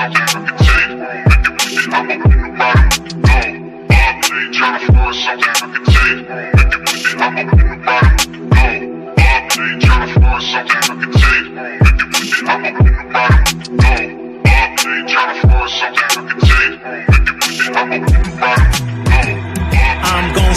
I'm gon'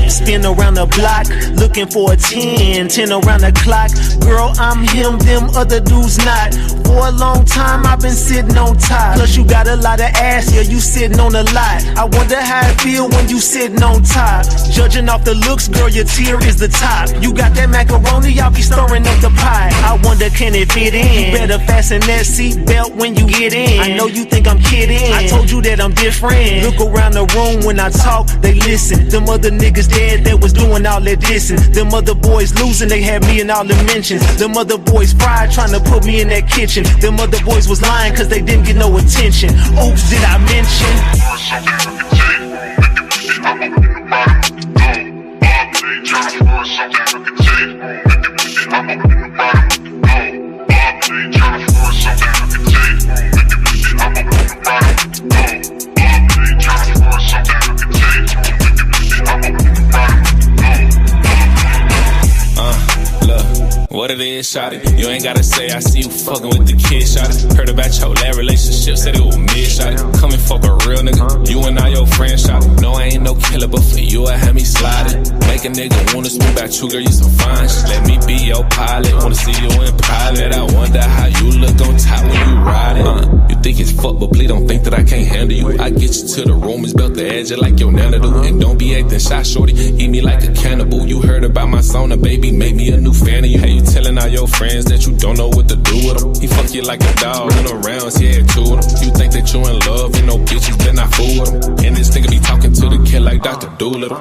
spin around the block, looking for a 10 around the clock. Girl, I'm him, them other dudes not. For a long time, I've been sitting on top. Plus you got a lot of ass, yeah, you sitting on a lot. I wonder how it feel when you sitting on top. Judging off the looks, girl, your tier is the top. You got that macaroni, I'll be stirring up the pie. I wonder, can it fit in? You better fasten that seatbelt when you get in. I know you think I'm kidding, I told you that I'm different. Look around the room when I talk, they listen. Them other niggas dead that was doing all that dissing. Them other boys losing, they had me in all the mentions. Them other boys fried, trying to put me in that kitchen. Them other boys was lying cause they didn't get no attention. Oops, did I mention? What it is, shawty? You ain't gotta say I see you fucking with the kid, shawty. Heard about your last relationship, said it was mid, shawty. Come and fuck a real nigga, you and all your friends, shawty. No, I ain't no killer, but for you I had me sliding. Make a nigga wanna speak about you, girl, you some fine shit. Let me be your pilot, wanna see you in private. I wonder how you look on top when you riding. You think it's fuck, but please don't think that I can't handle you. I get you to the room, it's built to edge it like your nana do. And don't be acting shy, shorty, eat me like a cannibal. You heard about my song, the baby, make me a new fan of you. Hey, you telling all your friends that you don't know what to do with them. He fuck you like a dog, run around, he had two of them. You think that you in love, you know bitches, better not fool with them. And this nigga be talking to the kid like Dr. Doolittle.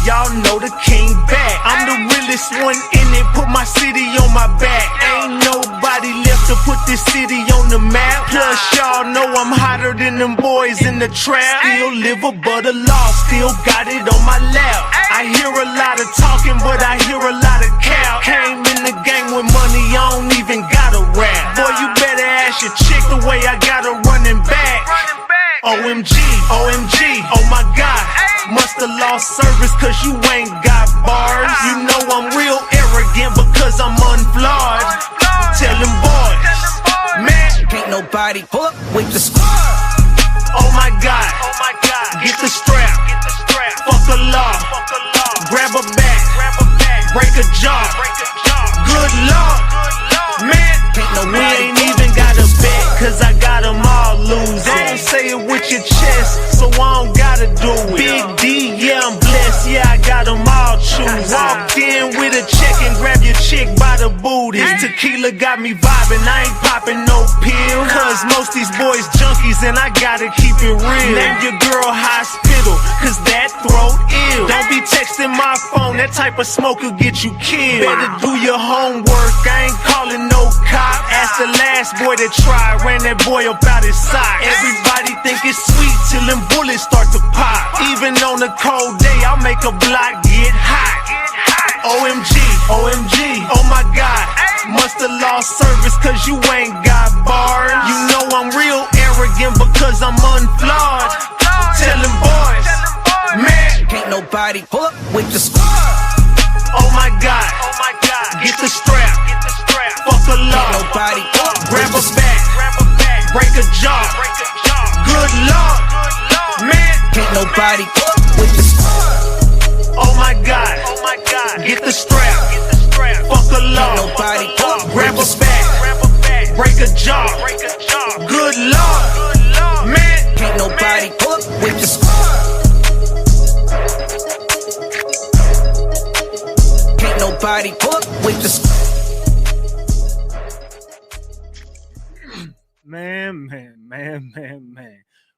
Y'all know the king back. I'm the realest one in it, put my city on my back. Ain't nobody left to put this city on the map. Plus y'all know I'm hotter than them boys in the trap. Still live above the law, still got it on my lap. I hear a lot of talking, but I hear a lot of cap. Came in the game with money, I don't even gotta rap. Boy, you better ask your chick the way I got her running back. OMG, OMG, oh my God. Musta lost service cause you ain't got bars. You know I'm real arrogant because I'm unflawed. Tell them boys, man, can't nobody pull up with the squad. Oh my God, get the strap, fuck a law, grab a back, break a jaw. Good Lord, man, we ain't even got a bet cause I got them all losing. Don't say it with your chest, so I don't gotta do it. Big D, yeah, I'm blessed, yeah, I got them all choose. Walked in with a check and grab your chick by the booty. Tequila got me vibing, I ain't popping no pill. Cause most these boys junkies and I gotta keep it real. Name your girl hospital, cause that throat ill. Don't be texting my phone, that type of smoke will get you killed. Better do your homework, I ain't calling no cop. Ask the last boy that tried, ran that boy up out his sock. Everybody think it's sweet till them bullets start to pop. Even on a cold day, I'll make a block get hot. OMG, OMG, oh my God. Musta lost service cause you ain't got bars. You know I'm real arrogant because I'm unflawed. Tell them boys, man, can't nobody nobody. Hold up with the squad. Oh my God, get the strap, fuck a law, Nobody. grab a back, break a jaw, good luck, man. Can't nobody with the squad. Oh my God, get the strap, fuck a law, Nobody. grab a back, break a jaw, good luck, man. Can't nobody with the squad. Can't nobody with the squad. Man.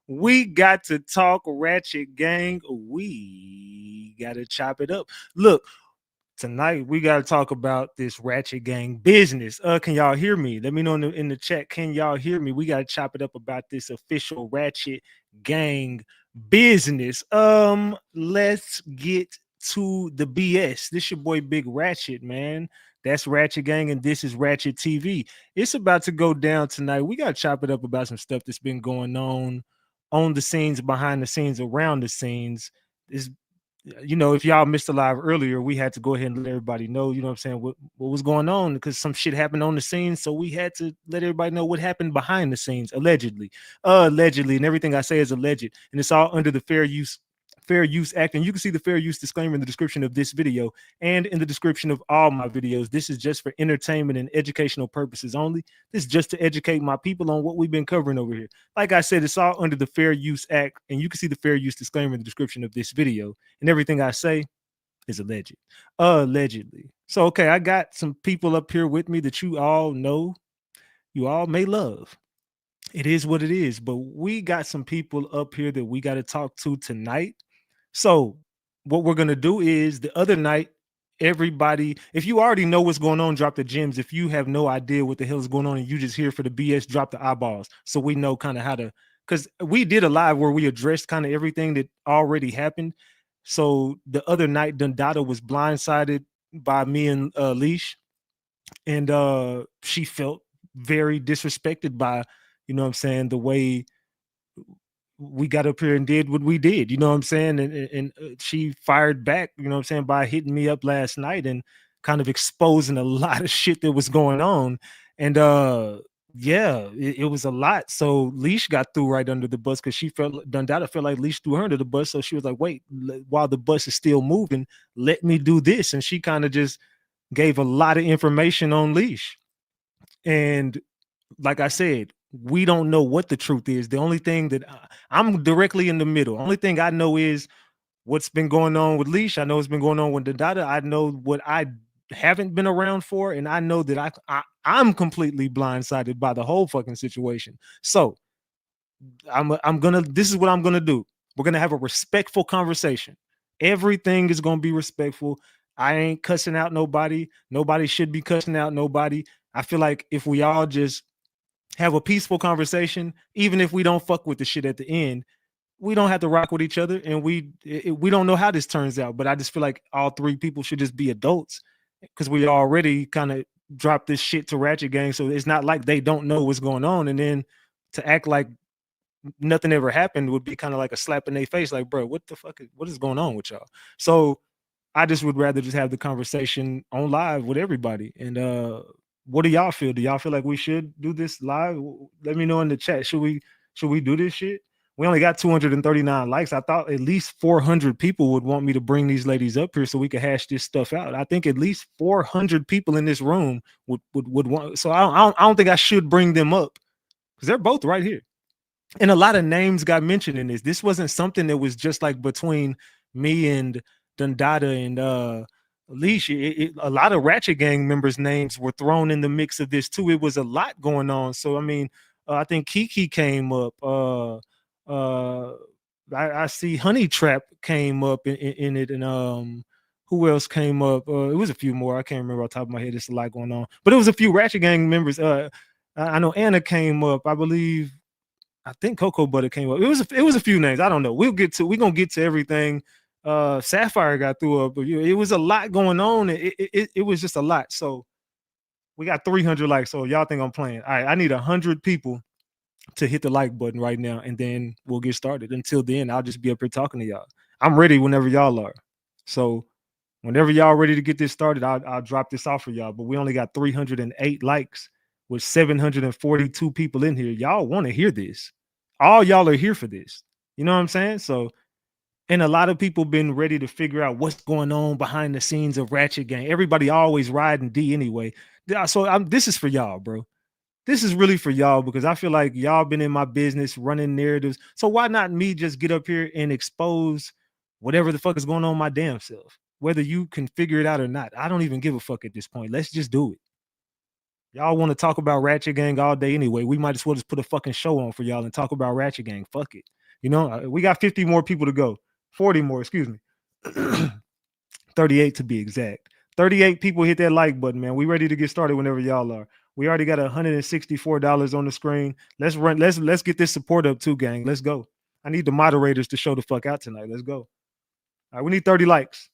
We got to talk Ratchet Gang. We got to chop it up. Look, tonight we got to talk about this Ratchet Gang business. Can y'all hear me? Let me know in the chat. Can y'all hear me? We got to chop it up about this official Ratchet Gang business. Let's get to the BS. This your boy Big Ratchet, man. That's Ratchet Gang, and this is RatchetTv. It's about to go down tonight. We got to chop it up about some stuff that's been going on the scenes, behind the scenes, around the scenes. Is, you know, if y'all missed the live earlier, we had to go ahead and let everybody know, you know what I'm saying, what was going on, because some shit happened on the scenes. So we had to let everybody know what happened behind the scenes, allegedly, and everything I say is alleged, and it's all under the Fair Use Act. And you can see the fair use disclaimer in the description of this video and in the description of all my videos. This is just for entertainment and educational purposes only. This is just to educate my people on what we've been covering over here. Like I said, it's all under the Fair Use Act, and you can see the fair use disclaimer in the description of this video, and everything I say is alleged. Allegedly. So, okay, I got some people up here with me that you all know, you all may love. It is what it is, but we got some people up here that we got to talk to tonight. So what we're going to do is, the other night, everybody, if you already know what's going on, drop the gems. If you have no idea what the hell is going on and you just here for the BS, drop the eyeballs, so we know kind of how to, because we did a live where we addressed kind of everything that already happened. So the other night, Dundada was blindsided by me and Leash, and she felt very disrespected by, you know what I'm saying, the way we got up here and did what we did, you know what I'm saying? And she fired back, you know what I'm saying, by hitting me up last night and kind of exposing a lot of shit that was going on. And yeah, it was a lot. So Leash got threw right under the bus, because Dundada felt like Leash threw her under the bus. So she was like, wait, while the bus is still moving, let me do this. And she kind of just gave a lot of information on Leash. And like I said, we don't know what the truth is. The only thing that I'm directly in the middle. Only thing I know is what's been going on with Leash. I know what's been going on with Dundada. I know what I haven't been around for, and I know that I'm completely blindsided by the whole fucking situation. So this is what I'm gonna do. We're gonna have a respectful conversation. Everything is gonna be respectful. I ain't cussing out nobody. Nobody should be cussing out nobody. I feel like if we all just have a peaceful conversation, even if we don't fuck with the shit at the end, we don't have to rock with each other, and we don't know how this turns out. But I just feel like all three people should just be adults, because we already kind of dropped this shit to Ratchet Gang, so it's not like they don't know what's going on. And then to act like nothing ever happened would be kind of like a slap in their face, like, bro, what is going on with y'all? So I just would rather just have the conversation on live with everybody. And what do y'all feel? Do y'all feel like we should do this live? Let me know in the chat. Should we do this shit? We only got 239 likes. I thought at least 400 people would want me to bring these ladies up here so we could hash this stuff out. I think at least 400 people in this room would want. So I don't think I should bring them up, because they're both right here. And a lot of names got mentioned in this. This wasn't something that was just like between me and Dundada and Leash. A lot of Ratchet Gang members' names were thrown in the mix of this too. It was a lot going on. So I mean, I think Kiki came up. I see Honey Trap came up in it, and who else came up? It was a few more. I can't remember off the top of my head. There's a lot going on, but it was a few Ratchet Gang members. I know Anna came up. I believe. I think Cocoa Butter came up. It was a few names. I don't know. We're gonna get to everything. Sapphire got through up, but it was a lot going on. It was just a lot. So we got 300 likes. So y'all think I'm playing? All right, I need 100 people to hit the like button right now, and then we'll get started. Until then, I'll just be up here talking to y'all. I'm ready whenever y'all are. So whenever y'all ready to get this started, I'll drop this off for y'all. But we only got 308 likes with 742 people in here. Y'all want to hear this. All y'all are here for this. You know what I'm saying? So, and a lot of people been ready to figure out what's going on behind the scenes of Ratchet Gang. Everybody always riding D anyway. So this is for y'all, bro. This is really for y'all because I feel like y'all been in my business running narratives. So why not me just get up here and expose whatever the fuck is going on my damn self? Whether you can figure it out or not. I don't even give a fuck at this point. Let's just do it. Y'all want to talk about Ratchet Gang all day anyway. We might as well just put a fucking show on for y'all and talk about Ratchet Gang. Fuck it. You know, we got 50 more people to go. 40 more, excuse me. 38 to be exact. 38 people hit that like button, man. We ready to get started whenever y'all are. We already got $164 on the screen. Let's run. Let's get this support up too, gang. Let's go. I need the moderators to show the fuck out tonight. Let's go. All right, we need 30 likes.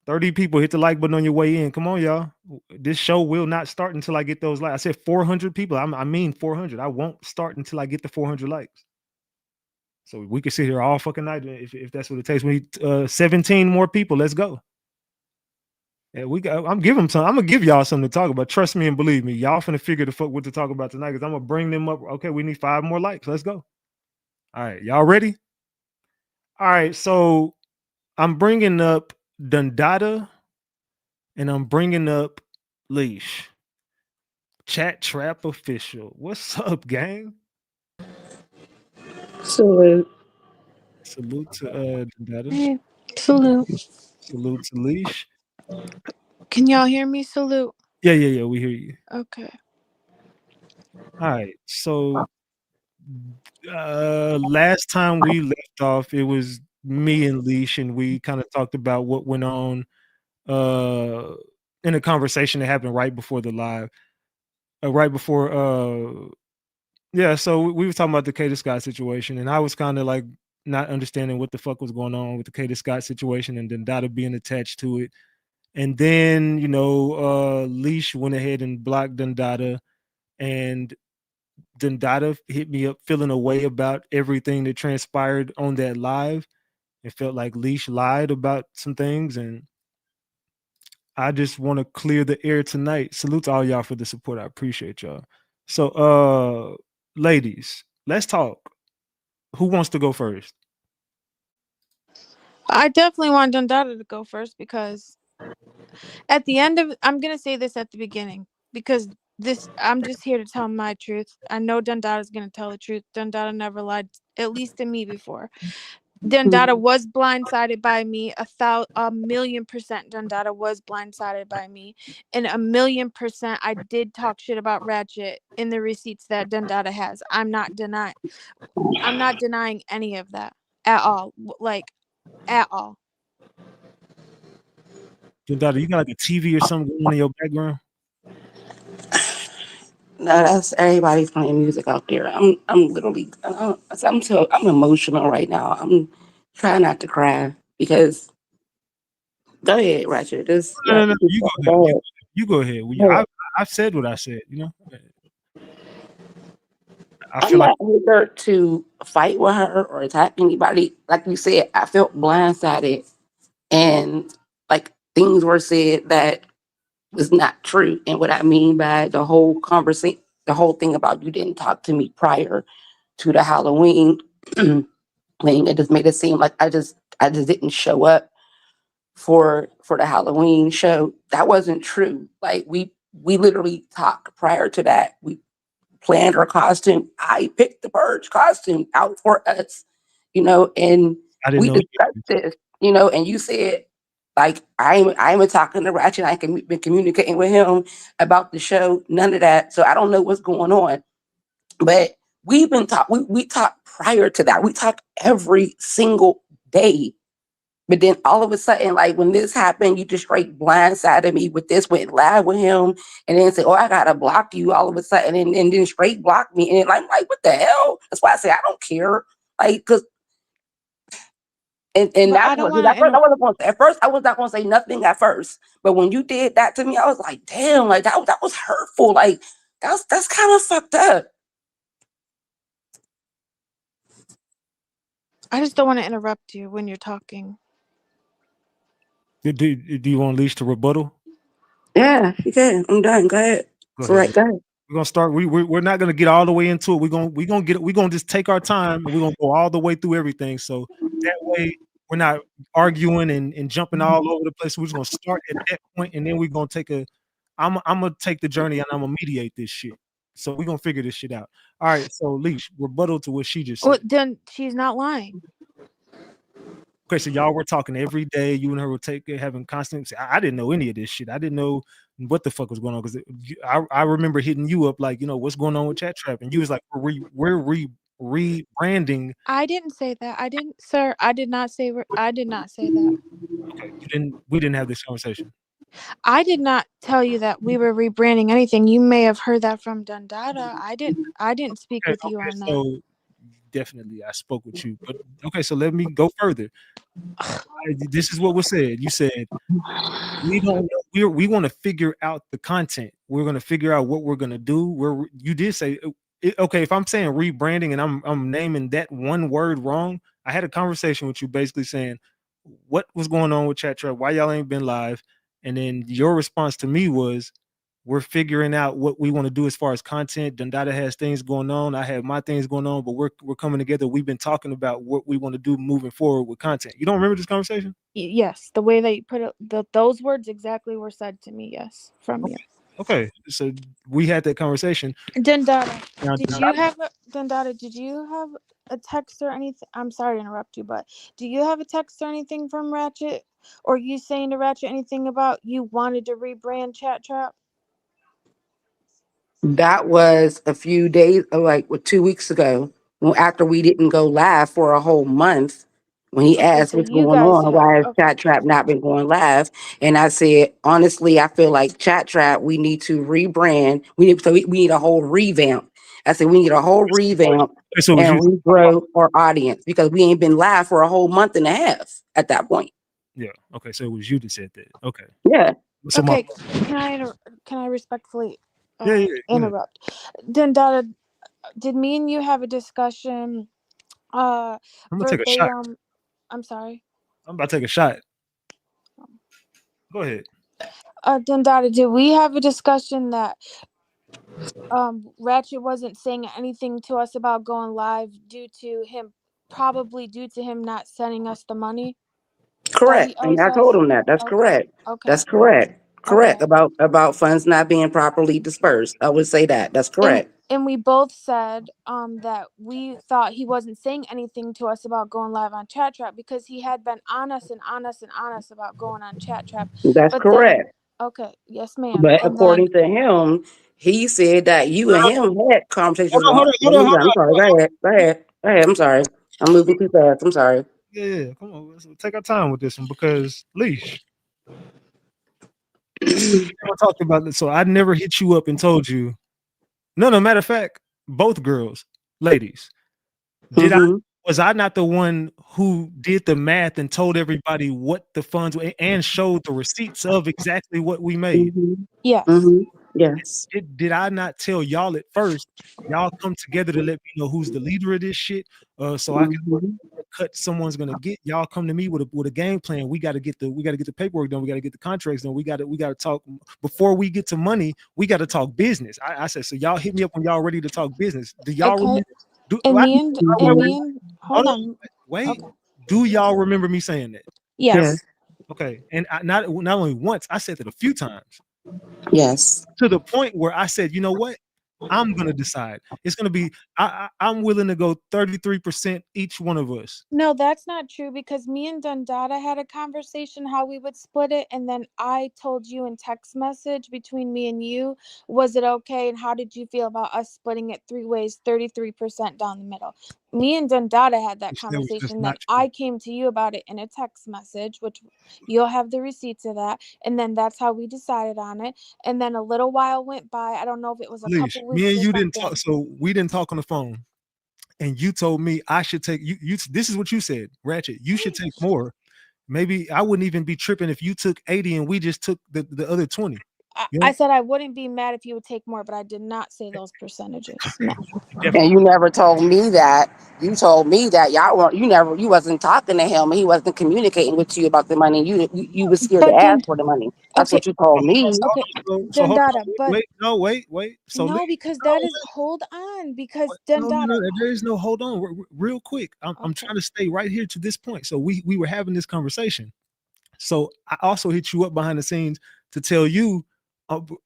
30 people hit the like button on your way in. Come on, y'all. This show will not start until I get those likes. I said 400 people. I mean 400. I won't start until I get the 400 likes. So we can sit here all fucking night if that's what it takes. We need 17 more people. Let's go. Yeah, I'm giving some. I'm gonna give y'all something to talk about. Trust me and believe me. Y'all finna figure the fuck what to talk about tonight because I'm gonna bring them up. Okay, we need 5 more likes. Let's go. All right, y'all ready? All right, so I'm bringing up Dundada and I'm bringing up Leash. Chat Trap Official. What's up, gang? Salute. Salute to Dundada. Hey, salute. Salute to Leash. Can y'all hear me? Salute. Yeah. We hear you. Okay. All right. So last time we left off, it was me and Leash, and we kind of talked about what went on in a conversation that happened right before the live. Right before yeah, so we were talking about the Kata Scott situation, and I was kind of like not understanding what the fuck was going on with the Kata Scott situation and then Dada being attached to it. And then, you know, Leash went ahead and blocked Dundada, and Dundada hit me up feeling a way about everything that transpired on that live. It felt like Leash lied about some things, and I just want to clear the air tonight. Salute to all y'all for the support. I appreciate y'all. So, ladies, let's talk. Who wants to go first? I definitely want Dundada to go first because at the end of I'm gonna say this at the beginning because I'm just here to tell my truth. I know Dundada's gonna tell the truth. Dundada never lied, at least to me before. Dundada was blindsided by me. A 1,000,000% Dundada was blindsided by me. And 1,000,000% I did talk shit about Ratchet in the receipts that Dundada has. I'm not denying any of that at all. Like at all. Dundada, you got like a TV or something going on in your background? No, that's everybody playing music out there. I'm literally I'm emotional right now. I'm trying not to cry because go ahead, Ratchet. Just yeah, No. You go ahead. go ahead. You go ahead. Go ahead. I've said what I said, you know. I I'm feel like not here to fight with her or attack anybody. Like you said, I felt blindsided and like things were said that was not true. And what I mean by the whole conversation, the whole thing about you didn't talk to me prior to the Halloween thing, it just made it seem like I just didn't show up for the Halloween show. That wasn't true. Like we literally talked prior to that. We planned our costume. I picked the Purge costume out for us, and I didn't we know. discussed this, and you said, like, I'm talking to Ratchet. I can been communicating with him about the show. None of that. So I don't know what's going on. But we've been talk. We talked prior to that. We talked every single day. But then all of a sudden, like when this happened, you just straight blindsided me with this, went live with him, and then said, "Oh, I gotta block you." All of a sudden, and then straight block me, and then, like, what the hell? That's why I say I don't care, like, because and But that's I don't what want at to first I interrupt. wasn't going to. At first, I was not going to say nothing at first, but when you did that to me, I was like, "Damn!" Like that was hurtful. Like that's kind of fucked up. I just don't want to interrupt you when you're talking. Do you want Leash to rebuttal? Yeah, you can. I'm done. Go ahead. Go It's all ahead. right. Go ahead. We're gonna start. We're not gonna get all the way into it. We're gonna just take our time and we're gonna go all the way through everything. So that way we're not arguing and jumping all over the place. We're just gonna start at that point and then we're gonna take a I'm gonna take the journey and I'm gonna mediate this shit. So we're gonna figure this shit out. All right, so Leash, rebuttal to what she just Well, said. then she's not lying. Okay, so y'all were talking every day. You and her were having constant. I didn't know any of this shit. I didn't know what the fuck was going on because I remember hitting you up like, what's going on with Chat Trap, and you was like, we're rebranding. I didn't say that. I didn't, sir. I did not say. I did not say that. Okay, we didn't have this conversation. I did not tell you that we were rebranding anything. You may have heard that from Dundada. I didn't speak with you on that. So definitely, I spoke with you, but okay, so let me go further. This is what was said. You said we don't know. We want to figure out the content. We're going to figure out what we're going to do. You did say okay, if I'm saying rebranding and I'm naming that one word wrong, I had a conversation with you basically saying what was going on with Chat Trap, why y'all ain't been live, and then your response to me was we're figuring out what we want to do as far as content. Dundada has things going on. I have my things going on, but we're coming together. We've been talking about what we want to do moving forward with content. You don't remember this conversation? Yes, the way that you put it, those words exactly were said to me. Yes, from you. Okay, so we had that conversation. Dundada, Now, did you have Dundada? Did you have a text or anything? I'm sorry to interrupt you, but do you have a text or anything from Ratchet, or you saying to Ratchet anything about you wanted to rebrand Chat Trap? That was a few days, like 2 weeks ago, after we didn't go live for a whole month. When he Okay, asked so what's you going guys on, have why has okay. Chat Trap not been going live? And I said, honestly, I feel like Chat Trap, we need to rebrand. We need a whole revamp. I said we need a whole revamp so and you regrow our audience because we ain't been live for a whole month and a half at that point. yeah, okay, so it was you that said that. Okay. Yeah. So Okay, can I respectfully yeah, go ahead. interrupt? Dundada, did me and you have a discussion I'm gonna take a shot. verbatim? I'm sorry. I'm about to take a shot. Go ahead. Dundada, did we have a discussion that Ratchet wasn't saying anything to us about going live probably due to him not sending us the money that he Correct. And owes I told us? him that. That's Okay. correct. Okay. That's correct. Okay. Correct. About funds not being properly dispersed. I would say that. That's correct. And we both said that we thought he wasn't saying anything to us about going live on Chat Trap because he had been on us and on us and on us about going on Chat Trap. That's But then correct. okay, yes ma'am. But And then according to him, he said that you and him had conversations Hold on, on. hold I'm sorry. Go ahead. Go ahead. Go ahead. I'm sorry. I'm moving too fast. I'm sorry. Yeah, come on. Let's take our time with this one because Leash, I talked about this. So I never hit you up and told you. No, matter of fact, both girls, ladies, Mm-hmm. was I not the one who did the math and told everybody what the funds were and showed the receipts of exactly what we made? Mm-hmm. yes. Mm-hmm. Yes. Did I not tell y'all at first? Y'all come together to let me know who's the leader of this shit, so I can Mm-hmm. cut someone's gonna get. Y'all come to me with a game plan. We got to get the paperwork done. We got to get the contracts done. We got to talk before we get to money. We got to talk business. I said so. Y'all hit me up when y'all ready to talk business. Do y'all Okay. remember? Hold on. Wait. Okay. Do y'all remember me saying that? Yes. Yes. Okay, and not only once, I said that a few times Yes. to the point where I said, you know what? I'm gonna decide. It's gonna be. I'm willing to go 33% each one of us. No, that's not true because me and Dundada had a conversation how we would split it, and then I told you in text message between me and you, was it okay, and how did you feel about us splitting it 3 ways, 33% down the middle? Me and Dundada had that That was just conversation. Then not true. I came to you about it in a text message, which you'll have the receipts of that, and then that's how we decided on it. And then a little while went by. I don't know if it was a Leash, couple me weeks and or you didn't talk, something. so we didn't talk on the phone. And you told me I should take you. This is what you said, Ratchet. You should take more. Maybe I wouldn't even be tripping if you took 80 and we just took the other 20. I said I wouldn't be mad if you would take more, but I did not say those percentages. No. And you never told me that. You told me that you wasn't talking to him and he wasn't communicating with you about the money. You was scared to But ask for the money. That's okay, what you told me. okay, So hold Dundada, on, but wait. So no, because no, that is hold on, because no. Dundada. There is no hold on. Real quick, I'm Okay. trying to stay right here to this point. So we were having this conversation. So I also hit you up behind the scenes to tell you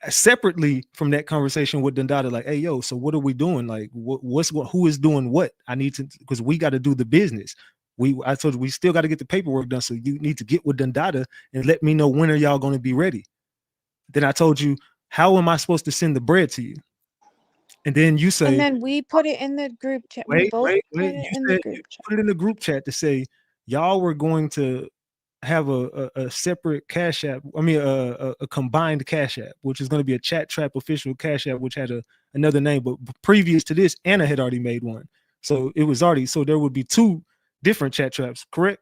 separately from that conversation with Dundada, like, hey, yo, so what are we doing? Like, who is doing what? I need to, because we got to do the business. I told you we still got to get the paperwork done. So you need to get with Dundada and let me know when are y'all going to be ready. Then I told you, how am I supposed to send the bread to you? And then you say, And then we put it in the group chat. We both put wait. it You in the said group you chat. put it in the group chat to say y'all were going to have a separate cash app. I mean, a combined cash app, which is going to be a Chat Trap official cash app, which had another name. But previous to this, Anna had already made one, so it was already, so there would be two different Chat Traps, correct?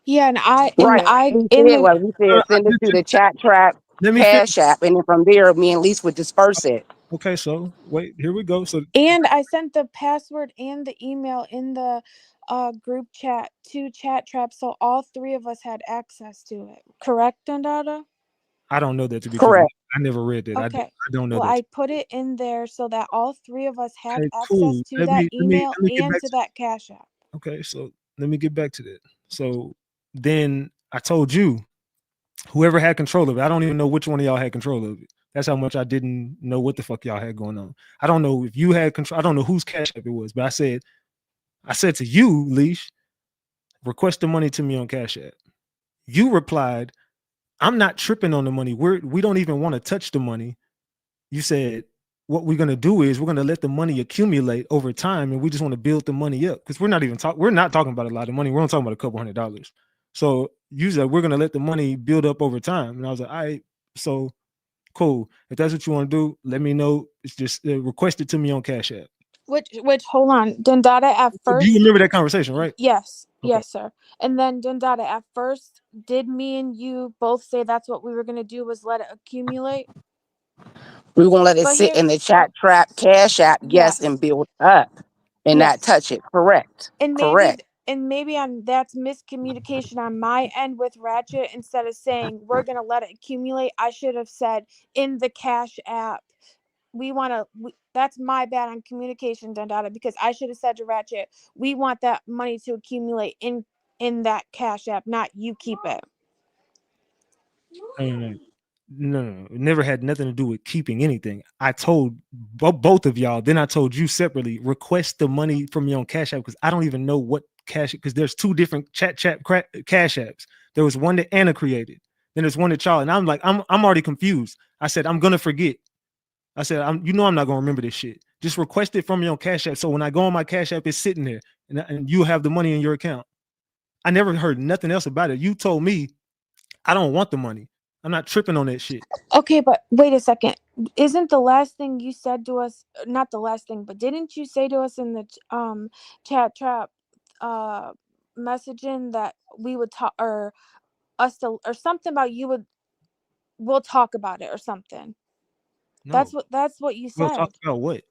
Yeah, and Right. We in said the what we said, send it to the chat trap Let me finish. cash app, and then from there me and Lise would disperse it. Okay, so wait, here we go. So and I sent the password and the email in the group chat to Chat Trap, so all three of us had access to it. Correct, Dundada? I don't know that to be true. Correct. I never read that. Okay. I don't know Well, that. I put it in there so that all three of us had Okay, access cool. to that email Let me get and back to to. that Cash App. Okay, so let me get back to that. So then I told you, whoever had control of it, I don't even know which one of y'all had control of it. That's how much I didn't know what the fuck y'all had going on. I don't know if you had control. I don't know whose cash app it was, but I said to you, Leash, request the money to me on Cash App. You replied, I'm not tripping on the money. We don't even want to touch the money. You said, what we're gonna do is we're gonna let the money accumulate over time, and we just want to build the money up because we're not talking about a lot of money. We're not talking about a couple $100s. So you said we're gonna let the money build up over time, and I was like, all right, so cool. If that's what you want to do, let me know. It's just request it to me on Cash App. Which hold on, Dundada at Do you first. remember that conversation, right? Yes, Okay. yes, sir. And then Dundada at first, did me and you both say that's what we were gonna do, was let it accumulate? We won't let it But sit here, in the chat trap cash app, yes, and yes, build up and not yes. touch it. Correct. and maybe Correct. and maybe on that's miscommunication on my end with Ratchet. Instead of saying we're gonna let it accumulate, I should have said in the Cash App. That's my bad on communication, Dundada, because I should have said to Ratchet, we want that money to accumulate in that Cash App, not you keep it. No. It never had nothing to do with keeping anything. I told both of y'all. Then I told you separately. Request the money from me on Cash App because I don't even know what cash. Because there's two different Cash apps. There was one that Anna created. Then there's one that y'all. And I'm like, I'm already confused. I said I'm gonna forget. I said I'm not gonna remember this shit. Just request it from me on Cash App. So when I go on my Cash App, it's sitting there, and you have the money in your account. I never heard nothing else about it. You told me I don't want the money. I'm not tripping on that shit. Okay, but wait a second. Isn't the last thing you said to us, not the last thing, but didn't you say to us in the Chat Trap uh messaging that we would talk, or us to, or something about we'll talk about it or something? No. That's what you We'll talk said about what?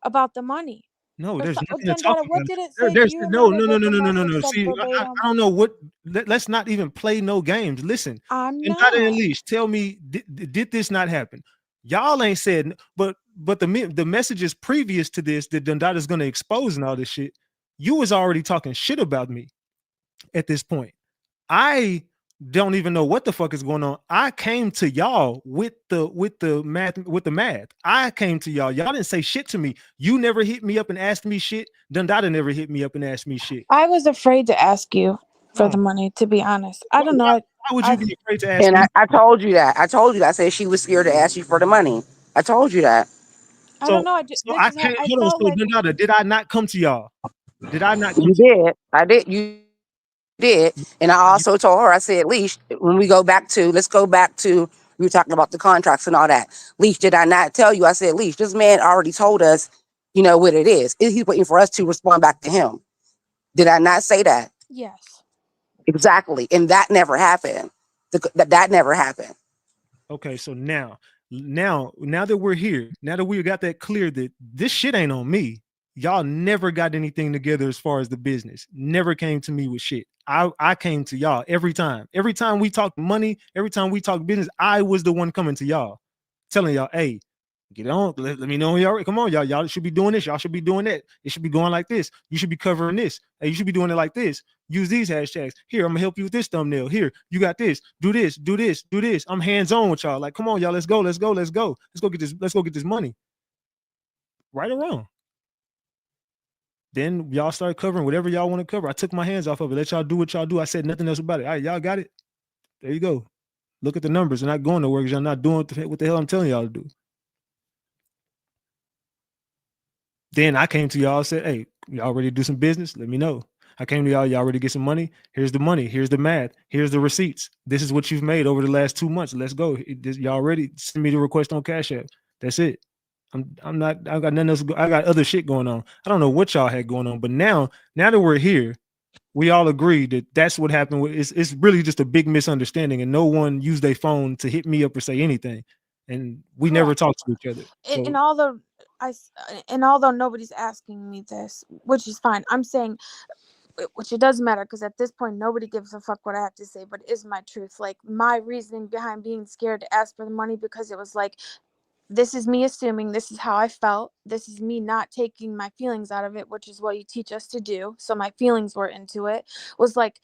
about the money. No, Or there's so, nothing to talk Dundada, what about. did it There, say? Do there's you remember what the no, message said See, verbatim? I don't know what. Let's not even play no games. Listen, I'm Dundada and not. Leash, tell me, did this not happen? Y'all ain't said, but the messages previous to this that Dundada's going to expose and all this shit. You was already talking shit about me at this point. I don't even know what the fuck is going on. I came to y'all with the math. I came to y'all. Y'all didn't say shit to me. You never hit me up and asked me shit. Dundada never hit me up and asked me shit. I was afraid to ask you for Oh, the money, to be honest. I don't know. why would you I be afraid to ask And me? I told you that. I told you that. I said she was scared to ask you for the money. I told you that. I don't know. So This I is how can't I hold on. felt So like. Dundada, did I not come to y'all? Did I not come You to did. I did. You did. And I you? also told her, I said, Leash, when we let's go back to, we were talking about the contracts and all that. Leash, did I not tell you? I said, Leash, this man already told us, what it is. He's waiting for us to respond back to him. Did I not say that? Yes. Exactly. And that never happened. That never happened. Okay, so now that we're here, now that we got that clear that this shit ain't on me, y'all never got anything together as far as the business. Never came to me with shit. I came to y'all every time. Every time we talk money, every time we talk business, I was the one coming to y'all, telling y'all, hey, get on. Let me know when y'all. Come on, y'all. Y'all should be doing this. Y'all should be doing that. It should be going like this. You should be covering this. Hey, you should be doing it like this. Use these hashtags. Here, I'm gonna help you with this thumbnail. Here, you got this. Do this. Do this. Do this. I'm hands on with y'all. Like, come on, y'all. Let's go. Let's go. Let's go. Let's go get this. Let's go get this money. Right or wrong. Then y'all start covering whatever y'all want to cover. I took my hands off of it. Let y'all do what y'all do. I said nothing else about it. All right, y'all got it. There you go. Look at the numbers. They're not going nowhere because y'all not doing what the hell I'm telling y'all to do. Then I came to y'all and said, hey, y'all ready to do some business? Let me know. I came to y'all ready to get some money? Here's the money. Here's the math. Here's the receipts. This is what you've made over the last 2 months. Let's go. Y'all ready? Send me the request on Cash App. That's it. I'm not, I got nothing else. I got other shit going on. I don't know what y'all had going on, but now that we're here, we all agree that that's what happened. It's really just a big misunderstanding, and no one used their phone to hit me up or say anything, and we never Correct. talked to each other. And, So, and although and although nobody's asking me this, which is fine, I'm saying, which it doesn't matter because at this point nobody gives a fuck what I have to say, but it is my truth. Like, my reasoning behind being scared to ask for the money, because it was like, this is me assuming, this is how I felt, this is me not taking my feelings out of it, which is what you teach us to do. So my feelings were into it, was like,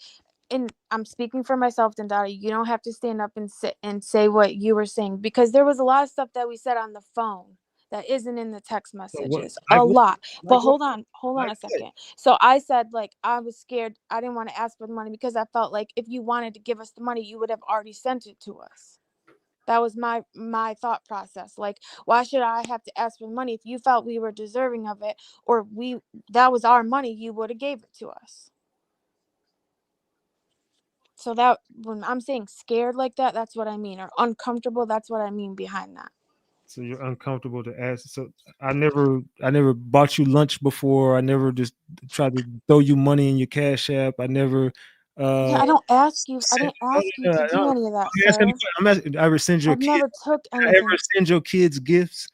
and I'm speaking for myself, Dendada, you don't have to stand up and sit and say what you were saying, because there was a lot of stuff that we said on the phone that isn't in the text what, messages, like a what, lot. like But what, hold on like a what? second. So I said, like, I was scared, I didn't want to ask for the money because I felt like if you wanted to give us the money, you would have already sent it to us. That was my thought process. Like, why should I have to ask for money? If you felt we were deserving of it, or that was our money, you would have gave it to us. So that, when I'm saying scared like that, that's what I mean. Or uncomfortable, that's what I mean behind that. So you're uncomfortable to ask. So I never bought you lunch before. I never just tried to throw you money in your Cash App. I never Yeah, uh I sent, didn't ask you no, to no, do any of that, I'm asking, sir. I ever send your I've kid never took I ever anything. send your kids gifts?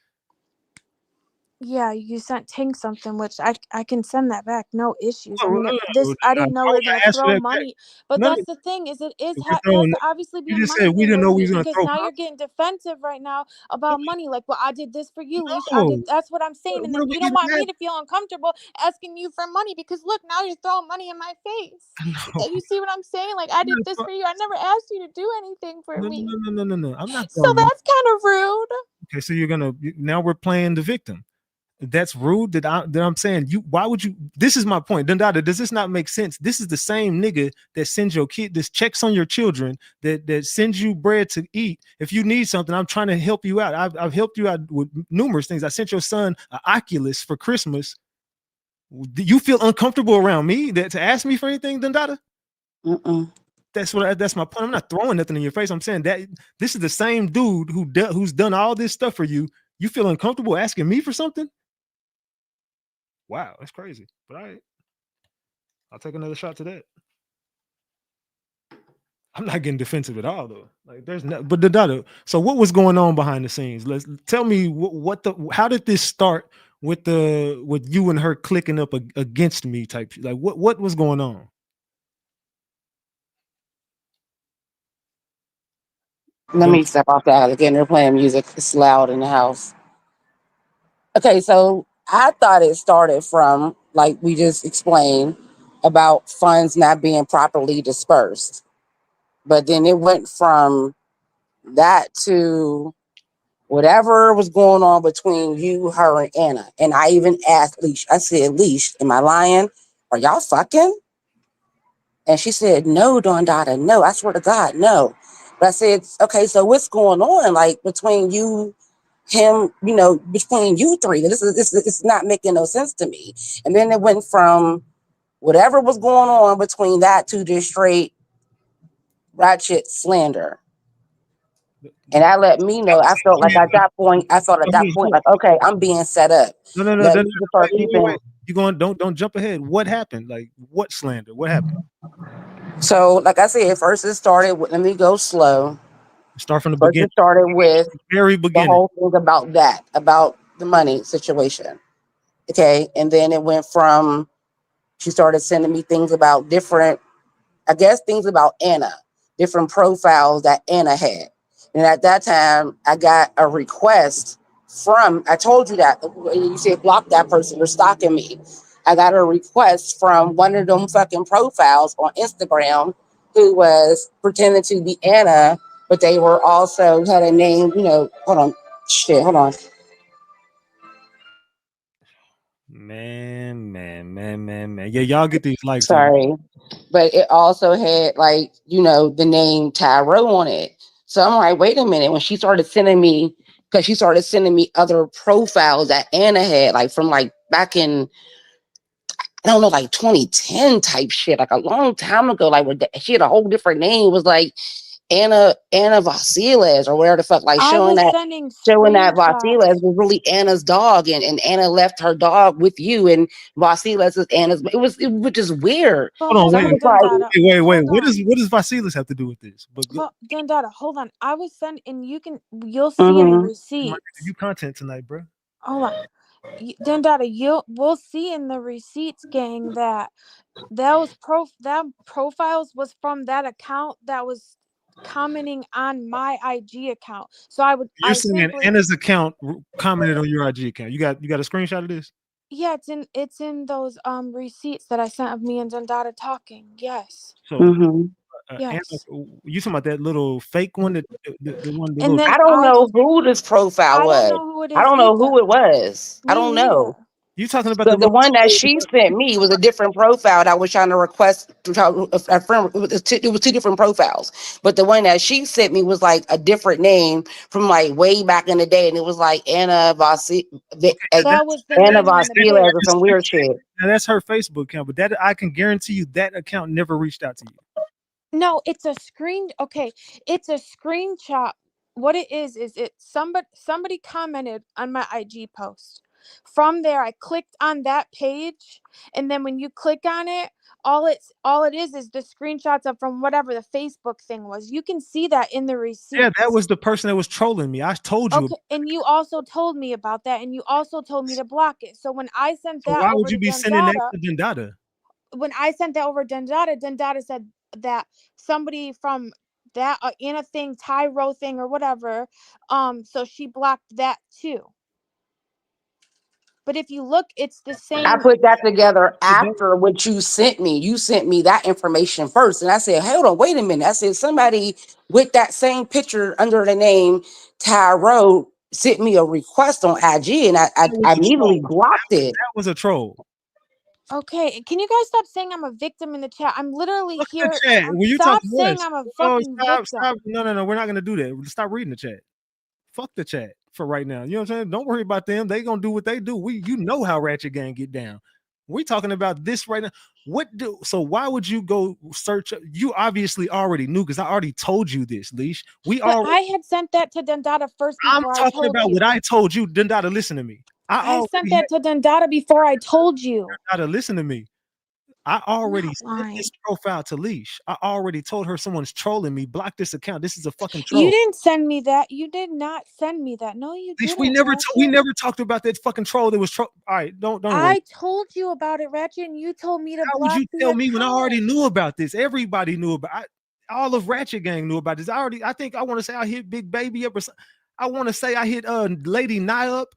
Yeah, you sent Ting something, which I can send that back, no issues. I Oh, mean, I why didn't know we would were gonna I ask for throw that back? money, but None that's of the thing, is we're has throwing to obviously be you a just said money we thing didn't know with we you, was gonna because throw now huh? you're getting defensive right now about money. Like, well, I did this for you, Leash. I No. did. That's what I'm saying, and What are then we you don't getting want mad? me to feel uncomfortable asking you for money, because look, now you're throwing money in my face. No, You see what I'm saying? Like, I I'm did not this throw- for you. I never asked you to do anything for no, me, no, no, no, no, no. I'm not so throwing money. that's kind of rude. Okay, so now we're playing the victim. That's rude. That I'm saying, you why would you, this is my point. Dundada, does this not make sense? This is the same nigga that sends your kid, this checks on your children, that sends you bread to eat. If you need something, I'm trying to help you out. I've helped you out with numerous things. I sent your son an Oculus for Christmas. Do you feel uncomfortable around me to ask me for anything, Dundada? Mm-mm. That's my point. I'm not throwing nothing in your face. I'm saying that this is the same dude who's done all this stuff for you. You feel uncomfortable asking me for something? Wow, that's crazy. But all right, I'll take another shot to that. I'm not getting defensive at all, though. Like, there's no, but so what was going on behind the scenes? Let's tell me how did this start with you and her clicking up against me type? Like, what was going on? Let Dun- me step off that. Again, they're playing music. It's loud in the house. Okay, so I thought it started from, like we just explained, about funds not being properly dispersed. But then it went from that to whatever was going on between you, her, and Anna. And I even asked Leash, I said, Leash, am I lying? Are y'all fucking? And she said, no, Don Dada, no, I swear to God, no. But I said, okay, so what's going on, like, between you, him, between you three? This it's not making no sense to me. And then it went from whatever was going on between that to just straight ratchet slander. And that let me know, I felt like at that point, like, okay, I'm being set up. No, no, no, Let no, no, me just start wait. keeping. You going? Don't jump ahead. What happened? Like, what slander? What happened? So, like I said, first it started with, let me go slow. Start from the First, beginning. it started with Very the beginning. whole thing about that, about the money situation. Okay. And then it went from, she started sending me things about different, I guess, things about Anna, different profiles that Anna had. And at that time, I got a request from, I told you that you said block that person, you're stalking me. I got a request from one of them fucking profiles on Instagram who was pretending to be Anna, but they were also had a name, hold on. Shit, hold on. Man. Yeah, y'all get these likes up. Sorry. But it also had like, the name Tyro on it. So I'm like, wait a minute. When she started sending me, because she started sending me other profiles that Anna had, like from like back in, I don't know, like 2010 type shit, like a long time ago, like where she had a whole different name. It was like Anna Vasiles or whatever the fuck, like I showing was that sending Vasiles screenshots. was really Anna's dog, and Anna left her dog with you, and Vasiles is Anna's. It was just weird. But Hold on, hold So I'm on, just like, Dundada. wait. Hold What on. does Vasilis have to do with this? But Dundada, hold on. I was sending, and you'll see in the mhm. receipts. you content tonight, bro. Hold on. Dundada, we'll see in the receipts, gang, that that profiles was from that account that was commenting on my IG account. So You're I saying simply, Anna's account commented on your IG account. You got a screenshot of this? yeah, it's in those receipts that I sent of me and Dundada talking. Yes. So Mhm. Anna, Yes. you talking about that little fake one, that the one, the And little. then I don't know who this profile I don't was. know who it I is don't know who either. it was. I Me don't know. neither. You talking about the The little one that troll? she sent me was a different profile that I was trying to request a friend. It was two different profiles, but the one that she sent me was like a different name from like way back in the day, and it was like Okay, That was the Anna name on the Vasiles or page. some weird shit. now that's her Facebook account, but that I can guarantee you that account never reached out to you. No, it's a okay, it's a screenshot. What it is it somebody commented on my IG post. From there I clicked on that page, and then when you click on it, all it is the screenshots of from whatever the Facebook thing was. You can see that in the Yeah, that receipts. was the person that was trolling me. I told you. Okay, and you also told me about that, and you also told me to block it. So when I sent So that why would over you to be sending that Dundada, to Dendata? Dundada said that somebody from that Anna thing, Tyro thing, or whatever. So she blocked that too. But if you look, it's the I same. put that together It don't- after what you sent me. You sent me that information first, and I said, "Hold on, wait a minute." I said, "Somebody with that same picture under the name Tyro sent me a request on IG, and that I was a troll. immediately blocked it." That was a troll. Okay, can you guys stop saying I'm a victim in the chat? I'm literally Fuck the here. chat. When you talk Stop to saying us, I'm a oh, fucking stop. victim. No. We're not gonna do that. Stop reading the chat. Fuck the chat for right now. You know what I'm saying? Don't worry about them. They gonna do what they do. You know how Ratchet Gang get down. We talking about this right now. So why would you go search? You obviously already knew because I already told you this, Leash. But I had sent that to Dundada first I'm before I talking told about what you. I told you. Dendata, listen to me. I I sent already that to Dundada before I told you. Dendata, listen to me. I I'm already not sent lying. this profile to Leash. I already told her someone's trolling me. Block this account. This is a fucking You troll. didn't send me that. You did not send me that. No, you Leash, didn't, we Ratchet. never talked about that fucking troll that was troll. All right, don't worry. I told you about it, Ratchet, and you told me to How would block you the tell me when I already account. knew about this? Everybody knew about it. All of Ratchet Gang knew about this. I think I want to say I hit Big Baby up or something. I want to say I hit Lady Nye up.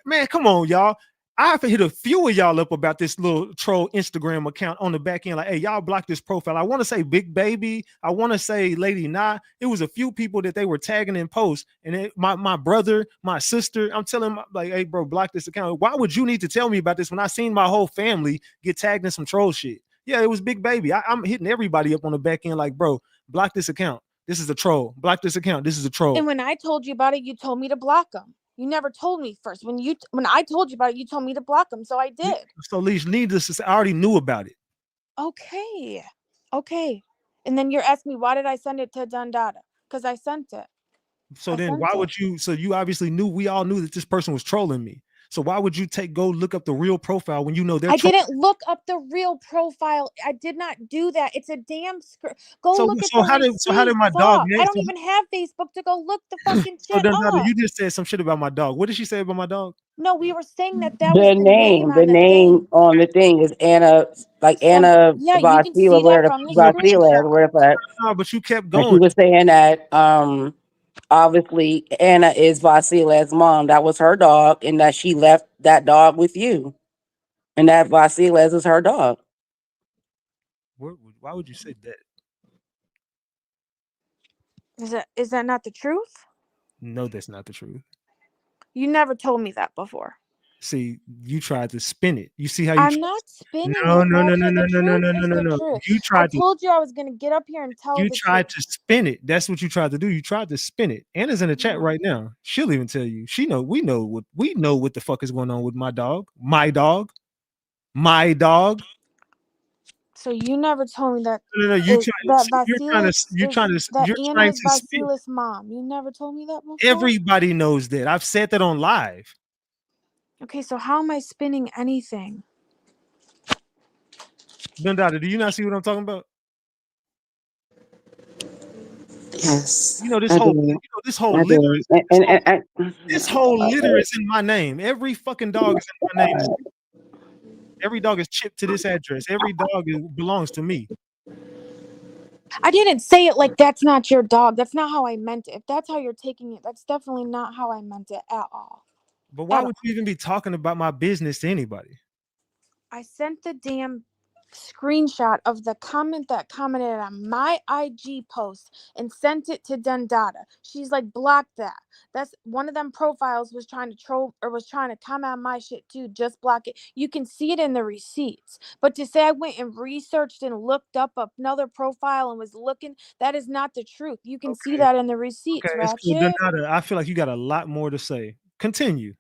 Man, come on, y'all. I've hit a few of y'all up about this little troll Instagram account on the back end. Like, hey, y'all block this profile. I want to say Big Baby. I want to say Lady Nye. It was a few people that they were tagging in posts. And my brother, my sister, I'm telling them, like, hey, bro, block this account. Why would you need to tell me about this when I seen my whole family get tagged in some troll shit? Yeah, it was Big Baby. I'm hitting everybody up on the back end, like, bro, block this account. This is a troll. Block this account. This is a troll. And when I told you about it, you told me to block them. You never told me first. When I told you about it, you told me to block them, so I did. So, Leash, needless to say, I already knew about it. Okay. Okay. And then you're asking me why did I send it to Dundada? Because I sent it. So I then sent why it. would you? So you obviously knew, we all knew that this person was trolling me. So why would you go look up the real profile when you know they're I trolling? didn't look up the real profile. I did not do that. It's a damn go So look at the how did receipt. my dog Fuck. I don't even have Facebook to go look the fucking so shit Dundada, up. you just said some shit about my dog. What did she say about my dog? No, we were saying that that was the name The on the name thing. on the thing is Anna, like Some Anna yeah, you can Vasila, see where that the from the Vasila, screenshot. where the No, but you kept and she going. was saying that obviously Anna is Vasila's mom. That was her dog, and that she left that dog with you, and that Vasila's is her dog. Why would you say that? Is that not the truth? No, that's not the truth. You never told me that before. See, you tried to spin it. You see how you I'm tried? not spinning No, it, no, no, no, Ratchet. no, The no, no, truth no, no, is no, the no. truth. You I tried to told you I was gonna get up here and tell you the tried truth. to spin it. That's what you tried to do. You tried to spin it. Anna's in the chat No. right now. She'll even tell you. We know what the fuck is going on with my dog. My dog. My dog. So you never told me that No, no, no. is that that You're Anna trying is to spin. Vasilis' mom. You never told me that before. Everybody knows that. I've said that on live. Okay, so how am I spinning anything? Dundada, do you not see what I'm talking about? Yes, You know this I whole do. this whole I litter do. is this whole litter Uh, is in my name. Every fucking dog is in my name. Every dog is chipped to this address. Every dog belongs to me. I didn't say it like that's not your dog. That's not how I meant it. If that's how you're taking it, that's definitely not how I meant it at all. But why At would all. you even be talking about my business to anybody? I sent the damn screenshot of the comment that commented on my IG post and sent it to Dundada. She's like, block that. That's one of them profiles was trying to troll or was trying to comment on my shit too. Just block it. You can see it in the receipts. But to say I went and researched and looked up another profile and was looking, that is not the truth. You can see Okay, that in the okay, receipts, it's cool. Ratchet. Dundada, I feel like you got a lot more to say. Continue.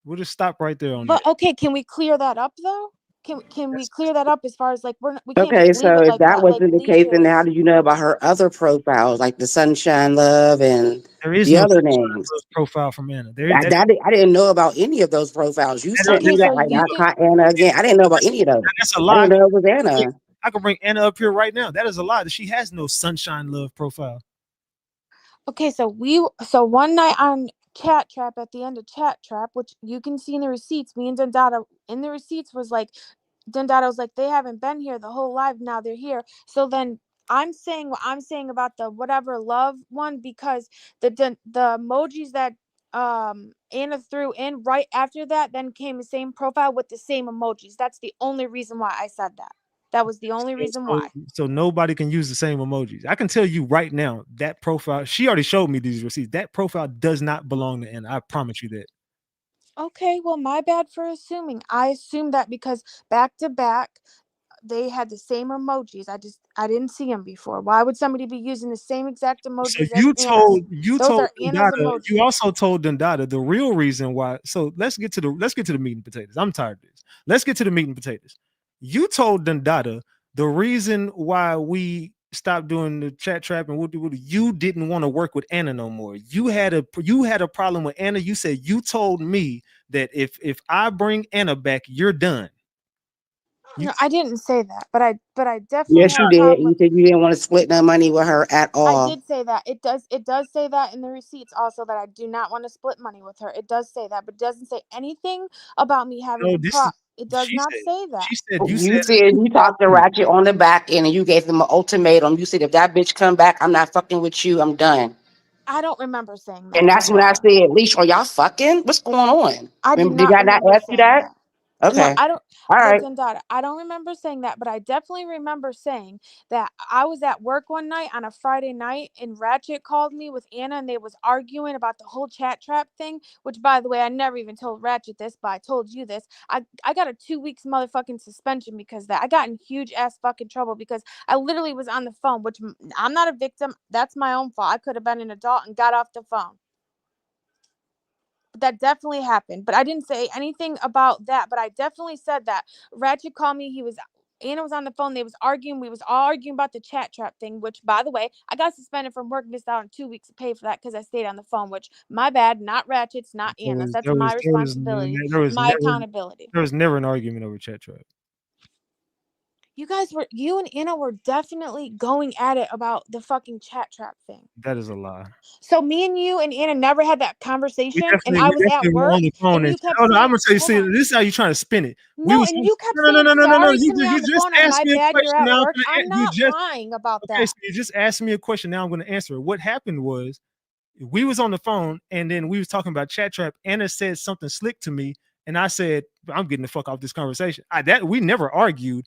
We'll just stop right there on that. But okay, can we clear that up though? Can we clear that up as far as like we can't okay, just leave so it if like that that? Like wasn't the case, then how Leisha's. do you know about her other profiles, like the Sunshine Love and There is the no other Sunshine names? Love profile from Anna. There that, I didn't know about any of those profiles. You that, sent Okay, me so that, like, you I can. caught Anna again. I didn't know about any of those. that's a I lie. didn't know it was Anna. I can bring Anna up here right now. That is a lie. She has no Sunshine Love profile. Okay, so one night on Chat Trap at the end of Chat Trap, which you can see in the receipts, me and Dundada in the receipts was like Dundada was like they haven't been here the whole live, now they're here. So then I'm saying what I'm saying about the whatever love one because the emojis that Anna threw in right after that then came the same profile with the same emojis. That's the only reason why I said that. That was the only reason So, why. so nobody can use the same emojis. I can tell you right now that profile. She already showed me these receipts. That profile does not belong to Anna. I promise you that. Okay, well, my bad for assuming. I assumed that because back to back, they had the same emojis. I didn't see them before. Why would somebody be using the same exact So emojis as Anna's? you Those told are Anna's Dundada, you emojis. also told Dundada the real reason why. So let's get to the meat and potatoes. I'm tired of this. Let's get to the meat and potatoes. You told Dundada the reason why we stopped doing the chat trap and you didn't want to work with Anna no more. You had a problem with Anna. You said you told me that if I bring Anna back, you're done. You No, I didn't say that, but I definitely Yes, had you a did. problem You with. said you didn't want to split no money with her at I all. did say that. It does say that in the receipts also that I do not want to split money with her. It does say that, but it doesn't say anything about me having know a this pro. is It does she not said say that. you You said said you you told talked to me. Ratchet on the back end and you gave him an ultimatum. You said if that bitch come back, I'm not fucking with you. I'm done. I don't remember saying And that, that's when I Dundada. said, Leash, are y'all fucking? What's going on? I do Did not I not remember ask you saying that? that. No, Okay. I don't. All But right. Dundada, I don't remember saying that, but I definitely remember saying that I was at work one night on a Friday night, and Ratchet called me with Anna, and they was arguing about the whole chat trap thing. Which, by the way, I never even told Ratchet this, but I told you this. I got a 2 weeks motherfucking suspension because of that. I got in huge ass fucking trouble because I literally was on the phone. Which I'm not a victim. That's my own fault. I could have been an adult and got off the phone. That definitely happened, but I didn't say anything about that, but I definitely said that Ratchet called me. He was Anna was on the phone. They was arguing. We was all arguing about the chat trap thing, which, by the way, I got suspended from work, missed out on 2 weeks of pay for that because I stayed on the phone, which, my bad, not Ratchet's, not Anna's. That's my responsibility, my accountability. There was never an argument over chat trap. You and Anna were definitely going at it about the fucking chat trap thing. That is a lie. So me and you and Anna never had that conversation, and We I was at work, on the phone and and you kept I'm saying, gonna tell you, hold see, on. this is how you trying to spin it. No, and you kept saying sorry to me on the phone, and my bad, you're at work. I'm not lying about Okay, that. so you just asked me a question. Now I'm going to answer it. What happened was we was on the phone and then we was talking about chat trap. Anna said something slick to me, and I said, "I'm getting the fuck off this conversation." We never argued.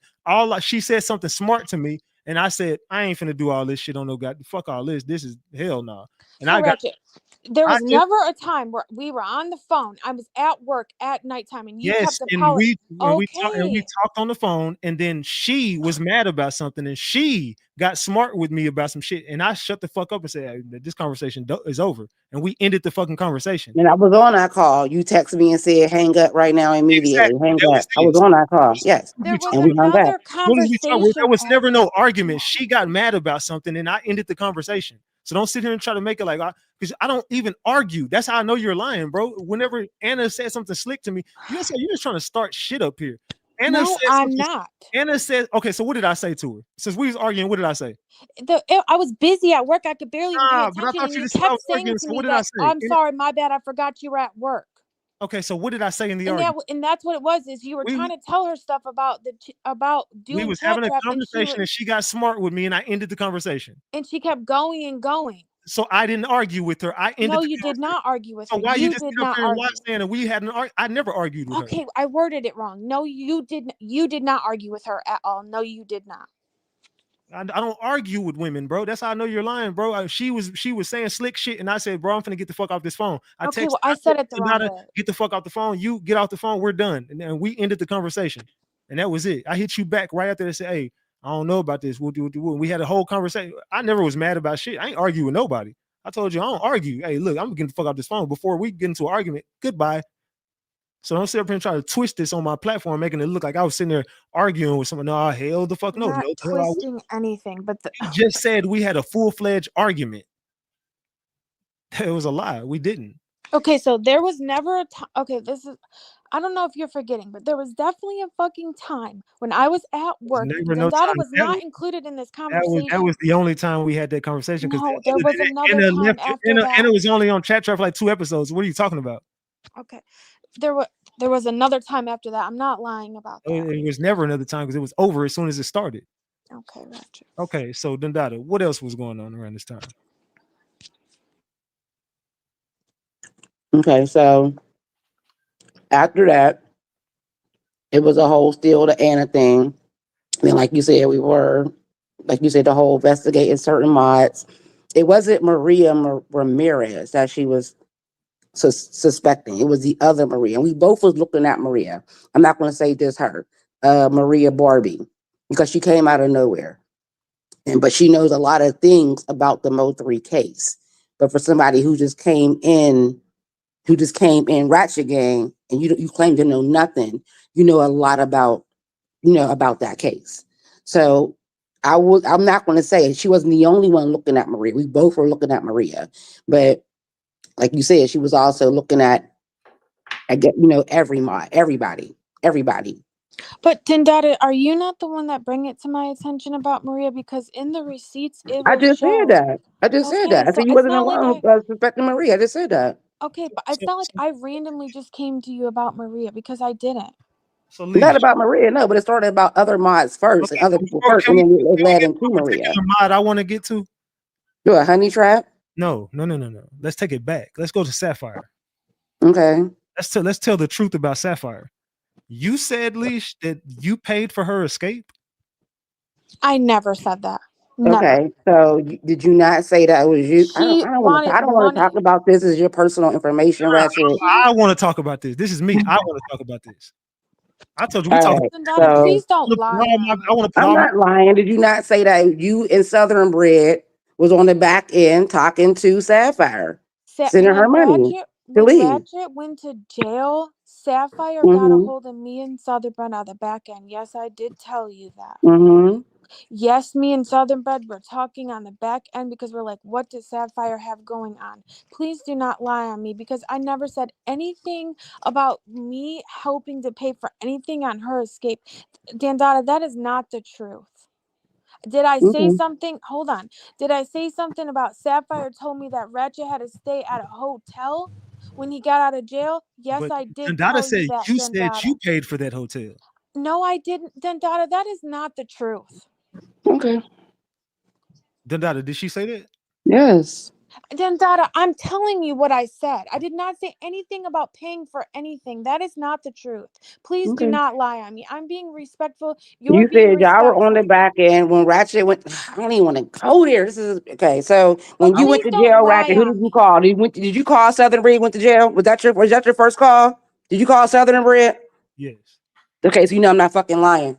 She said something smart to me, and I said, "I ain't finna do all this shit on no god. Fuck all this. This is hell no." Nah. And so Ratchet, there was never a time where we were on the phone. I was at work at nighttime, and you kept we okay. talked on the phone, and then she was mad about something, and she got smart with me about some shit, and I shut the fuck up and said, hey, "This conversation is over," and we ended the fucking conversation. And I was on that call. You texted me and said, "Hang up right now immediately." Exactly. Hang up. I was on that call. Yes. There was And we hung up. another conversation. There was never no argument. She got mad about something, and I ended the conversation. So don't sit here and try to make it like because I don't even argue. That's how I know you're lying, bro. Whenever Anna said something slick to me, you're just trying to start shit up here. Anna no, I'm not. Anna said, okay, so what did I say to her? Since we was arguing, what did I say? I was busy at work. I could barely even pay attention. But I thought you kept saying to me that, I'm sorry, my bad, I forgot you were at work. Okay, so what did I say in the argument? And that's what it was, is you were trying to tell her stuff about doing. We was having a conversation and she got smart with me and I ended the conversation. And she kept going and going. So I didn't argue with her. No, you did not argue with her. So why you just did get up not here and argue. saying that we had I never argued with her. Okay, I worded it wrong. No, you did not argue with her at all. No, you did not. I don't argue with women, bro. That's how I know you're lying, bro. She was saying slick shit, and I said, "Bro, I'm finna get the fuck off this phone." I said it the wrong way. Get the fuck off the phone. You get off the phone. We're done, and then we ended the conversation, and that was it. I hit you back right after and said, "Hey, I don't know about this. We'll do. We had a whole conversation. I never was mad about shit. I ain't argue with nobody. I told you I don't argue. Hey, look, I'm getting the fuck off this phone before we get into an argument. Goodbye." So don't sit up here and try to twist this on my platform, making it look like I was sitting there arguing with someone. No, hell the fuck no. Not no twisting anything, but you just said we had a full-fledged argument. It was a lie. We didn't. Okay, so there was never a time. Okay, I don't know if you're forgetting, but there was definitely a fucking time when I was at work. Dada was not included in this conversation. That was the only time we had that conversation. No, there was another time after that. And it was only on Chat Trap for like 2 episodes. What are you talking about? Okay. There was another time after that. I'm not lying about that. It was never another time because it was over as soon as it started. Okay, Ratchet. Okay, so Dada, what else was going on around this time? Okay, so after that, it was a whole still the Anna thing. And like you said, the whole investigating certain mods. It wasn't Maria Ramirez that she was suspecting. It was the other Maria. And we both was looking at Maria. I'm not going to say this her, Maria Barbie, because she came out of nowhere. But she knows a lot of things about the Mo3 case. But for somebody who just came in Ratchet Gang, and you claim to know nothing, you know a lot about that case. So I'm not going to say she wasn't the only one looking at Maria. We both were looking at Maria, but like you said, she was also looking at everybody. But Dada, are you not the one that bring it to my attention about Maria? Because in the receipts, I just said that. I said you wasn't alone suspecting Maria. I just said that. Okay, but it's not like I randomly just came to you about Maria, because I didn't. So not about Maria, no, but it started about other mods first and other people first, and then it led into Maria. Mod I want to get to. You a honey trap? No. Let's take it back. Let's go to Sapphire. Okay. Let's tell the truth about Sapphire. You said, Leash, that you paid for her escape. I never said that. Never. Okay, so did you not say that it was you? I don't want to talk about this. As your personal information, Ratchet. I want to talk about this. This is me. I want to talk about this. I told you we talked. So, please don't lie. I'm not lying. Did you not say that you and Southern Bread was on the back end talking to Sapphire, sending her money? to when leave. Ratchet went to jail, Sapphire got a Mm-hmm. hold of me and Southern Bread on the back end. Yes, I did tell you that. Mm-hmm. Yes, me and Southern Bread were talking on the back end because we're like, what does Sapphire have going on? Please do not lie on me because I never said anything about me helping to pay for anything on her escape. Dandada, that is not the truth. Did I say Mm-hmm. something? Hold on. Did I say something about Sapphire told me that Ratchet had to stay at a hotel when he got out of jail? Yes, But I did Dundada tell you said that, you said Dandada. you paid for that hotel. No, I didn't, Dandada. That is not the truth. Okay. Dundada, did she say that? Yes. Dandada, I'm telling you what I said. I did not say anything about paying for anything. That is not the truth. Please do Okay. not lie on me. I'm being respectful. You're You being said y'all were on the respectful. back end when Ratchet went. I don't even want to go there. This is okay. So But when you went please to don't jail, lie Ratchet, who did on you me. call? Did you call Southern Breed? Went to jail? Was that your first call? Did you call Southern Breed? Yes. Okay, so you know I'm not fucking lying.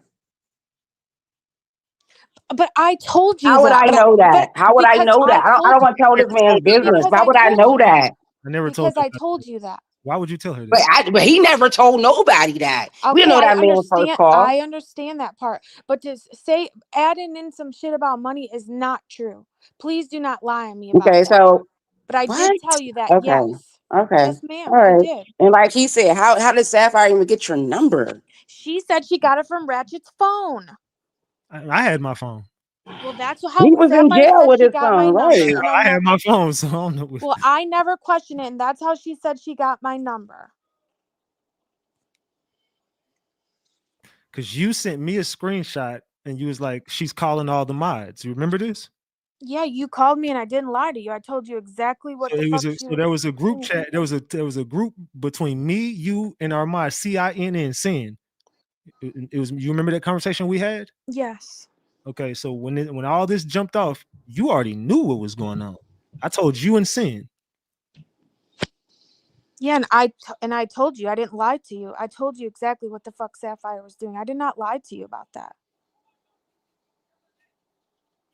But I told you How would that. I But know but that? How would I because know that? I I told don't want to tell this Never man's told her that. business. because Why I would I told know you that. that? I never told Because her I that. told you that. Why would you tell her But that? but he never told nobody that. We Okay, know I that man's first understand. call. I understand that part. But to say adding in some shit about money is not true. Please do not lie on me about Okay, that. so But I what? did tell you that. Okay, Yes. okay, Yes, all ma'am. I right. did. And like he said, how did Sapphire even get your number? She said she got it from Ratchet's phone. I had my phone. Well, that's He how was in Sapphire jail said with she his got my son, number. right? And I I had never, my phone, so I don't know what. well, I never questioned it. And that's how she said she got my number. Because you sent me a screenshot and you was like, she's calling all the mods. You remember this? Yeah, you called me and I didn't lie to you. I told you exactly what So the it was fuck a she so was there was a group doing. chat. There was a group between me, you, and our mod CIN Sin. It was you remember that conversation we had? Yes. Okay, so when all this jumped off, you already knew what was going on. I told you and Sin. Yeah, and I told you I didn't lie to you. I told you exactly what the fuck Sapphire was doing. I did not lie to you about that.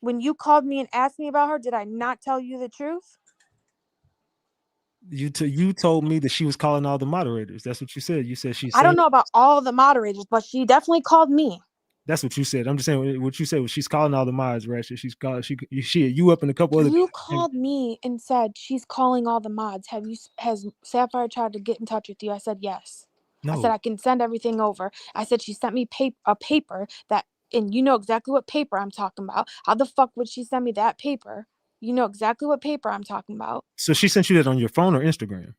When you called me and asked me about her, did I not tell you the truth? You told me that she was calling all the moderators. That's what you said. You said she's I saying don't know about all the moderators, but she definitely called me. that's what you said. I'm just saying what you said was she's calling all the mods, Ratchet. She's called she you up and a couple other You guys. called me and said she's calling all the mods. Has Sapphire tried to get in touch with you? I said yes. I said No. I can send everything over. I said she sent me a paper that, and you know exactly what paper I'm talking about. How the fuck would she send me that paper? You know exactly what paper I'm talking about So she sent you that on your phone or Instagram?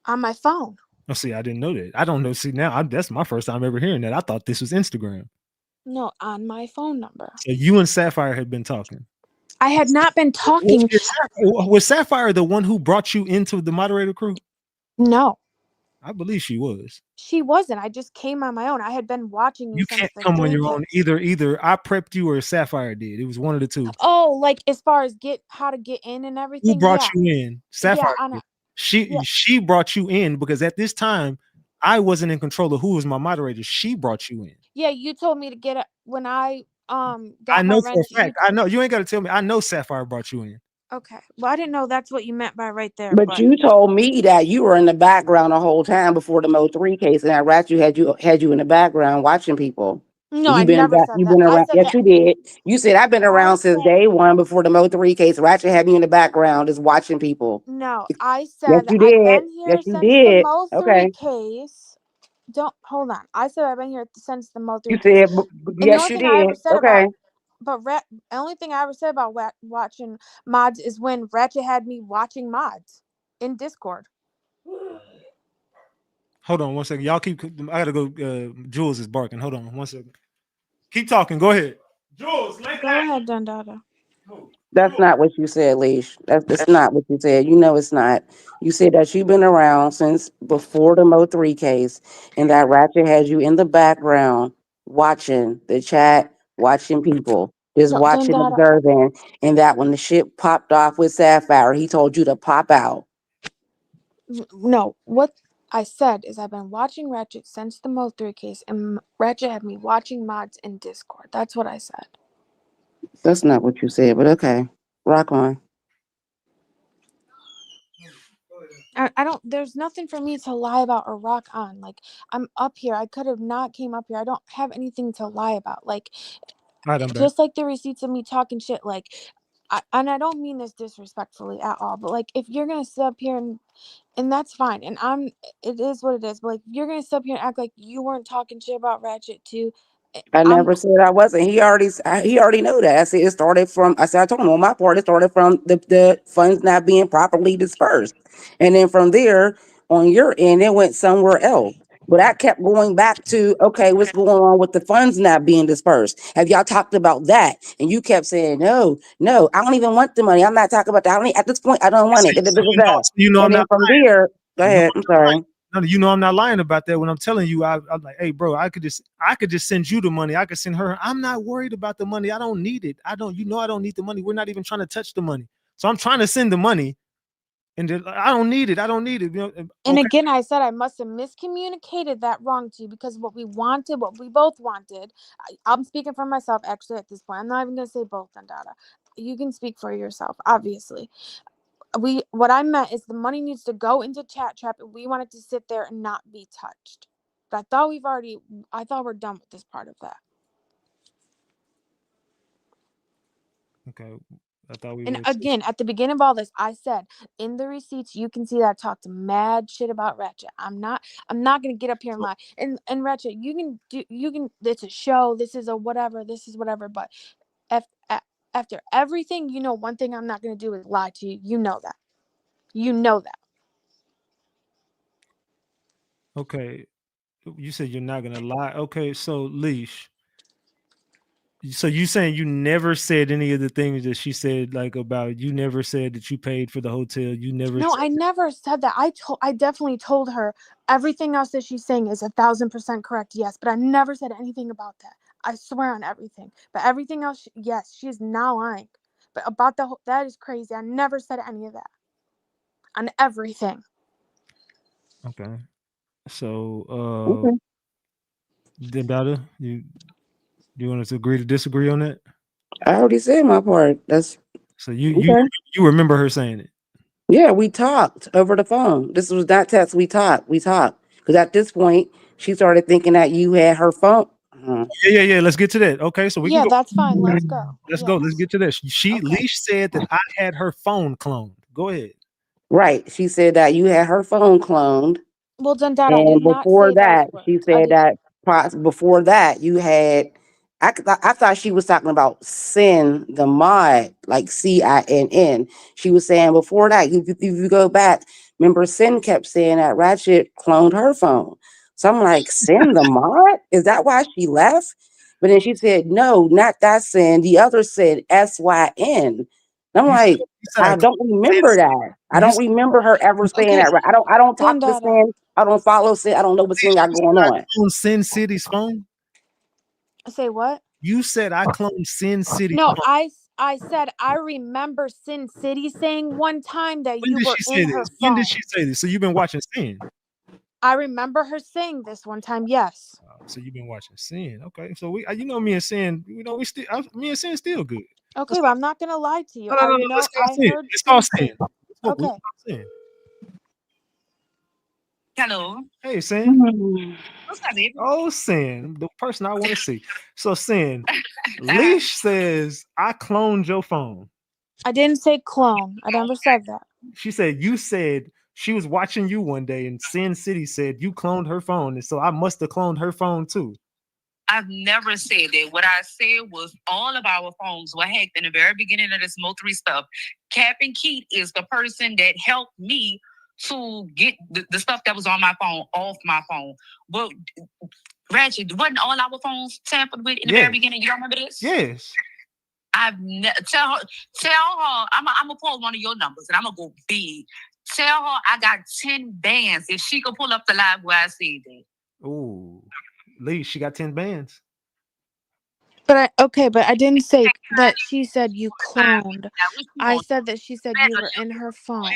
on my phone. Oh, see, I didn't know that. I don't know. See, now that's my first time ever hearing that. I thought this was Instagram. No, on my phone number. So you and Sapphire had been talking. I had not been Was, talking. was Sapphire the one who brought you into the moderator crew? No, I believe she was. she wasn't. I just came on my own. I had been watching you You since can't the come on your own 3Ks. either. I prepped you or Sapphire did. It was one of the two. Oh, like as far as how to get in and Who everything. brought Yeah, you in? yeah, Sapphire on did. a yeah. She brought you in because at this time I wasn't in control of who was my moderator. She brought you in. Yeah, you told me to get it when I I got my know for a wrench. fact. I know you ain't got to tell me. I know Sapphire brought you in. Okay. Well, I didn't know that's what you meant by right there, But but you told me that you were in the background the whole time before the Mo 3 case, and that Ratchet had you in the background watching people. no, And I you've been never back. said You've that. been I around. said Yes, that. you did. You said I've been I around since said day one before the Mo 3 case. Ratchet had me in the background, just watching people. no. I Yes, said you I've did. been Yes, here you since the did. Mo three Okay. case. Don't hold on. I said I've been here since the Mo You three case, said and the yes, only you thing I did. ever said about Okay. the only thing I ever said about watching mods is when Ratchet had me watching mods in Discord. Hold on one second. Y'all keep. I gotta go. Jules is barking. Hold on one second. Keep talking. Go ahead. Jules, lay Go down. ahead, Dundada. That's not what you said, Leash. That's not what you said. You know it's not. You said that you've been around since before the Mo 3 case, and that Ratchet had you in the background watching the chat, watching people, just No, watching, Dundada. observing, and that when the shit popped off with Sapphire, he told you to pop out. No, what I said is I've been watching Ratchet since the Mo 3 case, and Ratchet had me watching mods in Discord. That's what I said. That's not what you said, but okay. Rock on. I don't. There's nothing for me to lie about or rock on. Like, I'm up here. I could have not came up here. I don't have anything to lie about. Like, All right, I'm back. just like the receipts of me talking shit. Like, and I don't mean this disrespectfully at all. But like, if you're gonna sit up here and that's fine. And it is what it is. But like, if you're gonna sit up here and act like you weren't talking shit about Ratchet too, I I'm never said I wasn't. He already know that. I said it started from. I said I told him on my part. It started from the funds not being properly dispersed, and then from there on your end, it went somewhere else. But I kept going back to okay, what's going on with the funds not being dispersed? Have y'all talked about that? And you kept saying no, no. I don't even want the money. I'm not talking about that. I don't, at this point, I don't want it. Da, da, da, da, da. I'm And then not from there, go lying. ahead. I'm sorry. No, I'm not lying about that. When I'm telling you, I'm like, hey, bro, I could just send you the money. I could send her. I'm not worried about the money. I don't need it. I don't need the money. We're not even trying to touch the money. So I'm trying to send the money, and I don't need it. I don't need it. You know, And okay. again, I said I must have miscommunicated that wrong to you because what we both wanted, I'm speaking for myself actually at this point. I'm not even going to say both, Dandara. You can speak for yourself, obviously. What I meant is the money needs to go into Chat Trap and we want it to sit there and not be touched. But I thought we're done with this part of that. Okay. I thought we And were. again, at the beginning of all this, I said in the receipts you can see that I talked mad shit about Ratchet. I'm not gonna get up here and lie. And Ratchet, you can. It's a show. This is a whatever. This is whatever. But after everything, one thing I'm not gonna do is lie to you. You know that. You know that. Okay. You said you're not gonna lie. Okay, so Leash. So you saying you never said any of the things that she said, like about you never said that you paid for the hotel. You never No, said I never said that. I definitely told her everything else that she's saying is 1,000% correct. Yes, but I never said anything about that. I swear on everything. But everything else, yes, she is not lying. But about that is crazy. I never said any of that on everything. okay. So Okay. Dada, you want us to agree to disagree on that? I already said my part. That's So you you okay. you remember her saying it? Yeah, we talked over the phone. This was not text. We talked. We talked. Because at this point, she started thinking that you had her phone. Yeah. Let's get to that. Okay, so we can Yeah, go. that's fine. Let's go. Let's go. Let's Yes. get to that. She Okay. Leash said that I had her phone cloned. Go ahead. Right. She said that you had her phone cloned. Well, Dundad, I did And not before say those that, she words. I said did. that before that, you had. I thought she was talking about Sin the mod, like Cinn. She was saying before that, if you go back, remember Sin kept saying that Ratchet cloned her phone. So I'm like, Sin the mod? Is that why she left? But then she said, no, not that Sin. The other Sin, Syn. And I'm like, You said I I cloned don't remember that. I you don't said, remember her ever saying Okay, that. Right. I don't talk to Dundada. Sin. I don't follow Sin. I don't know what Sin got you said going I on. cloned Sin City's phone. Say what? You said I cloned Sin City's No, phone. I said I remember Sin City saying one time that When you did were she in say her this? When did she phone. say this? So you've been watching Sin. I remember her saying this one time. Yes. So you've been watching Sin. Okay. So me and Sin, me and Sin still good. Okay, Let's but talk. I'm not gonna lie to you. No. Let's call I Sin. heard Let's call Sin Sin. say. Let's Okay. call Sin. Hello. Hey, Sin. Hmm. What's up, baby? Oh, Sin, the person I want to see. So, Sin, Leash says, I cloned your phone. I didn't say clone. I never said that. She said, you said she was watching you one day, and Sin City said you cloned her phone. And so I must have cloned her phone too. I've never said that. What I said was all of our phones were hacked in the very beginning of this Mo3 stuff. Captain Keith is the person that helped me to get the stuff that was on my phone off my phone. But Ratchet, wasn't all our phones tampered with in the very beginning? You don't remember this? Yes. Tell her, I'm gonna pull one of your numbers and I'm gonna go big. Tell her I got 10 bands if she could pull up the live where I see that. Ooh. Leash, she got 10 bands. But I didn't say that she said you cloned. I said that she said you were in her phone.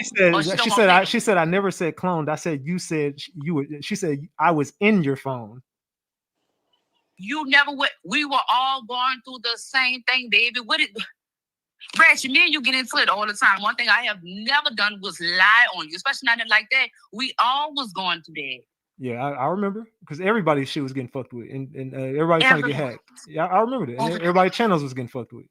She said I never said cloned. I said you said you were. She said I was in your phone. You never went. We were all going through the same thing, baby. Ratchet, me and you get into it all the time. One thing I have never done was lie on you, especially nothing like that. We all was going through that. Yeah, I remember because everybody's shit was getting fucked with, and everybody's trying to get hacked. Yeah, I remember that, and everybody's channels was getting fucked with.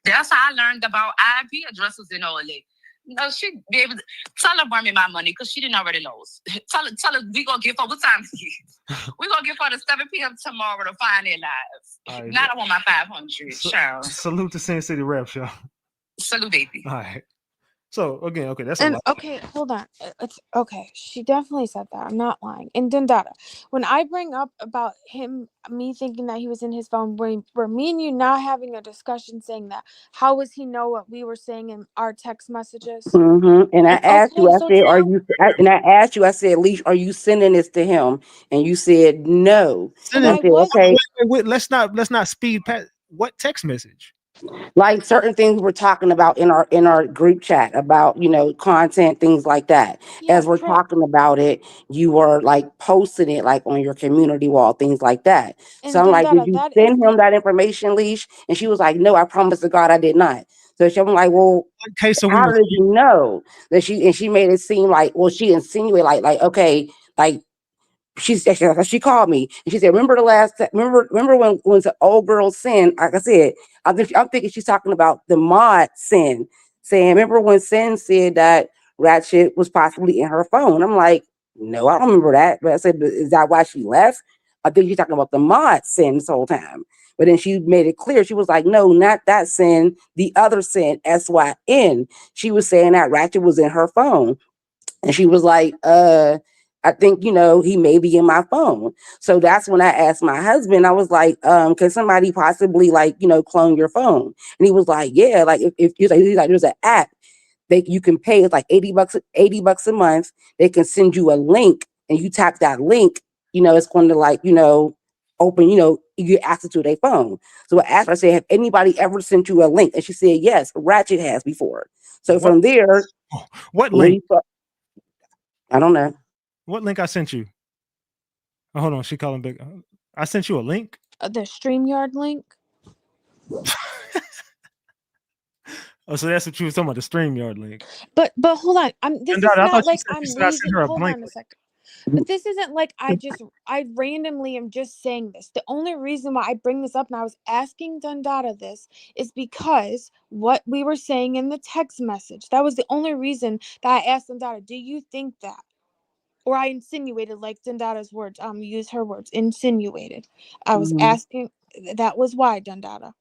That's how I learned about IP addresses and all that. No, she be able to tell her bring me my money because she didn't already knows. tell her we gonna give her what time it is. We gonna give her the 7 p.m. tomorrow to find their lives. Right, Not I want my 500, child. Salute to Sin City Rap Show. Salute, baby. All right. So again, okay, that's a And lot. okay, hold on. It's okay. She definitely said that. I'm not lying. And Dundada, when I bring up about me thinking that he was in his phone, were me and you not having a discussion saying that? How does he know what we were saying in our text messages? And I And asked you, okay, I so said, tell. and I asked you, I said, Leash, are you sending this to him? And you said no. And I I said, wasn't. okay. Wait, let's not speed past what text message. Like certain things we're talking about in our group chat about, content, things like that. Yeah, As we're talking about it, you were like posting it like on your community wall, things like that. So and I'm like, did Dundada, you that is send him the. that information, Leash? And she was like, no, I promise to God I did not. So I'm like, well, Okay, so we how were did you know that she made it seem like, well, she insinuated like okay, like she called me and she said, "Remember the last? Remember when the old girl Sin? Like I said, I'm thinking she's talking about the mod Sin, saying, remember when Sin said that Ratchet was possibly in her phone? I'm like, no, I don't remember that. But I said, but is that why she left? I think she's talking about the mod Sin this whole time. But then she made it clear. She was like, no, not that Sin, the other Sin, SYN. She was saying that Ratchet was in her phone. And she was like, I think, he may be in my phone. So that's when I asked my husband, I was like, can somebody possibly like, clone your phone? And he was like, yeah, like if he's like, there's an app you can pay, it's like $80 a month. They can send you a link and you tap that link, it's going to like, open, you get access to their phone. So I asked her, I said, have anybody ever sent you a link? And she said, yes, Ratchet has before. So what? from there, What link? I don't know. What link I sent you? Oh, hold on, she calling back. I sent you a link. The StreamYard link. Oh, so that's what you was talking about, the StreamYard link. But hold on. This is I not thought like you I'm said I sent raising. her a Hold blank on a link. second. But this isn't like I randomly am just saying this. The only reason why I bring this up and I was asking Dundada this is because what we were saying in the text message. That was the only reason that I asked Dundada, do you think that? Or I insinuated, like Dundada's words, use her words, insinuated. I was asking, that was why, Dundada.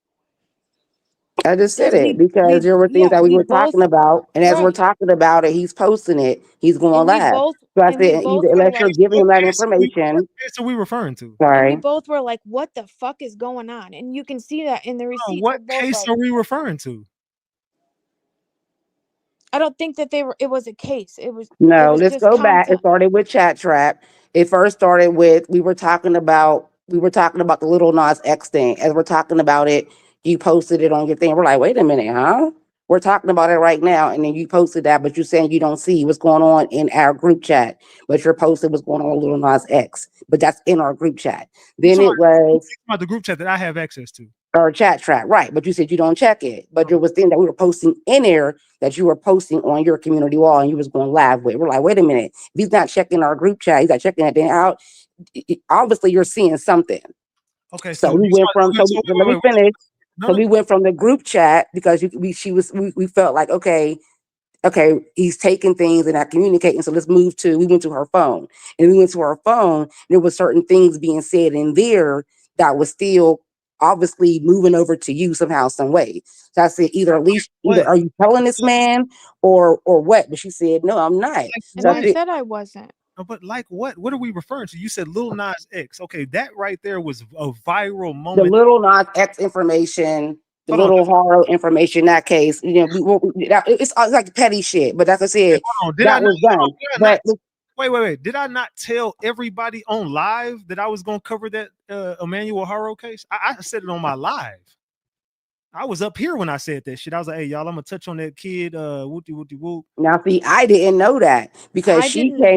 I just said Because it because there were things that we we were both, talking about, and as we're right. talking about it, he's posting it. He's going And we live. both, So I and we said, either both were unless you're like, giving him that What information, case are we referring to? and we sorry, both were like, what the fuck is going on? And you can see that in the receipts. We're What both case like, are we referring to? I don't think that it was a case. It no, was let's just go back. It content. started with Chat Trap. It first started with we were talking about the little Nas X thing. As we're talking about it, you posted it on your thing. We're like, wait a minute, huh? We're talking about it right now, and then you posted that, but you're saying you don't see what's going on in our group chat, but you're posting what's going on with little Nas X. But that's in our group chat. You Then talking it was about the group chat that I have access to? or Chat Trap, right? But you said you don't check it. But there was things that we were posting in there that you were posting on your community wall, and you was going live with. We're like, wait a minute, if he's not checking our group chat, he's not checking that thing out. Obviously, you're seeing something. Okay, So so we you went from. okay, So, so so let wait, me wait. finish. No, So no. we went from the group chat because we felt like okay, he's taking things and not communicating. So we went to her phone. And we went to her phone. There was certain things being said in there that was still obviously moving over to you somehow, some way. So I said, either What? are you telling this man or what? But she said, no, I'm not. And So I I What? said, said I wasn't. No, but like what? What are we referring to? You said Lil Nas X. Okay, that right there was a viral the moment. little Nas X information, the Hold on, little horror information, in that case, it's like petty shit. But like I said, hold on. Did I that not? was Hold on, done. did I not? But Wait. Did I not tell everybody on live that I was gonna cover that Emmanuel Haro case? I said it on my live. I was up here when I said that shit. I was like, hey, y'all, I'm gonna touch on that kid, whoopty whoopty whoop. Now, see, I didn't know that because I didn't Why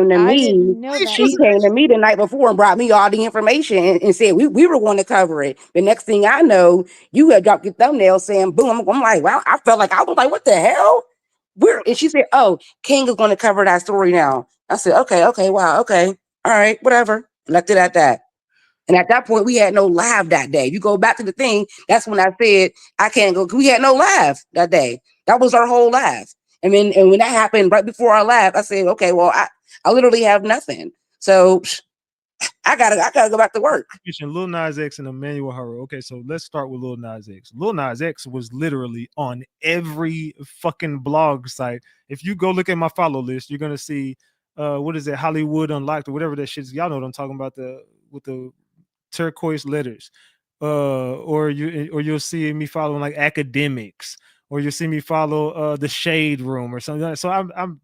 know didn't that you she say either. came to me the night before and brought me all the information and said we were going to cover it. The next thing I know, you had dropped your thumbnail saying boom. I'm like, wow, I felt like I was like, what the hell? And she said, oh, King is going to cover that story now. I said, okay, wow, okay, all right, whatever. Left it at that. And at that point, we had no live that day. You go back to the thing, that's when I said I can't go. We had no live that day. That was our whole live. And when that happened right before our live, I said, okay, well, I literally have nothing. So I gotta go back to work. mentioned Lil Nas X and Emmanuel Hurry. Okay, so let's start with Lil Nas X. Lil Nas X was literally on every fucking blog site. If you go look at my follow list, you're gonna see what is it, Hollywood Unlocked or whatever that shit is. Y'all know what I'm talking about, the with the turquoise letters. Or you'll see me following like academics, or you'll see me follow the Shade Room or something. So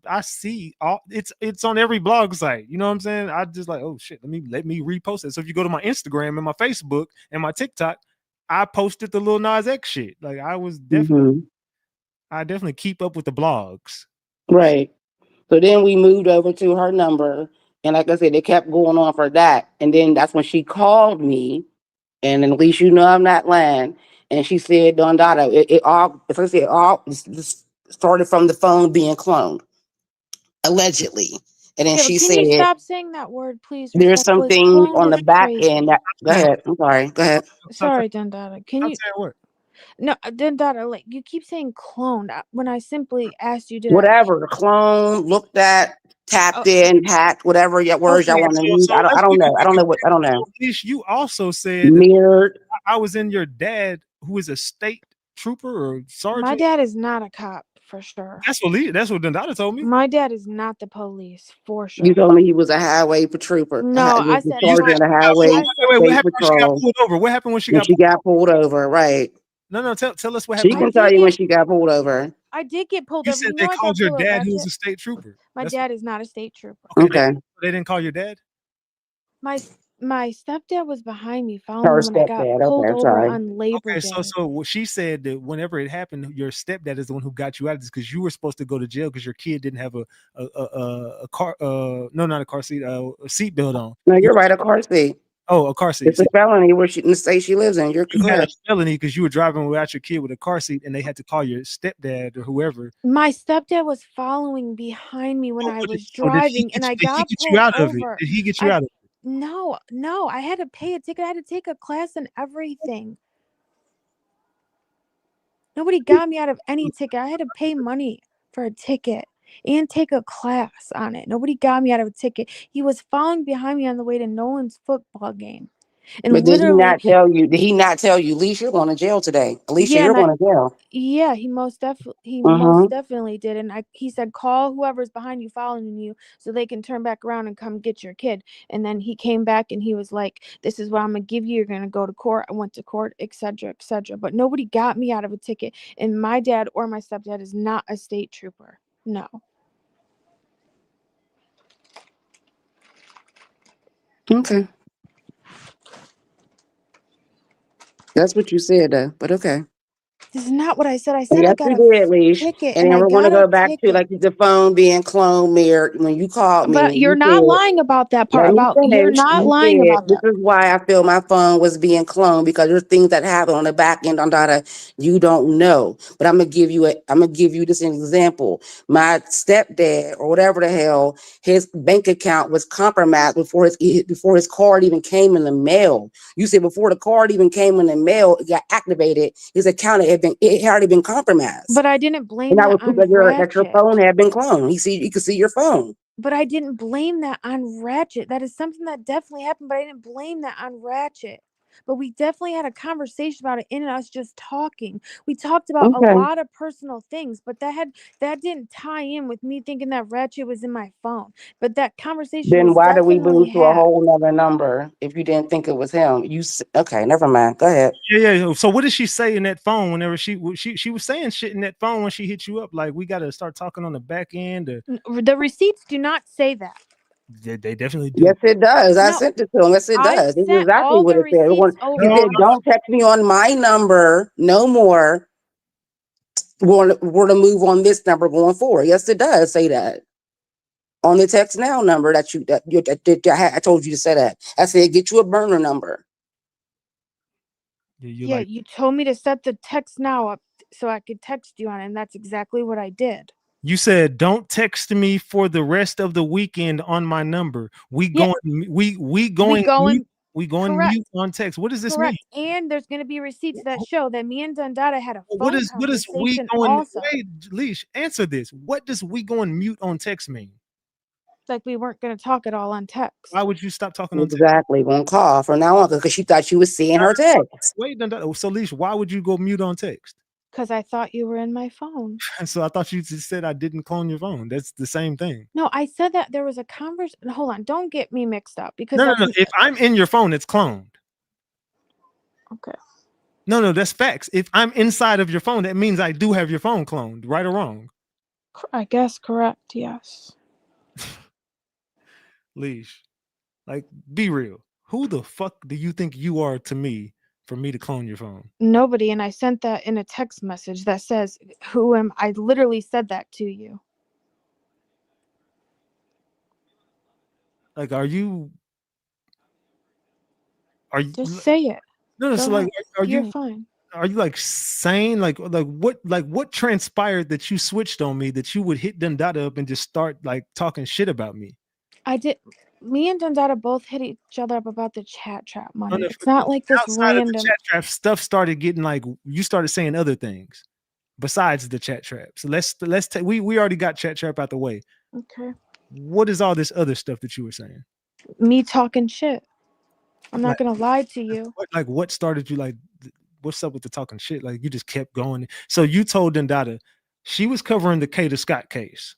I see all it's on every blog site. You know what I'm saying? I just like, oh shit, let me repost it. So if you go to my Instagram and my Facebook and my TikTok, I posted the Lil Nas X shit. Like I definitely keep up with the blogs. Right. So then we moved over to her number. And like I said, it kept going on for that. And then that's when she called me. And at least you know I'm not lying. And she said, Don Dada, it all, as I said, this started from the phone being cloned, allegedly. And then Yeah, but she can you said, stop saying that word, please, there's some respectfully? things Cloned on the is back crazy. end that, go Man, ahead. I'm sorry. Go ahead. Sorry, Dundada. Can I'm you saying what? no Dundada, like you keep saying cloned when I simply asked you, did I Whatever, clone, looked at, oh, tapped in, hacked, whatever words y'all okay. want to use. So I let's don't keep know. it I don't know moving. what, I don't know. Ish, you also said that Mirrored. I was in your dad, who is a state trooper or My sergeant. dad is not a cop for sure. That's what Dundada told me. My dad is not the police for You sure. told me he was a highway trooper. No, He was I the said You said sergeant my of the she got pulled. highway I said Wait, what state happened when she got patrol pulled over? What happened when she when got she pulled got over? pulled over. Right. No, tell us what She happened. I can tell did you when get she got pulled over. I did get pulled You over. said You know they I called got your pulled over, dad, who was a Ratchet. state trooper. My That's dad is not a state trooper. okay. Okay. They didn't call your dad. My stepdad was behind me, following Her me when I got stepdad. Okay, pulled I'm over sorry. on Labor Okay, Day. so what she said that whenever it happened, your stepdad is the one who got you out of this because you were supposed to go to jail because your kid didn't have a car no, not a car seat, a seatbelt on. No, You you're right. A car seat. a car seat. It's a See, felony where she in the state she lives in. You're you had a correct. felony because you were driving without your kid with a car seat, and they had to call your stepdad or whoever. My stepdad was following behind me when I was Did he driving and I did he got get you pulled out of it? over. Did he get you I out of it? no, I had to pay a ticket. I had to take a class and everything. Nobody got me out of any ticket. I had to pay money for a ticket and take a class on it. Nobody got me out of a ticket. He was following behind me on the way to Nolan's football game. But And did he literally, not tell you? Did he not tell you, Alicia, you're going to jail today? Alicia, yeah, you're and I going to jail. yeah, he most Mm-hmm. definitely did. And he said, call whoever's behind you following you so they can turn back around and come get your kid. And then he came back and he was like, this is what I'm gonna give you. You're gonna go to court. I went to court, etc., etc. But nobody got me out of a ticket. And my dad or my stepdad is not a state trooper. No. Okay. That's what you said, though. But okay. This is not what I said. I said I Yes, got we a did, Leash. ticket And and then I we're going to got a go back to ticket. like the phone being cloned, mirrored. When you called me, But you're you not said, lying about that part. let me About you're finish. not You lying said, about this that. is why I feel my phone was being cloned because there's things that happen on the back end on data you don't know. But I'm gonna give you this example. My stepdad or whatever the hell, his bank account was compromised before his card even came in the mail. You said before the card even came in the mail, it got activated. His account had already been compromised. But I didn't And blame that that was proof on that your Ratchet. phone had been cloned. You could see your phone. But I didn't blame that on Ratchet. That is something that definitely happened, but I didn't blame that on Ratchet. But we definitely had a conversation about it in us just talking. We talked about a Okay. lot of personal things, but that didn't tie in with me thinking that Ratchet was in my phone. But that conversation Then was why did we definitely move to a had. whole nother number if you didn't think it was him? Okay, never mind. Go ahead. Yeah. So what did she say in that phone whenever she was saying shit in that phone when she hit you up? Like we got to start talking on the back end. Or, The receipts do not say that. They definitely do. Yes, it does. I No, sent it to him. Yes, it I does. This is sent exactly all what the it said. receipts He over. No, said, "Don't text me on my number no more. We're to move on this number going forward." Yes, it does say that on the text now number I told you to set that. I said, "Get you a burner number." you Yeah, like you told me to set the text now up so I could text you on it, and that's exactly what I did. you said don't text me for the rest of the weekend on my number. Yeah, We we going mute. going We going correct, mute on text. What does this mean? correct. And there's gonna be receipts that show that me and Dundada had a phone What is we conversation going? also. Wait, Leash, answer this. What does we going mute on text mean? Like we weren't gonna talk at all on Why text. would you stop talking on text? Exactly. Won't call from now on because she thought she was seeing her text. Wait, so Leash, why would you go mute on text? Because I thought you were in my phone. And so I thought you just said I didn't clone your phone. That's the same thing. No, I said that there was a conversation. Hold on, don't get me mixed up because No, no, that's no. If I'm in your phone, it's cloned. okay. No, no, that's facts. If I'm inside of your phone, that means I do have your phone cloned, right or wrong. I guess correct. Yes. Leash, like, be real. Who the fuck do you think you are to me for me to clone your phone? Nobody, and I sent that in a text message that says, "Who am I?" Literally said that to you. Like, are you Just say it. no, no, Go so like, ahead. are You're you fine. like sane? Like what transpired that you switched on me that you would hit Dundada up and just start like talking shit about me? I did. Me and Dundada both hit each other up about the chat trap On money. the, It's not like this outside of the random. chat trap, stuff started getting like you started saying other things besides the chat trap. So let's take we already got chat trap out the way. Okay. What is all this other stuff that you were saying? Me talking shit. I'm Like not gonna lie to you. what started you like? What's up with the talking shit? Like you just kept going. So you told Dundada she was covering the Kata Scott case.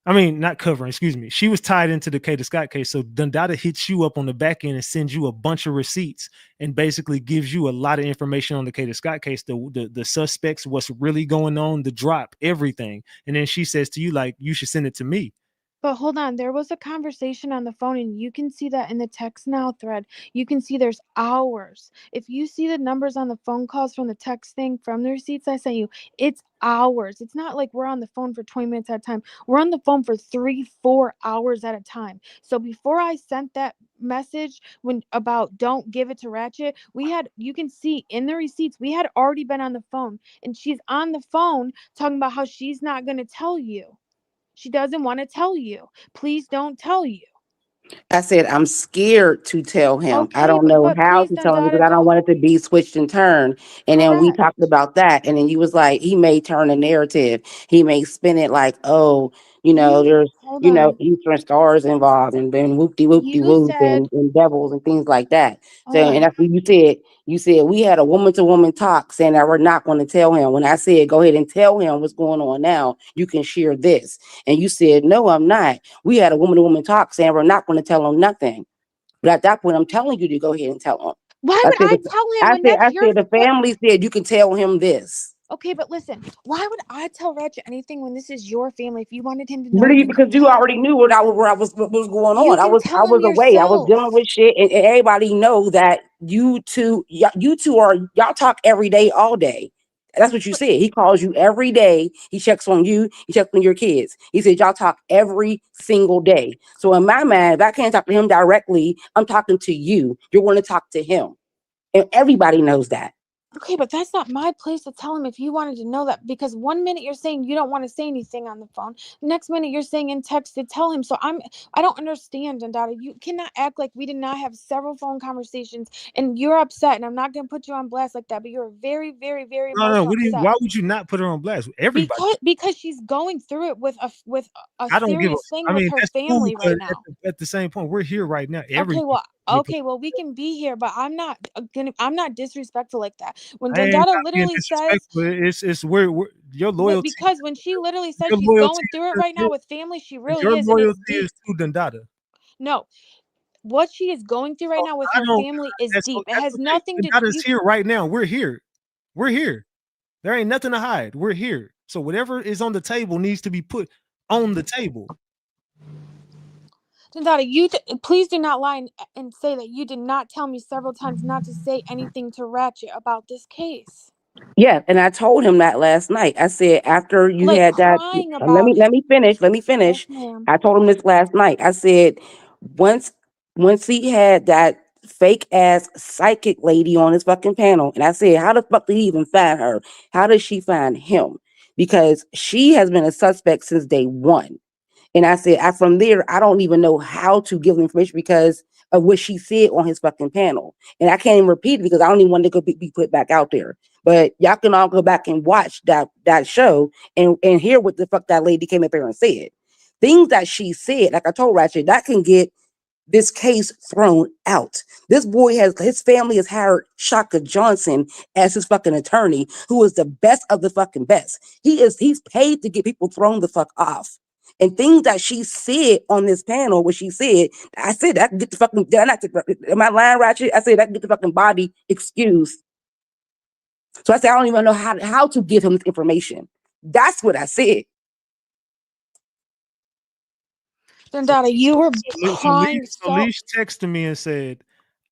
I mean, not covering, excuse me. She was tied into the Kata Scott case. So Dundada hits you up on the back end and sends you a bunch of receipts and basically gives you a lot of information on the Kata Scott case, the suspects, what's really going on, the drop, everything. And then she says to you, like, you should send it to me. But hold on, there was a conversation on the phone, and you can see that in the text now thread. You can see there's hours. If you see the numbers on the phone calls from the text thing from the receipts I sent you, it's hours. It's not like we're on the phone for 20 minutes at a time. We're on the phone for 3-4 hours at a time. So before I sent that message when about don't give it to Ratchet, you can see in the receipts we had already been on the phone, and she's on the phone talking about how she's not going to tell you. She doesn't want to tell you. Please don't tell you. I said, I'm scared to tell him. I Okay, don't but know but how please, to tell him because Dundada, I don't don't. want it to be switched and turned. And then we Correct. talked about that. And then you was like, he may turn the narrative. He may spin it like, oh, You there's, hold on. Eastern stars involved and then whoopty whoopty You whoop said, and devils and things like that. So, hold and on. that's what you said. You said we had a woman to woman talk saying that we're not going to tell him. When I said, go ahead and tell him what's going on now, you can share this. And you said, no, I'm not. We had a woman to woman talk saying we're not going to tell him nothing. But at that point, I'm telling you to go ahead and tell him. Why I would said, I tell him when that's I your said, the what? family said you can tell him this. Okay, but listen. Why would I tell Ratchet anything when this is your family? If you wanted him to know, Really, you can because you tell. already knew what was going You on. can I tell him was away. I was dealing yourself. with shit, and everybody know that you two are y'all talk every day, all day. That's what you But said. He calls you every day. He checks on you. He checks on your kids. He said y'all talk every single day. So in my mind, if I can't talk to him directly, I'm talking to you. You're going to talk to him, and everybody knows that. okay, but that's not my place to tell him if you wanted to know that, because one minute you're saying you don't want to say anything on the phone, next minute you're saying in text to tell him. So I don't understand, Dundada. You cannot act like we did not have several phone conversations and you're upset, and I'm not going to put you on blast like that, but you're very, very, very No, no. emotional upset Why would you not put her on blast? Everybody. because she's going through it with a I don't give a. serious thing I with mean, her that's cool, family but right now. at the same point, we're here right now. Okay, Everybody. well, okay, well, we can be here, but I'm not disrespectful like that. When I ain't Dundada not being literally says, disrespectful. It's we're your loyalty. because when she literally said Your she's loyalty going through it is right now with family, she really your is, and it's loyalty deep. is to Dundada. No, what she is going through right So now with I her don't. family is deep. It That's has okay. nothing to Dundada's you. here right now. We're here. We're here. There ain't nothing to hide. We're here. So whatever is on the table needs to be put on the table. Dundada, please do not lie and say that you did not tell me several times not to say anything to Ratchet about this case. Yeah, and I told him that last night. I said after you Like had that, crying let about me it. let me finish. Let me Yes, finish. ma'am. I told him this last night. I said once once he had that fake ass psychic lady on his fucking panel, and I said, how the fuck did he even find her? How did she find him? Because she has been a suspect since day one. And I said, from there, I don't even know how to give information because of what she said on his fucking panel. And I can't even repeat it because I don't even want it to be put back out there. But y'all can all go back and watch that show and hear what the fuck that lady came up there and said. Things that she said, like I told Ratchet, that can get this case thrown out. This boy has his family has hired Shaka Johnson as his fucking attorney, who is the best of the fucking best. He's paid to get people thrown the fuck off. And things that she said on this panel, what she said, I said that can get the fucking am I lying, Ratchet? I said that can get the fucking body excused. So I said I don't even know how to give him this information. That's what I said. Dundada, you were So crying so. Leash texted me and said,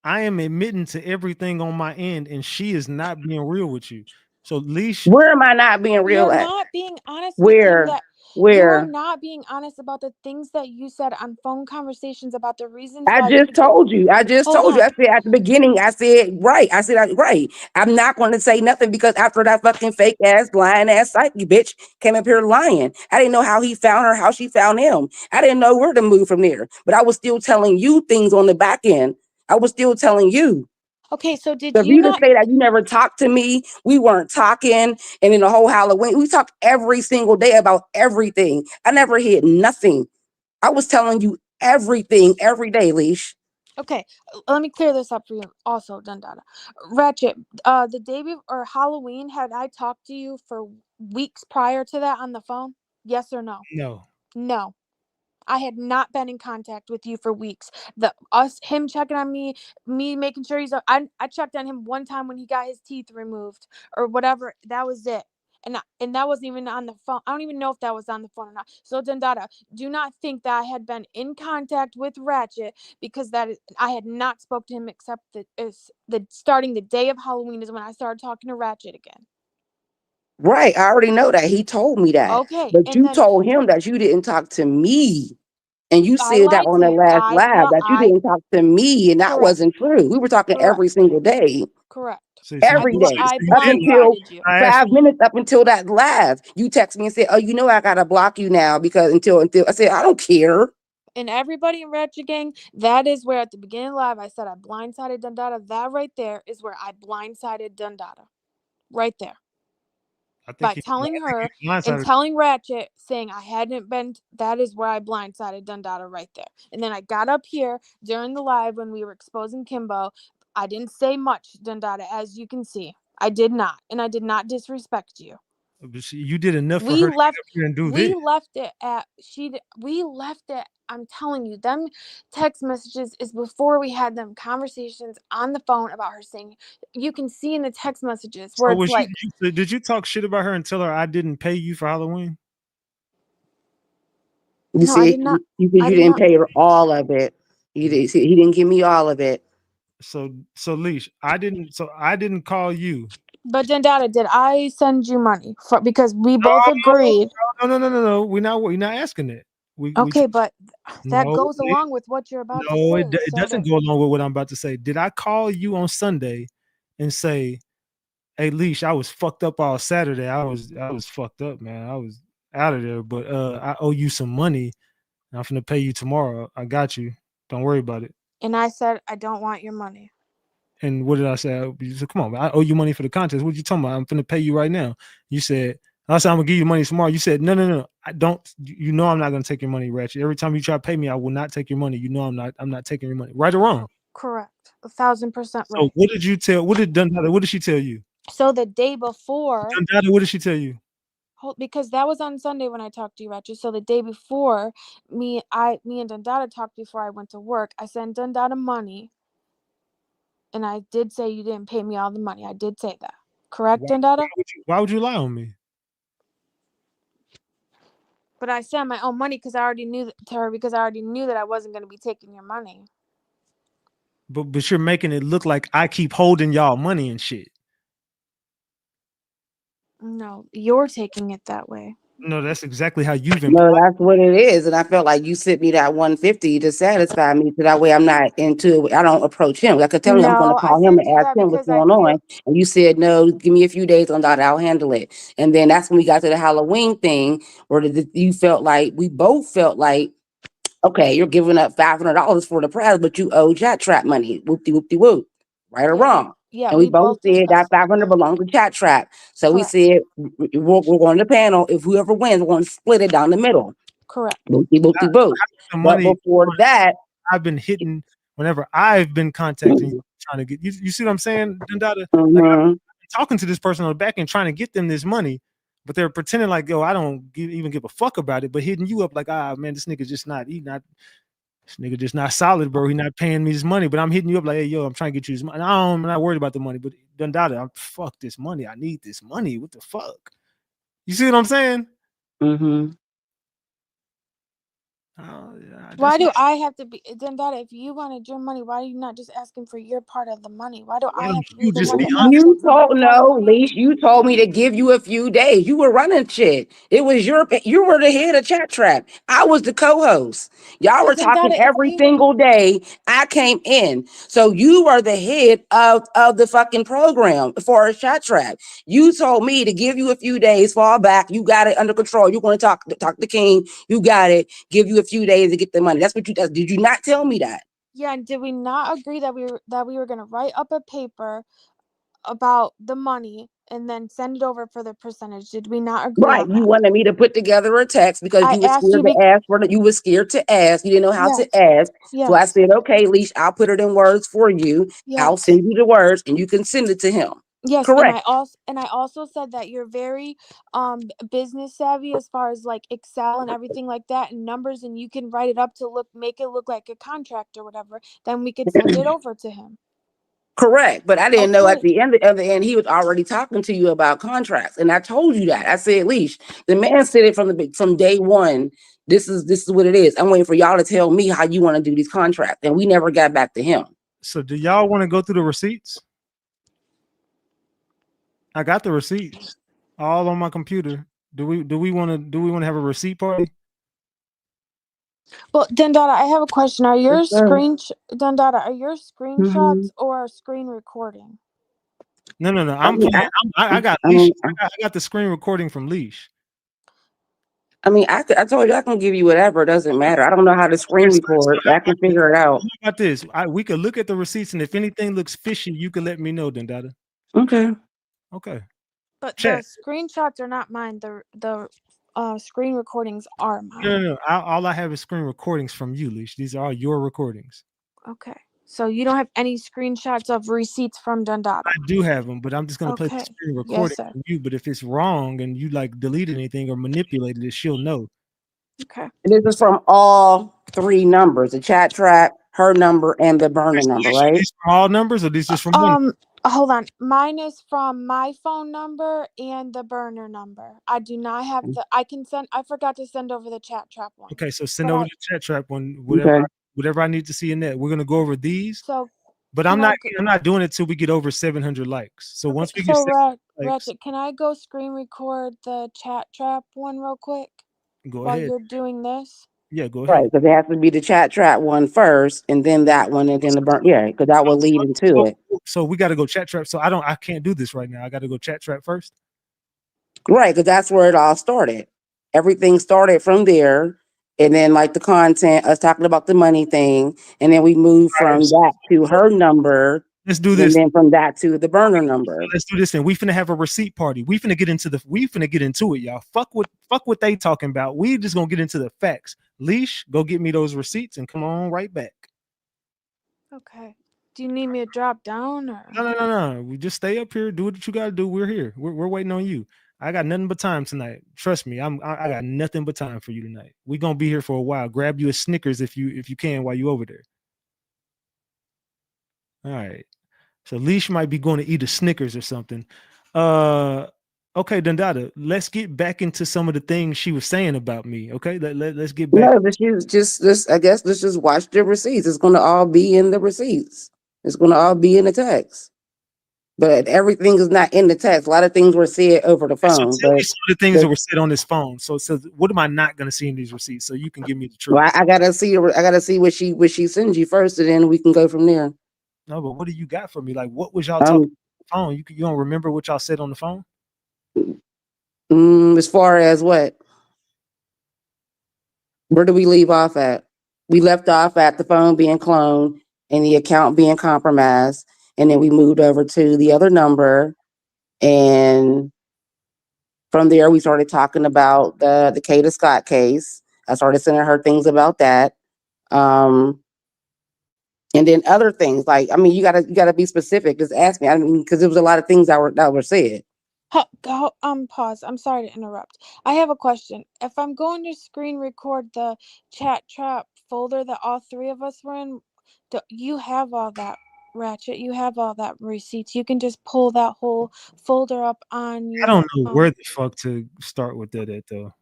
I am admitting to everything on my end, and she is not being real with you. So Leash, Where am I not being real You're at? not being honest with him Where? that you are Where? not being honest about the things that you said on phone conversations about the reasons I why just you did. told you. I just Hold told you. on. I said at the beginning, I said, right. I said, right. I'm not going to say nothing because after that fucking fake ass, lying ass psyche bitch came up here lying. I didn't know how he found her, how she found him. I didn't know where to move from there. But I was still telling you things on the back end. I was still telling you. Okay, so did So for you you to not? say that you never talked to me, we weren't talking. And in the whole Halloween, we talked every single day about everything. I never hid nothing. I was telling you everything every day, Leash. Okay, let me clear this up for you. Also, Dundada, Ratchet. The day before Halloween, had I talked to you for weeks prior to that on the phone? Yes or no? no. No. I had not been in contact with you for weeks. Him checking on me making sure he's. I checked on him one time when he got his teeth removed or whatever. That was it. And that wasn't even on the phone. I don't even know if that was on the phone or not. So Dundada, do not think that I had been in contact with Ratchet because I had not spoke to him except the starting the day of Halloween is when I started talking to Ratchet again. Right. I already know that. He told me that. Okay, But and you then told him that you didn't talk to me. And you I said that lied on to the you. last I live no, that you I didn't talk to me. And that correct, wasn't true. We were talking correct, every single day. correct. Every day. I You Up did lie. until blindsided you. I asked 5 minutes up until that live. You text me and said, oh, you know I gotta block you now because until I said, I don't care. And everybody in Ratchet Gang, that is where at the beginning of live I said I blindsided Dundada. That right there is where I blindsided Dundada. Right there. I By think telling her you and blindsided. telling Ratchet saying I hadn't been, that is where I blindsided Dundada right there. And then I got up here during the live when we were exposing Kimbo. I didn't say much, Dundada, as you can see. I did not. And I did not disrespect you. You did enough for we her to get left up here and do we this. left it at we left it. I'm telling you, them text messages is before we had them conversations on the phone about her saying, you can see in the text messages where So it's was you like, did you talk shit about her and tell her I didn't pay you for Halloween? You no, I see, did not. you said I you did didn't not. pay her all of it. He didn't give me all of it. So Leash, I didn't call you. But then Dada, did I send you money for, because we both No, agreed? no. We're not asking that. We Okay, but that no, goes along with what you're about to no, say. it So doesn't that, go along with what I'm about to say. Did I call you on Sunday and say, "Hey, Leash, I was fucked up all Saturday. I was fucked up, man. I was out of there, but I owe you some money. I'm finna pay you tomorrow. I got you. Don't worry about it." and I said I don't want your money. And what did I say? You said, "Come on, man, I owe you money for the contest. What you talking about? I'm finna pay you right now." You said, "I said I'm gonna give you money tomorrow." You said, No. I don't. You know I'm not gonna take your money, Ratchet. Every time you try to pay me, I will not take your money. You know I'm not. I'm not taking your money. Right or wrong? Correct. 1,000% So right. what did you tell? What did Dundada? What did she tell you? So the day before, Dundada, what did she tell you? because that was on Sunday when I talked to you, Ratchet. So the day before, me and Dundada talked before I went to work. I sent Dundada money, and I did say you didn't pay me all the money. I did say that. Correct, Why, Dundada? why would you lie on me? But I sent my own money because I already knew to her because I already knew that I wasn't going to be taking your money. But you're making it look like I keep holding y'all money and shit. No, you're taking it that way. No, that's exactly how you've No, implied. that's what it is. And I felt like you sent me that 150 to satisfy me. So that way I'm not into it. I don't approach him. I could tell him I'm going to No, I call him sent and you ask that him what's because I going feel on. And you said, no, give me a few days on that. I'll handle it. And then that's when we got to the Halloween thing where you felt like, we both felt like, okay, you're giving up $500 for the prize, but you owe Chat Trap money. Whoopty whoopty whoop. Right or wrong. And we we both both said that discussed 500 that. belongs to Chat Trap. So we Correct. said, we're going to panel. If whoever wins, we're going to split it down the middle. Correct. Boopty boopty boop. The But money before that, I've been hitting whenever I've been contacting you, trying to get you. You see what I'm saying, Dundada? Like I'm talking to this person on the back end, trying to get them this money, but they're pretending like, yo, I don't even give a fuck about it, but hitting you up like, man, this nigga just not, this nigga just not solid, bro. He not paying me this money, but I'm hitting you up like, hey, yo, I'm trying to get you this money. I'm not worried about the money, but Dundada, I'm fuck this money. I need this money. What the fuck? You see what I'm saying? Why do I have to be then that if you wanted your money, why are you not just asking for your part of the money? Why do I have to be you the just one be to honest? ask you for your told part of the no, money? Leash. You told me to give you a few days. You were running shit. It was you were the head of Chat Trap. I was the co-host. Y'all were But then talking that if every you single day. I came in. So you were the head of the fucking program for Chat Trap. You told me to give you a few days, fall back. You got it under control. You're going to talk to King. You got it. Give you a few days to get the money. That's what you did. Did you not tell me that? yeah, and did we not agree that we were gonna write up a paper about the money and then send it over for the percentage? Did we not agree Right. on You that? wanted me to put together a text because I you were asked you scared to ask for it. You were scared to ask. You didn't know how to yes, ask. So I yes, said, okay, Leash, I'll put it in words for you. I'll yes. send you the words and you can send it to him. Yes, and Correct. I also said that you're very business savvy as far as like Excel and everything like that and numbers, and you can write it up to make it look like a contract or whatever. Then we could send it over to him. Correct. But I didn't know at Okay. the end he was already talking to you about contracts. And I told you that. I said, Leash, the man said it from day one. This is what it is. I'm waiting for y'all to tell me how you want to do these contracts. And we never got back to him. So do y'all want to go through the receipts? I got the receipts all on my computer. Do we want to have a receipt party? Well, Dundada, I have a question. Are your Dundada, are your Mm-hmm. screenshots or a screen recording? No. I I'm mean, playing. I got I Leash. mean, I got the screen recording from Leash. I told you I can give you whatever. It doesn't matter. I don't know how to screen So record. how I can figure it out. about this? We could look at the receipts, and if anything looks fishy, you can let me know, Dundada. Okay. Okay. But Check. the screenshots are not mine. The screen recordings are mine. No. All I have is screen recordings from you, Leash. These are all your recordings. Okay. So you don't have any screenshots of receipts from Dundada? I do have them, but I'm just gonna play the Okay. screen Yes, recording sir. from you. But if it's wrong and you like deleted anything or manipulated it, she'll know. Okay. And this is from all three numbers: the chat track, her number, and the burner number. Right? These from all numbers or these just from one? Hold on. Mine is from my phone number and the burner number. I do not have I can send, I forgot to send over the chat trap one. Okay, so send But over the chat trap one, Okay. whatever I need to see in that. We're gonna go over these, So but I'm not doing it till we get over 700 likes. So once we get 700 likes, Ratchet, can I go screen record the chat trap one real quick go while ahead. you're doing this? Yeah, go Right, ahead. because it has to be the chat track one first, and then that one, and then the burn. Yeah, because that will lead into it. So we got to go chat trap. So I can't do this right now. I got to go chat trap first. Right, because that's where it all started. Everything started from there, and then like the content, us talking about the money thing, and then we moved All right, from that to her number, let's do and this. then from that to the burner number. Let's do this, and we finna have a receipt party. We finna get into it, y'all. Fuck what they talking about. We just gonna get into the facts. Leash, go get me those receipts and come on right back. Okay. Do you need me to drop down or? No. We just stay up here. Do what you gotta do. We're here. We're waiting on you. I got nothing but time tonight. Trust me. I got nothing but time for you tonight. We're gonna be here for a while. Grab you a Snickers if you can while you over there. All right. So Leash might be going to eat a Snickers or something. Okay, Dundada, let's get back into some of the things she was saying about me. Okay, let's get back. No, but you just I guess let's just watch the receipts. It's gonna all be in the receipts. It's gonna all be in the text. But everything is not in the text. A lot of things were said over the So phone. tell me But some of the things that the were said on this phone. So it says, what am I not going to see in these receipts? So you can give me the truth. well, I gotta see what she sends you first, and then we can go from there. No, but what do you got for me? Like, what was y'all talking on the phone? You don't remember what y'all said on the phone? As far as what? Where do we leave off at? We left off at the phone being cloned and the account being compromised, and then we moved over to the other number, and from there we started talking about the Kata Scott case. I started sending her things about that, and then other things like, I mean, you gotta be specific. Just ask me. I mean, because there was a lot of things that were said. Pause. I'm sorry to interrupt. I have a question. If I'm going to screen record the chat trap folder that all three of us were in, you have all that, Ratchet. You have all that receipts. You can just pull that whole folder up on I don't your know where the fuck to start with that at though.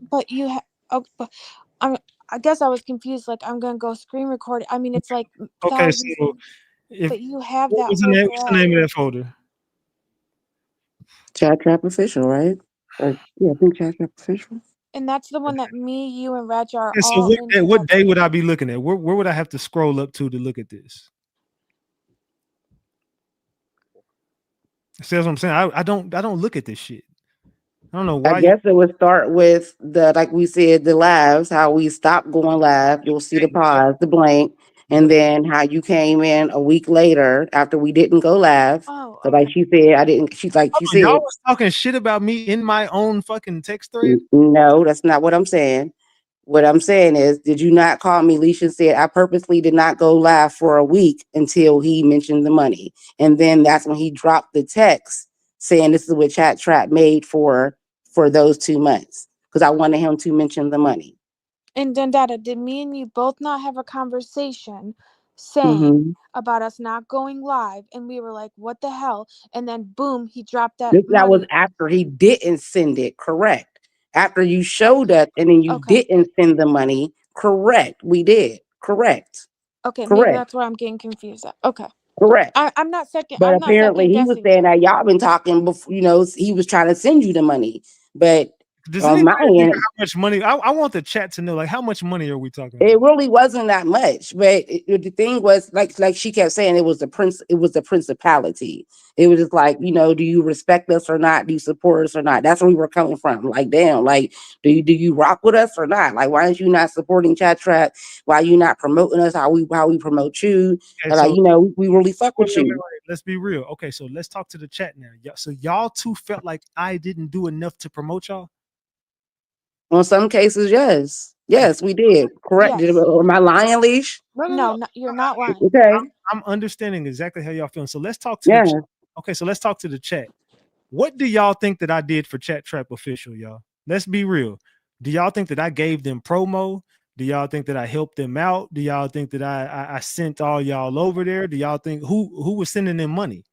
but you but I guess I was confused. Like I'm gonna go screen record. I mean, it's like Okay, thousands, so if but you have what that was the name? folder What's the up. name of that folder? Chat Trap Official, right? Or yeah, I think Chat Trap Official. And that's the one that me, you, and Ratchet are Okay, so all in what together. day would I be looking at? Where would I have to scroll up to look at this? See, that's what I'm saying. I don't look at this shit. I don't know I why y'all. guess it would start with the, like we said, the lives, how we stopped going live. You'll see the pause, the blank, and But then how you came in a week later after we didn't go live. Oh, So okay. like she said, I didn't. She's like she y'all said, was talking shit about me in my own fucking text thread. No, that's not what I'm saying. What I'm saying is, did you not call me? Leisha said, I purposely did not go live for a week until he mentioned the money. And then that's when he dropped the text saying this is what Chat Trap made for those 2 months. Because I wanted him to mention the money. And Dundada, did me and you both not have a conversation saying Mm-hmm. about us not going live? And we were like, what the hell? And then boom, he dropped that That was money. after he didn't send it, correct. After you showed us and then you Okay. didn't send the money, correct. We did. Correct. Okay, maybe Correct. that's where I'm getting confused at. Okay. Correct. I'm not second. But I'm not apparently second he was guessing saying you. that y'all been talking before, he was trying to send you the money. But Does on anybody my remember end, how much money? I want the chat to know, like, how much money are we talking it about? really wasn't that much. But the thing was, like she kept saying, it was the principality. It was just like, do you respect us or not? Do you support us or not? That's where we were coming from. Like, damn, like, do you rock with us or not? Like, why aren't you not supporting Chat Trap? Why are you not promoting us how we promote you? Okay, And so like, we really fuck with you. wait. Let's be real. Okay, so let's talk to the chat now. So y'all two felt like I didn't do enough to promote y'all. On some cases, yes. Okay, Yes, we did. Correct. Yes. Am I lying, Leash? No, you're not lying. Okay. I'm understanding exactly how y'all feeling. So let's talk to the Yeah. chat. Okay, so let's talk to the chat. What do y'all think that I did for Chat Trap Official, y'all? Let's be real. Do y'all think that I gave them promo? Do y'all think that I helped them out? Do y'all think that I sent all y'all over there? Do y'all think who was sending them money?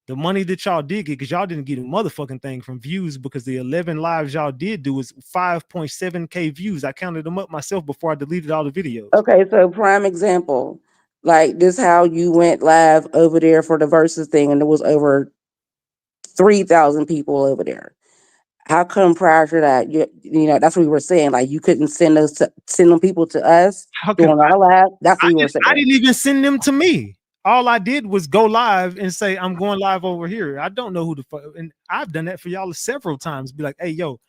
The money that y'all did get, because y'all didn't get a motherfucking thing from views, because the 11 lives y'all did do was 5.7K views. I counted them up myself before I deleted all the videos. Okay, so prime example. Like this how you went live over there for the versus thing and there was over 3,000 people over there. How come prior to that, that's what we were saying. Like you couldn't send them people to us How can during our live. That's what I we were didn't I saying. didn't even send them to me. All I did was go live and say I'm going live over here. I don't know who the fuck, and I've done that for y'all several times. Be like, hey, yo,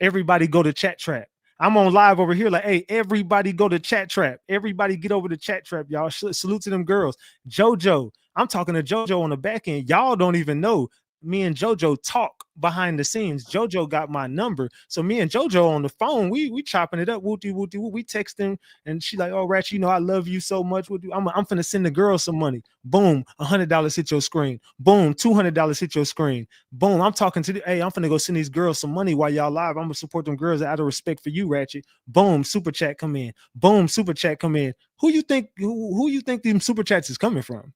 everybody go to Chat Trap. I'm on live over here. Like, hey, everybody go to Chat Trap. Everybody get over to Chat Trap, y'all. Salute to them girls. JoJo, I'm talking to JoJo on the back end. Y'all don't even know. Me and JoJo talk behind the scenes. JoJo got my number. So me and JoJo on the phone, we chopping it up. Wooty, wooty, woo. We texting. And she like, oh, Ratchet, I love you so much. I'm finna send the girl some money. Boom, $100 hit your screen. Boom, $200 hit your screen. Boom, I'm talking to hey, I'm finna go send these girls some money while y'all live. I'm gonna support them girls out of respect for you, Ratchet. Boom, super chat come in. Boom, super chat come in. Who you think these super chats is coming from?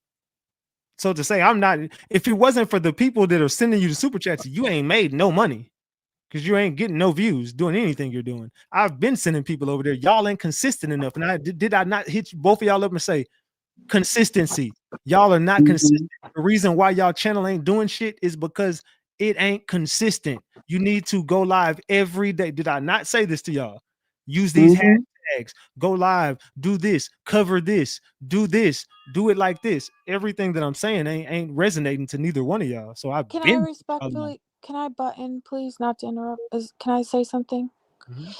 So to say I'm not, if it wasn't for the people that are sending you the super chats, you ain't made no money because you ain't getting no views doing anything you're doing. I've been sending people over there. Y'all ain't consistent enough. And did I not hit both of y'all up and say consistency? Y'all are not consistent. The reason why y'all channel ain't doing shit is because it ain't consistent. You need to go live every day. Did I not say this to y'all? Use these hashtags, go live, do this, cover this, do it like this. Everything that I'm saying ain't resonating to neither one of y'all. So I've Can I been respectfully? Can I butt in, please? Not to interrupt. Can I say something? Mhm.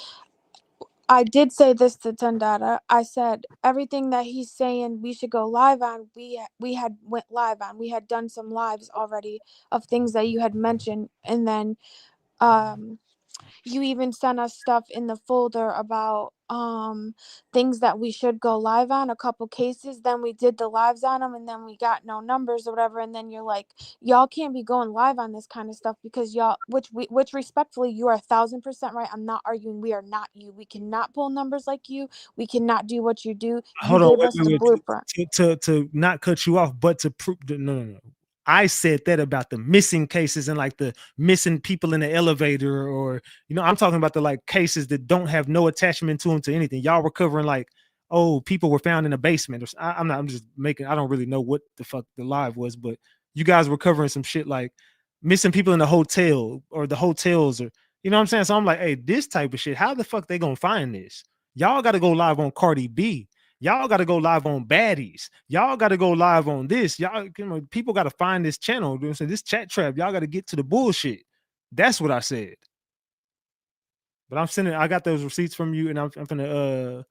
I did say this to Tandata. I said everything that he's saying we should go live on. We had went live on. We had done some lives already of things that you had mentioned, and then um you even sent us stuff in the folder about things that we should go live on, a couple cases. Then we did the lives on them, and then we got no numbers or whatever. And then you're like, y'all can't be going live on this kind of stuff because y'all, which respectfully, you are 1,000% right. I'm not arguing. We are not you. We cannot pull numbers like you. We cannot do what you do. You Hold on, gave us the blueprint. to not cut you off, but to prove no. I said that about the missing cases and like the missing people in the elevator, or I'm talking about the like cases that don't have no attachment to them to anything. Y'all were covering like, oh, people were found in a basement, or I'm just making. I don't really know what the fuck the live was, but you guys were covering some shit like missing people in the hotel or the hotels, or you know what I'm saying. So I'm like, hey, this type of shit. How the fuck they gonna find this? Y'all got to go live on Cardi B. Y'all got to go live on Baddies. Y'all got to go live on this. Y'all, people got to find this channel. So this chat trap. Y'all got to get to the bullshit. That's what I said. But I'm sending. I got those receipts from you, and I'm gonna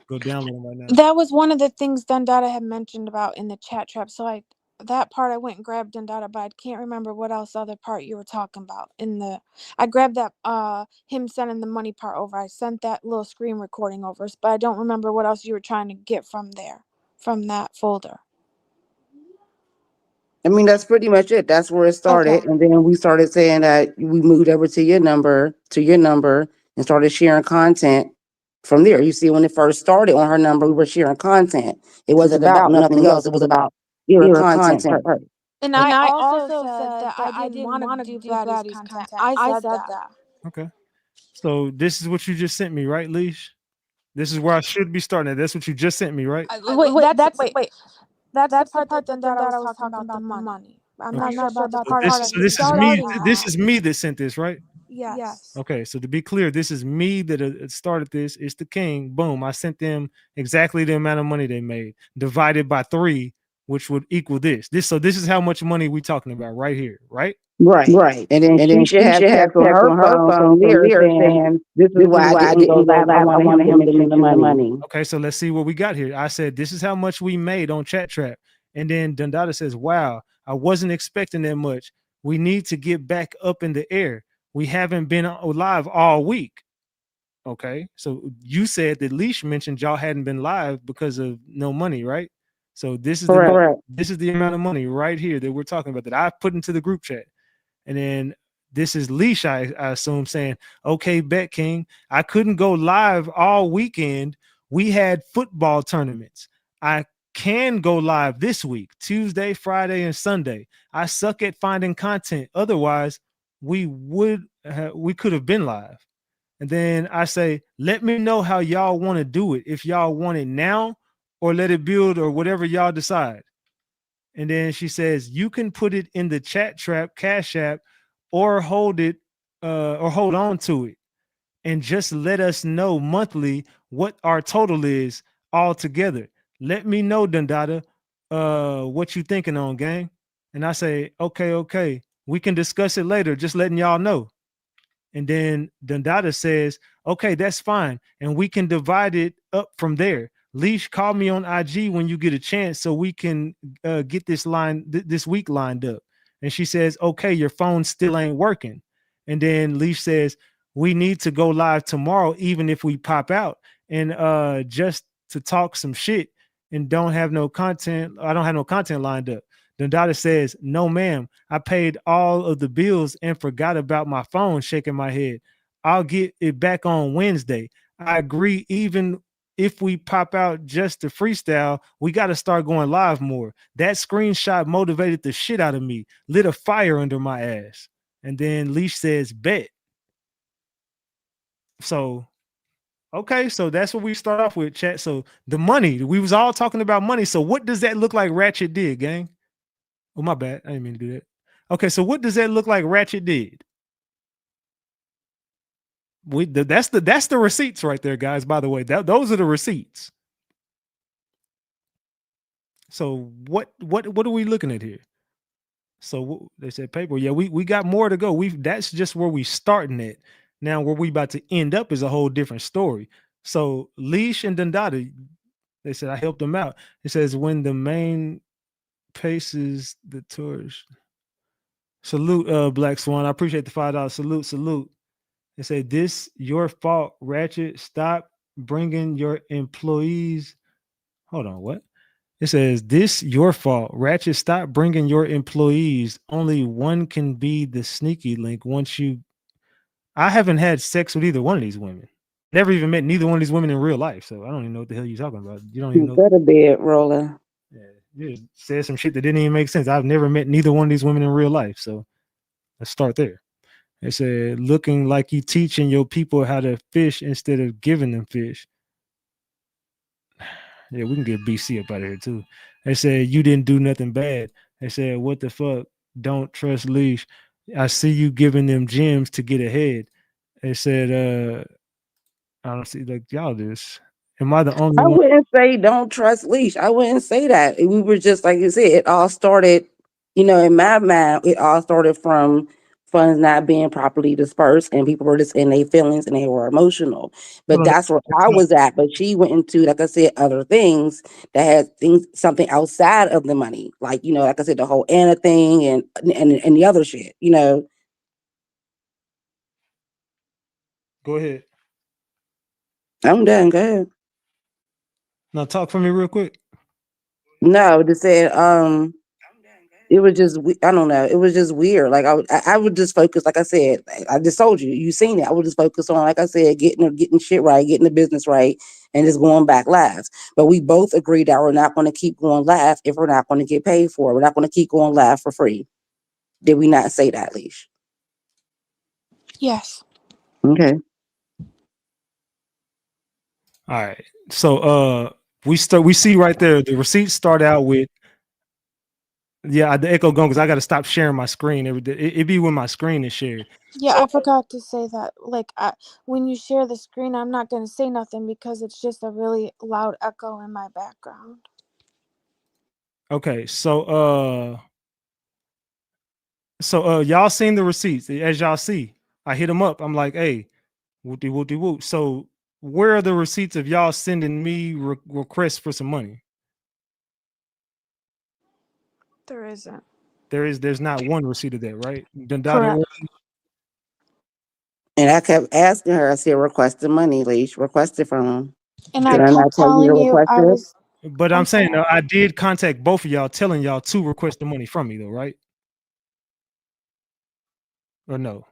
go download them right now. That was one of the things Dundada had mentioned about in the chat trap. So that part I went and grabbed Dundada, but I can't remember what else other part you were talking about in the. I grabbed that him sending the money part over. I sent that little screen recording over, but I don't remember what else you were trying to get from there, from that folder. I mean, that's pretty much it. That's where it started. Okay. And then we started saying that we moved over to your number, and started sharing content from there. You see, when it first started on her number, we were sharing content. It wasn't about nothing else. It was about you're a content person. And I also said that I didn't want to do Baddies content. I said that. Okay. So this is what you just sent me, right, Leash? This is where I should be starting at. That's what you just sent me, right? Wait. That's the part that Dundada was talking about the money. I'm not sure about the part So this is me. This is me. me that sent this, right? Yes. Okay, so to be clear, this is me that started this. It's the king. Boom. I sent them exactly the amount of money they made divided by 3, which would equal this. So this is how much money we talking about right here, right? Right. And then she should have text on her phone from there saying, this is why I didn't go live. I wanted him to mention the money. Okay, so let's see what we got here. I said, this is how much we made on Chat Trap. And then Dundada says, wow, I wasn't expecting that much. We need to get back up in the air. We haven't been live all week. Okay, so you said that Leash mentioned y'all hadn't been live because of no money, right? So this is this is the amount of money right here that we're talking about that I put into the group chat. And then this is Leash, I assume, saying, okay, Bet King, I couldn't go live all weekend. We had football tournaments. I can go live this week, Tuesday, Friday, and Sunday. I suck at finding content. Otherwise, we could have been live. And then I say, let me know how y'all want to do it. If y'all want it now or let it build or whatever y'all decide. And then she says, you can put it in the chat trap, Cash App, or hold on to it. And just let us know monthly what our total is all together. Let me know, Dundada, what you thinking on, gang. And I say, okay. We can discuss it later. Just letting y'all know. And then Dundada says, okay, that's fine. And we can divide it up from there. Leash, call me on IG when you get a chance so we can get this week lined up. And she says, okay, your phone still ain't working. And then Leash says, we need to go live tomorrow, even if we pop out. And just to talk some shit and don't have no content. I don't have no content lined up. Dundada says, no, ma'am, I paid all of the bills and forgot about my phone, shaking my head. I'll get it back on Wednesday. I agree, even if we pop out just the freestyle, we got to start going live more. That screenshot motivated the shit out of me, lit a fire under my ass. And then Leash says, bet. So, okay, so that's what we start off with, chat. So the money, we was all talking about money. So what does that look like Ratchet did, gang? Oh, my bad. I didn't mean to do that. Okay, so what does that look like Ratchet did? That's the receipts right there, guys. By the way, those are the receipts. So what are we looking at here? So they said paper. Yeah, we got more to go. That's just where we starting at. Now where we about to end up is a whole different story. So Leash and Dundada, they said I helped them out. It says when the main paces the tours. Salute, Black Swan. I appreciate the $5. Salute. They say this your fault, Ratchet. Stop bringing your employees. Hold on, what? It says this your fault, Ratchet. Stop bringing your employees. Only one can be the sneaky link. I haven't had sex with either one of these women. Never even met neither one of these women in real life. So I don't even know what the hell you're talking about. You don't even know. Better bed roller. Yeah, you just said some shit that didn't even make sense. I've never met neither one of these women in real life. So let's start there. They said looking like you teaching your people how to fish instead of giving them fish. Yeah, we can get BC up out of here too. They said you didn't do nothing bad. They said, what the fuck? Don't trust Leash. I see you giving them gems to get ahead. They said, I don't see like y'all this. Am I the only I one? wouldn't say don't trust Leash. I wouldn't say that. We were just like you said, it all started, in my mind, it all started from funds not being properly dispersed and people were just in their feelings and they were emotional. But Hold on, that's where I was at. But she went into, like I said, other things that had something outside of the money. Like, like I said, the whole Anna thing and the other shit, Go ahead. I'm done. Go ahead. Now talk for me real quick. No, just said, it was just, I don't know. It was just weird. Like I would just focus, like I said, I just told you, you seen it. I would just focus on, like I said, getting shit right, getting the business right, and just going back live. But we both agreed that we're not going to keep going live if we're not going to get paid for it. We're not going to keep going live for free. Did we not say that, Leash? Yes. Okay. All right. So we see right there the receipts start out with the echo going because I got to stop sharing my screen every day. It be when my screen is shared. Yeah, I forgot to say that. Like, when you share the screen, I'm not going to say nothing because it's just a really loud echo in my background. Okay, so y'all seen the receipts. As y'all see, I hit them up. I'm like, hey, whoopty whoopty whoop. So where are the receipts of y'all sending me requests for some money? There isn't. There's not one receipt of that, right? Correct. And I kept asking her, I said, request the money, Leash. Request it from him. And Did I I not kept tell you to telling you request I it? was. But I'm saying I did contact both of y'all, telling y'all to request the money from me, though, right? Or no?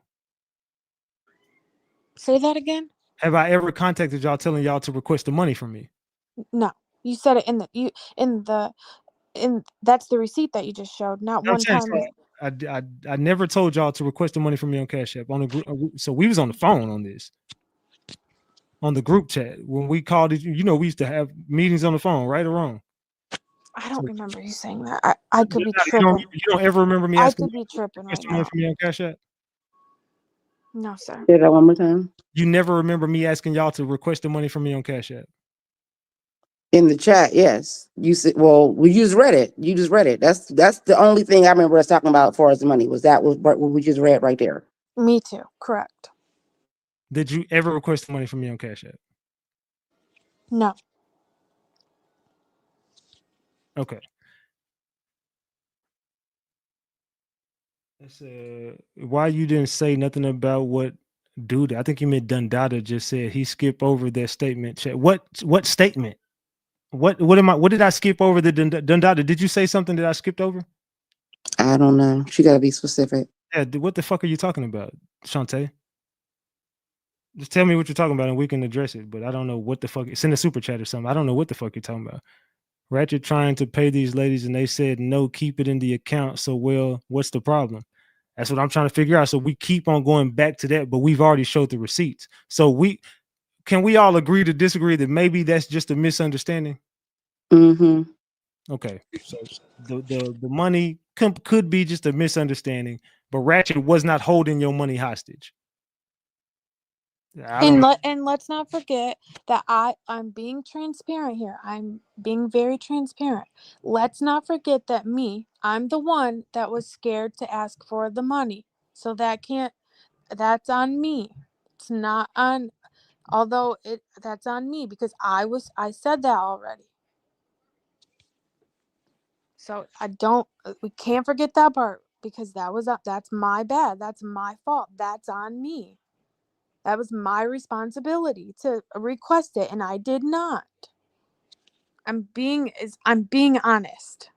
Say that again? Have I ever contacted y'all telling y'all to request the money from me? No. You said it in that's the receipt that you just showed, not I'm one saying, time. so I never told y'all to request the money from me on Cash App on the group. So we was on the phone on this, on the group chat when we called it. We used to have meetings on the phone, right or wrong. I don't remember you saying that. I could be You tripping. don't ever remember me I asking could be tripping request right the money now. from me on Cash App? No, sir. Say that one more time. You never remember me asking y'all to request the money from me on Cash App? In the chat, yes. You said, well, we just read it. You just read it. That's the only thing I remember us talking about as far as the money was what we just read right there. Me too. Correct. Did you ever request the money from me on Cash App? No. Okay. Why you didn't say nothing about what dude? I think you meant Dundada just said he skipped over that statement. What statement? What did I skip over the Dundada? Did you say something that I skipped over? I don't know. She got to be specific. Yeah, what the fuck are you talking about, Shantae? Just tell me what you're talking about and we can address it. But I don't know what the fuck. Send a super chat or something. I don't know what the fuck you're talking about. Ratchet trying to pay these ladies and they said no, keep it in the account. So, well, what's the problem? That's what I'm trying to figure out. So we keep on going back to that, but we've already showed the receipts. So we all agree to disagree that maybe that's just a misunderstanding? Mm-hmm. Okay. So the money could be just a misunderstanding, but Ratchet was not holding your money hostage. I don't And let's not forget that I'm being transparent here. I'm being very transparent. Let's not forget that I'm the one that was scared to ask for the money. So that's on me. It's not on, although that's on me because I said that already. So we can't forget that part because that's my bad. That's my fault. That's on me. That was my responsibility to request it, and I did not. I'm being honest.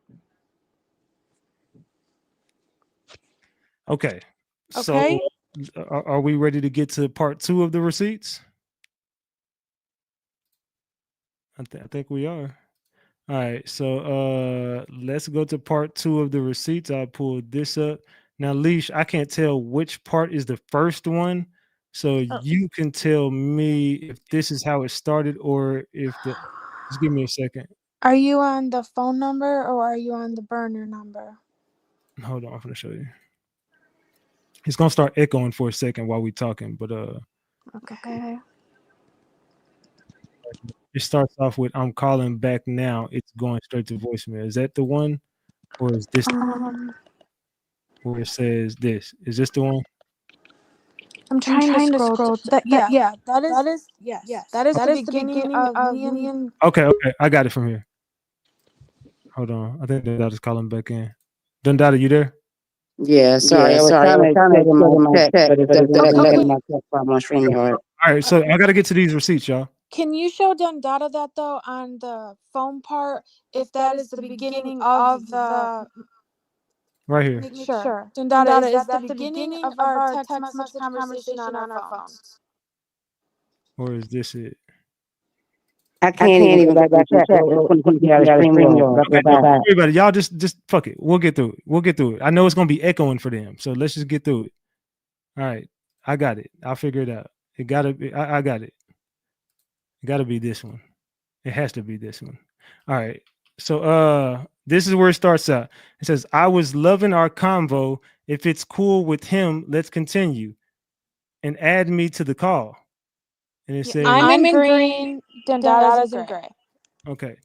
Okay. Okay. So are we ready to get to part 2 of the receipts? I think we are. All right. So let's go to part 2 of the receipts. I pulled this up. Now, Leash, I can't tell which part is the first one. So you can tell me if this is how it started or if just give me a second. Are you on the phone number or are you on the burner number? Hold on, I'm gonna show you. It's gonna start echoing for a second while we talking, but Okay. it starts off with "I'm calling back now." It's going straight to voicemail. Is that the one, or is this where it says this? Is this the one? I'm trying to scroll. That is yes. That is the beginning of me and. Okay, I got it from here. Hold on, I think Dundada's calling back in. Dundada, you there? Yeah, sorry. I was trying to check in my text, but it doesn't let me in my text from my StreamYard. All right, so I got to get to these receipts, y'all. Can you show Dundada that though on the phone part? If that is the beginning of the. Right here. Make sure. Dundada, is that the beginning of our text message conversation on our phones? Or is this it? I can't even go back and check. It's going to be out of StreamYard. Okay, don't worry about it. Y'all just fuck it. We'll get through it. I know it's going to be echoing for them, so let's just get through it. All right, I got it. I'll figure it out. It gotta be. I got it. It gotta be this one. It has to be this one. All right. So this is where it starts out. It says, "I was loving our convo. If it's cool with him, let's continue. And add me to the call." And it says, I'm in green. Dundada's in gray. Okay.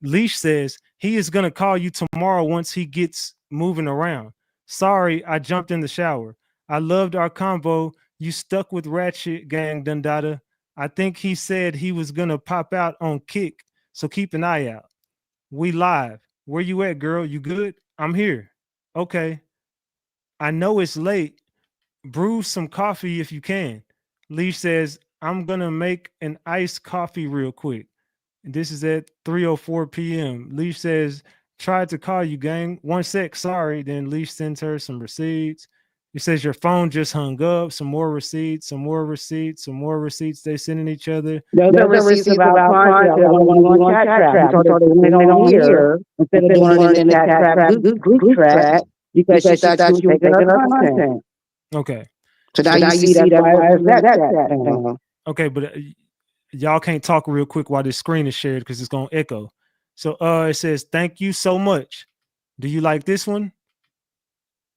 Leash says he is gonna call you tomorrow once he gets moving around. Sorry, I jumped in the shower. I loved our convo. You stuck with Ratchet Gang, Dundada. I think he said he was gonna pop out on Kick, so keep an eye out. We live. Where you at, girl? You good? I'm here. Okay. I know it's late. Brew some coffee if you can. Leash says, I'm gonna make an iced coffee real quick. And this is at 3:04 p.m. Leash says, tried to call you, gang. 1 sec, sorry. Then Leash sends her some receipts. He says your phone just hung up. Some more receipts, some more receipts, some more receipts they sending each other. Those are receipts about content I want to do on Chat Trap. He told her to send it on here instead of doing it in the Chat Trap group chat because she thought she was taking her content. Okay. So now you see that's why it's that. Okay, but y'all can't talk real quick while this screen is shared because it's gonna echo. So it says, thank you so much. Do you like this one?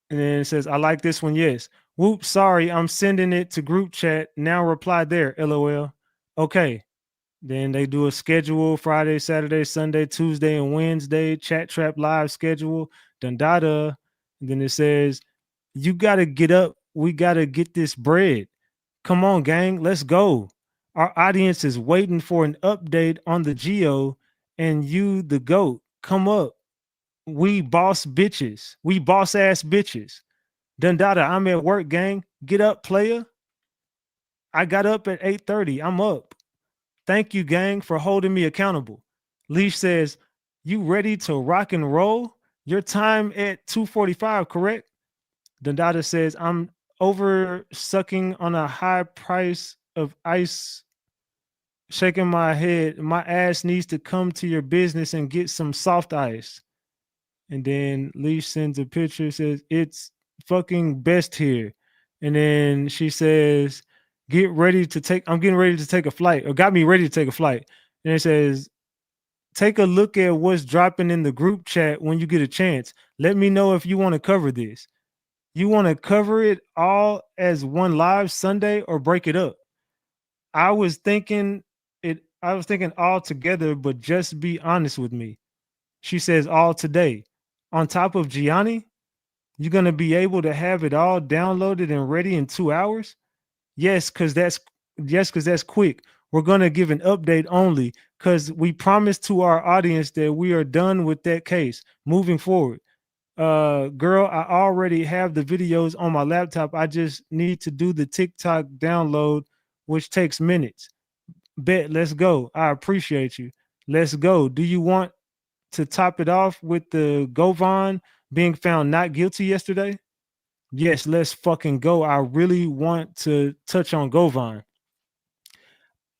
And then it says, I like this one, yes. Whoop, sorry, I'm sending it to group chat. Now reply there, LOL. Okay. Then they do a schedule Friday, Saturday, Sunday, Tuesday, and Wednesday. Chat Trap live schedule. Dundada. And then it says, you gotta get up. We gotta get this bread. Come on, gang. Let's go. Our audience is waiting for an update on the Geo, and you, the GOAT. Come up. We boss bitches. We boss ass bitches. Dundada, I'm at work, gang. Get up, player. I got up at 8:30. I'm up. Thank you, gang, for holding me accountable. Leash says, you ready to rock and roll? Your time at 2:45, correct? Dundada says, I'm over sucking on a high price of ice, shaking my head. My ass needs to come to your business and get some soft ice. And then Leash sends a picture, says, it's fucking best here. And then she says, I'm getting ready to take a flight, or got me ready to take a flight. And it says, take a look at what's dropping in the group chat when you get a chance. Let me know if you want to cover this. You want to cover it all as one live Sunday or break it up? I was thinking I was thinking all together, but just be honest with me. She says all today. On top of Gianni, you're gonna be able to have it all downloaded and ready in 2 hours? Yes, because that's quick. We're gonna give an update only because we promised to our audience that we are done with that case moving forward. Girl, I already have the videos on my laptop. I just need to do the TikTok download, which takes minutes. Bet, let's go. I appreciate you. Let's go. Do you want to top it off with the Govan being found not guilty yesterday? Yes, let's fucking go. I really want to touch on Govan.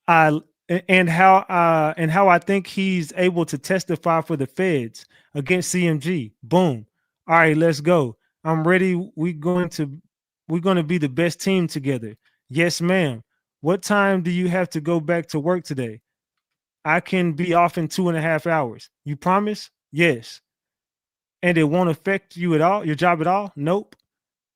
I and how I think he's able to testify for the feds against CMG. Boom. All right, let's go. I'm ready. We're going to be the best team together. Yes, ma'am. What time do you have to go back to work today? I can be off in 2.5 hours. You promise? Yes. And it won't affect you at all, your job at all? Nope.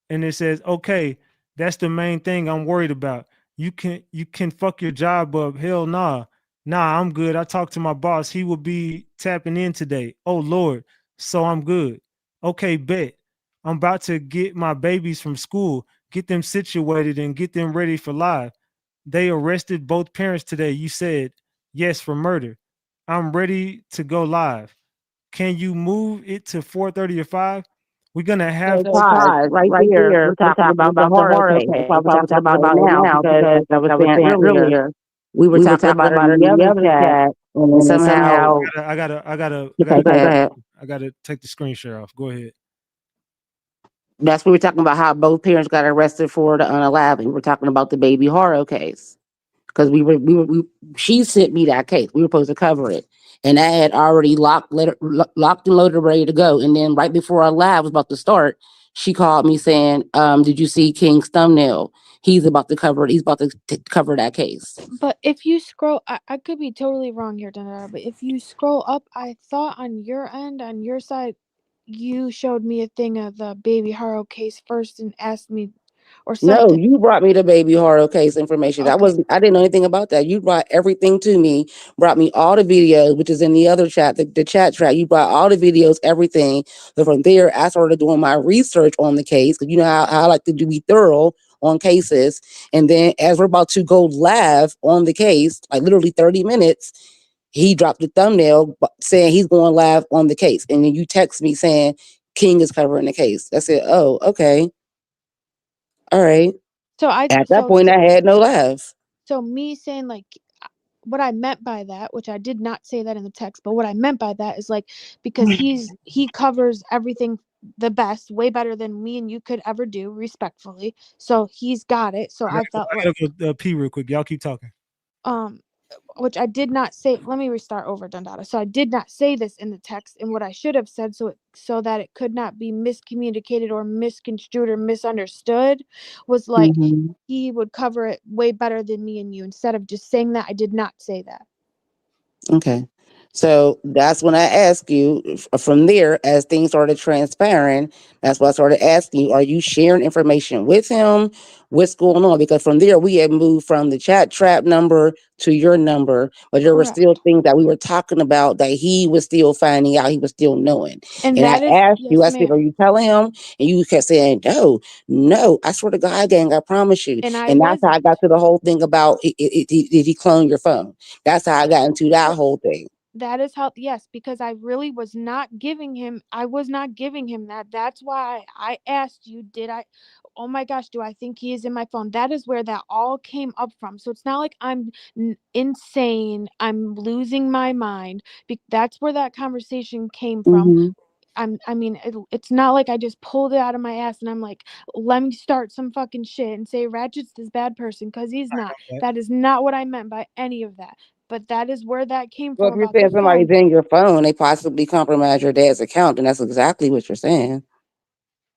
And it says, okay, that's the main thing I'm worried about. You can fuck your job up. Hell nah. Nah, I'm good. I talked to my boss. He will be tapping in today. Oh Lord. So I'm good. Okay, bet. I'm about to get my babies from school, get them situated and get them ready for live. They arrested both parents today. You said yes for murder. I'm ready to go live. Can you move it to 4:30 or 5? We're gonna have So to. Todd, right there, we're talking about the horror case. That's why we're talking about it now because, as I was saying earlier, we were talking about it in the other chat, and Hold on. somehow, I gotta okay, go ahead. I gotta take the screen share off. Go ahead. That's what we were talking about how both parents got arrested for the unaliving. We're talking about the baby horror case because she sent me that case. We were supposed to cover it, and I had already locked and loaded, ready to go. And then right before our live was about to start, she called me saying, "Did you see King's thumbnail? He's about to cover it. He's about to cover that case." But if you scroll, I could be totally wrong here, Dana, but if you scroll up, I thought on your end, on your side, you showed me a thing of the baby Haro case first and asked me or No, something. you brought me the baby horror case information. Okay. I didn't know anything about that. You brought everything to me, brought me all the videos, which is in the other chat, the chat track. You brought all the videos, everything. So from there, I started doing my research on the case because you know how I like to be thorough on cases. And then as we're about to go live on the case, like literally 30 minutes, he dropped the thumbnail saying he's going live on the case. And then you text me saying King is covering the case. I said, oh, okay. All right. So I At that so point, I had no lives. so me saying like what I meant by that, which I did not say that in the text, but what I meant by that is like because he covers everything the best, way better than me and you could ever do, respectfully. So he's got it. So I felt I like gotta go pee real quick. Y'all keep talking. um which I did not say. Let me restart over, Dundada. So I did not say this in the text, and what I should have said, so that it could not be miscommunicated or misconstrued or misunderstood, was like Mhm. he would cover it way better than me and you. Instead of just saying that, I did not say that. Okay. So that's when I asked you from there, as things started transpiring, that's why I started asking you, are you sharing information with him? What's going on? Because from there, we had moved from the chat trap number to your number, but there were still Correct. things that we were talking about that he was still finding out, he was still knowing. And And I that is, asked you, yes, I said, ma'am. are you telling him? And you kept saying, no, no, I swear to God, gang, I promise you. And I And that's how I wasn't. got to the whole thing about did he clone your phone? That's how I got into that But whole thing. that is how, yes, because I really was not giving him, I was not giving him that. That's why I asked you, did I, oh my gosh, do I think he is in my phone? That is where that all came up from. So it's not like I'm insane, I'm losing my mind. That's where that conversation came from. Mhm. I mean, it's not like I just pulled it out of my ass and I'm like, let me start some fucking shit and say Ratchet's this bad person, because he's not. Okay. That is not what I meant by any of that. But that is where that came Well, from if you're about the saying somebody's phone. in your phone, they possibly compromise your dad's account, and that's exactly what you're saying.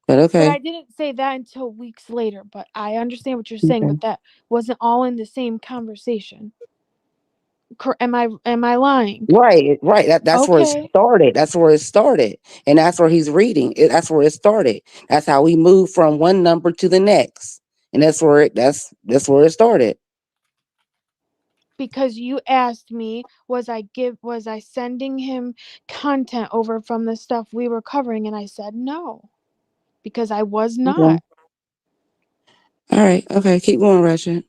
But But okay. I didn't say that until weeks later. But I understand what you're saying, Okay. but that wasn't all in the same conversation. Am I lying? Right, right. That's where it Okay. started. That's where it started. And that's where he's reading. That's where it started. That's how we move from one number to the next. And that's where it started. Because you asked me, was I sending him content over from the stuff we were covering, and I said no, because I was Okay. not. All right. Okay. Keep going, Ratchet.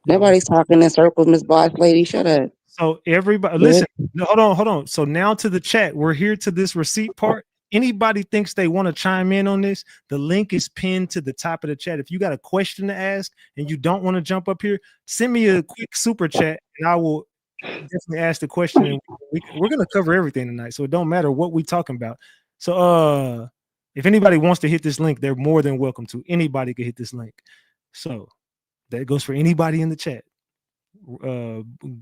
No. Nobody's talking in circles, Miss Boss Lady. Shut up. So everybody, Good. listen. No, hold on. So now to the chat. We're here to this receipt part. Anybody thinks they want to chime in on this? The link is pinned to the top of the chat. If you got a question to ask and you don't want to jump up here, send me a quick super chat, and I will definitely ask the question. And we're gonna cover everything tonight, so it don't matter what we talking about. So, if anybody wants to hit this link, they're more than welcome to. Anybody can hit this link. So that goes for anybody in the chat,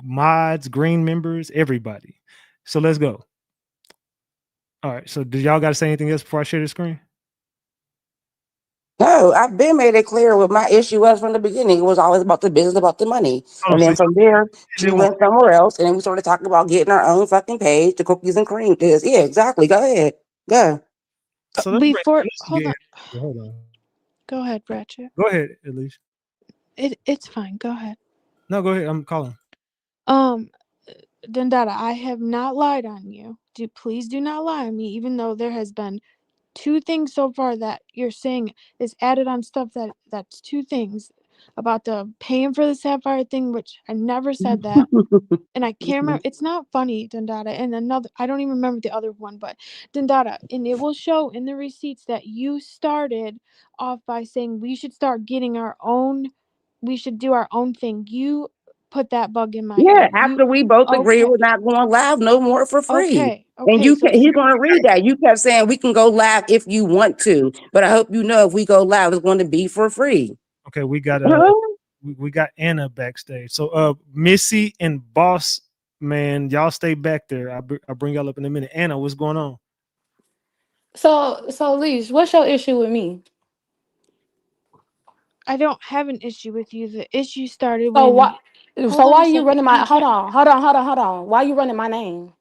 mods, green members, everybody. So let's go. All right. So do y'all got to say anything else before I share the screen? No, I've been made it clear what my issue was from the beginning. It was always about the business, about the money. Hold on. And So then from there, and she then went somewhere else. And then we started talking about getting our own fucking page, the cookies and cream. Yeah, exactly. Go ahead. Go. so let's Before, hold on, investigate. Hold on. go ahead, Ratchet. Go ahead, Elise. It's fine. Go ahead. No, go ahead. I'm calling. Um, Dundada, I have not lied on you. Please do not lie on me, even though there has been two things so far that you're saying is added on stuff that's two things about the paying for the sapphire thing, which I never said that. And I can't remember. It's not funny, Dundada. And another, I don't even remember the other one, but Dundada, and it will show in the receipts that you started off by saying we should start getting our own, we should do our own thing. You put that bug in my Yeah, ear. after we both agree Okay, we're not going live no more for free. And okay. So he's gonna read that. You kept saying we can go live if you want to, but I hope you know if we go live, it's going to be for free. Okay, we got Huh? we got Anna backstage. So Missy and Boss Man, y'all stay back there. I'll bring y'all up in a minute. Anna, what's going on? So, Leash, what's your issue with me? I don't have an issue with you. The issue started So when, why? hold So on why a are you second. running my? You Hold can't. on, hold on, hold on, hold on. Why you running my name?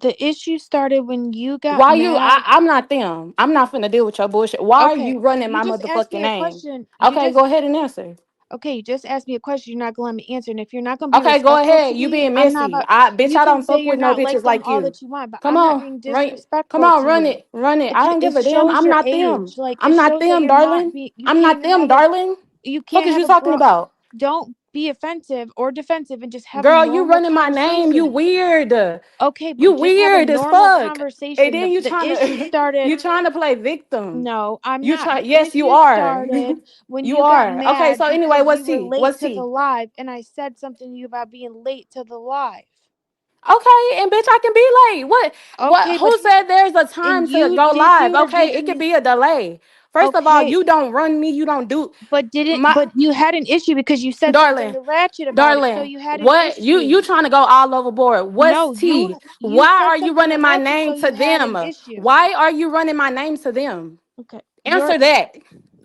The issue started when you got Why you? mad. I'm not them. I'm not finna deal with your bullshit. Why are Okay, you running you my just asked motherfucking me a name? question. Okay, go ahead and answer. Okay, you just asked me a question. You're not gonna let me answer, and if you're not gonna be Okay, go respectful to ahead. You me, being I'm not messy. about. Bitch, You I can don't say fuck you're with no not like bitches them like all you. that you want, but Come I'm not on, being right? Come disrespectful on, to run you. it, run it. I don't It give a damn. shows I'm your not them. age. Like, it I'm not shows that them, you're not darling. be. You I'm not can't them, have a. darling. You Fuck can't is have you a talking bro. about? Don't be offensive or defensive, and just have a Girl, you normal running my name. You conversation. weird. Okay, You but just have a weird as normal fuck. And conversation. then you The trying issue to started. you trying to play victim. No, I'm You not. try. The Yes, you issue are. started when You you got are. Okay. mad So anyway, because you what's were T? late What's to the T? live, and I said something to you about being late to the live. Okay, and bitch, I can be late. What? Okay, but Who said there's a time and to you go did live? you or Okay, did it could you? be a delay. First of all, Okay, you don't run me. You don't do but didn't my but you had an issue because you said something darling. to Ratchet about it, so Darling, you had an what you issue. trying to go all overboard? What's No, T? you Why said are you something to running my Ratchet, so name you to had an them? issue. Why are you running my name to them? Okay, Answer that.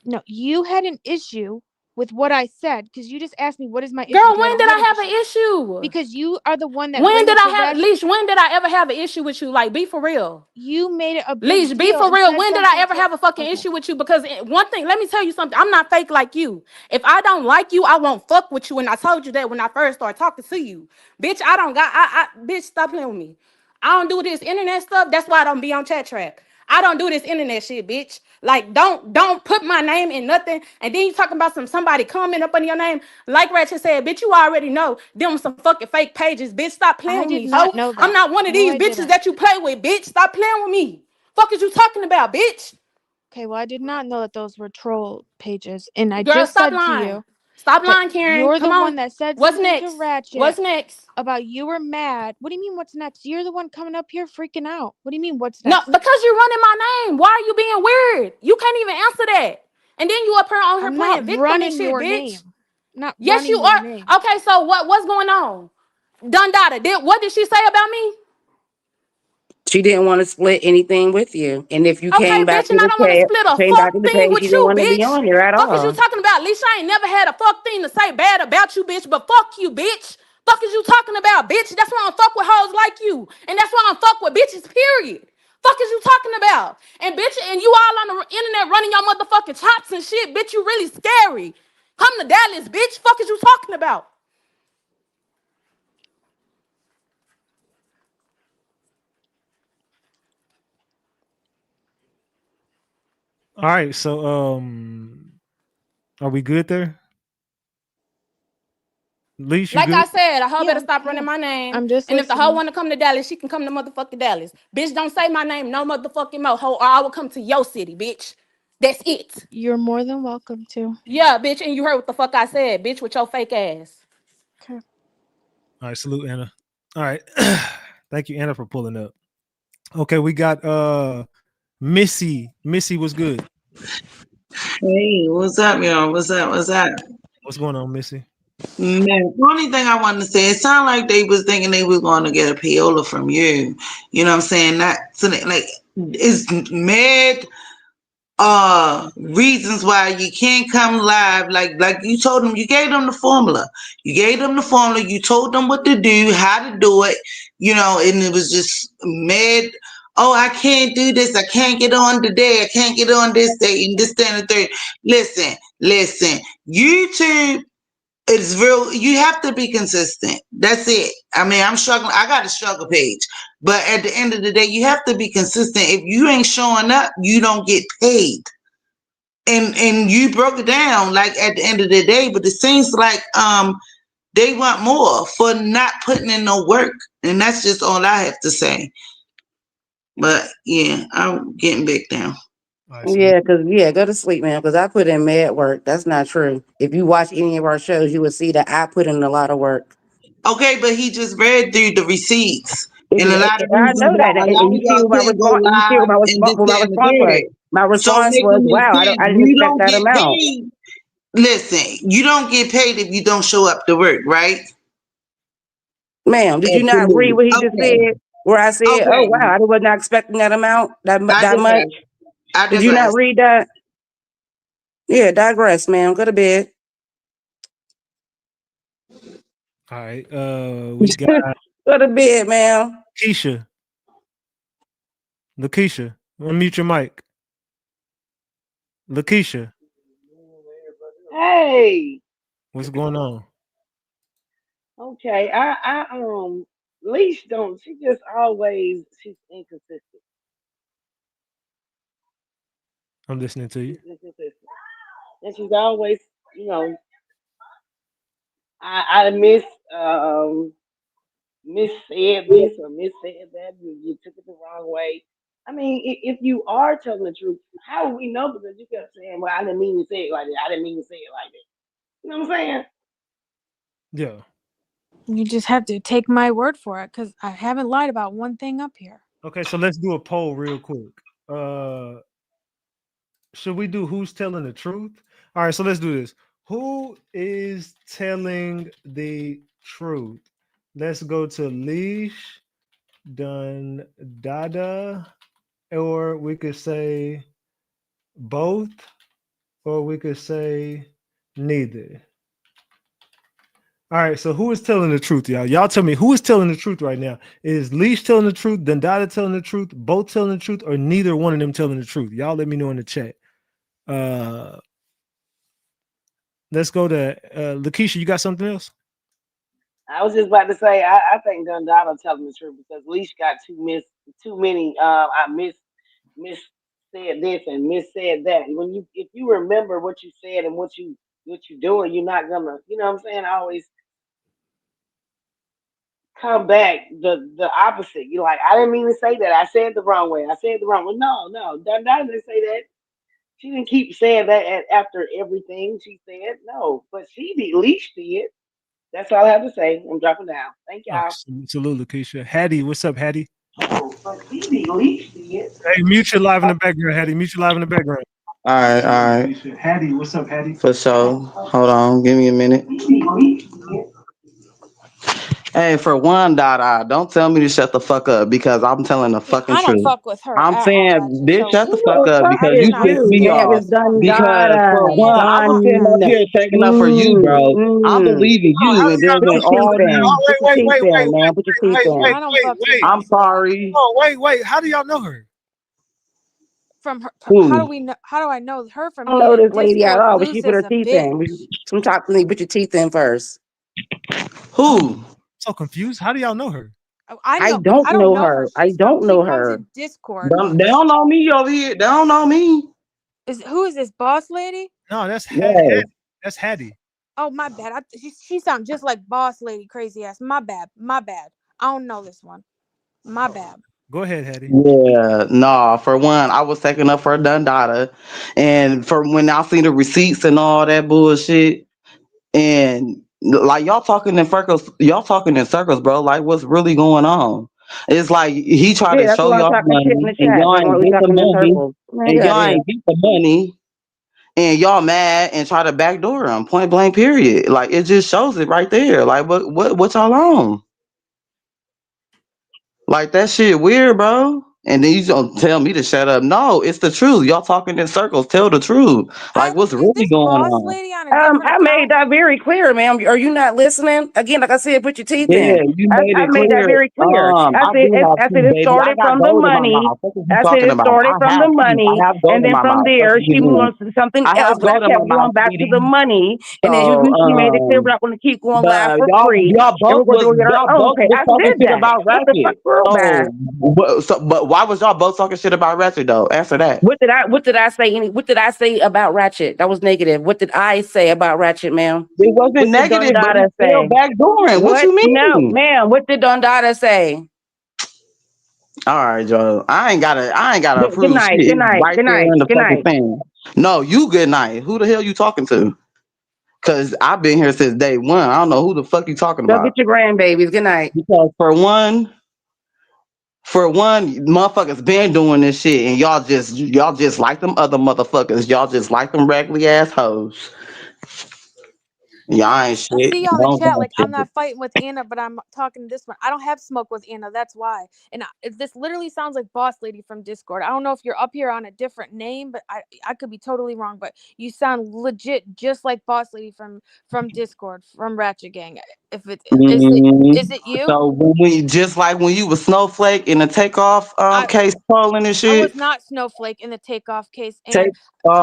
no, you had an issue with what I said because you just asked me what is my issue. Girl, Do I when not did have I an have issue? an issue? Because you are the one that When bring did up I the have Ratchet. Leash? When did I ever have an issue with you? Like, be for real. You made it a big Leash, be deal for and real. said When did I something ever to. have a fucking Okay, issue with you? Because one thing, let me tell you something. I'm not fake like you. If I don't like you, I won't fuck with you. And I told you that when I first started talking to you. Bitch, I don't got, bitch, stop playing with me. I don't do this internet stuff. That's why I don't be on chat trap. I don't do this internet shit, bitch. Like, don't put my name in nothing. And then you talking about somebody comment up on your name. Like Ratchet said, bitch, you already know them some fucking fake pages. Bitch, stop playing I with did me. So not know I'm that. not one of No, these I bitches didn't. that you play with, bitch. Stop playing with me. Fuck is you talking about, bitch? Okay, well, I did not know that those were troll pages, and I Girl, just stop said to lying. you, Stop Okay, lying, Karen. you're Come the one on. that said What's something to next? Ratchet What's next? about you were mad. What do you mean what's next? You're the one coming up here freaking out. What do you mean what's No, next? because you're running my name. Why are you being weird? You can't even answer that. And then you up here on her I'm not playing victim and running shit, your bitch. name. Not Yes, running you your are. name. Okay, so what's going on? Dundada, what did she say about me? She didn't want to split anything with you. And if you Okay, came back bitch, to and I the don't want to page, split a came back to fuck the thing page, she with didn't you, want to be bitch. on there at Fuck is you all. talking about? Leisha, I ain't never had a fuck thing to say bad about you, bitch, but fuck you, bitch. Fuck is you talking about, bitch? That's why I don't fuck with hoes like you. And that's why I don't fuck with bitches, period. Fuck is you talking about? And bitch, and you all on the internet running your motherfucking chops and shit, bitch, you really scary. Come to Dallas, bitch. Fuck is you talking about? All right, so are we good there? Leash, you Like good? I said, a hoe better Yeah, stop running yeah. my name. I'm just And if the hoe listening. want to come to Dallas, she can come to motherfucking Dallas. Bitch, don't say my name no motherfucking more, hoe, or I will come to your city, bitch. That's it. You're more than welcome to. Yeah, bitch, and you heard what the fuck I said, bitch, with your fake ass. Okay. All right, salute Anna. All right. Thank you, Anna, for pulling up. Okay, we got Missy. Missy was good. Hey, what's up, y'all? What's up? What's up? What's going on, Missy? Man, the only thing I wanted to say, it sounded like they was thinking they was going to get a payola from you. You know what I'm saying? Not so like it's mad reasons why you can't come live. Like you told them, you gave them the formula. You gave them the formula, you told them what to do, how to do it, you know, and it was just mad. Oh, I can't do this. I can't get on today. I can't get on this day and this, day, and the third. Listen. YouTube it's real. You have to be consistent. That's it. I mean, I'm struggling. I got a struggle page, but at the end of the day, you have to be consistent. If you ain't showing up, you don't get paid. And you broke it down like at the end of the day, but it seems like they want more for not putting in no work, and that's just all I have to say. But yeah, I'm getting back down. All right, salute. Yeah, because go to sleep, man. Because I put in mad work. That's not true. If you watch any of our shows, you will see that I put in a lot of work. Okay, but he just read through the receipts and a lot of I reasons know why that, a lot and of you see y'all what my can't go response. You see live and this, what my that, and the response was. third. My So response make was, no "Wow, sense. I didn't You expect don't that get amount." paid. Listen, you don't get paid if you don't show up to work, right? Ma'am, did you not read Absolutely. what he just Okay. said? Where I said, "Oh Okay. wow, I was not expecting that amount, I that just much." asked. I Did just you not asked. read that? Yeah, digress, ma'am. Go to bed. All right. We got Go to bed, ma'am. Keisha. Lakeisha. Unmute your mic. Lakeisha, Hey, what's going on? okay. Leash don't. She just always. She's inconsistent. I'm listening to you. She's inconsistent, and she's always, you know, I um miss said this or miss said that. You took it the wrong way. I mean, if you are telling the truth, how would we know? Because you kept saying, "Well, I didn't mean to say it like that. I didn't mean to say it like that." You know what I'm saying? Yeah. You just have to take my word for it because I haven't lied about one thing up here. Okay, so let's do a poll real quick. Uh should we do who's telling the truth? All right, so let's do this. Who is telling the truth? Let's go to Leash, Dun Dada, or we could say both, or we could say neither. All right, so who is telling the truth, y'all? Y'all tell me who is telling the truth right now. Is Leash telling the truth, Dundada telling the truth, both telling the truth, or neither one of them telling the truth? Y'all let me know in the chat. Uh let's go to Lakeisha. You got something else? I was just about to say, I think Dundada telling the truth because Leash got too many. I miss said this and miss said that. When you if you remember what you said and what you doing, you're not gonna. You know what I'm saying? Always come back the opposite. You're like, I didn't mean to say that. I said the wrong way. I said the wrong way. No, Dundada didn't say that. She didn't keep saying that after everything she said. No, but she at least did. That's all I have to say. I'm dropping down. Thank Oh, y'all. salute, Lakeisha. Hattie, what's up, Hattie? Oh, but she at least did. Hey, mute your live in the background, Hattie. Mute your live in the background. All right, all right. Hattie, what's up, Hattie? For sure. Hold on, give me a minute. She at least did. Hey, for one, Dada, don't tell me to shut the fuck up because I'm telling the fucking I don't truth. fuck with her I'm at all, saying, Ratchet. bitch, So shut the fuck Well, up fuck because I do this you not pissed dude, me agree. man. off. It's done Because for data. She one, is I was sitting up Done. here taking up for you, bro. I'm Mm. believing Oh, you, how do and then y'all Put when know your her? teeth all these, in. Put your teeth in, man. Put your teeth in. I don't fuck with Wait. I'm Boss Lady. sorry. Oh, wait. How do y'all know her? From her, how do Who? we know? How do I know her from I don't know being in this lady at Discord? all, but Loose she put as her a teeth in. bitch. Some talk to me. Put your teeth in first. Who? So confused. How do y'all know her? I I know. don't I don't know know her. her. I She's from. don't She know comes her. in Discord. They don't know me over here. They don't know me. Is who is this Boss Lady? No, that's Yes. That's Hattie. Oh my bad. She sounds just like Boss Lady, crazy ass. My bad. My bad. I don't know this one. My bad. Go ahead, Hattie. Yeah, nah. For one, I was taking up for Dundada, and for when I see the receipts and all that bullshit, and like y'all talking in circles, bro. Like, what's really going on? It's like he tried Yeah, to that's show why I'm y'all talking shit in money, the and chat. y'all That's why ain't we get the talking in money, circles. Man, and get out of y'all here. ain't get the money, and y'all mad and try to backdoor him. Point blank. Period. Like it just shows it right there. Like what y'all on? Like that shit weird, bro. And then you don't tell me to shut up. No, it's the truth. Y'all talking in circles. Tell the truth. Like what's Is really this going Boss on? Lady on a different I made account? that very clear, ma'am. Are you not listening? Again, like I said, put your teeth Yeah, in. you made I it made that clear. very clear. I do have I said teeth, it baby. I started got from the gold in my money. mouth. What are you I said talking it about? started I from have the teeth. money, I have gold and in then my from mouth. Fuck there you she moved mean? on to something I else. have But I gold in my kept mouth, going back to the sweetie. money, and then So, we made it clear we're not going to keep going live but for free, and we're going to go get our y'all own both pay. was I talking did shit that. about What the fuck, Ratchet. real bad? But why was y'all both talking shit about Ratchet though? Answer that. What did I say? What did I say about Ratchet? That was negative. What did I say about Ratchet, ma'am? It wasn't What did negative, but Dondada it's still say? backdooring. What What? you No, mean? ma'am. What did Dondada say? All right, Joe. I ain't gotta Good approve shit. night. Good It's night. right Good there night. in the Good fucking night. thing. No, you good night. Who the hell you talking to? Cause I've been here since day one. I don't know who the fuck you talking Go get about. your grandbabies. Good night. Because for one, motherfuckers been doing this shit, and y'all just like them other motherfuckers. Y'all just like them raggedy ass hoes. Y'all ain't I shit. see you on the Don't chat. got Like shit. I'm not fighting with Anna, but I'm talking to this one. I don't have smoke with Anna. That's why. And this literally sounds like Boss Lady from Discord. I don't know if you're up here on a different name, but I could be totally wrong. But you sound legit just like Boss Lady from Discord from Ratchet Gang. If it Mhm. is it you? So when we just like when you was Snowflake in the takeoff I case trolling and I was shit, not Snowflake in the takeoff case, take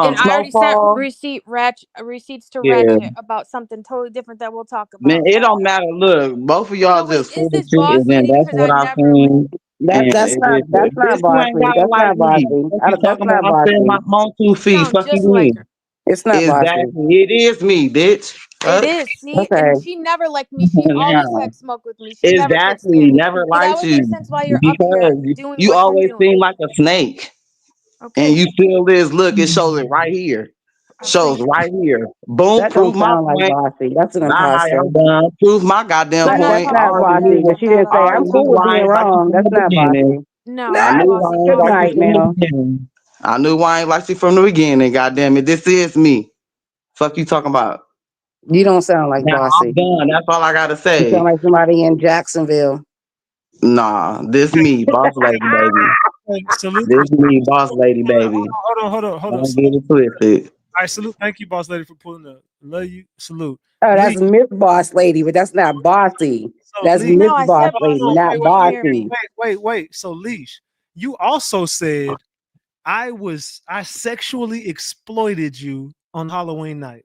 and I already sent Snowfall. receipts to Yeah. Ratchet about something totally different that we'll talk Man, about. it don't matter. Look, both of y'all No, wait, just is full of this shit, Boss and then Lady? that's Because I what I've never like. seen. And That's not bitch, you ain't bossy. gotta That's like not me. bossy. What you That's talking about? not I'm saying bossy. my own 2 You feet. sound Fuck you just like mean? her. It's not bossy. Exactly. It is me, bitch. It Fuck. is. See, and Okay. she never liked me. She always Now, had smoke with me. She never could stand exactly. me. Never So that liked would you make sense why you're up here because doing you what you're always doing. seem like a snake. And Okay, you feel this, look, it shows it right here. I Shows appreciate. right here. Boom, That don't prove my sound like point. bossy. That's an Bye, imposter. I'm done. Prove my goddamn I'm not That's point. I talking not about already that, bossy knew. because she didn't Dundada. say I I'm I'm already cool knew with talking. I being ain't like you wrong. from That's the not beginning. bossy. No, I I'm Nah. knew I bossy. ain't Good like you night, from the Mel. beginning. I knew I ain't like you from the beginning. Goddamn it, this is me. Fuck you talking about. You don't sound like Now I'm bossy. done. That's all I gotta You sound say. like somebody in Jacksonville. Nah, this me, boss lady, baby. Hey, salute. This me, boss lady, baby. Hold on. Don't get it twisted. All right, salute. Thank you, boss lady, for pulling up. Love you. Salute. Oh, that's Lee. Miss Boss Lady, but that's not bossy. So That's Lee. Miss No, I Boss said Hold Boss Lady, on, Lady. not You wait, didn't hear me. bossy. wait. So Leash, you also said I sexually exploited you on Halloween night.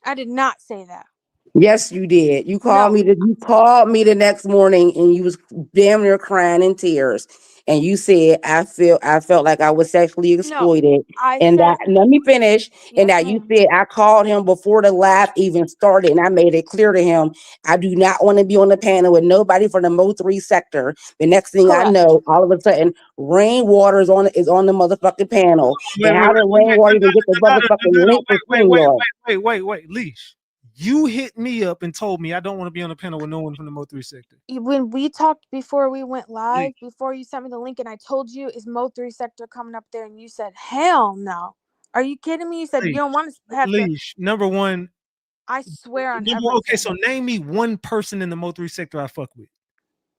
I did not say that. Yes, you did. You called No, me. You called me the next morning, and you was damn near crying in tears. and you said I felt like I was sexually No, exploited, I and said that let me finish, and yes, that you ma'am. said I called him before the live even started, and I made it clear to him I do not want to be on the panel with nobody from the Mo3 sector. The next thing I Correct. know, all of a sudden, rainwater is on the motherfucking panel, and how did rainwater even get the motherfucking link for StreamYard? Wait, Leash. You hit me up and told me I don't want to be on the panel with no one from the Mo3 sector. When we talked before we went live, Leash, before you sent me the link, and I told you, is Mo3 sector coming up there? And you said, hell no. Are you kidding me? You said you Leash, don't want to have to. Leash. Number one, I swear on okay, everything. so name me one person in the Mo3 sector I fuck with.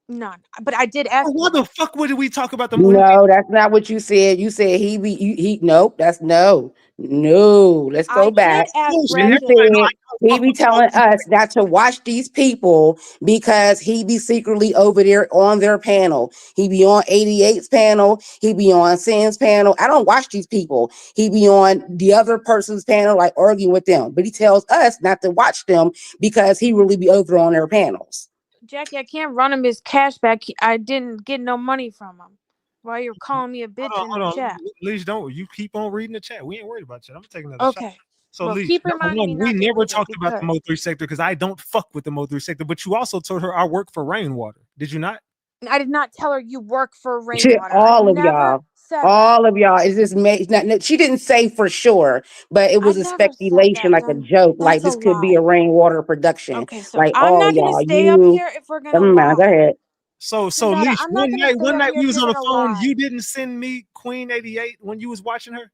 None. But I did ask Why you the that. fuck would we talk about the Mo3? No, that's not what you said. You said he nope, that's no. No, let's go I did back. ask Bullshit. You Ratchet. Everybody know I said don't he fuck be with the telling Mo3 us not to watch these people because he be secretly over there on their panel. He be on 88's panel. He be on Sin's panel. I don't watch these people. He be on the other person's panel, like arguing with them. But he tells us not to watch them because he really be over on their panels. Jackie, I can't run him his cash back. I didn't get no money from him. While you're calling me a bitch in the Hold on. chat. Leash, don't you keep on reading the chat. We ain't worried about you. I'm taking another shot. Okay. So, Well, Leash, keep number reminding me one, we not to never read it talked about the because Mo3 sector because I don't fuck with the Mo3 sector. But you also told her I work for Rainwater. Did you not? I did not tell her you work for Shit, Rainwater. I all of never y'all. said that. All of y'all is just made. She didn't say for sure, but it I was a never said speculation, that. like a Then joke, like that's a this could be lie. a rainwater production. Okay, so Like I'm all of not gonna y'all, stay up you. here if we're gonna Never mind. Go lie. ahead. So Dada, Leash, I'm not gonna stay one up night here we if was you're on the gonna phone. lie. You didn't send me Queen 88 when you was watching her.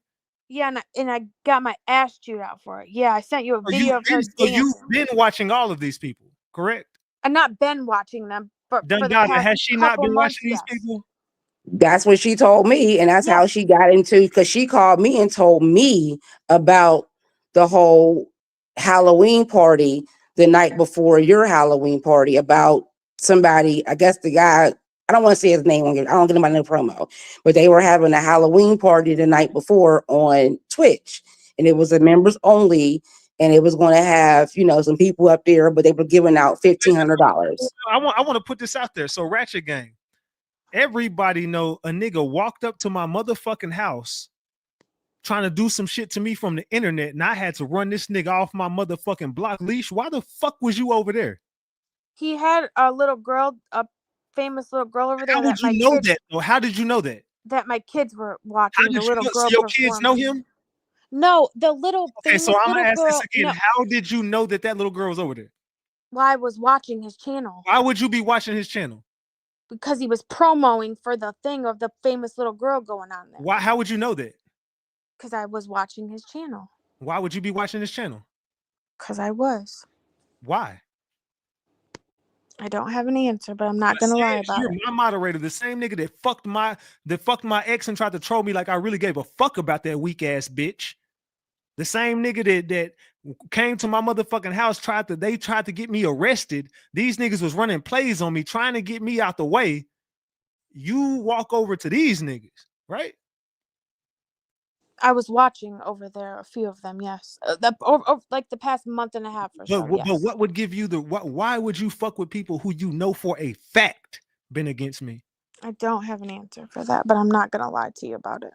Yeah, and I got my ass chewed out for it. Yeah, I sent you a So you've video of her been so you've dancing. been watching all of these people, correct? I've not been watching them, but for the Dundada, past has she not couple been months, watching these yes. people? That's what she told me, and that's how Yes. she got into. Because she called me and told me about the whole Halloween party the night before your Halloween party about somebody. I guess the guy. I don't want to say his name. I don't get him on no promo, but they were having a Halloween party the night before on Twitch, and it was a members only, and it was going to have some people up there, but they were giving out $1,500. I want to put this out there. So Ratchet Gang, everybody know a nigga walked up to my motherfucking house trying to do some shit to me from the internet, and I had to run this nigga off my motherfucking block. Leash, why the fuck was you over there? He had a little girl, a famous little girl over How there would you know that? Or how did you know that? that my kids were How watching. did The you little know? So girl your kids know performing. him? No, the little Okay, so famous I'm little gonna ask this girl. again. No, How did you know that that little girl was over there? well, I was watching his channel Why would you be watching his channel? because he was promoting for the thing of the famous little girl going on there. Why? How would you know that? Because I was watching his channel. Why would you be watching his channel? Because I was. Why? I don't have an answer, but I'm I not gonna lie said about you're it. my moderator, the same nigga that fucked my ex and tried to troll me like I really gave a fuck about that weak ass bitch. The same nigga that came to my motherfucking house tried to get me arrested. These niggas was running plays on me, trying to get me out the way. You walk over to these niggas, right? I was watching over there a few of them. Yes, like the past month and a half or so. But Yes. what would give you why would you fuck with people who you know for a fact been against me? I don't have an answer for that, but I'm not gonna lie to you about it.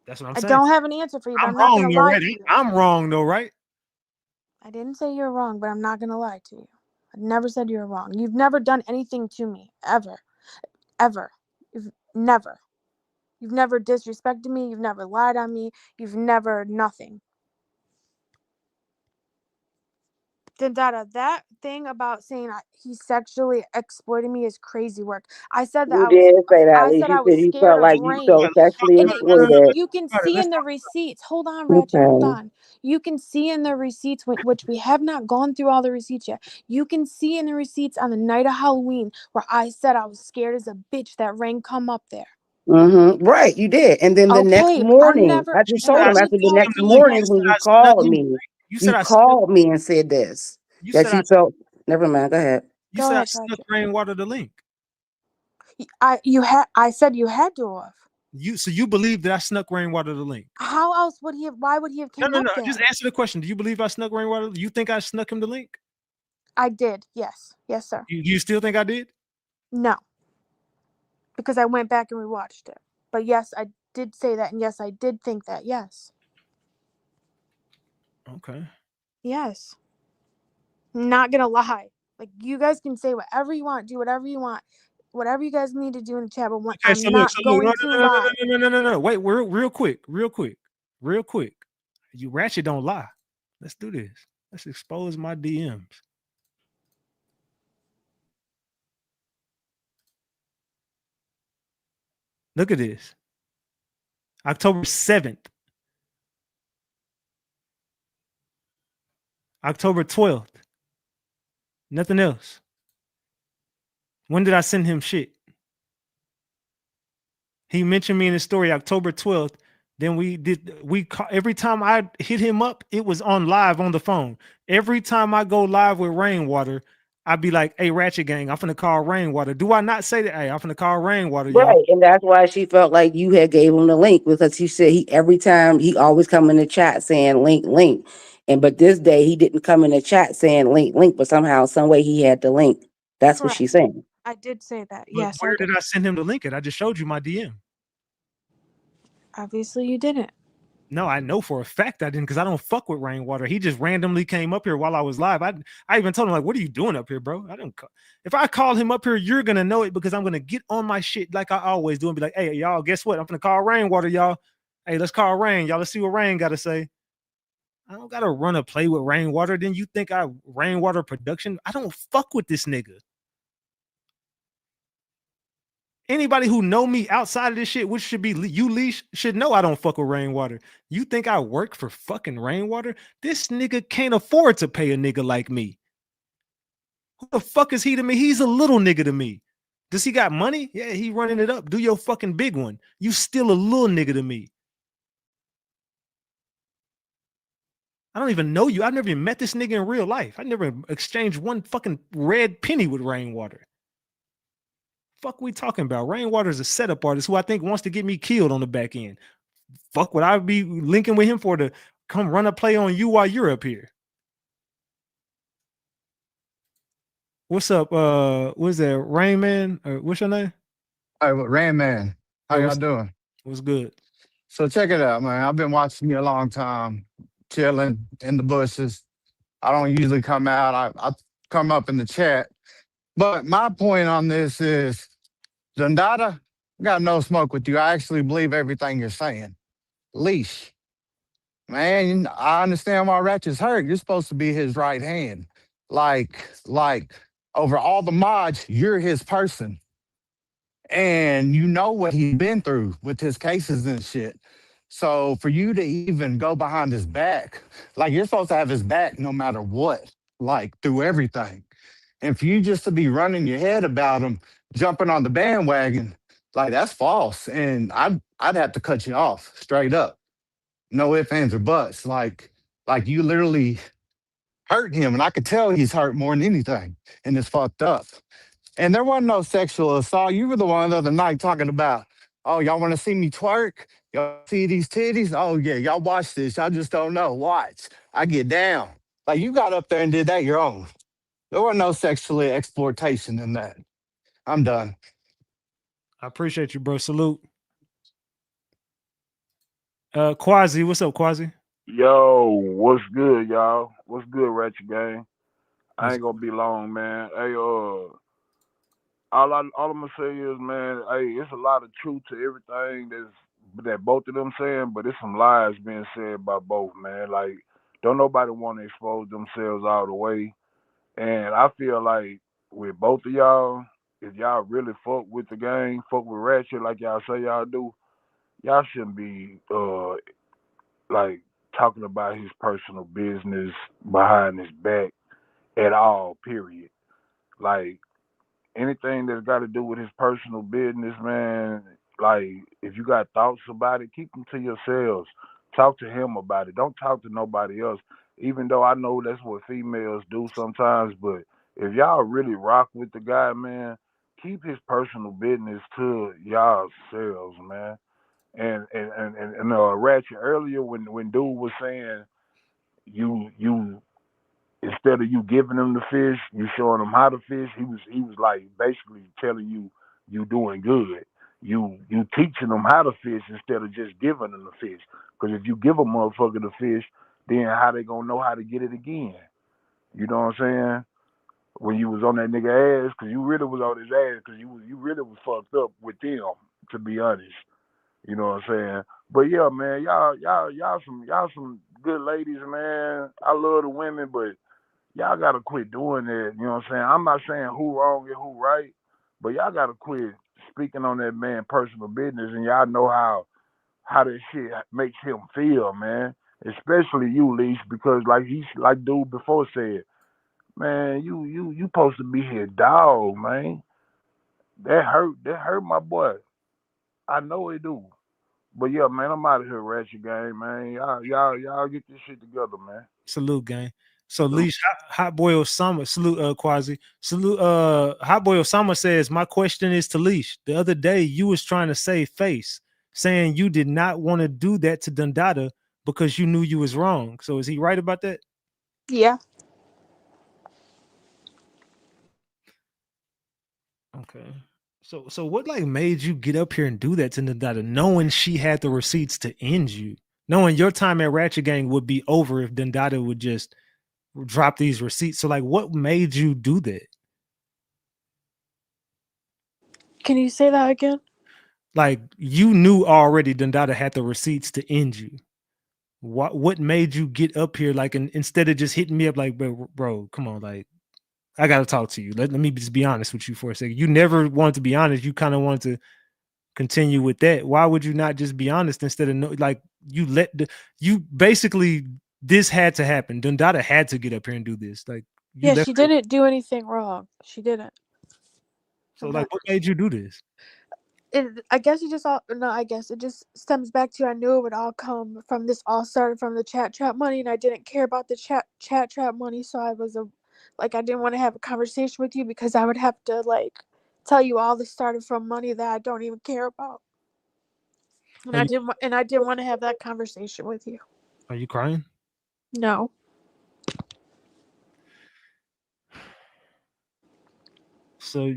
That's what I'm I saying. don't have an answer for you, but I'm I'm not wrong gonna though, lie right? to you. I'm wrong though, right? I didn't say you're wrong, but I'm not gonna lie to you. I never said you're wrong. You've never done anything to me, ever. Ever. You've never. You've never disrespected me. You've never lied on me. You've never nothing. Dada, that thing about saying he sexually exploited me is crazy work. I said that You did say that, I Leash. said I You was said you scared felt of like you rain. felt sexually And exploited. you can see Let's in the talk receipts. Hold on, Ratchet. Hold Okay. on. You can see in the receipts, which we have not gone through all the receipts yet. You can see in the receipts on the night of Halloween where I said I was scared as a bitch that rain come up there. Right, you did. And then the next Okay, morning, I just and told I him did after the tell next him the link. people. morning You when said you I snuck called him. me, You you said I snuck. called me and said this. You That said you I. felt never mind, go ahead. You Go said I ahead, snuck Ratchet. Rainwater the link. I said you had to have. So you believe that I snuck Rainwater the link? How else would he have? Why would he have came up No. there? Just answer the question. Do you believe I snuck Rainwater? You think I snuck him the link? I did. Yes, sir. You still think I did? No. because I went back and rewatched it. But yes, I did say that, and yes, I did think that. Yes, Okay. yes. Not gonna lie. Like, you guys can say whatever you want, do whatever you want, whatever you guys need to do in the chat. But Okay, I'm not no, going to lie. no. Wait, real quick. You Ratchet don't lie. Let's do this. Let's expose my DMs. Look at this. October 7th, October 12th. Nothing else. When did I send him shit? He mentioned me in his story October 12th. Then every time I hit him up, it was on live on the phone. Every time I go live with Rainwater, I'd be like, hey, Ratchet Gang, I'm finna call Rainwater. Do I not say that? Hey, I'm finna call Rainwater, y'all. Right, and that's why she felt like you had gave him the link, because he said he every time he always come in the chat saying link, link. But this day he didn't come in the chat saying link, link, but somehow, some way he had the link. That's what Correct. she's saying. I did say that. But Yes, I where did. did I send him the link at? I just showed you my DM. Obviously, you didn't. No, I know for a fact I didn't, because I don't fuck with Rainwater. He just randomly came up here while I was live. I even told him, like, what are you doing up here, bro? I didn't. If I call him up here, you're gonna know it, because I'm gonna get on my shit like I always do and be like, hey, y'all, guess what? I'm gonna call Rainwater, y'all. Hey, let's call Rain, y'all. Let's see what Rain got to say. I don't gotta run a play with Rainwater. Then you think I Rainwater production? I don't fuck with this nigga. Anybody who know me outside of this shit, which should be you, Leash, should know I don't fuck with Rainwater. You think I work for fucking Rainwater? This nigga can't afford to pay a nigga like me. Who the fuck is he to me? He's a little nigga to me. Does he got money? Yeah, he running it up. Do your fucking big one. You still a little nigga to me. I don't even know you. I've never even met this nigga in real life. I never exchanged one fucking red penny with Rainwater. Fuck we talking about? Rainwater is a setup artist who I think wants to get me killed on the back end. Fuck would I be linking with him for to come run a play on you while you're up here? What's up? What's that? Rain Man? Or what's your name? Hey, Rain Man, how Hey, y'all doing? what's good? So check it out, man. I've been watching you a long time, chilling in the bushes. I don't usually come out. I come up in the chat. But my point on this is, Dundada, I got no smoke with you. I actually believe everything you're saying. Leash, man, I understand why Ratchet's hurt. You're supposed to be his right hand. Like over all the mods, you're his person. And you know what he's been through with his cases and shit. So for you to even go behind his back, like you're supposed to have his back no matter what, like through everything. And for you just to be running your head about him, jumping on the bandwagon, like that's false. And I'd have to cut you off straight up. No ifs, ands, or buts. Like you literally hurt him. And I could tell he's hurt more than anything. And it's fucked up. And there wasn't no sexual assault. You were the one the other night talking about, oh, y'all want to see me twerk? Y'all see these titties? Oh, yeah, y'all watch this. Y'all just don't know. Watch. I get down. Like, you got up there and did that your own. There was no sexual exploitation in that. I'm done. I appreciate you, bro. Salute. Quasi, what's up, Quasi? Yo, what's good, y'all? What's good, Ratchet Gang? I What's ain't gonna be long, man. Hey, all I'm gonna say is, man, hey, it's a lot of truth to everything that both of them saying, but it's some lies being said by both, man. Like, don't nobody want to expose themselves all the way, and I feel like with both of y'all, if y'all really fuck with the gang, fuck with Ratchet like y'all say y'all do, y'all shouldn't be like talking about his personal business behind his back at all, period. Like anything that's got to do with his personal business, man, like if you got thoughts about it, keep them to yourselves. Talk to him about it. Don't talk to nobody else. Even though I know that's what females do sometimes, but if y'all really rock with the guy, man, keep his personal business to y'all selves, man. And Ratchet earlier when dude was saying you instead of you giving him the fish, you showing him how to fish. He was like basically telling you you doing good. You teaching them how to fish instead of just giving them the fish. Because if you give a motherfucker the fish, then how they gonna know how to get it again? You know what I'm saying? When you was on that nigga ass, because you really was on his ass, because you really was fucked up with them, to be honest. You know what I'm saying? But yeah, man, y'all some good ladies, man. I love the women, but y'all gotta quit doing that. You know what I'm saying? I'm not saying who wrong and who right, but y'all gotta quit speaking on that man personal business, and y'all know how this shit makes him feel, man. Especially you, Leash, because like dude before said, man, you supposed to be his dog, man. That hurt my boy. I know it do. But yeah, man, I'm out of here, Ratchet Gang, man. Y'all get this shit together, man. Salute, gang. So Leash, Hot Boy Osama, salute Quasi. Salute Hot Boy Osama says, my question is to Leash. The other day you was trying to save face, saying you did not want to do that to Dundada because you knew you was wrong. So is he right about that? Yeah. Okay. So what like made you get up here and do that to Dundada, knowing she had the receipts to end you? Knowing your time at Ratchet Gang would be over if Dundada would just drop these receipts. So like what made you do that? Can you say that again? Like you knew already Dundada had the receipts to end you. What made you get up here like and instead of just hitting me up like bro, come on, like I gotta talk to you. Let me just be honest with you for a second. You never wanted to be honest. You kind of wanted to continue with that. Why would you not just be honest instead of like you basically this had to happen. Dundada had to get up here and do this. Like you Yeah, left she her. didn't do anything wrong. She didn't. So I'm like not. what made you do this? I guess it just all no. I guess it just stems back to I knew it would all come from this. All started from the chat trap money, and I didn't care about the chat trap money. So I was like I didn't want to have a conversation with you because I would have to like tell you all this started from money that I don't even care about, and Are you I didn't want to have that conversation with you. are you crying? No. So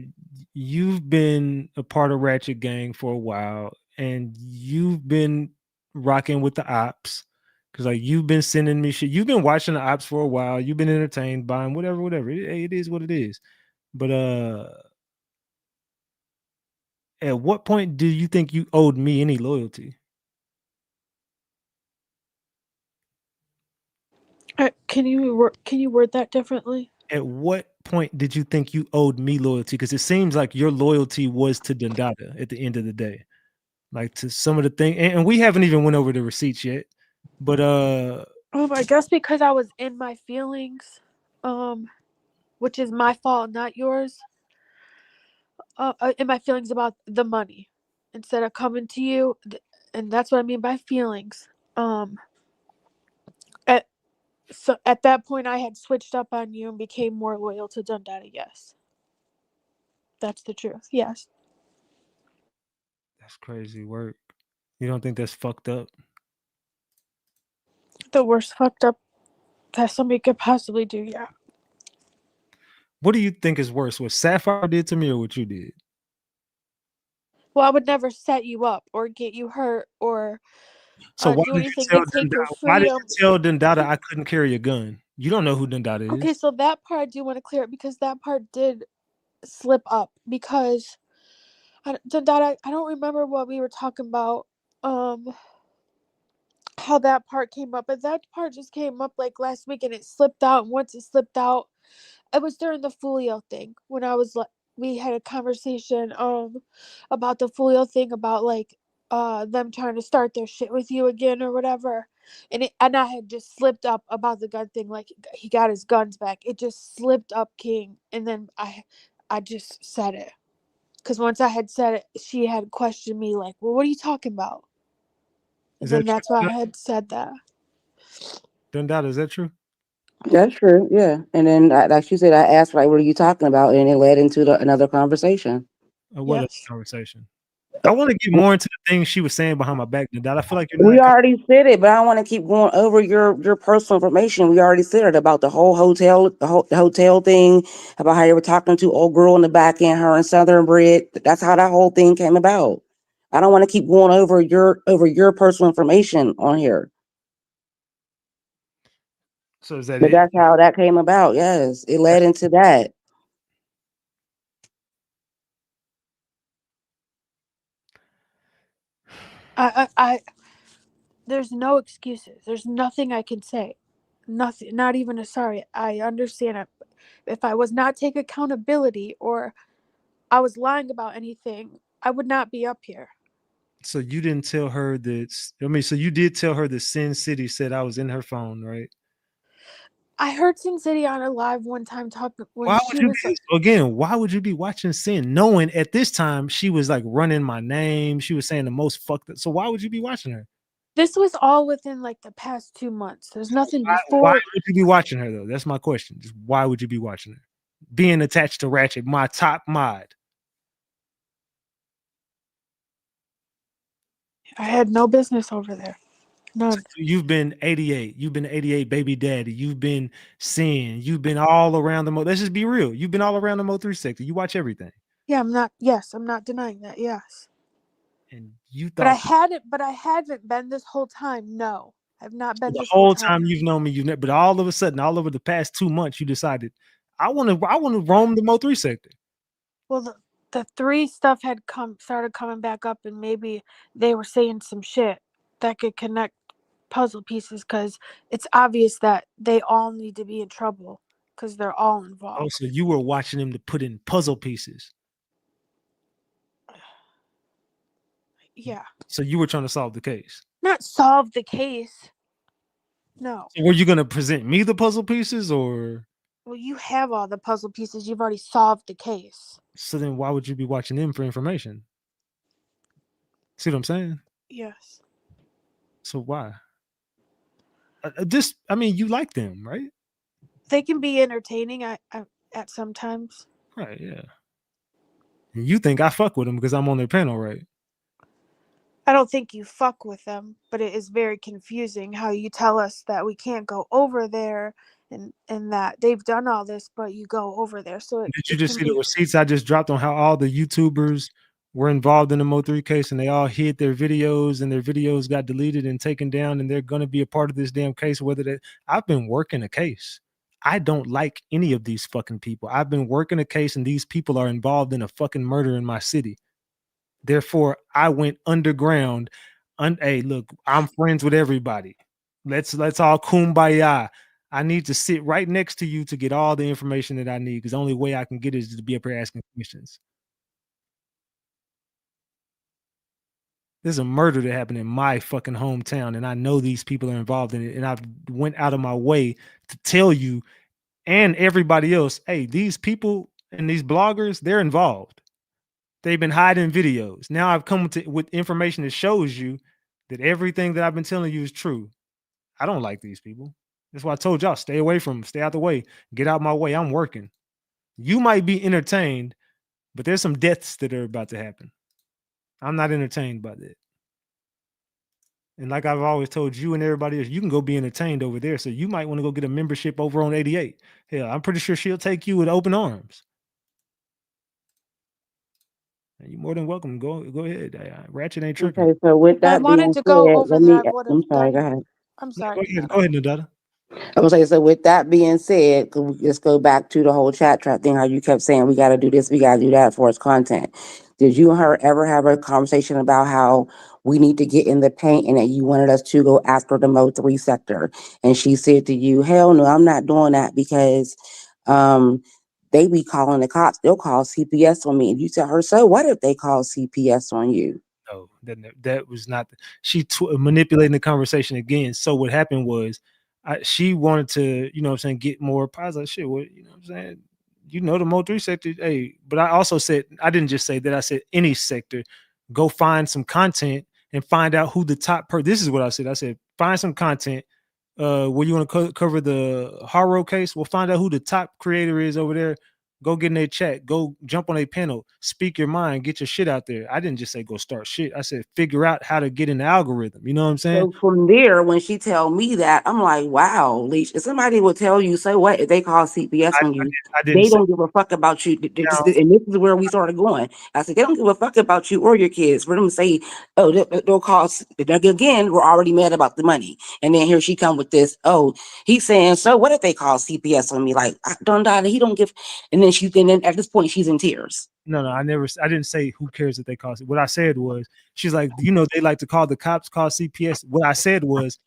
you've been a part of Ratchet Gang for a while, and you've been rocking with the ops because like you've been sending me shit. You've been watching the ops for a while. You've been entertained by them, whatever. It is what it is. But at what point do you think you owed me any loyalty? Can you word that differently? At what point did you think you owed me loyalty? Because it seems like your loyalty was to Dundada at the end of the day. Like to some of the thing, and we haven't even went over the receipts yet. But I guess because I was in my feelings, which is my fault, not yours. In my feelings about the money, instead of coming to you, and that's what I mean by feelings. At so at that point, I had switched up on you and became more loyal to Dundada. Yes, that's the truth. Yes, that's crazy work. You don't think that's fucked up? the worst fucked up that somebody could possibly do. Yeah. What do you think is worse? What Sapphire did to me or what you did? Well, I would never set you up or get you hurt or So why do did you anything to tell take your Dundada? Why did freedom. you tell Dundada I couldn't carry a gun? You don't know who Dundada Okay, is. so that part I do want to clear up because that part did slip up because Dundada, I don't remember what we were talking about. How that part came up, but that part just came up like last week and it slipped out. And once it slipped out, it was during the Fulio thing when I was like, we had a conversation about the Fulio thing about like them trying to start their shit with you again or whatever, and I had just slipped up about the gun thing, like he got his guns back. It just slipped up, King, and then I just said it because once I had said it, she had questioned me like, well, what are you talking about? Is And that then true? that's why I had said that. Dundada, is that true? That's true. Yeah. And then, like you said, I asked, like, what are you talking about? And it led into another conversation. Or what other Yes. conversation? I want to get more into the things she was saying behind my back, Nadal. I feel like you're We not. already said it, but I don't want to keep going over your personal information. We already said it about the whole hotel, the hotel thing, about how you were talking to old girl in the back end, her and Southern Brit. That's how that whole thing came about. I don't want to keep going over your personal information on here. So is that But it? that's how that came about. Yes, it led into that. I there's no excuses. There's nothing I can say. Nothing, not even a sorry. I understand it. If I was not take accountability or I was lying about anything, I would not be up here. So you didn't tell her that. I mean, so you did tell her that Sin City said I was in her phone, right? I heard Sin City on a live one time talking when Why would she you was be again? Why would you be watching Sin, knowing at this time she was like running my name? She was saying the most fucked up. So why would you be watching her? this was all within like the past 2 months. There's nothing Why before. would you be watching her though? That's my question. Just why would you be watching her? Being attached to Ratchet, my top mod. I had no business over there. None. You've been 88. You've been 88 baby daddy. You've been Sin. You've been all around the let's just be real. You've been all around the Mo3 sector. You watch everything. Yeah, I'm not. Yes, I'm not denying that. Yes, And you but I thought hadn't. But I haven't been this whole time. No, I've not been the this whole whole time. time you've known me, you've never, but all of a sudden, all over the past 2 months, you decided I want to roam the Mo3 sector. Well, the three stuff had started coming back up, and maybe they were saying some shit that could connect puzzle pieces because it's obvious that they all need to be in trouble because they're all Oh, involved. so you were watching him to put in puzzle pieces. Yeah, So you were trying to solve the case. not solve the case. No. So were you going to present me the puzzle pieces, or Well, you have all the puzzle pieces. You've already solved the case. so then why would you be watching them for information? See what I'm saying? Yes. So why? This, I mean, you like them, right? They can be entertaining at sometimes. Right, yeah. And you think I fuck with them because I'm on their panel, right? I don't think you fuck with them, but it is very confusing how you tell us that we can't go over there and that they've done all this, but you go over there. So Did you it just can see the be. receipts I just dropped on how all the YouTubers were involved in the Mo3 case and they all hid their videos and their videos got deleted and taken down and they're going to be a part of this damn case? Whether that I've been working a case. I don't like any of these fucking people. I've been working a case and these people are involved in a fucking murder in my city. Therefore, I went underground. Hey, look, I'm friends with everybody. Let's all kumbaya. I need to sit right next to you to get all the information that I need because the only way I can get it is to be up here asking questions. There's a murder that happened in my fucking hometown, and I know these people are involved in it. And I've went out of my way to tell you and everybody else, hey, these people and these bloggers, they're involved. They've been hiding videos. Now I've come with information that shows you that everything that I've been telling you is true. I don't like these people. That's why I told y'all, stay away from them, stay out the way, get out my way. I'm working. You might be entertained, but there's some deaths that are about to happen. I'm not entertained by that. And like I've always told you and everybody else, you can go be entertained over there. So you might want to go get a membership over on 88. Hell, I'm pretty sure she'll take you with open arms. And you're more than welcome. Go ahead. Ratchet ain't tripping. Okay, so with I that wanted being to go said, over there. I would have I'm sorry, done go it. ahead. I'm No, sorry. go ahead, Nadada. I was like, so with that being said, could we just go back to the whole chat trap thing, how you kept saying we gotta do this, we gotta do that for its content. Did you and her ever have a conversation about how we need to get in the paint and that you wanted us to go after the Mo3 sector? And she said to you, hell no, I'm not doing that because they be calling the cops, they'll call CPS on me. And you tell her, so what if they call CPS on you? No, that was not. She manipulating the conversation again. So what happened was, she wanted to, you know what I'm saying, get more positive shit. What, you know what I'm saying? You know, the Mo3 sector, hey, but I also said, I didn't just say that, I said any sector, go find some content and find out who the top this is what I said. I said, find some content where you want to cover the Haro case. We'll find out who the top creator is over there. Go get in their chat. Go jump on a panel. Speak your mind. Get your shit out there. I didn't just say go start shit. I said figure out how to get in the algorithm. You know what I'm saying? So from there, when she tell me that, I'm like, wow, Leash. If somebody will tell you, so what? If they call CPS on you, I didn't they say don't give a fuck about you. now. And this is where we started going. I said, they don't give a fuck about you or your kids. For them to say, oh, they'll call. Again, we're already mad about the money. And then here she come with this, oh, he's saying, so what if they call CPS on me? Like, don't die. He don't give. And then at this point, she's in tears. No, I didn't say who cares if they call it. What I said was, she's like, they like to call the cops, call CPS. What I said was,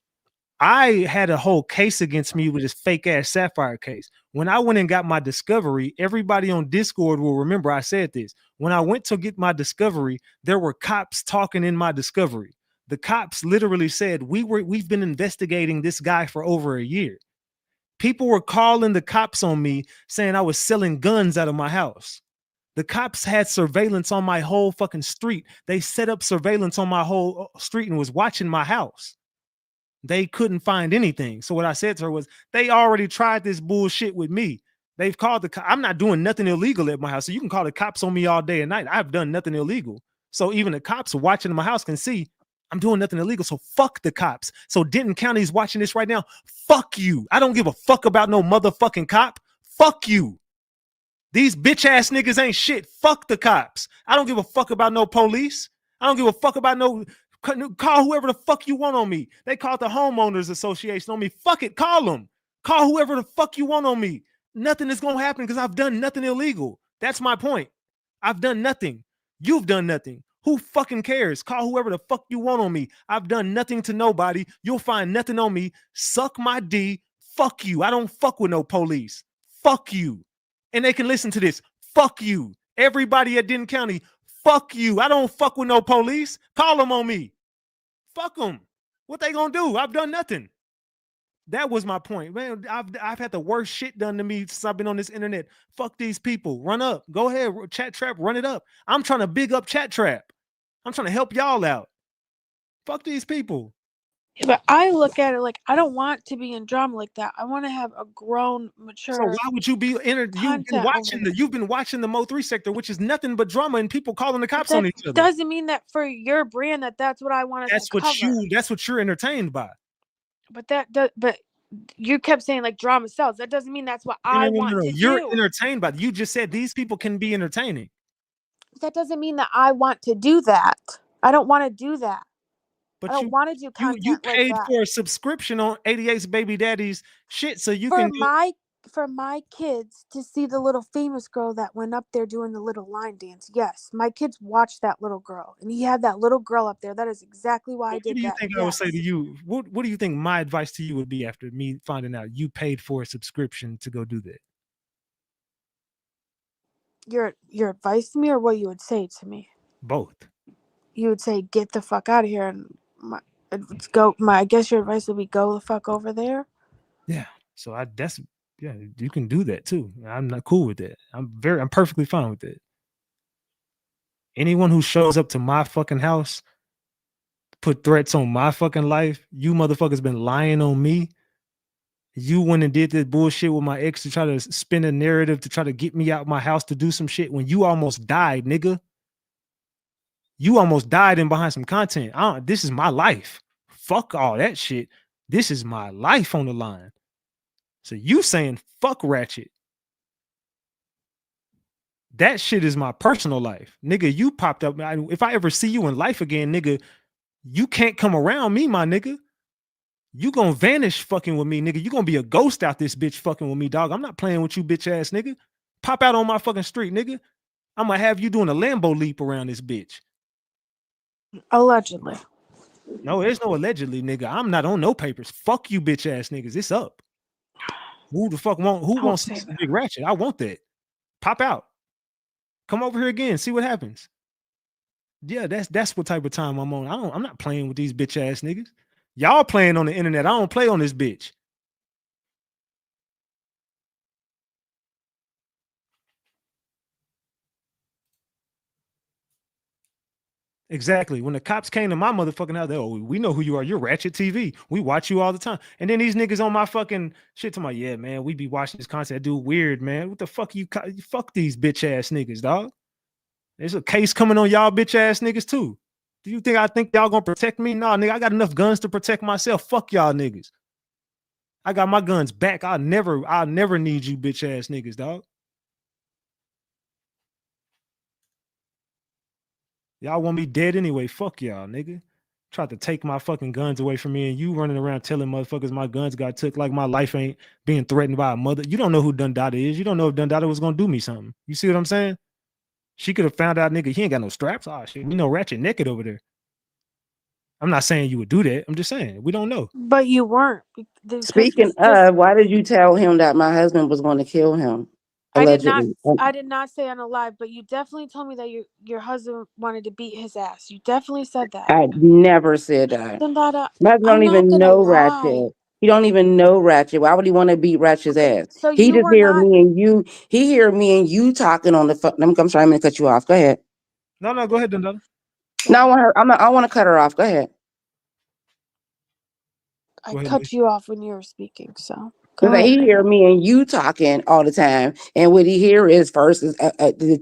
I had a whole case against me with this fake ass Sapphire case. When I went and got my discovery, everybody on Discord will remember I said this. When I went to get my discovery, there were cops talking in my discovery. The cops literally said, we've been investigating this guy for over a year. People were calling the cops on me saying I was selling guns out of my house. The cops had surveillance on my whole fucking street. They set up surveillance on my whole street and was watching my house. They couldn't find anything. So what I said to her was, they already tried this bullshit with me. They've called I'm not doing nothing illegal at my house. So you can call the cops on me all day and night. I've done nothing illegal. So even the cops watching my house can see I'm doing nothing illegal. So fuck the cops. So Denton County's watching this right now. Fuck you. I don't give a fuck about no motherfucking cop. Fuck you. These bitch ass niggas ain't shit. Fuck the cops. I don't give a fuck about no police. I don't give a fuck about no. Call whoever the fuck you want on me. They called the homeowners association on me. Fuck it. Call them. Call whoever the fuck you want on me. Nothing is going to happen because I've done nothing illegal. That's my point. I've done nothing. You've done nothing. Who fucking cares? Call whoever the fuck you want on me. I've done nothing to nobody. You'll find nothing on me. Suck my D. Fuck you. I don't fuck with no police. Fuck you. And they can listen to this. Fuck you. Everybody at Denton County, fuck you. I don't fuck with no police. Call them on me. Fuck them. What they gonna do? I've done nothing. That was my point, man. I've had the worst shit done to me since I've been on this internet. Fuck these people. Run up. Go ahead, Chat Trap. Run it up. I'm trying to big up Chat Trap. I'm trying to help y'all out. Fuck these people. But I look at it like I don't want to be in drama like that. I want to have a grown, mature. So why would you be you've been watching the Mo3 sector, which is nothing but drama and people calling the cops on each other. Doesn't mean that for your brand that's what I want to cover. That's what you're entertained by. But you kept saying like drama sells. That doesn't mean that's what I want to do. You're entertained by it. You just said these people can be entertaining. That doesn't mean that I want to do that. I don't want to do that. But I don't want to do content you paid like that. for a subscription on 88's Baby Daddy's shit, so you can for my kids to see the little famous girl that went up there doing the little line dance. Yes, my kids watched that little girl, and he had that little girl up there. That is exactly why I did that. What do you think I would say to you? What do you think my advice to you would be after me finding out you paid for a subscription to go do that? Your advice to me, or what you would say to me? Both. You would say, get the fuck out of here, and I guess your advice would be go the fuck over there. Yeah. So you can do that too. I'm not cool with that. I'm perfectly fine with that. Anyone who shows up to my fucking house, put threats on my fucking life, you motherfuckers been lying on me. You went and did this bullshit with my ex to try to spin a narrative to try to get me out my house to do some shit when you almost died, nigga. You almost died in behind some content. This is my life. Fuck all that shit. This is my life on the line. So you saying fuck Ratchet. That shit is my personal life. Nigga, you popped up. If I ever see you in life again, nigga, you can't come around me, my nigga. You gonna vanish fucking with me, nigga. You gonna be a ghost out this bitch fucking with me, dog. I'm not playing with you, bitch ass nigga. Pop out on my fucking street, nigga. I'm gonna have you doing a Lambo leap around this bitch. Allegedly. No, there's no allegedly, nigga. I'm not on no papers. Fuck you, bitch ass niggas. It's up. Who the fuck wants to see Big Ratchet? I want that. Pop out. Come over here again. See what happens. Yeah, that's what type of time I'm on. I'm not playing with these bitch ass niggas. Y'all playing on the internet. I don't play on this bitch. Exactly. When the cops came to my motherfucking house, they, oh, we know who you are. You're Ratchet TV. We watch you all the time. And then these niggas on my fucking shit to my, yeah, man, we be watching this content. Dude, weird, man. What the fuck fuck these bitch ass niggas, dog? There's a case coming on y'all bitch ass niggas too. Do you think I think y'all gonna protect me? Nah, nigga, I got enough guns to protect myself. Fuck y'all niggas. I got my guns back. I'll never need you bitch ass niggas, dog. Y'all want me dead anyway. Fuck y'all, nigga. Tried to take my fucking guns away from me, and you running around telling motherfuckers my guns got took like my life ain't being threatened by a mother. You don't know who Dundada is. You don't know if Dundada was gonna do me something. You see what I'm saying? She could have found out, nigga, he ain't got no straps. Oh shit, we know Ratchet naked over there. I'm not saying you would do that. I'm just saying we don't know. But you weren't because Speaking of, why did you tell him that my husband was going to kill him? Allegedly. I did not say unalive, but you definitely told me that your husband wanted to beat his ass. You definitely said that. I never said that. Dundada, My husband I'm don't not even gonna know lie. Ratchet. He don't even know Ratchet. Why would he want to beat Ratchet's Okay, ass? so He you just were hear not. me and you. He hear me and you talking on the phone. I'm sorry, I'm gonna cut you off. Go ahead. No, go ahead, Dundada. No, I want her. I want to cut her off. Go ahead. I Go ahead, cut Lee. you off when you were speaking, so go Because ahead. he hear me and you talking all the time, and what he hear is first is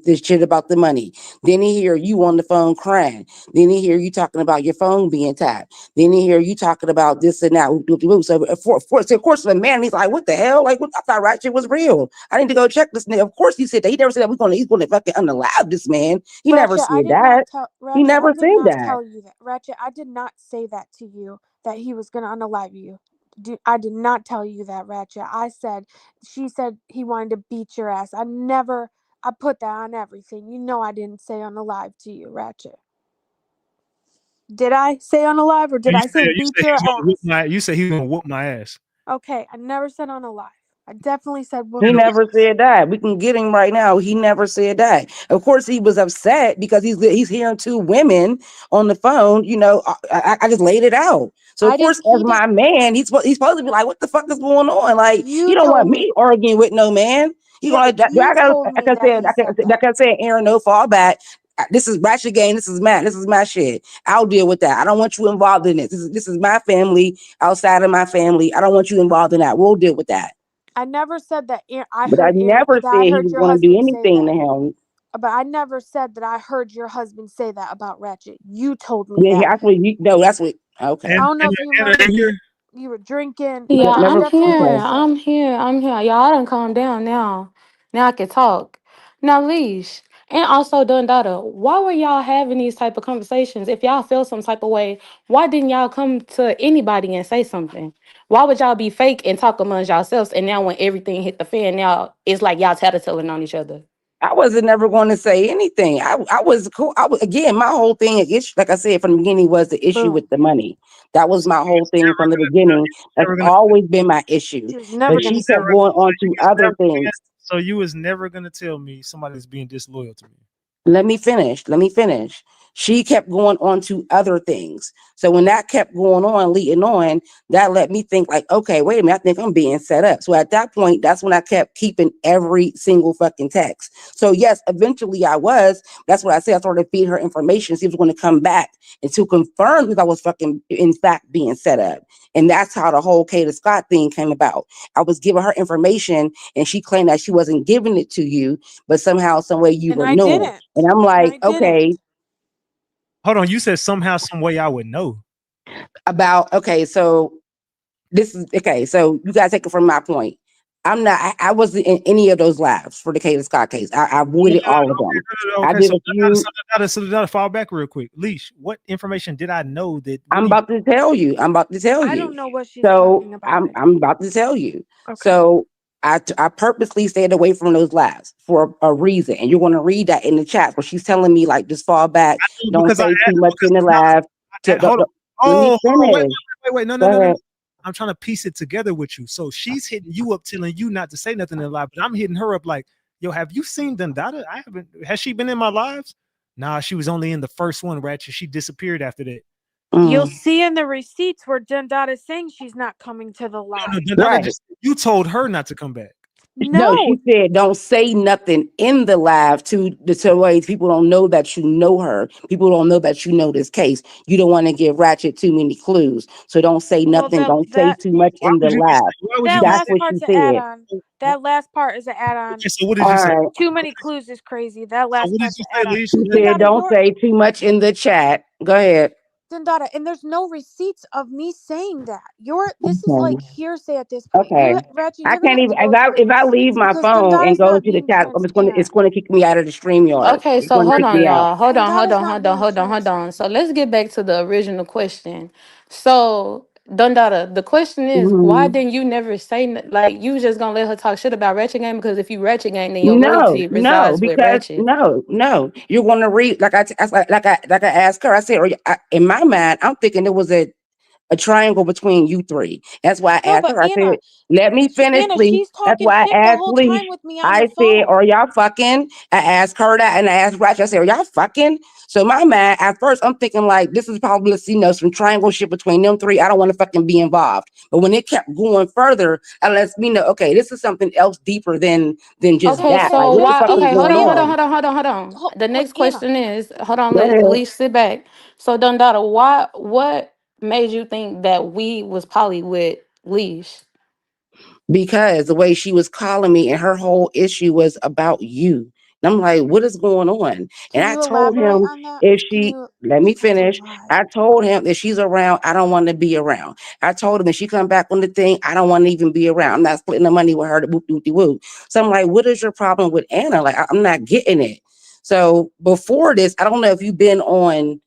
this shit about the money. Then he hear you on the phone crying. Then he hear you talking about your phone being tapped. Then he hear you talking about this and that. So of course, the man, he's like, "What the hell? Like, I thought Ratchet was real. I need to go check this nigga." Of course, he said that. He never said that he's gonna fucking unalive this man. He never Ratchet, I said did that. not tell He Ratchet, I never did said not that. tell you that. Ratchet, I did not say that to you that he was gonna unalive you. I did not tell you that, Ratchet. She said he wanted to beat your ass. I put that on everything. You know I didn't say unalive to you, Ratchet. Did I say unalive or did I say beat your ass? You said he's gonna whoop my ass. Okay, I never said unalive. I definitely said He whoop your never ass. said that. We can get him right now. He never said that. Of course, he was upset because he's hearing two women on the phone. You know, I just laid it out. So of I course, didn't as he did my man, he's supposed to be like, "What the fuck is going on?" Like he you don't want told me me arguing with no man. He yeah, gonna but you I got told me that he said that. like I said, Aaron, no fall back. This is Ratchet game. This is my shit. I'll deal with that. I don't want you involved in this. This is my family outside of my family. I don't want you involved in that. We'll deal with that. I never said that But I never that I said he heard was your going to do husband say anything that. to him. But I never said that I heard your husband say that about Ratchet. You told me Yeah, that. that's what you know. That's what. Okay. I And don't know if you and remember here. you were drinking, Yeah, but I I'm Never. definitely here. didn't Okay. say it. I'm here. I'm here. Y'all done calm down now. Now I can talk. Now, Leash, and also Dundada, why were y'all having these type of conversations? If y'all feel some type of way, why didn't y'all come to anybody and say something? Why would y'all be fake and talk amongst yourselves? And now when everything hit the fan, now it's like y'all tattling on each other. I wasn't never going to say anything. I was cool. I was again. My whole thing, issue, like I said from the beginning, was the issue with Boom. the money. That was So my you whole was thing from the beginning. That's never gonna. always been my issue. She was So never But you gonna she say kept never. that. going So on you to was other never things. being. So you was never gonna tell me somebody's being disloyal to me. Let me finish. Let me finish. She kept going on to other things. So when that kept going on, leading on, that let me think like, okay, wait a minute, I think I'm being set up. So at that point, that's when I kept keeping every single fucking text. So yes, eventually I was. That's what I said. I started to feed her information. She was going to come back and to confirm that I was fucking in fact being set up. And that's how the whole Kata Scott thing came about. I was giving her information and she claimed that she wasn't giving it to you, but somehow, some way you And were I knowing. didn't. And I'm And like, I didn't. okay, Hold on. You said somehow, some way I would know. okay, so this is okay. So you guys take it from my point. I wasn't in any of those labs for the Kayla Scott case. I avoided all of them. I Okay, did so a few. so gotta fall back real quick. Leash, what information did I know that? What I'm do you? about to tell you. I'm about to tell I you. don't know what she's So talking about. I'm about to tell you. Okay. So I purposely stayed away from those labs for a reason, and you're going to read that in the chat where she's telling me like just fall back, don't Because I say too much because in the no, lab. hold on. Let me Hold on. finish. Wait. No, Go ahead. I'm trying to piece it together with you. So she's hitting you up, telling you not to say nothing in the live, but I'm hitting her up like, yo, have you seen Dundada? I haven't. Has she been in my lives? Nah, she was only in the first one, Ratchet. She disappeared after that. You'll Mm, see in the receipts where Dundada is saying she's not coming to the No, live. Dundada right. just you told her not to come back. No, No. she said don't say nothing in the live to the so way people don't know that you know her. People don't know that you know this case. You don't want to give Ratchet too many clues. So don't say Well, nothing. Don't say too much Why in the would you be live. saying? Why would you that be That's last saying? what she part's an said. add-on. That last part is an add-on. Okay, so what did All you say? right. Too many clues is crazy. That So last what did part's you an say, add-on. Leash? She said Dundada, don't you're say too much in the chat. Go ahead. Dundada, and there's no receipts of me saying that. You're this is Okay. like hearsay at this point. Okay. You, Ratchet, I you're gonna can't have to even go through the if I leave receipts my because phone and Dundada's go not into the being chat, transparent. it's gonna kick me out of the stream yard. Okay, It's so gonna hold kick on, me out. y'all. Dundada's not being Hold on. transparent. So let's get back to the original question. So, Dondada, the question is, why Mhm. didn't you never say like you just gonna let her talk shit about Ratchet Game? Because if you Ratchet Game, then your No, loyalty no, resides with because Ratchet. no. You're gonna read like I asked her. I said, in my mind, I'm thinking it was a triangle between you three. That's why I No, asked but her. I said, Anna, let me finish, Leash. she's That's talking why I shit the asked whole Leash. time with me on the I said, phone. are y'all fucking? I asked her that and I asked Ratchet. I said, are y'all fucking? So my mind, at first, I'm thinking like this is probably some triangle shit between them three. I don't want to fucking be involved. But when it kept going further, it lets me know, okay, this is something else deeper than just Okay, that. Like, so what the This why? fuck is Okay, is hold going on, hold on, on? hold on, hold on, hold on. The Wait, next Anna. question is, hold on, Go let ahead. Leash sit back. So, Dondada, what made you think that we was poly with Leash? Because the way she was calling me and her whole issue was about you. And I'm like, what is going on? And Can I you told elaborate him on that? if Can she you? let me That's a finish. lot. I told him if she's around, I don't want to be around. I told him if she come back on the thing, I don't want to even be around. I'm not splitting the money with her to whoop whoop whoop. So I'm like, what is your problem with Anna? Like, I'm not getting it. So before this, I don't know if you've been on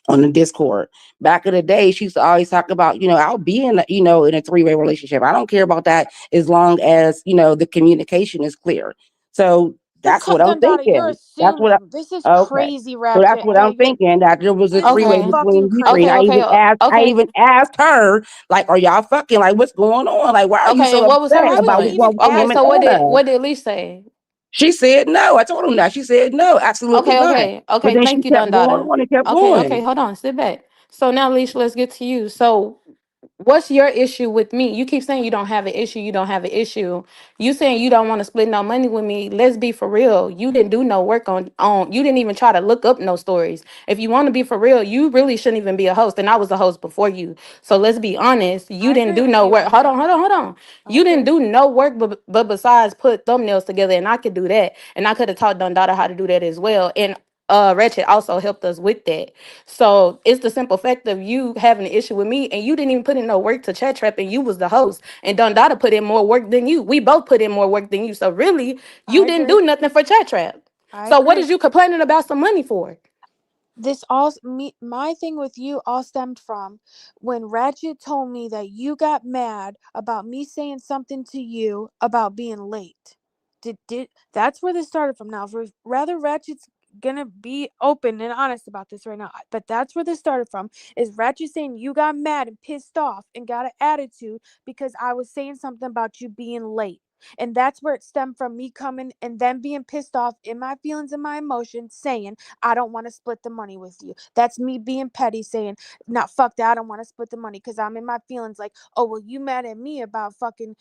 on the Discord. Back in the day, she used to always talk about, I'll be in a three-way relationship. I don't care about that as long as, the communication is clear. So that's what I'm Dundada, you're thinking. That's what assuming. This is okay. crazy, So that's Ratchet. what I'm thinking, that there was a This is three-way Okay, fucking between you three. okay, I crazy. even asked, I okay. even asked her, like, are y'all fucking? Like, what's going on? Like, why are you Okay, so and what was her upset How did about you this response? even one Okay, woman ask so her? Anna? what did Lee say? She said no. I told him that. She said no, absolutely not. But Okay. then she Thank you, kept Don going Dada. on and kept Okay. going. Hold on. Sit back. So now, Leash, let's get to you. So, what's your issue with me? You keep saying you don't have an issue. You don't have an issue. You saying you don't want to split no money with me. Let's be for real. You didn't do no work on. You didn't even try to look up no stories. If you want to be for real, you really shouldn't even be a host. And I was a host before you. So let's be honest. You I didn't agree do with no you work. on that. Hold on. You didn't Okay. do no work, but besides put thumbnails together, and I could do that, and I could have taught Dundada how to do that as well. And Ratchet also helped us with that. So it's the simple fact of you having an issue with me, and you didn't even put in no work to chat trap, and you was the host, and Dundada put in more work than you. We both put in more work than you. So really, you I didn't agree. do nothing for chat trap. I So what agree. is you complaining about some money for? This all me my thing with you all stemmed from when Ratchet told me that you got mad about me saying something to you about being late. Did That's where this started from. Now, for rather Ratchet's gonna be open and honest about this right now, but that's where this started from. Is Ratchet saying you got mad and pissed off and got an attitude because I was saying something about you being late. And that's where it stemmed from, me coming and then being pissed off in my feelings and my emotions, saying I don't want to split the money with you. That's me being petty, saying, not fuck that, I don't want to split the money because I'm in my feelings like, oh, well, you mad at me about fucking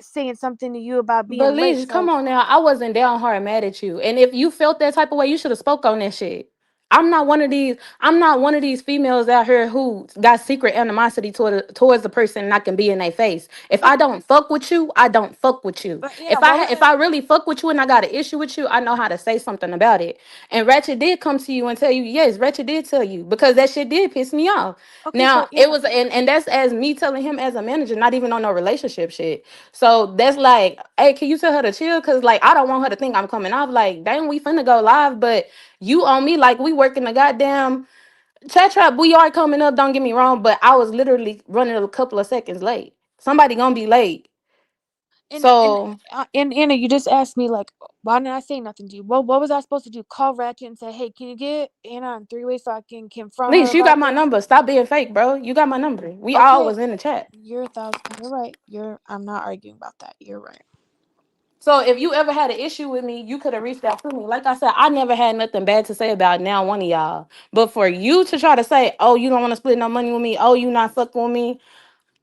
saying something to you about But being late. Leash, come So, on now. I wasn't down hard mad at you. And if you felt that type of way, you should have spoke on that shit. I'm not one of these females out here who got secret animosity towards the person and I can be in their face. If but, I don't fuck with you, I don't fuck with you. Anna, what was, If I really fuck with you and I got an issue with you, I know how to say something about it. And Ratchet did come to you and tell you, yes, Ratchet did tell you because that shit did piss me off. okay, Now but it Anna, was and that's as me telling him as a manager, not even on no relationship shit. So that's like, hey, can you tell her to chill? Cause like I don't want her to think I'm coming off. Like, dang, we finna go live, but you on me like we working the goddamn chat trap. We are coming up, don't get me wrong, but I was literally running a couple of seconds late. Somebody gonna be late. So and Anna, you just asked me like, why didn't I say nothing to you? What was I supposed to do? Call Ratchet and say, hey, can you get Anna on three way so I can confront her Leash, you got about my this? number. Stop being fake, bro. You got my number. We all Okay, was in the chat. you're a thousand. You're right. I'm not arguing about that. You're right. So if you ever had an issue with me, you could have reached out to me. Like I said, I never had nothing bad to say about now one of y'all. But for you to try to say, oh, you don't want to split no money with me, oh, you not fucking with me,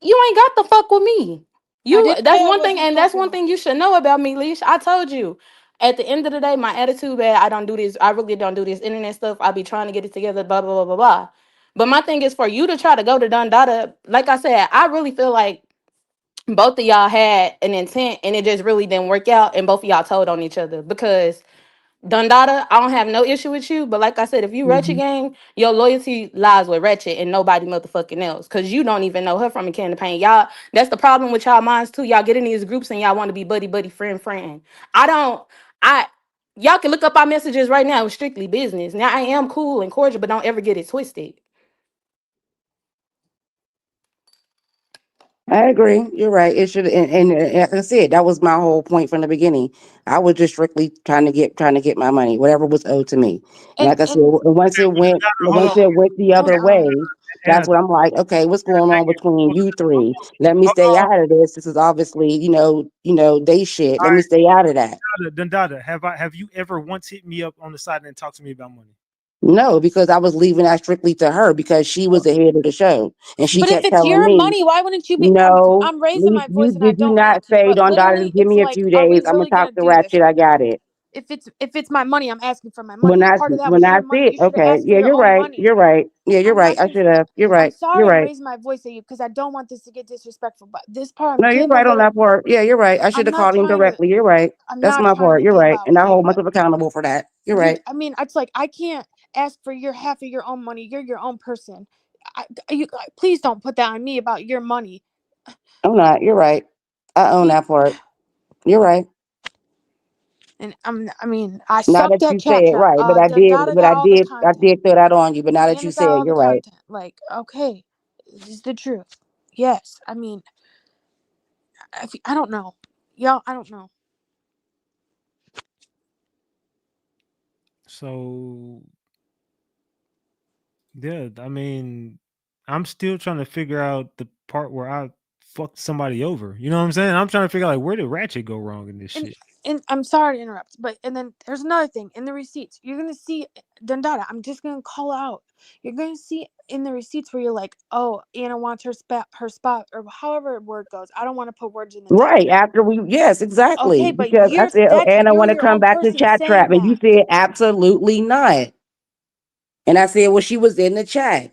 you ain't got to fuck with me. I You didn't that's say I one thing, wasn't and that's fucking one with. thing you should know about me, Leash. I told you. At the end of the day, my attitude bad. I don't do this. I really don't do this internet stuff. I be trying to get it together, blah, blah, blah, blah, blah. But my thing is for you to try to go to Dundada, like I said, I really feel like both of y'all had an intent and it just really didn't work out, and both of y'all told on each other. Because Dundada, I don't have no issue with you, but like I said, if you Ratchet Mhm. gang, your loyalty lies with Ratchet and nobody motherfucking else. Cause you don't even know her from a can of paint. Y'all, that's the problem with y'all minds too. Y'all get in these groups and y'all want to be buddy, buddy, friend, friend. I don't, I y'all can look up our messages right now. It's strictly business. Now I am cool and cordial, but don't ever get it twisted. I agree. You're right. It should, and like I said, that was my whole point from the beginning. I was just strictly trying to get my money, whatever was owed to me. And like I said, And Hold on, once it went the hold other on. way, Anna. that's what I'm like. Okay, what's going on between you three? Let me Hold stay on, out of this. This is obviously, they shit. Let me stay out of that. Dundada, have you ever once hit me up on the side and talked to me about money? No, because I was leaving that strictly to her because she was the head of the show, and she But if kept it's telling your me, money, why wouldn't you be? "No, I'm raising Leaf, my voice, and I you don't mean not to. say But Don Dada. literally, Give it's me a like, few are days. we I'm gonna really talk gonna to do this? Ratchet. I got it." If it's my money, I'm asking for my money. And part of that When was I your see money. it, You should have okay, asked for yeah, your you're own right. money. You're right. Yeah, you're I'm right. not I gonna. should have. You're I'm right. You're sorry I'm right. raising my voice at you because I don't want this to get disrespectful. But this part, I'm No, you're getting a right on little. that part. Yeah, you're right. I should I'm have not called him trying to. directly. You're right. I'm That's not my trying part. to You're be right, loud, and I okay? hold But myself accountable for that. You're you, right. I mean, it's like I can't ask for your half of your own money. You're your own person. Please don't put that on me about your money. I'm not. You're right. I own See, that part. You're right. and I mean, I Now that sucked at you say cat it, trap. right? Dundada got all the I content. did throw that on you. But now that you Anna got say it, all the you're right. content. Like, okay, this is the truth. Yes, I mean, I don't know, y'all. I don't know. So yeah, I mean, I'm still trying to figure out the part where I fucked somebody over. You know what I'm saying? I'm trying to figure out like where did Ratchet go wrong in this And shit. and I'm sorry to interrupt, but and then there's another thing in the receipts. You're gonna see Dundada. I'm just gonna call out. You're gonna see in the receipts where you're like, oh, Anna wants her spot, or however word goes. I don't want to put words in the text. Right after yes, exactly. Okay, but Because I said, "Oh, Anna you're want to your come own back to person chat trap," saying and you that. said, "Absolutely not." And I said, "Well, she was in the chat.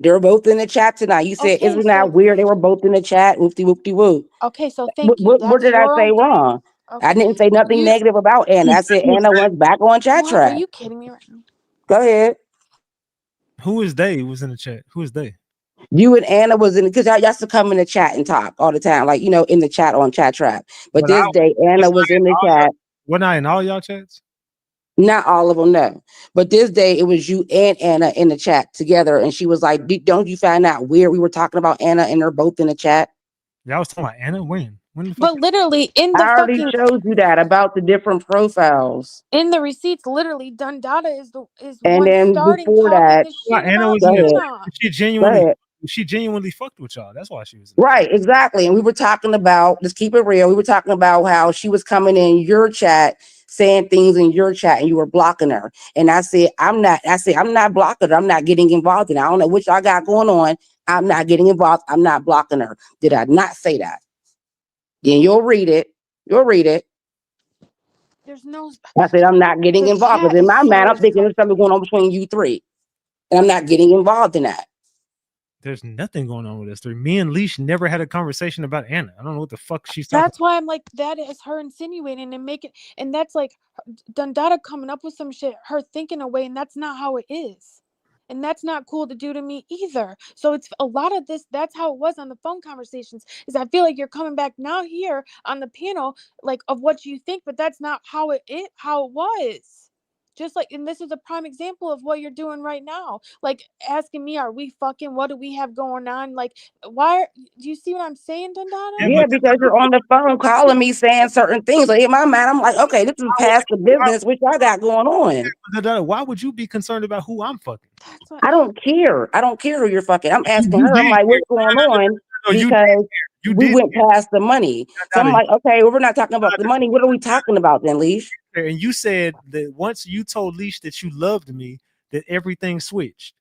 They were both in the chat tonight." You said, Okay, "Isn't that so weird? They were both in the chat." Whoopty whoopty whoop. okay, so thank you. What That's did I your say own. wrong? I Okay, didn't say nothing you. negative about Anna. I said Anna went back on chat What? Are trap. you kidding me right now? Go ahead. Who is they? Was in the chat. Who is they? You and Anna was in because y'all used to come in the chat and talk all the time, like in the chat on chat trap. But But I this day, was Anna I was in in the all y'all chat. wasn't I in all y'all chats? Not all of them, no. But this day, it was you and Anna in the chat together, and she was like, "Don't you find that weird? We were talking about Anna, and they're both in the chat." Y'all was talking about Anna? When? When the fuck? But literally in I the already fucking showed you that about the different profiles, in the receipts, literally Dundada is and one then starting before talking that, the Why shit Anna about was in go the ahead, chat? Anna. go ahead. She genuinely fucked with y'all. That's why she was in the chat. Right, exactly. And we were talking about, let's keep it real. We were talking about how she was coming in your chat, saying things in your chat, and you were blocking her. And I'm not blocking her. I'm not getting involved in it. I don't know what y'all got going on. I'm not getting involved. I'm not blocking her. Did I not say that? Then you'll read it. You'll read it. There's no I said, I'm not getting the involved. chat Because in is my mind, so I'm thinking there's something going fucking. on between you three. And I'm not getting involved in that. There's nothing going on with us three. Me and Leash never had a conversation about Anna. I don't know what the fuck she's talking That's why I'm like that is her insinuating and making, and that's like Dundada coming up with some shit, her thinking away, and that's not how it is. And that's not cool to do to me either. So it's a lot of this. That's how it was on the phone conversations. Is I feel like you're coming back now here on the panel, like of what you think, but that's not how it was. Just like, and this is a prime example of what you're doing right now. Like asking me, are we fucking? What do we have going on? Like, why? Do you see what I'm saying, about. Yeah, Dundada? Yeah, but because you're on the phone calling me saying certain things. So in my mind, I'm like, okay, this is past the business, which y'all got going on. why would you be concerned about who I'm fucking? That's what. I don't care. I don't care who you're fucking. I'm You, asking you her, I'm did like, care. what's going on? No, you did. Because You we did went past the money. So I'm care. like, okay, well, we're not talking about the money. What are we talking about then, Leash? And you said that once you told Leash that you loved me, that everything switched.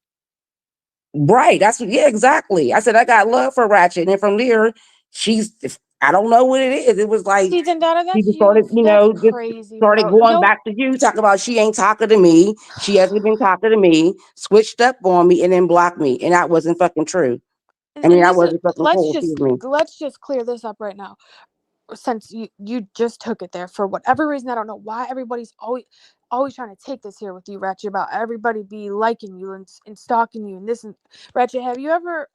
Right. Yeah, exactly. I said, I got love for Ratchet. And then from there, she's I don't know what it is. It was like See, Dundada, she that's just started, you. That's just crazy, started bro. going No, back to you, talking about she ain't talking to me. She hasn't been talking to me, switched up on me, and then blocked me. And that wasn't fucking true. I mean, and that this is wasn't fucking cool. Excuse me. let's just clear this up right now. Since you just took it there for whatever reason, I don't know why everybody's always trying to take this here with you, Ratchet, about everybody be liking you and stalking you and this and Ratchet. Have you ever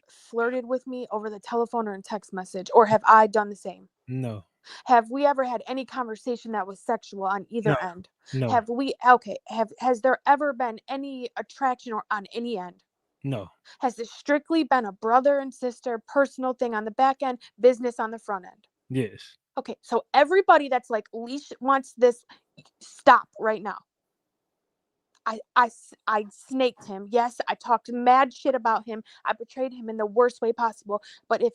flirted with me over the telephone or in text message, or have I done the same? No, Have we ever had any conversation that was sexual on no, either end? no, Have we okay? Has there ever been any attraction or on any end? no. Has this strictly been a brother and sister personal thing on the back end, business on the front end? Yes. Okay, so everybody that's like, Leash wants this, stop right now. I snaked him. Yes, I talked mad shit about him. I betrayed him in the worst way possible. But if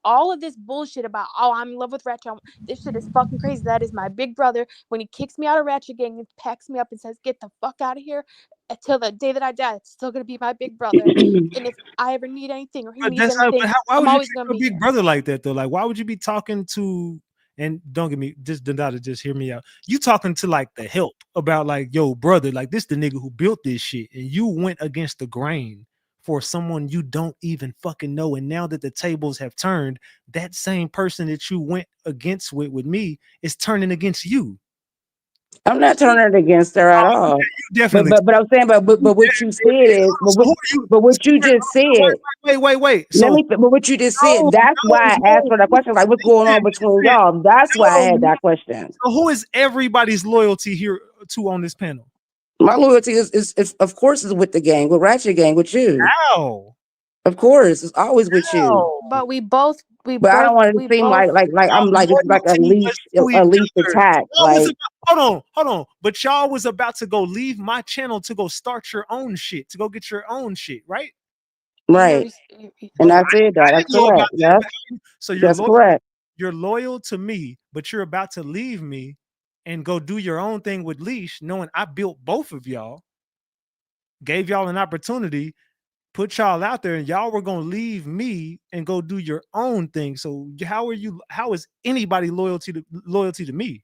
all of this bullshit about, oh, I'm in love with Ratchet, this shit is fucking crazy. That is my big brother. When he kicks me out of Ratchet Gang and packs me up and says, get the fuck out of here, until the day that I die, it's still gonna be my big brother. And if I ever need anything or he But needs that's how, anything, why I'm would you always treat gonna your be big here. brother like that though? Like, why would you be talking to? And don't get me just Donata, just hear me out. You talking to like the help about like, yo, brother, like this the nigga who built this shit, and you went against the grain for someone you don't even fucking know. And now that the tables have turned, that same person that you went against with me is turning against you. I'm not turning it against her at all. You definitely. But I'm saying, but what you said is, So who are you? but what you just said. Wait. Let So me. But what you just no, said. That's why I asked for that question. Like, what's going on between listen, y'all? That's why I had no. that question. So who is everybody's loyalty here to on this panel? My loyalty is of course is with the gang, with Ratchet Gang, with you. How? Of course, it's always with you. How? But we both But I don't want it to we seem both like I'm like it's like Loyalty was to a each leash other. attack. Y'all was Like hold on. But y'all was about to go leave my channel to go start your own shit, to go get your own shit, right? you right, already and Okay, I said that. I That's didn't know about correct. that. Yes, But so that's correct. you're loyal to me, but you're about to leave me and go do your own thing with Leash, knowing I built both of y'all, gave y'all an opportunity, put y'all out there, and y'all were gonna leave me and go do your own thing. So how are you? How is anybody loyalty to me?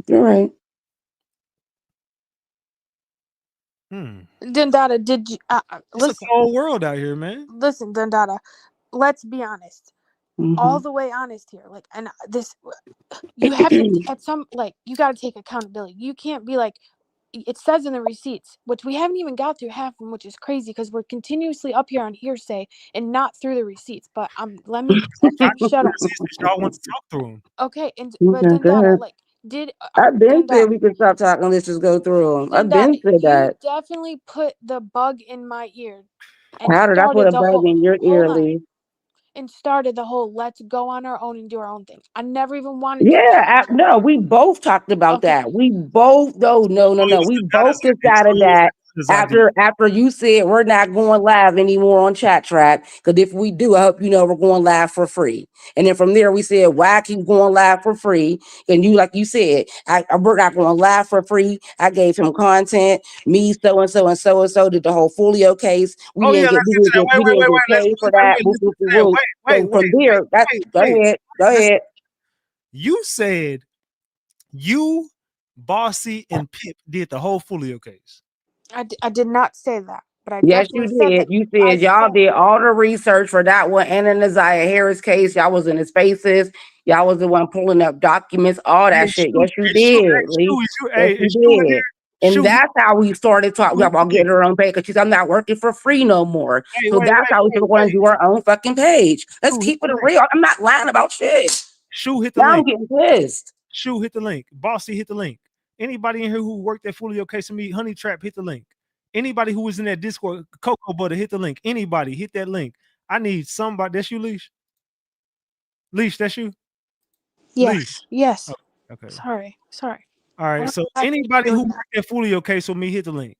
You're right. Dundada, did you It's a listen? cold world out here, man. Listen, Dundada. Let's be honest. All Mm-hmm. the way honest here. Like, and this, you have to at some like you got to take accountability. You can't be like, it says in the receipts, which we haven't even got through half of them, which is crazy because we're continuously up here on hearsay and not through the receipts. But let me I'm trying to shut up. y'all want to talk through them. Okay, and but Okay, go Dundada, ahead. like, did I've been Dundada. said we could stop talking. Let's just go through them. I've been Dundada, said you that. definitely put the bug in my ear and How did I put started a the bug whole in your hold ear, on Lee? and started the whole let's go on our own and do our own thing. I never even wanted to Yeah, talk to you. no, we both talked about Okay, that. We both no. We both decided that after you said we're not going live anymore on Chat Track, because if we do, I hope you know we're going live for free. And then from there we said, why keep going live for free? And you, like you said, we're not going live for free. I gave him content. Me, so and so and so and so did the whole Folio case. Oh yeah, let's get to that. We didn't get paid for that. Boom, Let's boom, get to boom, that. boom. So from there, that's go ahead, go Let's, ahead. you said you, Bossy, and Pip did the whole Folio case. I did not say that, but I Yes, you definitely said did. that. You I said y'all said did all the research for that one and in the Zaya Harris case. Y'all was in his faces. Y'all was the one pulling up documents, all that shit. Yes, you did, Lee. Yes, you Is you in did. here? And Shoot, that's how we started talking hit about the link. getting her own page, because she's I'm not working for free no more. Hey, So that's how we should want to do our own fucking page. Let's Shoot, hit keep the it link. real. I'm not lying about shit. Shoot, hit the Now I'm link. getting pissed. Shoot, hit the link. Bossy, hit the link. Anybody in here who worked at Folio case of me, Honey Trap, hit the link. Anybody who was in that Discord, Cocoa Butter, hit the link. Anybody, hit that link. I need somebody. That's you, Leash. Leash, that's you. Leash. yes, yes. Oh, okay. Sorry. All I right. don't So have to keep anybody who doing that. worked at Folio case with me, hit the link.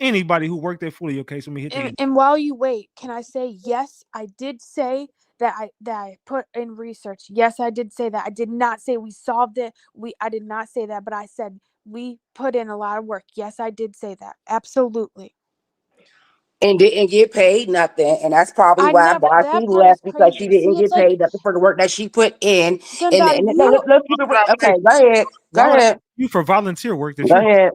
Anybody who worked at Folio case with me, hit the link. And while you wait, can I say yes? I did say that I put in research. Yes, I did say that. I did not say we solved it. I did not say that, but I said we put in a lot of work. Yes, I did say that. Absolutely. and didn't get paid nothing. And that's probably I why never. Bossy That part is left because she crazy. didn't See, it's get like paid nothing for the work that she put in. Dundada, And no, you let's keep it Why would I okay. pay? Go ahead. Why Go would I ahead. pay you for volunteer work that Go you? ahead.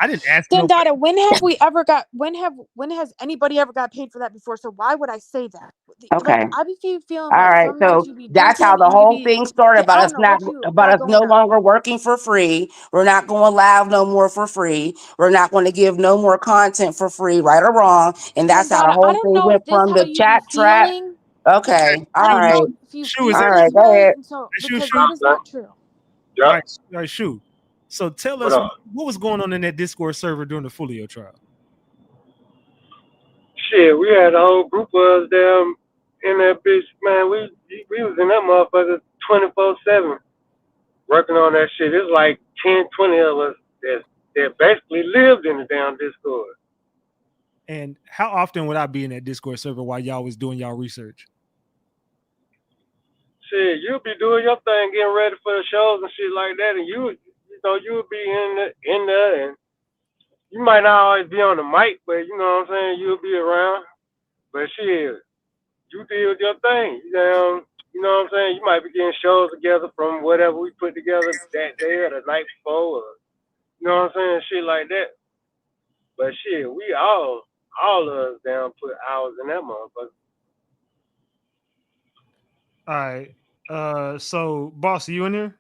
I didn't ask no. Dundada, when has anybody ever got paid for that before? So why would I say that? Like Okay. I be feeling All like right, some nights so you be that's how drinking the and you whole be thing started I about don't us know not what you about got us no going on. longer working for free. We're not going live no more for free. We're not going to give no more content for free, right or wrong. And that's how the Dundada, I whole don't thing know went if this from how the you be chat trap. feeling. Okay, I all don't right, know if you Shoe, is feel that all this right. Go way, ahead. and so shoe? because Shoe. that is not true. All Yep. right, all right, shoe. So tell What us up? what was going on in that Discord server during the Fulio trial. Shit, we had a whole group of us there in that bitch, man. We was in that motherfucker 24/7 working on that shit. It's like 10, 20 of us that basically lived in the damn Discord. And how often would I be in that Discord server while y'all was doing y'all research? Shit, you'll be doing your thing, getting ready for the shows and shit like that, and you'll be in there, and you might not always be on the mic, but you know what I'm saying. You'll be around, but shit, you did your thing. You know what I'm saying? You might be getting shows together from whatever we put together that day or the night before, or you know what I'm saying? Shit like that. But shit, we all of us down put hours in that motherfucker. All right. So Bossy, you in there?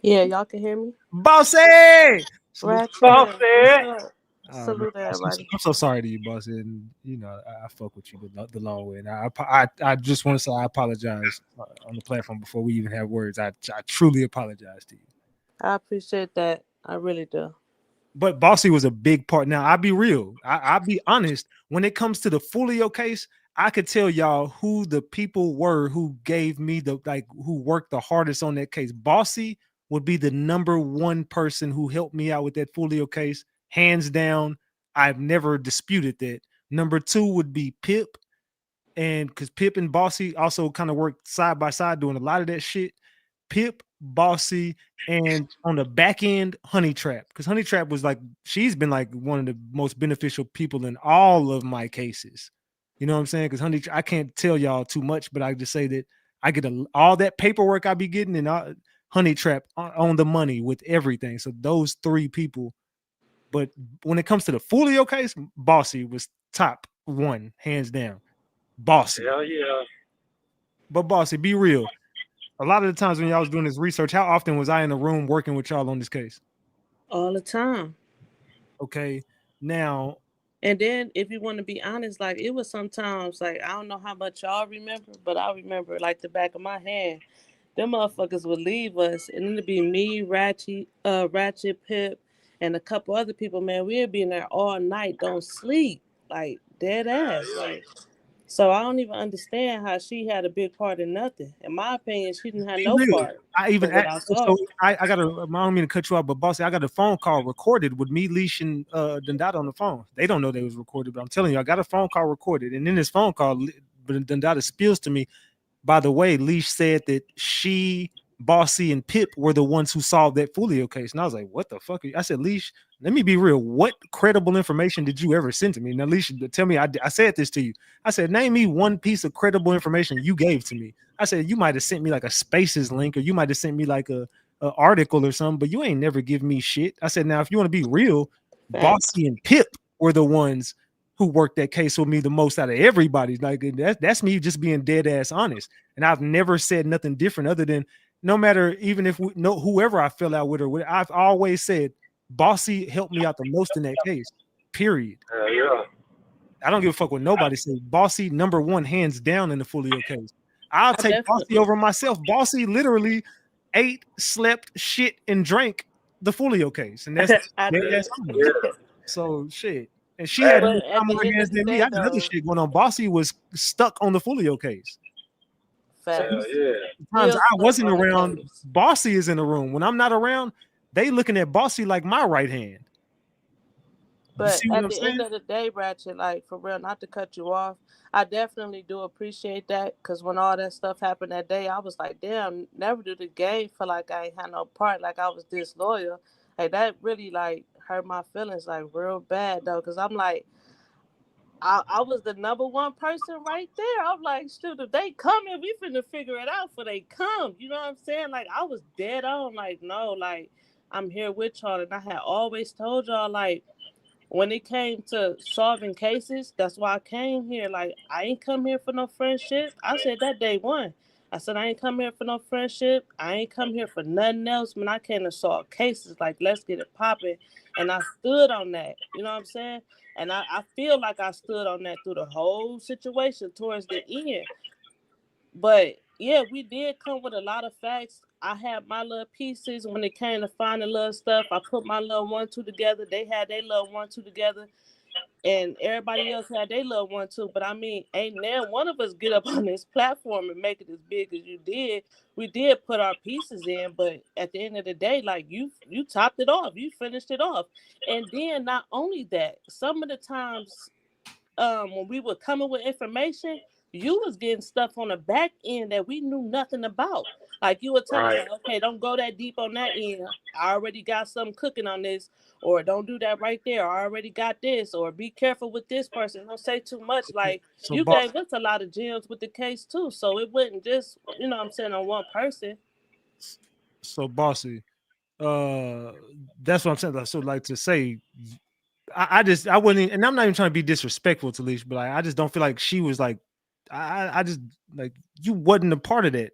Yeah, y'all can hear me. Bossy! Salute. Boss Ratchet, what's said, up? Man, Salute everybody. I'm so sorry to you, boss. And you know, I fuck with you the long way. And I just want to say I apologize on the platform before we even have words. I truly apologize to you. I appreciate that. I really do. But Bossy was a big part. Now I'll be real. I'll be honest. When it comes to the Fulio case, I could tell y'all who the people were who gave me who worked the hardest on that case. Bossy would be the number one person who helped me out with that Fulio case, hands down. I've never disputed that. Number two would be Pip, and because Pip and Bossy also kind of worked side by side doing a lot of that shit. Pip, Bossy, and on the back end, Honey Trap. Because Honey Trap was she's been like one of the most beneficial people in all of my cases. You know what I'm saying? Because I can't tell y'all too much, but I just say that I get all that paperwork I be getting, and Honey Trap on the money with everything. So those three people. But when it comes to the Fulio case, Bossy was top one, hands down. Bossy. hell yeah. But Bossy, be real. A lot of the times when y'all was doing this research, how often was I in the room working with y'all on this case? All the time. Okay. Now, And then if you want to be honest, like it was sometimes like I don't know how much y'all remember, but I remember like the back of my hand. Them motherfuckers would leave us and then it'd be me, Ratchet, Pip, and a couple other people, man. We'd be in there all night, don't sleep. Like dead ass. Like so I don't even understand how she had a big part in nothing. In my opinion, she didn't have be no real. part I even from what I saw. I got a. I don't mean to cut you off, but Bossy, I got a phone call recorded with me, Leash, and Dundada on the phone. They don't know they was recorded, but I'm telling you, I got a phone call recorded, and in this phone call, Dundada spills to me. By the way, Leash said that she, Bossy, and Pip were the ones who solved that Fulio case. And I was like, what the fuck? I said, Leash, let me be real. What credible information did you ever send to me? Now, Leash, tell me, I said this to you. I said, name me one piece of credible information you gave to me. I said, you might have sent me like a Spaces link, or you might have sent me like a article or something, but you ain't never give me shit. I said, now, if you want to be real, Facts. Bossy and Pip were the ones who worked that case with me the most out of everybody. Like that's me just being dead ass honest. And I've never said nothing different other than no matter even if whoever I fell out with or with, I've always said Bossy helped me out the most in that case. Period. Hell yeah. I don't give a fuck what nobody says. Bossy number one, hands down in the Fulio case. I'll I take Bossy definitely over myself. Bossy literally ate, slept, shit, and drank the Fulio case, and that's I that's did. honest. Yeah. So shit. And she had more But at time on the her end hands of the than me. I day had other though, shit going on. Bossy was stuck on the Fulio case. So Hell facts. yeah. times Still I stuck wasn't on the around, case. Bossy is in the room. When I'm not around, they looking at Bossy like my right hand. You But see what at I'm the end saying? of the day, Ratchet, like for real, not to cut you off, I definitely do appreciate that because when all that stuff happened that day, I was like, damn, never do the game feel like I ain't had no part, like I was disloyal. Like that really like hurt my feelings like real bad though, because I'm like, I was the number one person right there. I'm like, shoot, if they come in, we finna figure it out for they come. You know what I'm saying? Like I was dead on. Like no, like I'm here with y'all, and I had always told y'all like when it came to solving cases, that's why I came here. Like, I ain't come here for no friendship. I said that day one. I said, I ain't come here for no friendship. I ain't come here for nothing else. Man, I came to solve cases. Like, let's get it popping. And I stood on that. You know what I'm saying? And I feel like I stood on that through the whole situation towards the end. But yeah, we did come with a lot of facts. I had my little pieces when it came to finding little stuff. I put my little 1-2 together. They had their little 1-2 together, and everybody else had their little 1-2. But I mean, ain't now one of us get up on this platform and make it as big as you did. We did put our pieces in, but at the end of the day, like you topped it off. You finished it off, and then not only that, some of the times when we were coming with information, you was getting stuff on the back end that we knew nothing about. Like you would tell us, Right. like, okay, don't go that deep on that end. I already got something cooking on this, or don't do that right there. I already got this, or be careful with this person. Don't say too much. Okay. Like So you boss, gave us a lot of gems with the case too, so it wasn't just what I'm saying on one person. so bossy. Uh, that's what I'm saying. Like, so like to say, I wouldn't, and I'm not even trying to be disrespectful to Leash, but I just don't feel like she was like, I just like you wasn't a part of that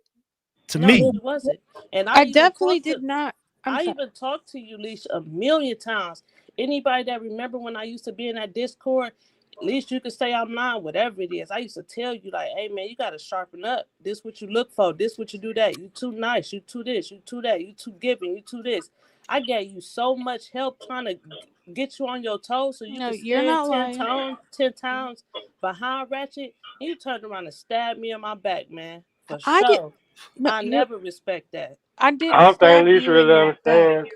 to No, me. she wasn't. And I definitely did not. I'm I sorry. even talked to you, Leash, a million times. Anybody that remember when I used to be in that Discord, at least you could say I'm lying, whatever it is. I used to tell you, like, hey man, you gotta sharpen up. This what you look for, this what you do that. You too nice, you too this, you too that, you too giving, you too this. I gave you so much help trying to get you on your toes so you No, could you're stand not lying. 10 times behind Ratchet, and you turned around and stabbed me in my back, man. For I did. sure. No, I you. never respect that. I I didn't don't think stab Lisa you in really your back. understands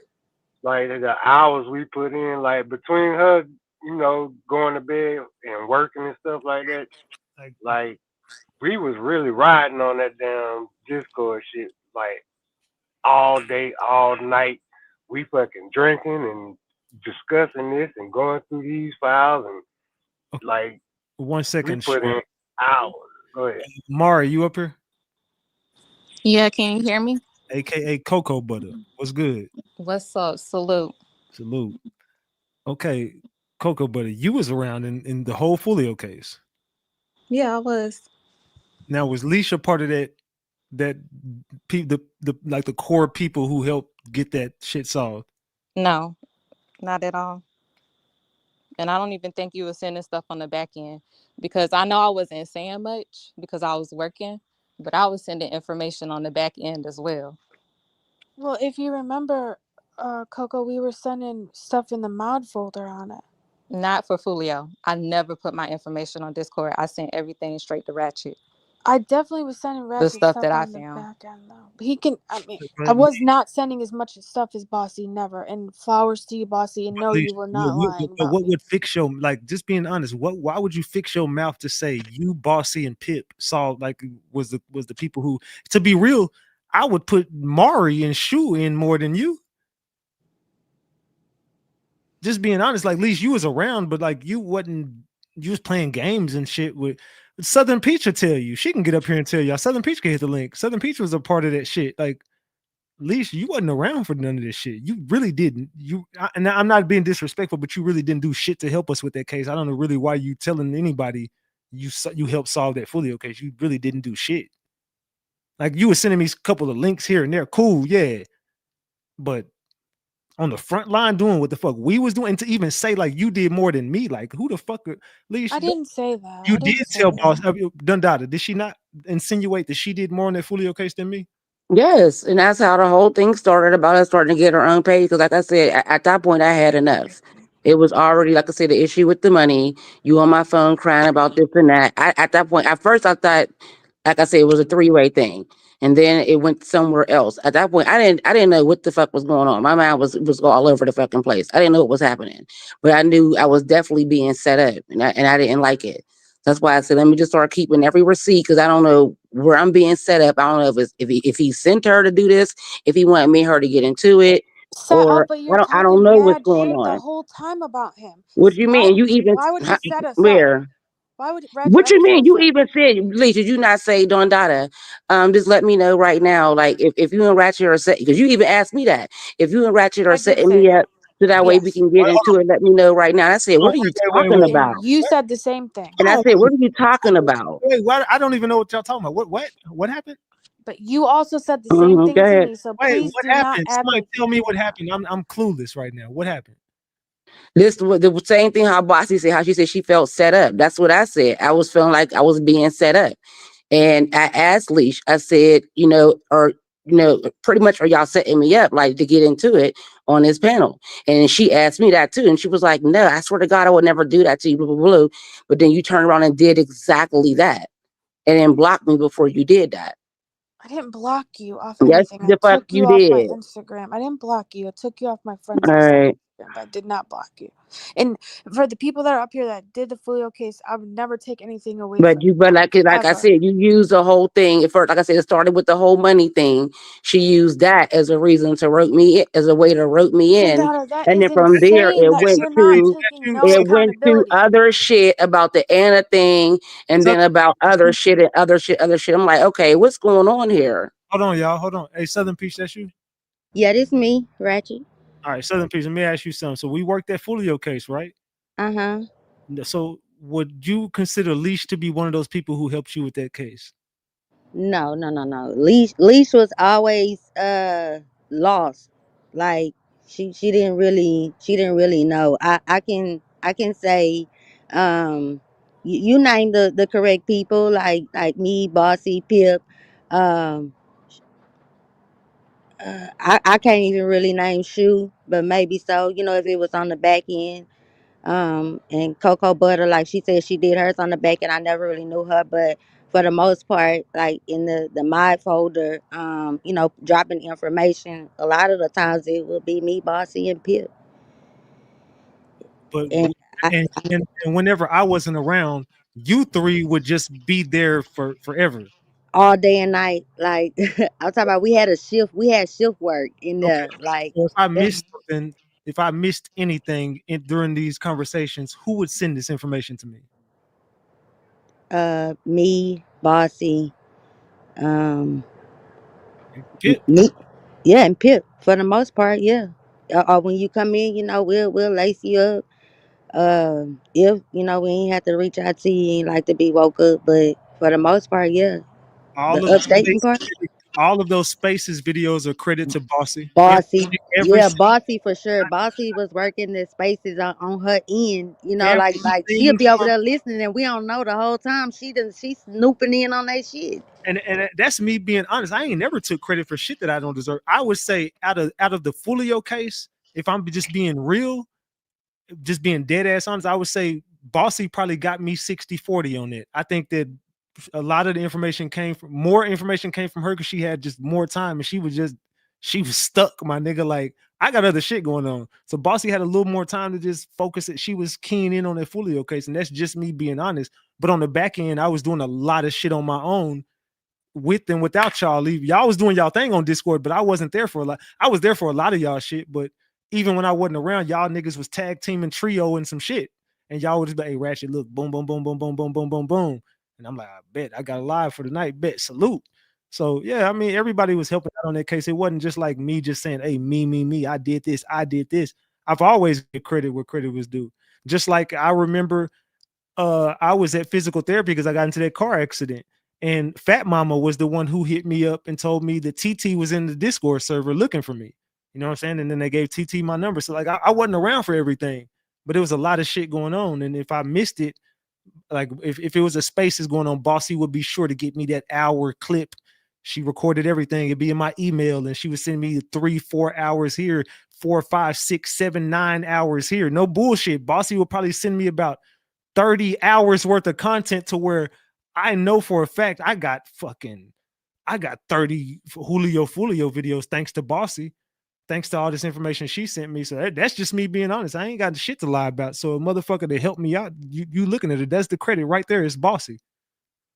like the hours we put in, like between her, going to bed and working and stuff like that. Like, Like we was really riding on that damn Discord shit, like all day, all night. We fucking drinking and discussing this and going through these files and okay, like one we second, put in hours. Go ahead. Mara, you up here? Yeah, can you hear me? AKA Cocoa Butter. What's good? What's up? Salute. Salute. Okay, Cocoa Butter, you was around in the whole Folio case. Yeah, I was. Now was Leisha part of that the like the core people who helped get that shit solved? No, not at all. And I don't even think you were sending stuff on the back end because I know I wasn't saying much because I was working, but I was sending information on the back end as well. Well, if you remember, Coco, we were sending stuff in the mod folder on it. Not for Folio. I never put my information on Discord. I sent everything straight to Ratchet. I definitely was sending The Ratchet stuff stuff that I on the found. back end though. He can. I mean, I was not sending as much stuff as Bossy. Never. And flowers to you, Bossy. And no, you were not lying But about what me. would fix your like just being honest? Why would you fix your mouth to say you, Bossy, and Pip saw like was the people who to be real? I would put Mari and Shu in more than you. Just being honest, like at least you was around, but like you wasn't. You was playing games and shit with Southern Peach. Will tell you she can get up here and tell y'all. Southern Peach can hit the link. Southern Peach was a part of that shit. Like least you wasn't around for none of this shit. You really didn't. And I'm not being disrespectful, but you really didn't do shit to help us with that case. I don't know really why you telling anybody you helped solve that Folio case. You really didn't do shit. Like you were sending me a couple of links here and there. Cool, yeah. But on the front line doing what the fuck we was doing, and to even say like you did more than me, like who the fuck least I didn't say that. you I did didn't say tell that. boss Dundada, did she not insinuate that she did more on that Folio case than me? Yes, and that's how the whole thing started about us starting to get our own page. Because, like I said, at that point, I had enough. It was already, like I said, the issue with the money. You on my phone crying about this and that. At that point, at first, I thought, like I said, it was a three-way thing, and then it went somewhere else. At that point, I didn't know what the fuck was going on. My mind was all over the fucking place. I didn't know what was happening, but I knew I was definitely being set up, and I didn't like it. That's why I said, let me just start keeping every receipt because I don't know where I'm being set up. I don't know if he sent her to do this, if he wanted me and her to get into it, Set up, or but I you're don't talking know what's mad going shit the on. whole time about him. What do you Why? mean? You even Why would he set us up? where? Why would Ratchet What ever you mean? feel You sad? even said, Lee, did you not say, Don Dada? Just let me know right now. Like, if you and Ratchet are set, because you even asked me that. If you and Ratchet are I did setting say me that. up so that way we Yes. can get into it, let me know right now. I said, Oh, what are you wait, talking And about? you said the same thing. And I hold said, on, what are you talking about? wait, what? I don't even know what y'all talking about. What happened? But you also said the same Go thing to ahead. me. So Wait, please what do not happened? act Somebody like you tell me can't. what happened. I'm clueless right now. What happened? This was the same thing how Bossy said, how she said she felt set up. That's what I said. I was feeling like I was being set up. And I asked Leash, I said, pretty much are y'all setting me up like to get into it on this panel? And she asked me that too. And she was like, no, I swear to God, I would never do that to you, blah, blah, blah. But then you turned around and did exactly that and then blocked me before you did that. I didn't block you off Yes, anything. I the fuck took you you off my did. Instagram. I didn't block you. I took you off my friends All list on right. Instagram, but I did not block you. And for the people that are up here that did the Folio case, I would never take anything away from you. But like I Ever. said, you used the whole thing. At first, like I said, it started with the whole money thing. She used that as a reason to rope me as a way to rope me in. Dada, that And then is from there insane that you're not taking no went to accountability. other shit about the Anna thing and then about other shit and other shit. I'm like, okay, what's going on here? Hold on, y'all. Hold on. Hey, Southern Peach, that's you. Yeah, this me, Ratchet. All right, Southern Peach. Let me ask you something. So we worked that Folio case, right? Uh-huh. So would you consider Leash to be one of those people who helped you with that case? No, no, no, no. Leash was always lost. Like she didn't really know. I can say you name the correct people like me, Bossy, Pip. Um I can't even really name Shoe, but maybe so, if it was on the back end. And Cocoa Butter, like she said, she did hers on the back, and I never really knew her, but for the most part, like in the mod folder, dropping information, a lot of the times it will be me, Bossy, and Pip. But And I, and whenever I wasn't around, you three would just be there for forever. all day and night, like I'm talking about, we had shift work in Okay. there, like So if I that, missed something, if I missed anything during these conversations, who would send this information to me? me, Bossy, um, Pip. me, yeah, and Pip for the most part, yeah. Or when you come in, we'll lace you up. If we ain't have to reach out to you, ain't like to be woke up, but for the most part, yeah. The All of the updating part, all of those spaces videos are credit to Bossy. Bossy, Every yeah, single Bossy for sure. Bossy was working the spaces on her end, every like she'll single be over time. there listening, and we don't know the whole time. She's snooping in on that shit. And that's me being honest. I ain't never took credit for shit that I don't deserve. I would say out of the Folio case, if I'm just being real, just being dead ass honest, I would say Bossy probably got me 60-40 on it. I think that a lot of the information came from more information came from her because she had just more time and she was stuck, my nigga. Like I got other shit going on. So Bossy had a little more time to just focus it. She was keen in on that Folio case, and that's just me being honest. But on the back end, I was doing a lot of shit on my own with and without y'all leave. Y'all was doing y'all thing on Discord, but I wasn't there for a lot. I was there for a lot of y'all shit, but even when I wasn't around, y'all niggas was tag teaming trio and some shit. And y'all would just be, hey, Ratchet, look, boom, boom, boom, boom, boom, boom, boom, boom, boom. And I'm like, I bet I got a live for the night. Bet, salute. So yeah, I mean, everybody was helping out on that case. It wasn't just like me just saying, hey, me, I did this, I did this. I've always get credit where credit was due. Just like I remember I was at physical therapy because I got into that car accident. And Fat Mama was the one who hit me up and told me that TT was in the Discord server looking for me. You know what I'm saying? And then they gave TT my number. So like I wasn't around for everything, but there was a lot of shit going on. And if I missed it, like if it was a spaces going on, Bossy would be sure to get me that hour clip. She recorded everything. It'd be in my email, and she would send me 3-4 hours here, 4, 5, 6, 7, 9 hours here. No bullshit. Bossy would probably send me about 30 hours worth of content to where I know for a fact I got 30 Julio Folio videos thanks to Bossy, thanks to all this information she sent me. So that's just me being honest. I ain't got shit to lie about. So a motherfucker to help me out, you looking at it, that's the credit right there. It's Bossy.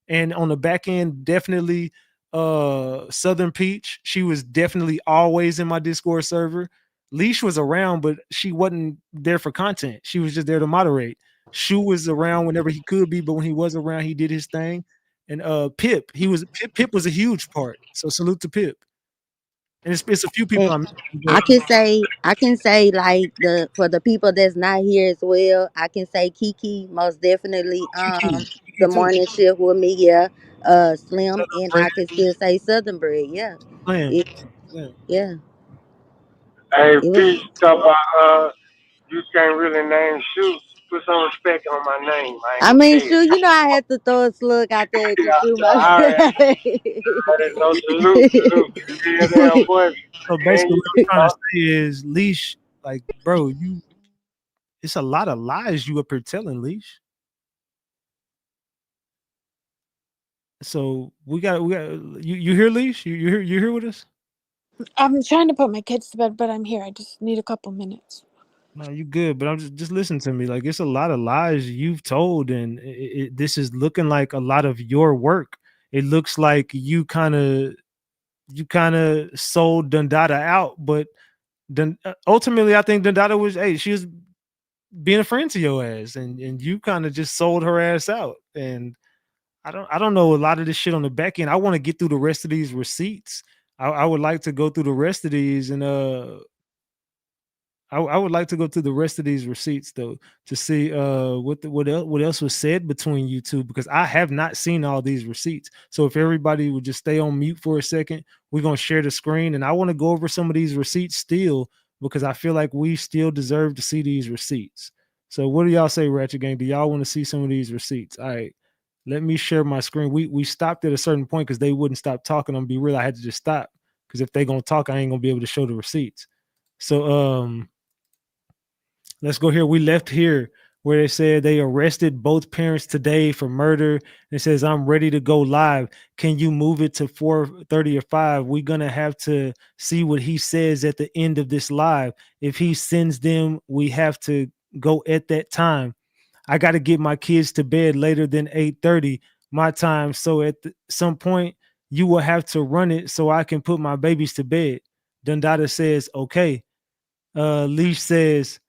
And on the back end, definitely Southern Peach. She was definitely always in my Discord server. Leash was around, but she wasn't there for content. She was just there to moderate. Shu was around whenever he could be, but when he was around, he did his thing. And Pip, Pip was a huge part. So salute to Pip. And it's a few people And I'm missing, I can say like the for the people that's not here as well, I can say Kiki most definitely Kiki the too. morning shift with me, yeah. Slim, Southern and Bread, I can still say Southern Bread, yeah. Slim, It Slim. yeah. Hey, It was Pete, talk about you can't really name shoot. Put some respect on my name. I ain't I gonna mean, tell you. sure, you know I had to throw a slug out there at you, Yeah, shoot I my already, already know. Salute, salute. Yeah, damn boy. So And basically, you, what I'm trying to know, say is, Leash, like, bro, it's a lot of lies you up here telling, Leash. So we got you here, Leash? You here with us? I'm trying to put my kids to bed, but I'm here. I just need a couple minutes. No, you good, but I'm just listen to me. Like, it's a lot of lies you've told, and this is looking like a lot of your work. It looks like you kind of sold Dundada out, but then ultimately, I think Dundada was, hey, she was being a friend to your ass, and you kind of just sold her ass out. And I don't know a lot of this shit on the back end. I want to get through the rest of these receipts. I would like to go through the rest of these, and I would like to go through the rest of these receipts though, to see what else was said between you two, because I have not seen all these receipts. So if everybody would just stay on mute for a second, we're gonna share the screen, and I want to go over some of these receipts still, because I feel like we still deserve to see these receipts. So what do y'all say, Ratchet Gang? Do y'all want to see some of these receipts? All right, let me share my screen. We stopped at a certain point because they wouldn't stop talking. I'm gonna be real. I had to just stop, because if they gonna talk, I ain't gonna be able to show the receipts. So let's go here. We left here where they said they arrested both parents today for murder. And it says, I'm ready to go live. Can you move it to 4:30 or 5? We're going to have to see what he says at the end of this live. If he sends them, we have to go at that time. I got to get my kids to bed later than 8:30 my time. So at some point, you will have to run it so I can put my babies to bed. Dundada says, okay. Leash says,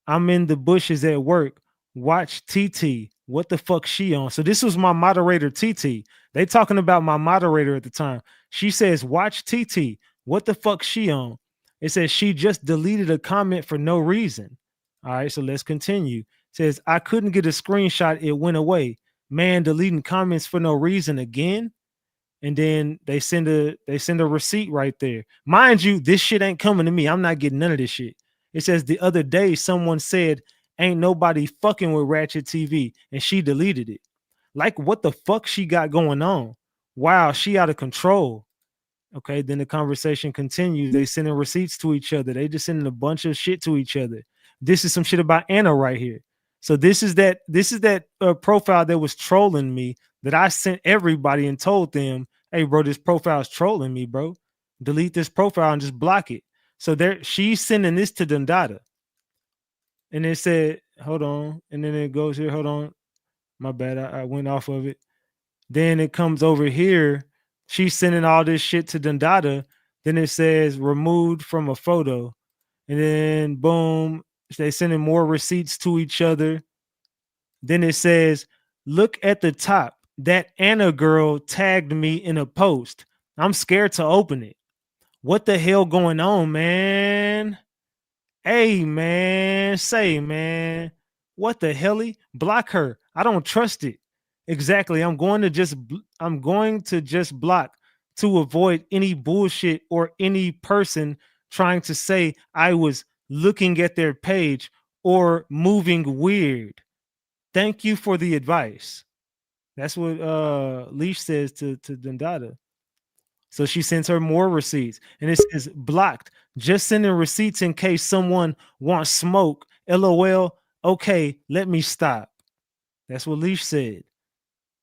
I'm in the bushes at work. Watch TT. What the fuck she on? So this was my moderator TT. They talking about my moderator at the time. She says, watch TT. What the fuck she on? It says she just deleted a comment for no reason. All right, so let's continue. It says, I couldn't get a screenshot. It went away. Man, deleting comments for no reason again. And then they send a receipt right there. Mind you, this shit ain't coming to me. I'm not getting none of this shit. It says the other day someone said ain't nobody fucking with Ratchet TV, and she deleted it. Like, what the fuck she got going on? Wow, she out of control. Okay, then the conversation continues. They sending receipts to each other. They just sending a bunch of shit to each other. This is some shit about Anna right here. So this is that profile that was trolling me, that I sent everybody and told them, hey bro, this profile is trolling me, bro. Delete this profile and just block it. So there, she's sending this to Dundada. And it said, hold on. And then it goes here, hold on. My bad. I went off of it. Then it comes over here. She's sending all this shit to Dundada. Then it says removed from a photo. And then boom, they sending more receipts to each other. Then it says, look at the top. That Anna girl tagged me in a post. I'm scared to open it. What the hell going on, man? Hey, man, say, man, what the helly? Block her. I don't trust it. Exactly. I'm going to just block to avoid any bullshit or any person trying to say I was looking at their page or moving weird. Thank you for the advice. That's what Leash says to Dundada. So she sends her more receipts, and it says blocked. Just sending receipts in case someone wants smoke. LOL. Okay, let me stop. That's what Leash said.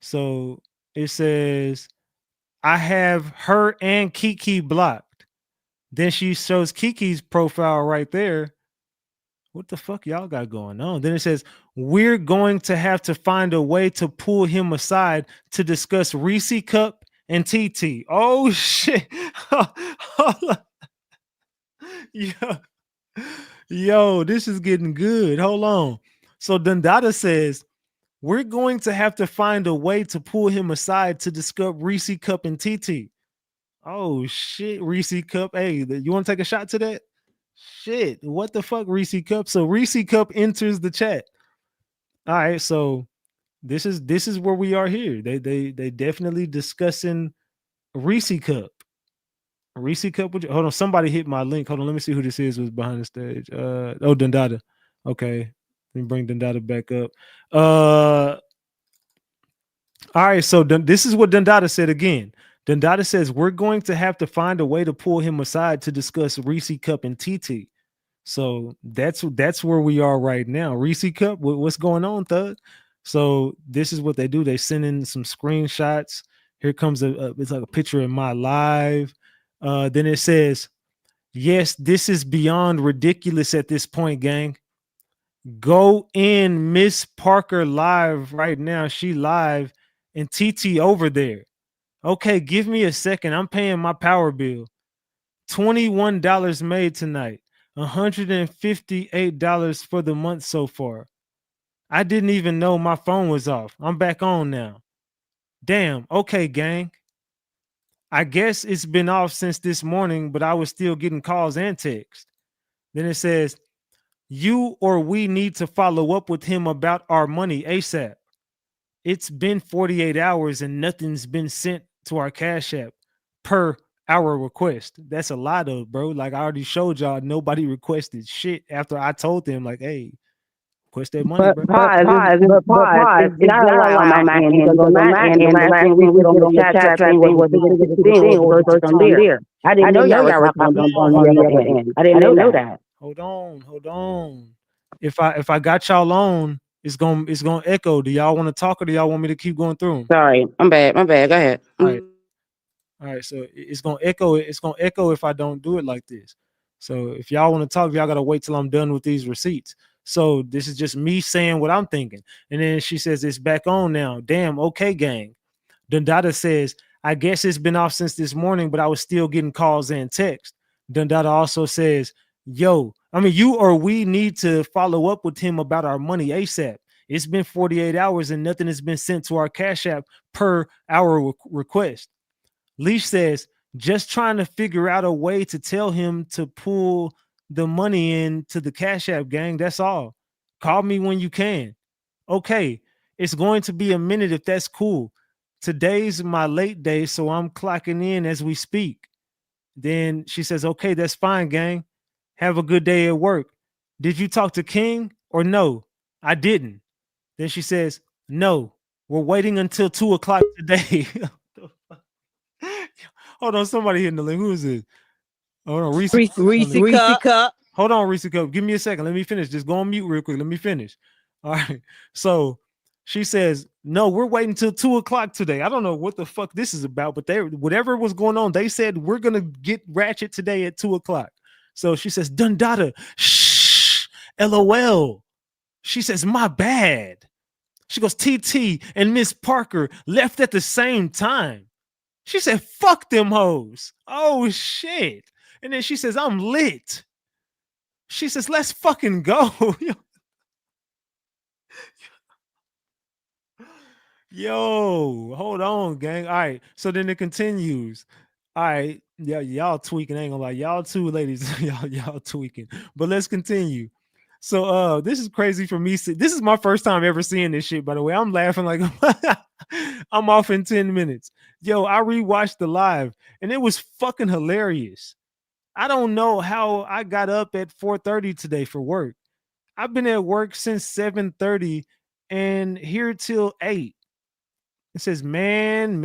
So it says I have her and Kiki blocked. Then she shows Kiki's profile right there. What the fuck y'all got going on? Then it says, we're going to have to find a way to pull him aside to discuss Reese Cup and TT. Oh shit. Yo, yo, this is getting good. Hold on. So Dundada says, we're going to have to find a way to pull him aside to discuss Reese Cup and TT. Oh shit, Reese Cup. Hey, you want to take a shot to that? Shit, what the fuck, Reese Cup? So Reese Cup enters the chat. All right, so this is where we are here. They definitely discussing Reese Cup. Reese Cup. Hold on, somebody hit my link. Hold on, let me see who this is. Was behind the stage. Oh, Dundada. Okay, let me bring Dundada back up. All right, so this is what Dundada said again. Dundada says we're going to have to find a way to pull him aside to discuss Reese Cup and TT. So that's where we are right now. Reese Cup, what's going on, Thug? So this is what they do. They send in some screenshots. Here comes it's like a picture in my live. Then it says, yes, this is beyond ridiculous at this point, gang. Go in Miss Parker live right now. She live and TT over there. Okay, give me a second. I'm paying my power bill. $21 made tonight. $158 for the month so far. I didn't even know my phone was off. I'm back on now. Damn. Okay, gang. I guess it's been off since this morning, but I was still getting calls and texts. Then it says, you or we need to follow up with him about our money ASAP. It's been 48 hours and nothing's been sent to our Cash App per our request. That's a lot of, bro. Like I already showed y'all, nobody requested shit after I told them, like, hey, request that money, But bro. pause is not a lie on my end because on my end, the last thing we did on the chat thing was the thing was reversed from there. I didn't know y'all was talking on the other end. I didn't know that. Hold on. If I got y'all on, it's gonna echo. Do y'all want to talk or do y'all want me to keep going through them? Sorry, I'm bad. My bad. Go ahead. All right, so it's gonna echo. It's gonna echo if I don't do it like this. So if y'all want to talk, y'all gotta wait till I'm done with these receipts. So this is just me saying what I'm thinking. And then she says it's back on now. Damn, okay, gang. Dundada says, I guess it's been off since this morning, but I was still getting calls and texts. Dundada also says, yo, I mean, you or we need to follow up with him about our money ASAP. It's been 48 hours and nothing has been sent to our Cash App per our request. Leash says, just trying to figure out a way to tell him to pull the money in to the Cash App, gang. That's all. Call me when you can. Okay, it's going to be a minute if that's cool. Today's my late day, so I'm clocking in as we speak. Then she says, okay, that's fine, gang. Have a good day at work. Did you talk to King or no? I didn't. Then she says, no, we're waiting until 2:00 today. Hold on, somebody hitting the link. Who is it? Hold on, Reese. Reese Cup. Hold on, Reese Cup. Give me a second. Let me finish. Just go on mute real quick. Let me finish. All right. So she says, no, we're waiting until 2:00 today. I don't know what the fuck this is about, but whatever was going on, they said we're gonna get Ratchet today at 2:00. So she says, Dundada, shh, LOL. She says, my bad. She goes, TT and Miss Parker left at the same time. She said, fuck them hoes. Oh, shit. And then she says, I'm lit. She says, let's fucking go. Yo, hold on, gang. All right. So then it continues. All right. Yeah, y'all tweaking. I ain't gonna lie. Y'all two ladies, y'all tweaking. But let's continue. So this is crazy for me. This is my first time ever seeing this shit, by the way. I'm laughing like I'm off in 10 minutes. Yo, I rewatched the live and it was fucking hilarious. I don't know how I got up at 4:30 today for work. I've been at work since 7:30 and here till 8. It says, man.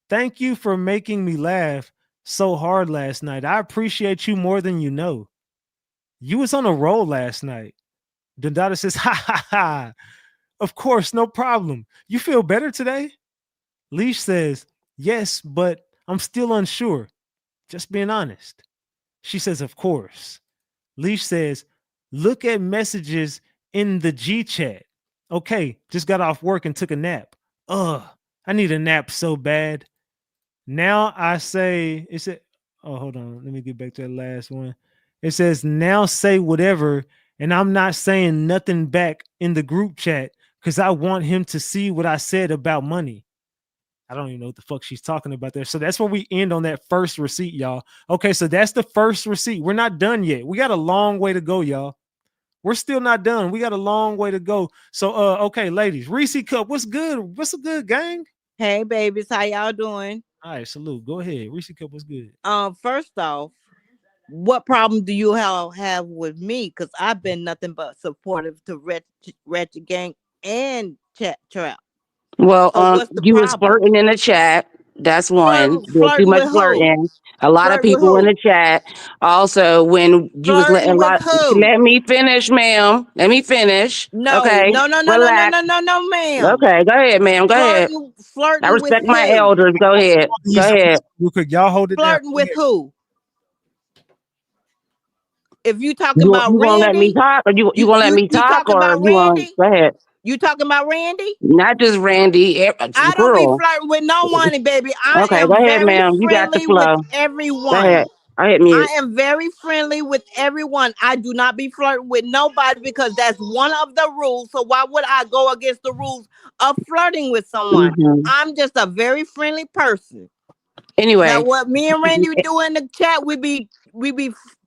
Thank you for making me laugh so hard last night. I appreciate you more than you know. You was on a roll last night. Dundada says, ha ha ha. Of course, no problem. You feel better today? Leash says, yes, but I'm still unsure. Just being honest. She says, of course. Leash says, look at messages in the G chat. Okay, just got off work and took a nap. Ugh, I need a nap so bad. Now I say, oh, hold on. Let me get back to that last one. It says, now say whatever and I'm not saying nothing back in the group chat because I want him to see what I said about money. I don't even know what the fuck she's talking about there. So that's where we end on that first receipt, y'all. Okay, so that's the first receipt. We're not done yet. We got a long way to go, y'all. We're still not done. We got a long way to go. So okay, ladies, Reese Cup, what's good? What's a good, gang? Hey babies, how y'all doing? All right, salute. Go ahead. Reese Cup, what's good? First off, what problem do you have with me? Because I've been nothing but supportive to Ratchet Gang and Chat Trap. Well, So what's the you was problem? flirting in the chat. That's one. There's too Flirting much with who? flirting. A lot of Flirting with people in who? the chat. Also, when you was letting Flirting a with lot, who? let me finish, ma'am. Let me finish. No, Okay, no, no, no, no, no, relax. no, no, no, ma'am. Okay, go ahead, ma'am. Go ahead. I Flirting with respect my who? elders. Go ahead. Go ahead. Real quick, y'all hold it down. Flirting with who? If you talking You about gonna let me Randy, talk, or you gonna let me you talk, talking or about you want? Randy? Go ahead. You talking about Randy? Not just Randy, I don't be girl. flirting with no one, baby. I Okay, go am ahead, very ma'am. You got the friendly with flow. Go everyone. ahead. I hit I mute. am very friendly with everyone. I do not be flirting with nobody because that's one of the rules. So why would I go against the rules of flirting with someone? Mm-hmm. I'm just a very friendly person. Now, Anyway, what me and Randy do in the chat, we be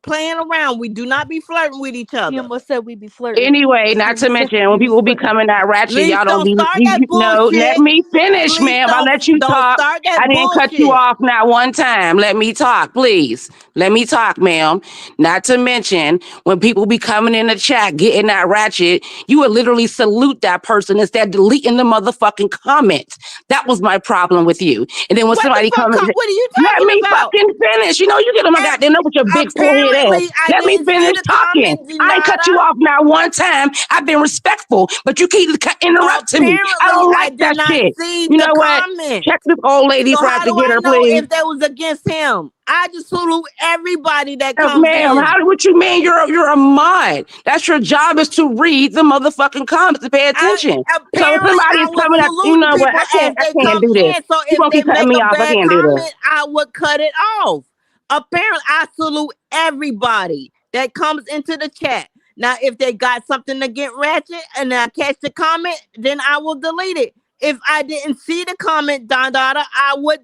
playing around. We do not be flirting with each He other. almost said we'd be flirting. anyway, He not to almost said mention when we be people be flirting. coming out ratchet, Please y'all don't don't be. start that No, let bullshit. me finish, Please ma'am. I let you don't talk. start that I didn't cut you bullshit. off not one time. Let me talk, please. Let me talk, ma'am. Not to mention when people be coming in the chat getting that ratchet, you would literally salute that person instead of deleting the motherfucking comments. That was my problem with you. And then when What the somebody fuck? comes, What are you let talking me about? fucking finish. You know, you get on my goddamn nerve with your big forehead ass. Apparently, I Let me didn't see finish the talking. comment, I ain't cut you Janata. off not one time. I've been respectful, but you keep interrupting me. I Apparently, don't I like did that not shit. see You the know what? comment. Check this old lady So so I how can do get I her, know please. if that was against him? I just salute everybody that comes Ma'am, in. what you mean? You're a mod. That's your job is to read the motherfucking comments to pay attention. So if Apparently, I somebody's was coming up, you saluting know what? people as I they can't come do this. in. So You if gonna they keep cutting make me a off? I bad can't do this. comment, I would cut it off. Apparently, I salute everybody that comes into the chat. Now, if they got something to get ratchet and I catch the comment, then I will delete it. If I didn't see the comment, Don Dada, I would.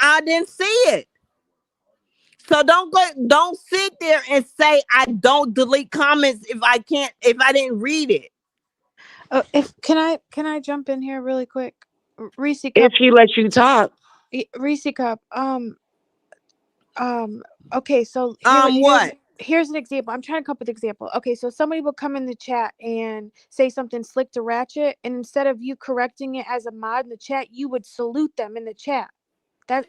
I didn't see it. So don't sit there and say I don't delete comments if I didn't read it. If can I jump in here really quick? Reese If Cup, she lets you talk. Reese Cup. Okay, so What? here's an example. I'm trying to come up with an example. Okay, so somebody will come in the chat and say something slick to Ratchet, and instead of you correcting it as a mod in the chat, you would salute them in the chat. That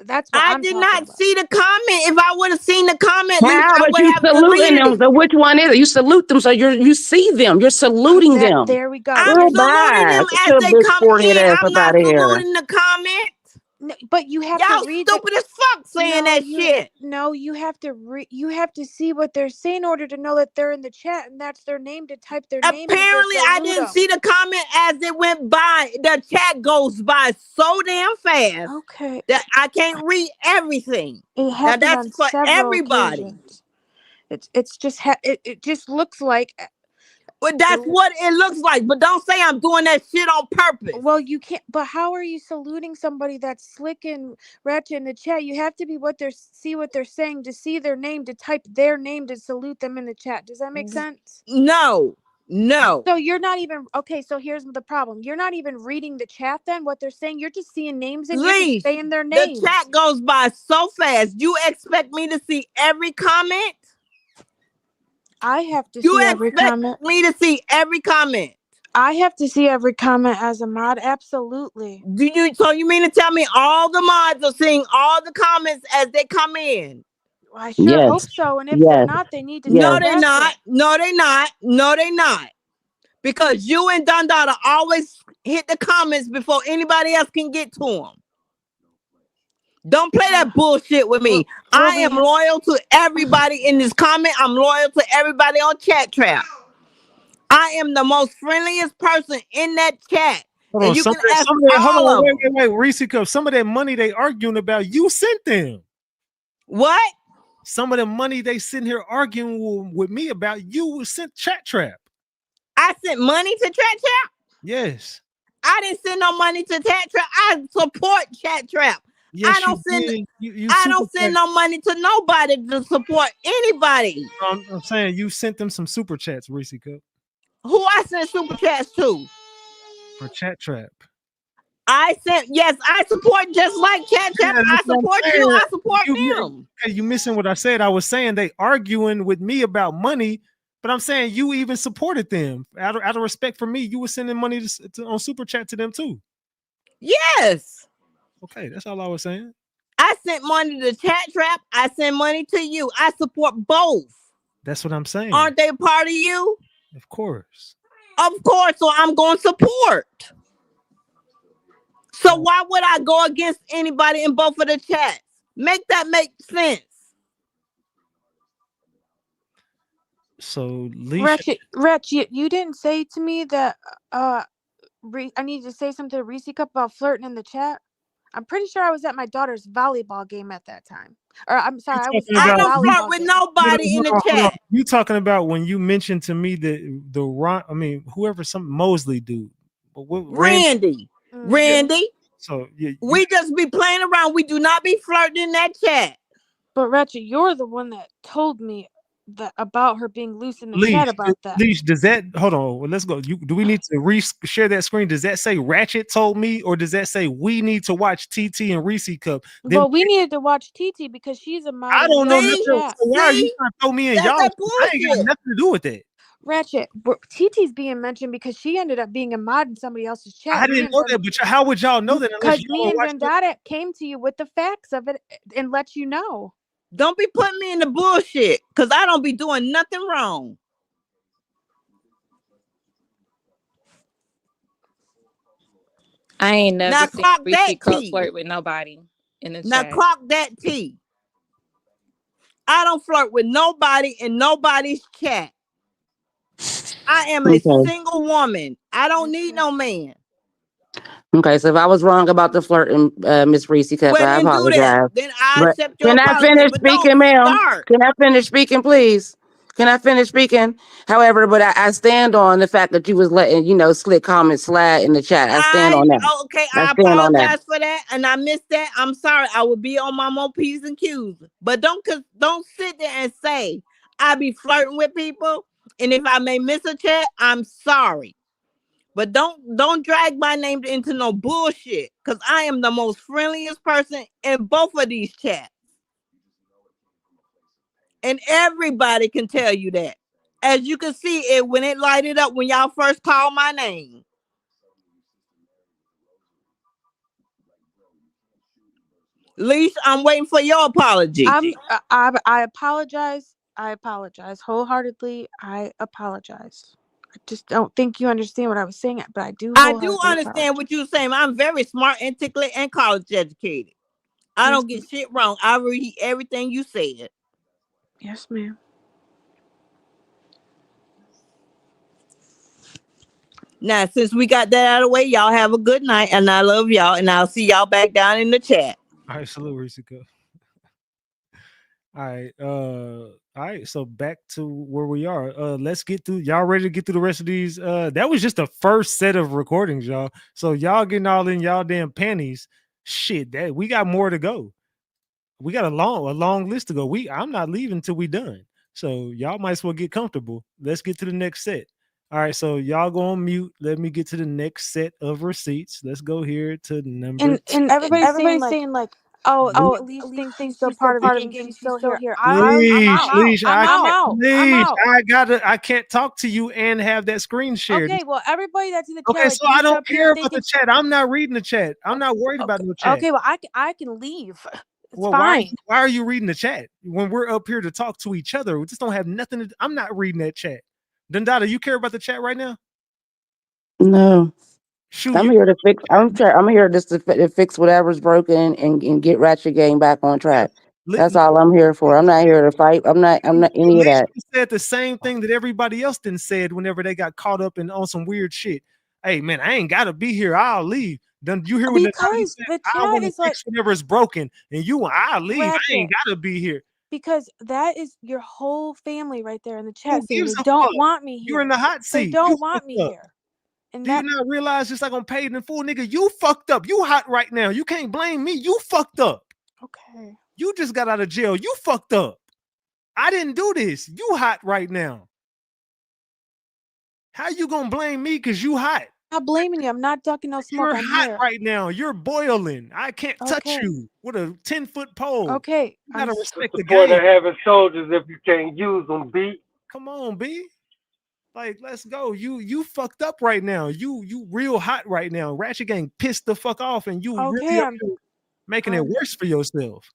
that's what I I'm did talking not about. see the comment. If I would have seen the comment, at least How? I But would you have saluting deleted them. it. So which one is it? You salute them, so you see them. You're saluting That them. there we go. I'm There's saluting Goodbye. them Get as your they big come forehead in. ass I'm up not out of here. saluting the comment. no, but you have to Y'all read the stupid as fuck saying no that you shit. no you have to you have to see what they're saying in order to know that they're in the chat and that's their name to type their name in and to Apparently, I salute didn't them. see the comment as it went by. The chat goes by so damn fast Okay, that I can't read everything. it Now happened that's on for several everybody. occasions. It's just it just looks like Well, that's what it looks like. But don't say I'm doing that shit on purpose. well you can't. But how are you saluting somebody that's slick and ratchet in the chat? You have to be what they're see what they're saying to see their name to type their name to salute them in the chat. Does that make sense? No. So you're not even okay. So here's the problem: you're not even reading the chat. Then what they're saying, you're just seeing names and you're just Leash, saying their the names. chat goes by so fast. You expect me to see every comment? I have to You see every expect comment. me to see every comment? I have to see every comment as a mod. Absolutely. So you mean to tell me all the mods are seeing all the comments as they come in? I sure Yes. hope so. And if they're Yes. not, they need to Yes. tell No, they not. Ratchet. No, they not. No, they not. Because you and Dundada always hit the comments before anybody else can get to them. Don't play that bullshit with me. I am loyal to everybody in this comment. I'm loyal to everybody on Chat Trap. I am the most friendliest person in that chat. Hold And on, you can ask some of that, hold all on, of them. wait, Reese Cup. Some of that money they arguing about, you sent them. What? some of the money they sitting here arguing with me about, you was sent Chat Trap. I sent money to Chat Trap. Yes. I didn't send no money to Chat Trap. I support Chat Trap. Yes, I don't you send. did. You I super don't send no money to nobody to support anybody. I'm saying you sent them some super chats, Reese Cup, Who I send super chats to? for Chat Trap. I sent, yes, I support just like Chat Yeah, Trap. that's I what I'm support you. saying. I support them. You missing what I said. I was saying they arguing with me about money, but I'm saying you even supported them out of respect for me. You were sending money on super chat to them too. Yes. Okay, that's all I was saying. I sent money to Chat Trap. I send money to you. I support both. That's what I'm saying. Aren't they part of you? Of course. Of course. So I'm going to support. So why would I go against anybody in both of the chats? Make that make sense. So Leisha, Ratchet, you didn't say to me that I need to say something to Reese Cup about flirting in the chat. I'm pretty sure I was at my daughter's volleyball game at that time. Or I'm sorry, I was I at a don't flirt volleyball with game. nobody in the chat. You talking about when you mentioned to me whoever, some Mosley dude. Randy. So we just be playing around. We do not be flirting in that chat. But Ratchet, you're the one that told me that about her being loose in the Leash, chat about that. Leash, does that hold on? Well, let's go. Do we need to share that screen? Does that say Ratchet told me, or does that say we need to watch TT and Reese Cup? Well, we needed to watch TT because she's a mod. I don't know nothing. So why are you trying to throw me in y'all? I ain't got nothing to do with that. Ratchet, TT's being mentioned because she ended up being a mod in somebody else's chat. I didn't know that, but how would y'all know that? Because me and Vendetta came to you with the facts of it and let you know. Don't be putting me in the bullshit because I don't be doing nothing wrong. I ain't never now seen clock that Reese Cup T. flirt with nobody in the now chat. Clock that T. I don't flirt with nobody in nobody's chat. I am a single woman. I don't need no man. Okay, so if I was wrong about the flirting, Miss Reese Cup, I apologize. Then I but accept your can I apology. finish But speaking, ma'am? Can I finish speaking, please? Can I finish speaking? However, but I stand on the fact that you was letting, slick comments slide in the chat. I stand on that. Okay, I I stand on that. apologize for that, and I missed that. I'm sorry. I will be on my more P's and Q's. But don't sit there and say I be flirting with people, and if I may miss a chat, I'm sorry. But don't drag my name into no bullshit, because I am the most friendliest person in both of these chats. And everybody can tell you that. As you can see it when it lighted up when y'all first called my name. Leash, I'm waiting for your apology. I apologize. I apologize wholeheartedly. I apologize. I just don't think you understand what I was saying, but I do. I do understand what you're saying. I'm very smart, articulate, and college educated. I don't get shit wrong. I read everything you said. Yes, ma'am. Now, since we got that out of the way, y'all have a good night, and I love y'all, and I'll see y'all back down in the chat. All right, salute, Risica. All right, so back to where we are. Let's get through. Y'all ready to get through the rest of these? That was just the first set of recordings, y'all. So y'all getting all in y'all damn panties. Shit, that we got more to go. We got a long list to go. I'm not leaving till we done. So y'all might as well get comfortable. Let's get to the next set. All right, so y'all go on mute. Let me get to the next set of receipts. Let's go here to number. And everybody's saying like, oh, Elise thinks she's still part of the gang. She's still here. I'm out. I can't talk to you and have that screen shared. Okay, well, everybody that's in the chat. Okay, so I don't care about the chat. I'm not reading the chat. I'm not worried about the chat. Okay, well, I can leave. It's well, fine. Why are you reading the chat when we're up here to talk to each other? We just don't have nothing to. I'm not reading that chat. Dundada, you care about the chat right now? No. I'm here to fix. I'm here just to fix whatever's broken and get Ratchet Gang back on track. That's all I'm here for. I'm not here to fight. I'm not any of that. You said the same thing that everybody else done said whenever they got caught up on some weird shit. Hey man, I ain't gotta be here. I'll leave. Then you hear what because the chat I want to is fix whatever is broken, and I'll leave. Ratchet, I ain't gotta be here. Because that is your whole family right there in the Who chat saying gives they a don't fuck? want me You're in here. the hot They seat. You don't want fucked me up. here. And Do you that not realize just like on Paid in Full, nigga, you fucked up. You hot right now. You can't blame me. You fucked up. okay. You just got out of jail. You fucked up. I didn't do this. You hot right now. How you gonna blame me because you hot? I'm not blaming you. I'm not ducking no smoke. You're I'm hot here. right now. You're boiling. I can't touch Okay. you with a 10-foot pole. Okay. You gotta What's respect the the point game. of having soldiers if you can't use them, B? Come on, B. Like, let's go. You fucked up right now. You real hot right now. Ratchet Gang pissed the fuck off, and you really Okay. up here making it worse for yourself.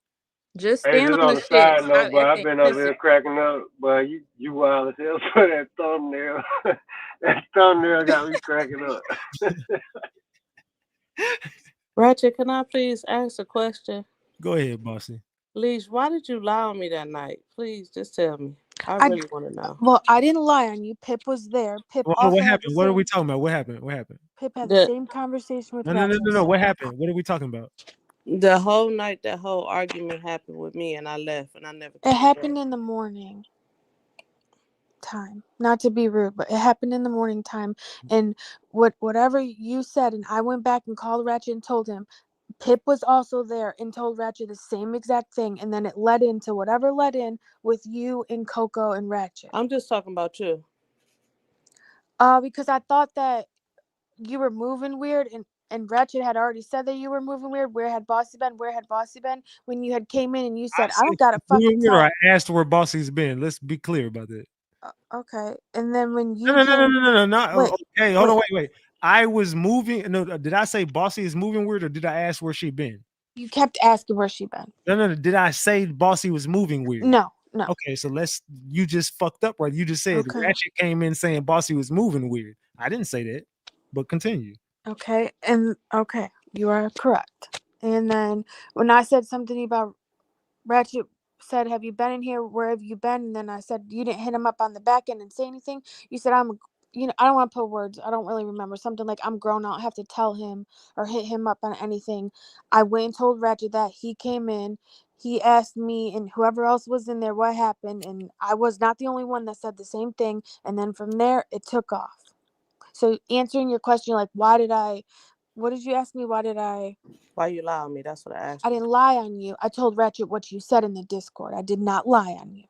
Just Hey, stand just on on the the shit. side note, Stop but I've acting been over innocent. here cracking up, but you wild as hell for that thumbnail. That thumbnail got me cracking up. Ratchet, can I please ask a question? Go ahead, Bossy. Leash, why did you lie on me that night? Please, just tell me. I I really want to know. well, I didn't lie on you. Pip was there. Pip Well, also what had the happened? What are we same. talking about? What happened? What happened? Pip had the The same conversation with No. Ratchet. What happened? What are we talking about? the whole night, that whole argument happened with me, and I left, and I never It came happened back. in the morning time. Not to be rude, but it happened in the morning time. And whatever you said, and I went back and called Ratchet and told him. Pip was also there and told Ratchet the same exact thing, and then it led into whatever led in with you and Coco and Ratchet. I'm just talking about you. Because I thought that you were moving weird, and Ratchet had already said that you were moving weird. Where had Bossy been? Where had Bossy been? When you had came in and you I said, I said don't gotta fucking moving or I tell. asked where Bossy's been. Let's be clear about that. Okay, and then when No, you no, no, no, came, no, no, no. Not wait, okay. Hold wait, on, wait. I was moving. No, did I say Bossy is moving weird, or did I ask where she been? you kept asking where she been. No. Did I say Bossy was moving weird? No, no. Okay, so you just fucked up, right? You just said Okay, Ratchet came in saying Bossy was moving weird. I didn't say that, but continue. okay, and okay, you are correct. And then when I said something about Ratchet said, "Have you been in here? Where have you been?" And then I said, "You didn't hit him up on the back end and say anything." You said, I don't want to put words. I don't really remember something like I'm grown. I don't have to tell him or hit him up on anything. I went and told Ratchet that he came in. He asked me and whoever else was in there what happened, and I was not the only one that said the same thing. And then from there, it took off. So answering your question, like, why did I? What did you ask me? Why did I? Why you lie on me? That's what I asked I you. didn't lie on you. I told Ratchet what you said in the Discord. I did not lie on you.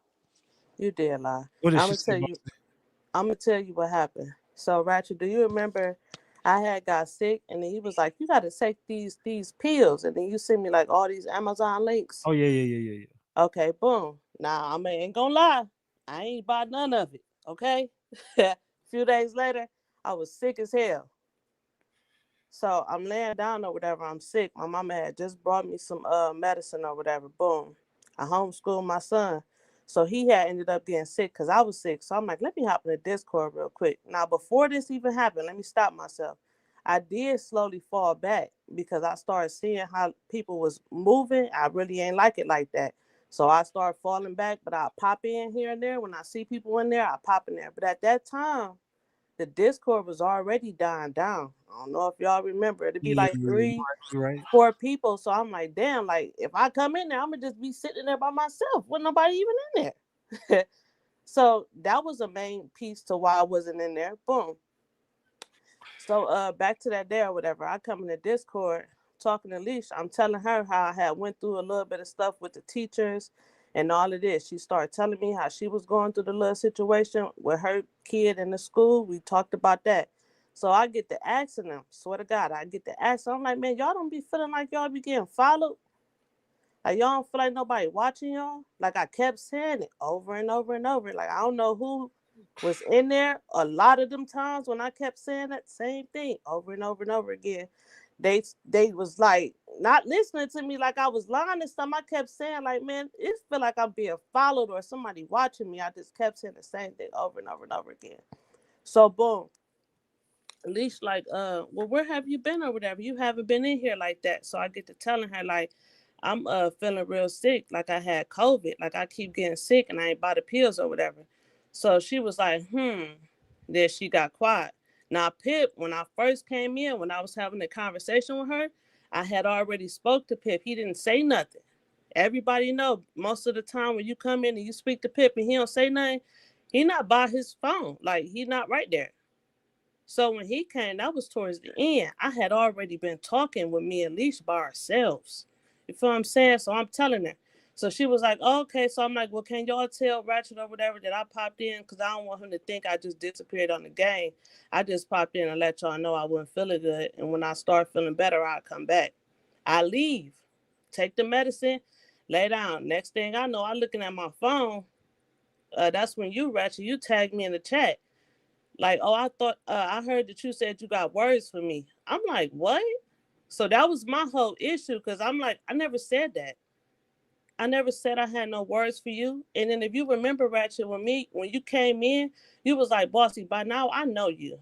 You did lie. What did I'm she gonna say, tell you. Bossy? I'm gonna tell you what happened. So, Ratchet, do you remember I had got sick, and then he was like, "You got to take these pills," and then you sent me like all these Amazon links. Oh yeah. Okay, boom. Now I ain't gonna lie, I ain't bought none of it. Okay. A few days later, I was sick as hell. So I'm laying down or whatever. I'm sick. My mama had just brought me some medicine or whatever. Boom. I homeschooled my son. So he had ended up getting sick because I was sick. So I'm like, let me hop in the Discord real quick. Now, before this even happened, let me stop myself. I did slowly fall back because I started seeing how people was moving. I really ain't like it like that. So I started falling back, but I pop in here and there. When I see people in there, I pop in there. But at that time, the Discord was already dying down. I don't know if y'all remember. It'd be Yeah, like three, you're right. 4 people. So I'm like, damn, like if I come in there, I'm gonna just be sitting there by myself with nobody even in there. So that was a main piece to why I wasn't in there. Boom. So back to that day or whatever. I come in the Discord talking to Leash. I'm telling her how I had went through a little bit of stuff with the teachers and all of this. She started telling me how she was going through the little situation with her kid in the school. We talked about that. So I get to asking them, swear to God, I get to ask them. I'm like, man, y'all don't be feeling like y'all be getting followed? Like y'all don't feel like nobody watching y'all? Like I kept saying it over and over and over. Like I don't know who was in there a lot of them times when I kept saying that same thing over and over and over again. They was like not listening to me, like I was lying to some. I kept saying like, man, it feel like I'm being followed or somebody watching me. I just kept saying the same thing over and over and over again. So boom, at least like well, where have you been or whatever? You haven't been in here like that. So I get to telling her like I'm feeling real sick, like I had COVID, like I keep getting sick and I ain't bought the pills or whatever. So she was like, then she got quiet. Now Pip, when I first came in, when I was having a conversation with her, I had already spoke to Pip. He didn't say nothing. Everybody know most of the time when you come in and you speak to Pip and he don't say nothing, he not by his phone. Like he not right there. So when he came, that was towards the end. I had already been talking with me and Leash by ourselves. You feel what I'm saying? So I'm telling her. So she was like, oh, okay. So I'm like, well, can y'all tell Ratchet or whatever that I popped in? Because I don't want him to think I just disappeared on the game. I just popped in and let y'all know I wasn't feeling good. And when I start feeling better, I'll come back. I leave, take the medicine, lay down. Next thing I know, I'm looking at my phone. That's when you, Ratchet, you tagged me in the chat. Like, oh, I thought I heard that you said you got words for me. I'm like, what? So that was my whole issue because I'm like, I never said that. I never said I had no words for you. And then if you remember, Ratchet, when you came in, you was like, Bossy, by now I know you.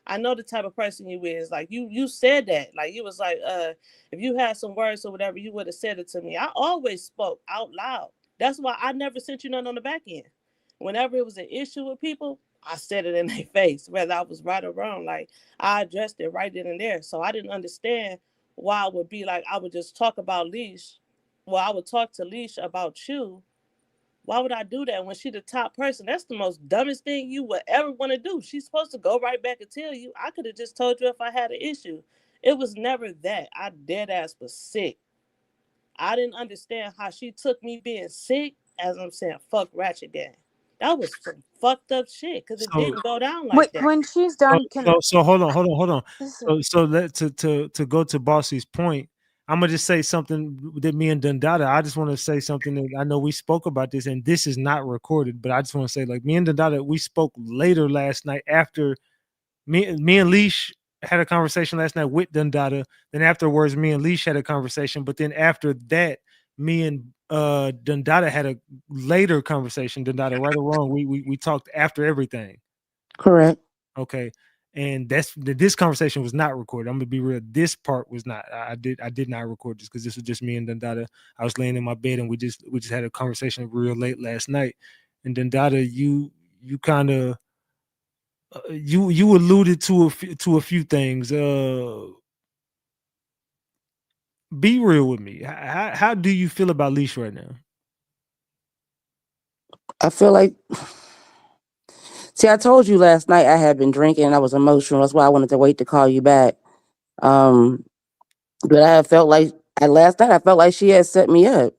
I know the type of person you is. Like you said that. Like you was like, if you had some words or whatever, you would have said it to me. I always spoke out loud. That's why I never sent you nothing on the back end. Whenever it was an issue with people, I said it in their face, whether I was right or wrong. Like I addressed it right then and there. So I didn't understand why I would be like I would just talk about Leash. Well, I would talk to Leash about you. Why would I do that when she the top person? That's the most dumbest thing you would ever want to do. She's supposed to go right back and tell you. I could have just told you if I had an issue. It was never that. I dead ass was sick. I didn't understand how she took me being sick as I'm saying, fuck Ratchet Gang. That was some fucked up shit because it So didn't go down Wait, like that. when she's done, can so hold on. listen. So let to go to Bossy's point. I'm gonna just say something that me and Dundada. I just want to say something that I know we spoke about this, and this is not recorded, but I just want to say, like me and Dundada, we spoke later last night after me and Leash had a conversation last night with Dundada. Then afterwards, me and Leash had a conversation. But then after that, me and Dundada had a later conversation. Dundada, right or wrong, we talked after everything. Correct. Okay. And this conversation was not recorded. I'm gonna be real. This part was not. I did not record this because this was just me and Dundada. I was laying in my bed and we just had a conversation real late last night. And Dundada, you kind of you alluded to a few things. Be real with me. How do you feel about Leash right now? I feel like, see, I told you last night I had been drinking and I was emotional. That's why I wanted to wait to call you back. Um, but I have felt like, last night I felt like she had set me up.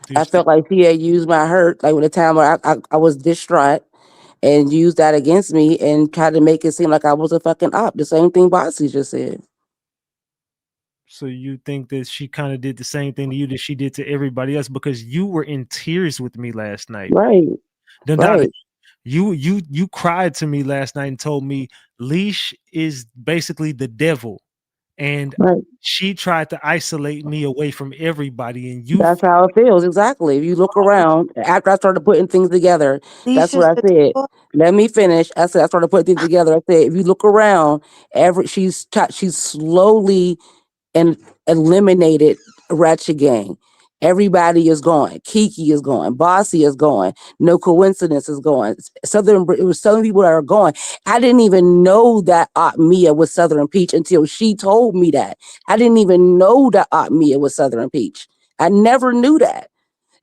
Do I you feel- felt like she had used my hurt, like with a time where I was distraught and used that against me and tried to make it seem like I was a fucking op. The same thing Bossy just said. So you think that she kind of did the same thing to you that she did to everybody else because you were in tears with me last night. Right, Dundada, right, you cried to me last night and told me Leash is basically the devil, and right. she tried to isolate me away from everybody. And you That's how it feels. Exactly. If you look around, after I started putting things together, that's what Leisha's I the said. devil. Let me finish. I said I started putting things together. I said if you look around, she's slowly and eliminated Ratchet Gang. Everybody is gone. Kiki is gone. Bossy is gone. No coincidence is gone. It was Southern people that are gone. I didn't even know that Aunt Mia was Southern Peach until she told me that. I didn't even know that Aunt Mia was Southern Peach. I never knew that.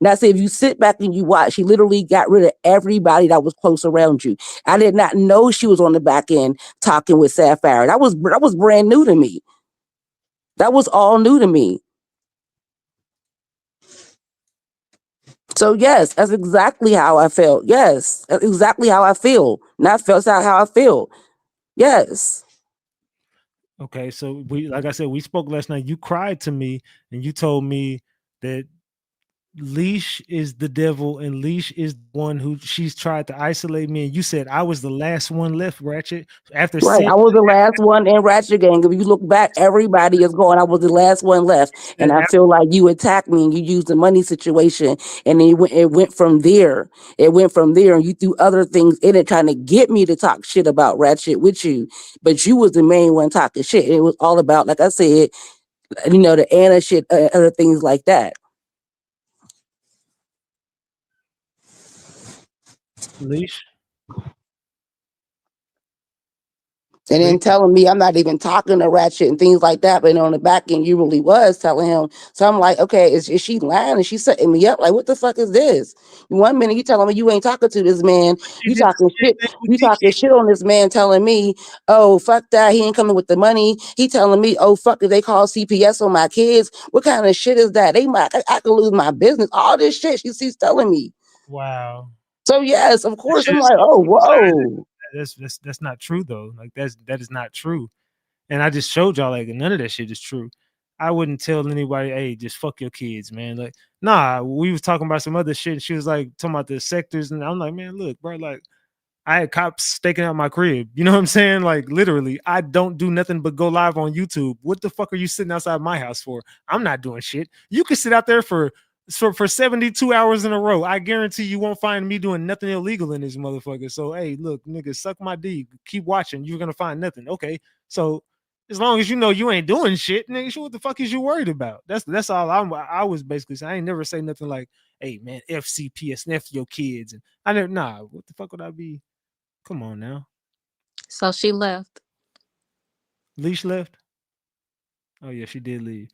Now, say if you sit back and you watch, she literally got rid of everybody that was close around you. I did not know she was on the back end talking with Sapphire. That was brand new to me. That was all new to me. So yes, that's exactly how I felt. Yes, that's exactly how I feel. Not felt how I feel. Yes. okay? So like I said, we spoke last night. You cried to me, and you told me that Leash is the devil, and Leash is the one who she's tried to isolate me. And you said I was the last one left, Ratchet. After Right. saying I was the last one in Ratchet Gang. If you look back, everybody is gone. I was the last one left. And that, I feel like you attacked me and you used the money situation. And then it went from there. It went from there and you threw other things in it trying to get me to talk shit about Ratchet with you. But you was the main one talking shit. It was all about, like I said, the Anna shit, other things like that. Leash. And then telling me I'm not even talking to Ratchet and things like that. But on the back end, you really was telling him. So I'm like, okay, is she lying? And she's setting me up. Like, what the fuck is this? 1 minute you telling me you ain't talking to this man. She You did the talking same shit. thing with You talking Kiki. shit on this man, telling me, oh, fuck that. He ain't coming with the money. He telling me, oh, fuck, if they call CPS on my kids. What kind of shit is that? I could lose my business. All this shit she's telling me. Wow. So yes, of That course. shit I'm is like, so oh, one-sided. whoa. That's not true though. Like that is not true. And I just showed y'all like none of that shit is true. I wouldn't tell anybody, hey, just fuck your kids, man. Like, nah, we was talking about some other shit. And she was like talking about the sectors, and I'm like, man, look, bro, like I had cops staking out my crib. You know what I'm saying? Like literally, I don't do nothing but go live on YouTube. What the fuck are you sitting outside my house for? I'm not doing shit. You can sit out there for 72 hours in a row. I guarantee you won't find me doing nothing illegal in this motherfucker. So hey, look, nigga, suck my D. Keep watching. You're gonna find nothing. Okay. So as long as you know you ain't doing shit, nigga, what the fuck is you worried about? That's all I was basically saying. I ain't never say nothing like, hey man, FCPS, F your kids. And I never what the fuck would I be? Come on now. So she left. Leash left? Oh yeah, she did leave.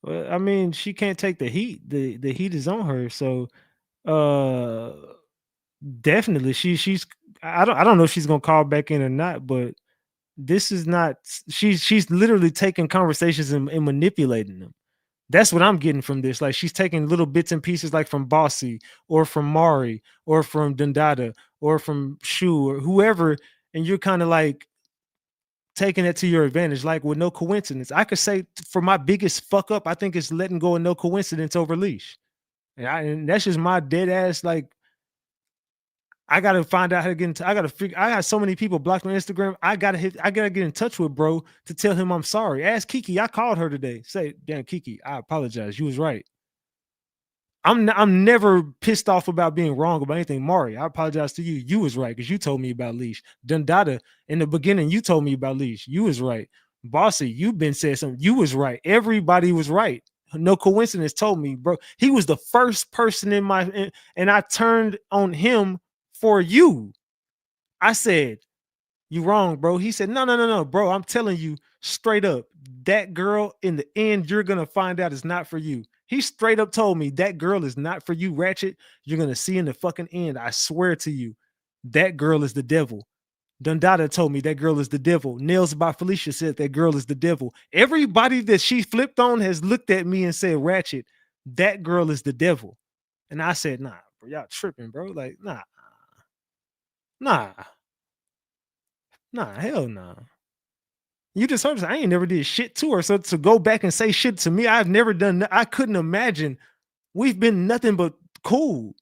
Well, I mean, she can't take the heat. The heat is on her. So uh definitely she's I don't know if she's gonna call back in or not, but this is not she's literally taking conversations and manipulating them. That's what I'm getting from this. Like she's taking little bits and pieces like from Bossy or from Mari or from Dundada or from Shu or whoever, and you're kind of like taking it to your advantage, like with no coincidence. I could say for my biggest fuck up, I think it's letting go of no coincidence over leash. And that's just my dead ass. Like, I gotta find out how to get into I gotta figure I got so many people blocked on Instagram. I gotta get in touch with bro to tell him I'm sorry. Ask Kiki. I called her today. Say, damn Kiki, I apologize. You was right. I'm never pissed off about being wrong about anything. Mari, I apologize to you. You was right because you told me about leash. Dundada, in the beginning, you told me about leash. You was right. Bossy, you've been said something. You was right. Everybody was right. No coincidence told me, bro. He was the first person and I turned on him for you. I said, you wrong, bro. He said, no, bro. I'm telling you straight up, that girl in the end, you're gonna find out is not for you. He straight up told me that girl is not for you, Ratchet. You're gonna see in the fucking end. I swear to you, that girl is the devil. Dundada told me that girl is the devil. Nails by Felicia said that girl is the devil. Everybody that she flipped on has looked at me and said, Ratchet, that girl is the devil. And I said, nah, bro, y'all tripping, bro. Like, nah, hell nah. You just heard us. I ain't never did shit to her. So to go back and say shit to me, I've never done. I couldn't imagine. We've been nothing but cool.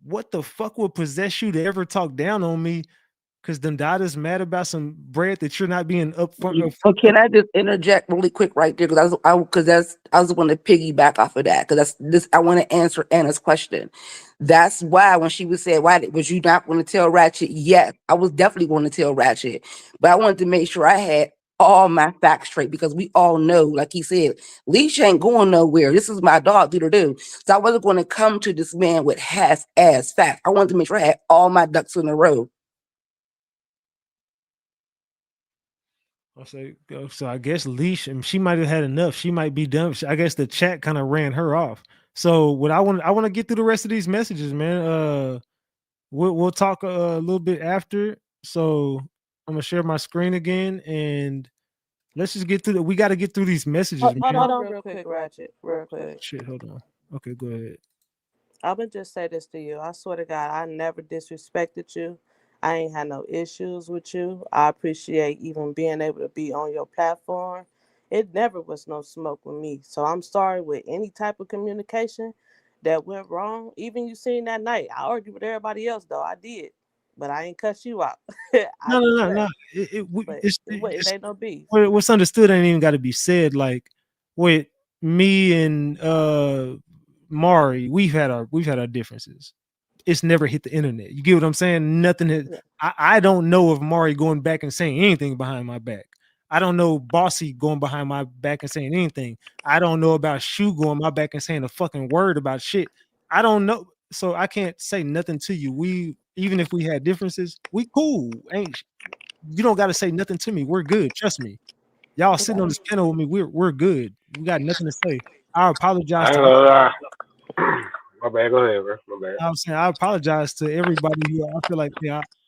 What the fuck would possess you to ever talk down on me? Because Dundada's mad about some bread that you're not being upfront. But can I just interject really quick right there? Because I was going to piggyback off of that because that's this. I want to answer Anna's question. That's why when she was said, "Why was you not going to tell Ratchet?" Yes, I was definitely going to tell Ratchet, but I wanted to make sure I had all my facts straight because we all know, like he said, Leash ain't going nowhere. This is my dog, do. So I wasn't going to come to this man with half-ass facts. I wanted to make sure I had all my ducks in a row. I'll say, so I guess Leash, and she might have had enough. She might be done. I guess the chat kind of ran her off. So what I want to get through the rest of these messages, man. We'll talk a little bit after. So I'm gonna share my screen again, and let's just get through. We got to get through these messages, man. Hold on, real quick, Ratchet. Real quick. Shit, hold on. Okay, go ahead. I'm gonna just say this to you. I swear to God, I never disrespected you. I ain't had no issues with you. I appreciate even being able to be on your platform. It never was no smoke with me. So I'm sorry with any type of communication that went wrong. Even you seen that night. I argued with everybody else though. I did. But I ain't cuss you out. I No, just no. left. But it ain't no beef. What's understood ain't even got to be said. Like with me and Mari, we've had our differences. It's never hit the internet. You get what I'm saying? Nothing has, Yeah. I don't know of Mari going back and saying anything behind my back. I don't know Bossy going behind my back and saying anything. I don't know about Shu going my back and saying a fucking word about shit. I don't know. So I can't say nothing to you. even if we had differences, we cool. Ain't you don't got to say nothing to me. We're good. Trust me. Y'all sitting on this panel with me. We're good. We got nothing to say. I apologize I ain't to gonna lie. My bad. Go ahead, bro. My bad. I'm saying I apologize to everybody who I feel like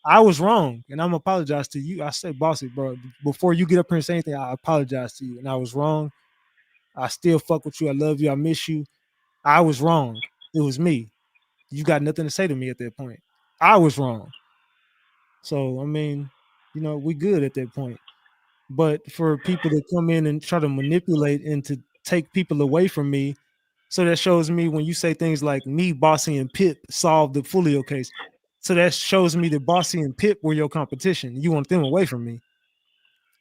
I was wrong, and I'm apologize to you. I said, bossy, bro. Before you get up here and say anything, I apologize to you, and I was wrong. I still fuck with you. I love you. I miss you. I was wrong. It was me. You got nothing to say to me at that point. I was wrong. So I mean, we good at that point. But for people to come in and try to manipulate and to take people away from me, so that shows me when you say things like me, Bossy, and Pip solved the Fulio case. So that shows me that Bossy and Pip were your competition. You want them away from me.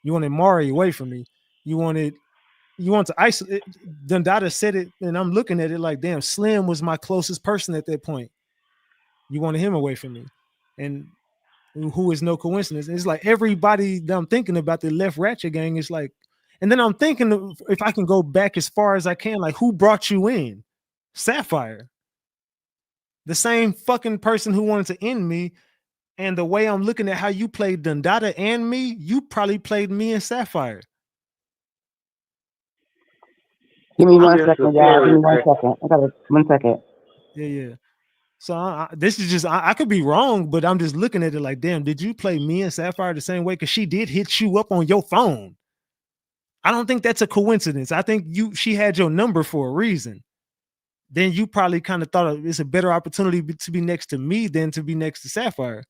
You wanted Mari away from me. You want to isolate. Dundada said it, and I'm looking at it like, damn, Slim was my closest person at that point. You wanted him away from me. And who is no coincidence. It's like everybody that I'm thinking about the left Ratchet gang is like, and then I'm thinking if I can go back as far as I can, like who brought you in? Sapphire. The same fucking person who wanted to end me. And the way I'm looking at how you played Dundada and me, you probably played me and Sapphire. Give me I'm one just a second, y'all. Give theory, me one man. second. I got 1 second. Yeah. So this is just I could be wrong, but I'm just looking at it like, damn, did you play me and Sapphire the same way? Because she did hit you up on your phone. I don't think that's a coincidence. I think she had your number for a reason. Then you probably kind of thought it's a better opportunity to be next to me than to be next to Sapphire.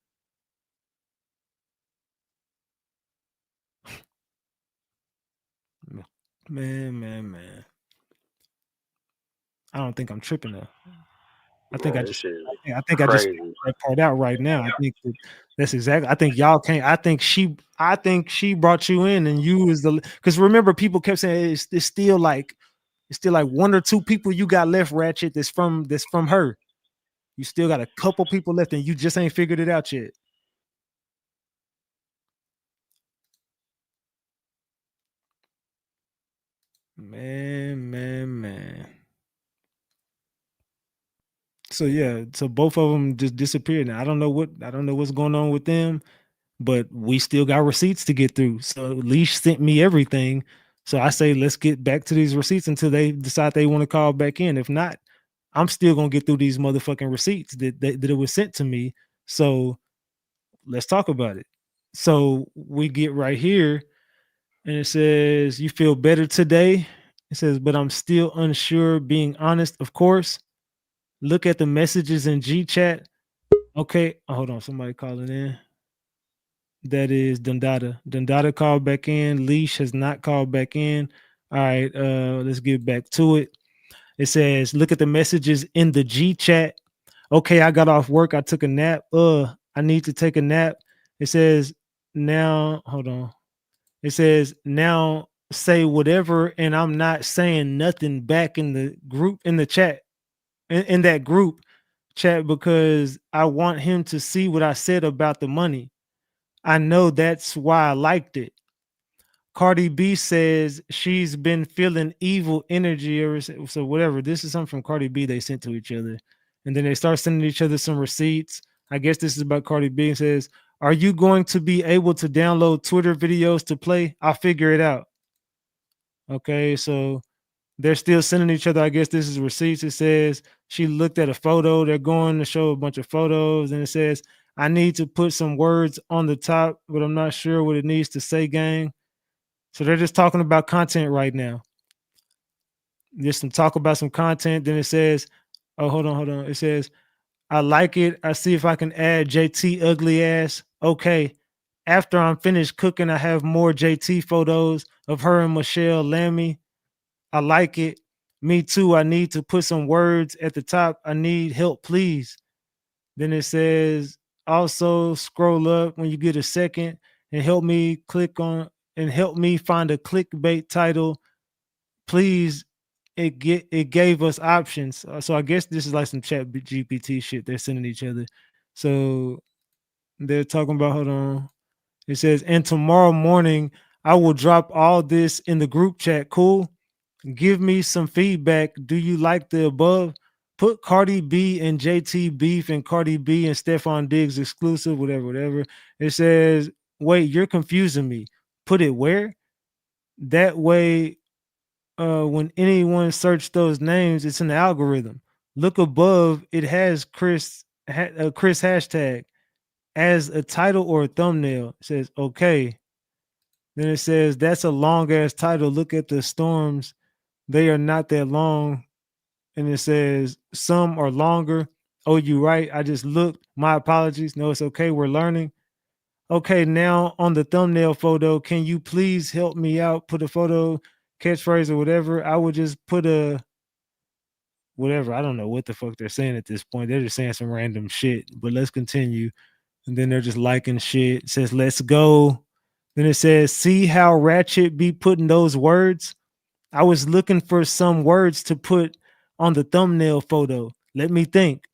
Man. I don't think I'm tripping though. I think Man, this shit is I just crazy. that part out right now. I think that's exactly. I think y'all can't. I think she brought you in, and you was because remember people kept saying it's still like one or two people you got left, Ratchet. That's from her. You still got a couple people left, and you just ain't figured it out yet. Man. So yeah, so both of them just disappeared. Now I don't know what's going on with them, but we still got receipts to get through. So Leash sent me everything. So I say let's get back to these receipts until they decide they want to call back in. If not, I'm still gonna get through these motherfucking receipts that it was sent to me. So let's talk about it. So we get right here, and it says you feel better today. It says, but I'm still unsure. Being honest, of course. Look at the messages in G chat. Okay, hold on. Somebody calling in. That is Dundada. Dundada called back in. Leash has not called back in. All right, let's get back to it. It says, look at the messages in the G chat. Okay, I got off work. I took a nap. I need to take a nap. It says, now, hold on. It says, now say whatever, and I'm not saying nothing back in the group, in the chat, in that group chat, because I want him to see what I said about the money. I know that's why I liked it. Cardi B says she's been feeling evil energy ever since. So whatever. This is something from Cardi B they sent to each other. And then they start sending each other some receipts. I guess this is about Cardi B. It says, are you going to be able to download Twitter videos to play? I'll figure it out. Okay, so they're still sending each other. I guess this is receipts. It says she looked at a photo. They're going to show a bunch of photos. And it says, I need to put some words on the top, but I'm not sure what it needs to say, gang. So they're just talking about content right now. Just some talk about some content. Then it says, oh, hold on. It says, I like it. I see if I can add JT ugly ass. Okay. After I'm finished cooking, I have more JT photos of her and Michelle Lammy. I like it. Me too. I need to put some words at the top. I need help, please. Then it says, also scroll up when you get a second and help me find a clickbait title. Please. It gave us options. So I guess this is like some chat GPT shit they're sending each other. So they're talking about, hold on. It says, and tomorrow morning I will drop all this in the group chat. Cool. Give me some feedback. Do you like the above? Put Cardi B and JT beef and Cardi B and Stephon Diggs exclusive, whatever. It says, wait, you're confusing me. Put it where? That way, when anyone search those names, it's in the algorithm. Look above, it has Chris hashtag as a title or a thumbnail. It says, okay. Then it says, that's a long ass title. Look at the storms. They are not that long. And it says, some are longer. Oh, you right. I just looked. My apologies. No, it's okay. We're learning. Okay, now on the thumbnail photo, can you please help me out? Put a photo, catchphrase, or whatever. I would just put a whatever. I don't know what the fuck they're saying at this point. They're just saying some random shit. But let's continue. And then they're just liking shit. It says, let's go. Then it says, see how Ratchet be putting those words? I was looking for some words to put on the thumbnail photo. Let me think.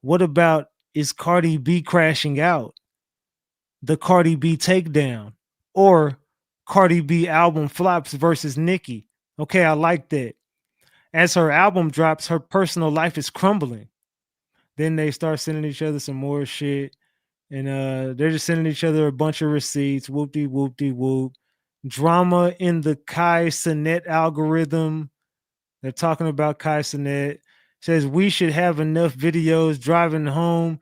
What about is Cardi B crashing out? The Cardi B takedown? Or Cardi B album flops versus Nicki? Okay, I like that. As her album drops, her personal life is crumbling. Then they start sending each other some more shit. And they're just sending each other a bunch of receipts. Whoop-de whoop. Drama in the Kai Sinet algorithm. They're talking about Kai Sinet. Says we should have enough videos driving home.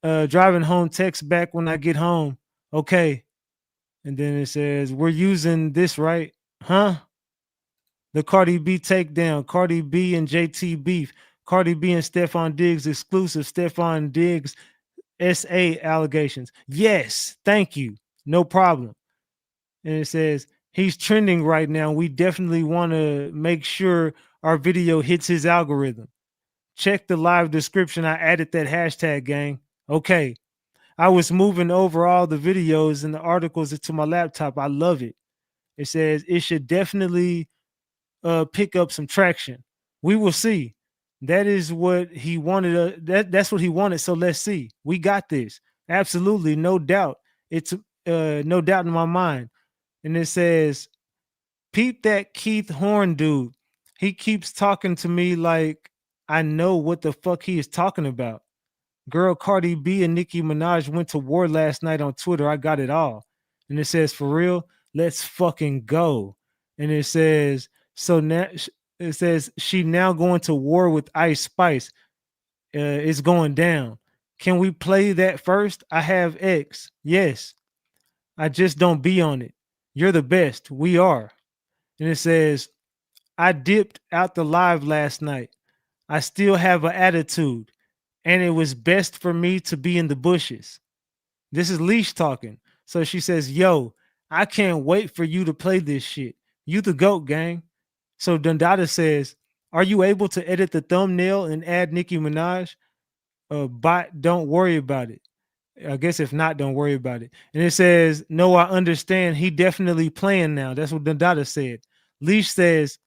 Driving home text back when I get home. Okay. And then it says, we're using this, right? Huh? The Cardi B takedown. Cardi B and JT beef. Cardi B and Stephon Diggs exclusive. Stephon Diggs SA allegations. Yes. Thank you. No problem. And it says, he's trending right now. We definitely want to make sure our video hits his algorithm. Check the live description. I added that hashtag, gang. Okay. I was moving over all the videos and the articles into my laptop. I love it. It says it should definitely pick up some traction. We will see. That is what he wanted. That's what he wanted. So let's see. We got this. Absolutely, no doubt. It's no doubt in my mind. And it says, peep that Keith Horn dude. He keeps talking to me like I know what the fuck he is talking about. Girl, Cardi B and Nicki Minaj went to war last night on Twitter. I got it all. And it says, for real, let's fucking go. And it says, so now it says she now going to war with Ice Spice. It's going down. Can we play that first? I have X. Yes. I just don't be on it. You're the best. We are. And it says, I dipped out the live last night. I still have an attitude. And it was best for me to be in the bushes. This is Leash talking. So she says, yo, I can't wait for you to play this shit. You the GOAT, gang. So Dundada says, are you able to edit the thumbnail and add Nicki Minaj? But don't worry about it. I guess if not, don't worry about it. And it says, no, I understand. He definitely playing now. That's what Dundada said. Leash says,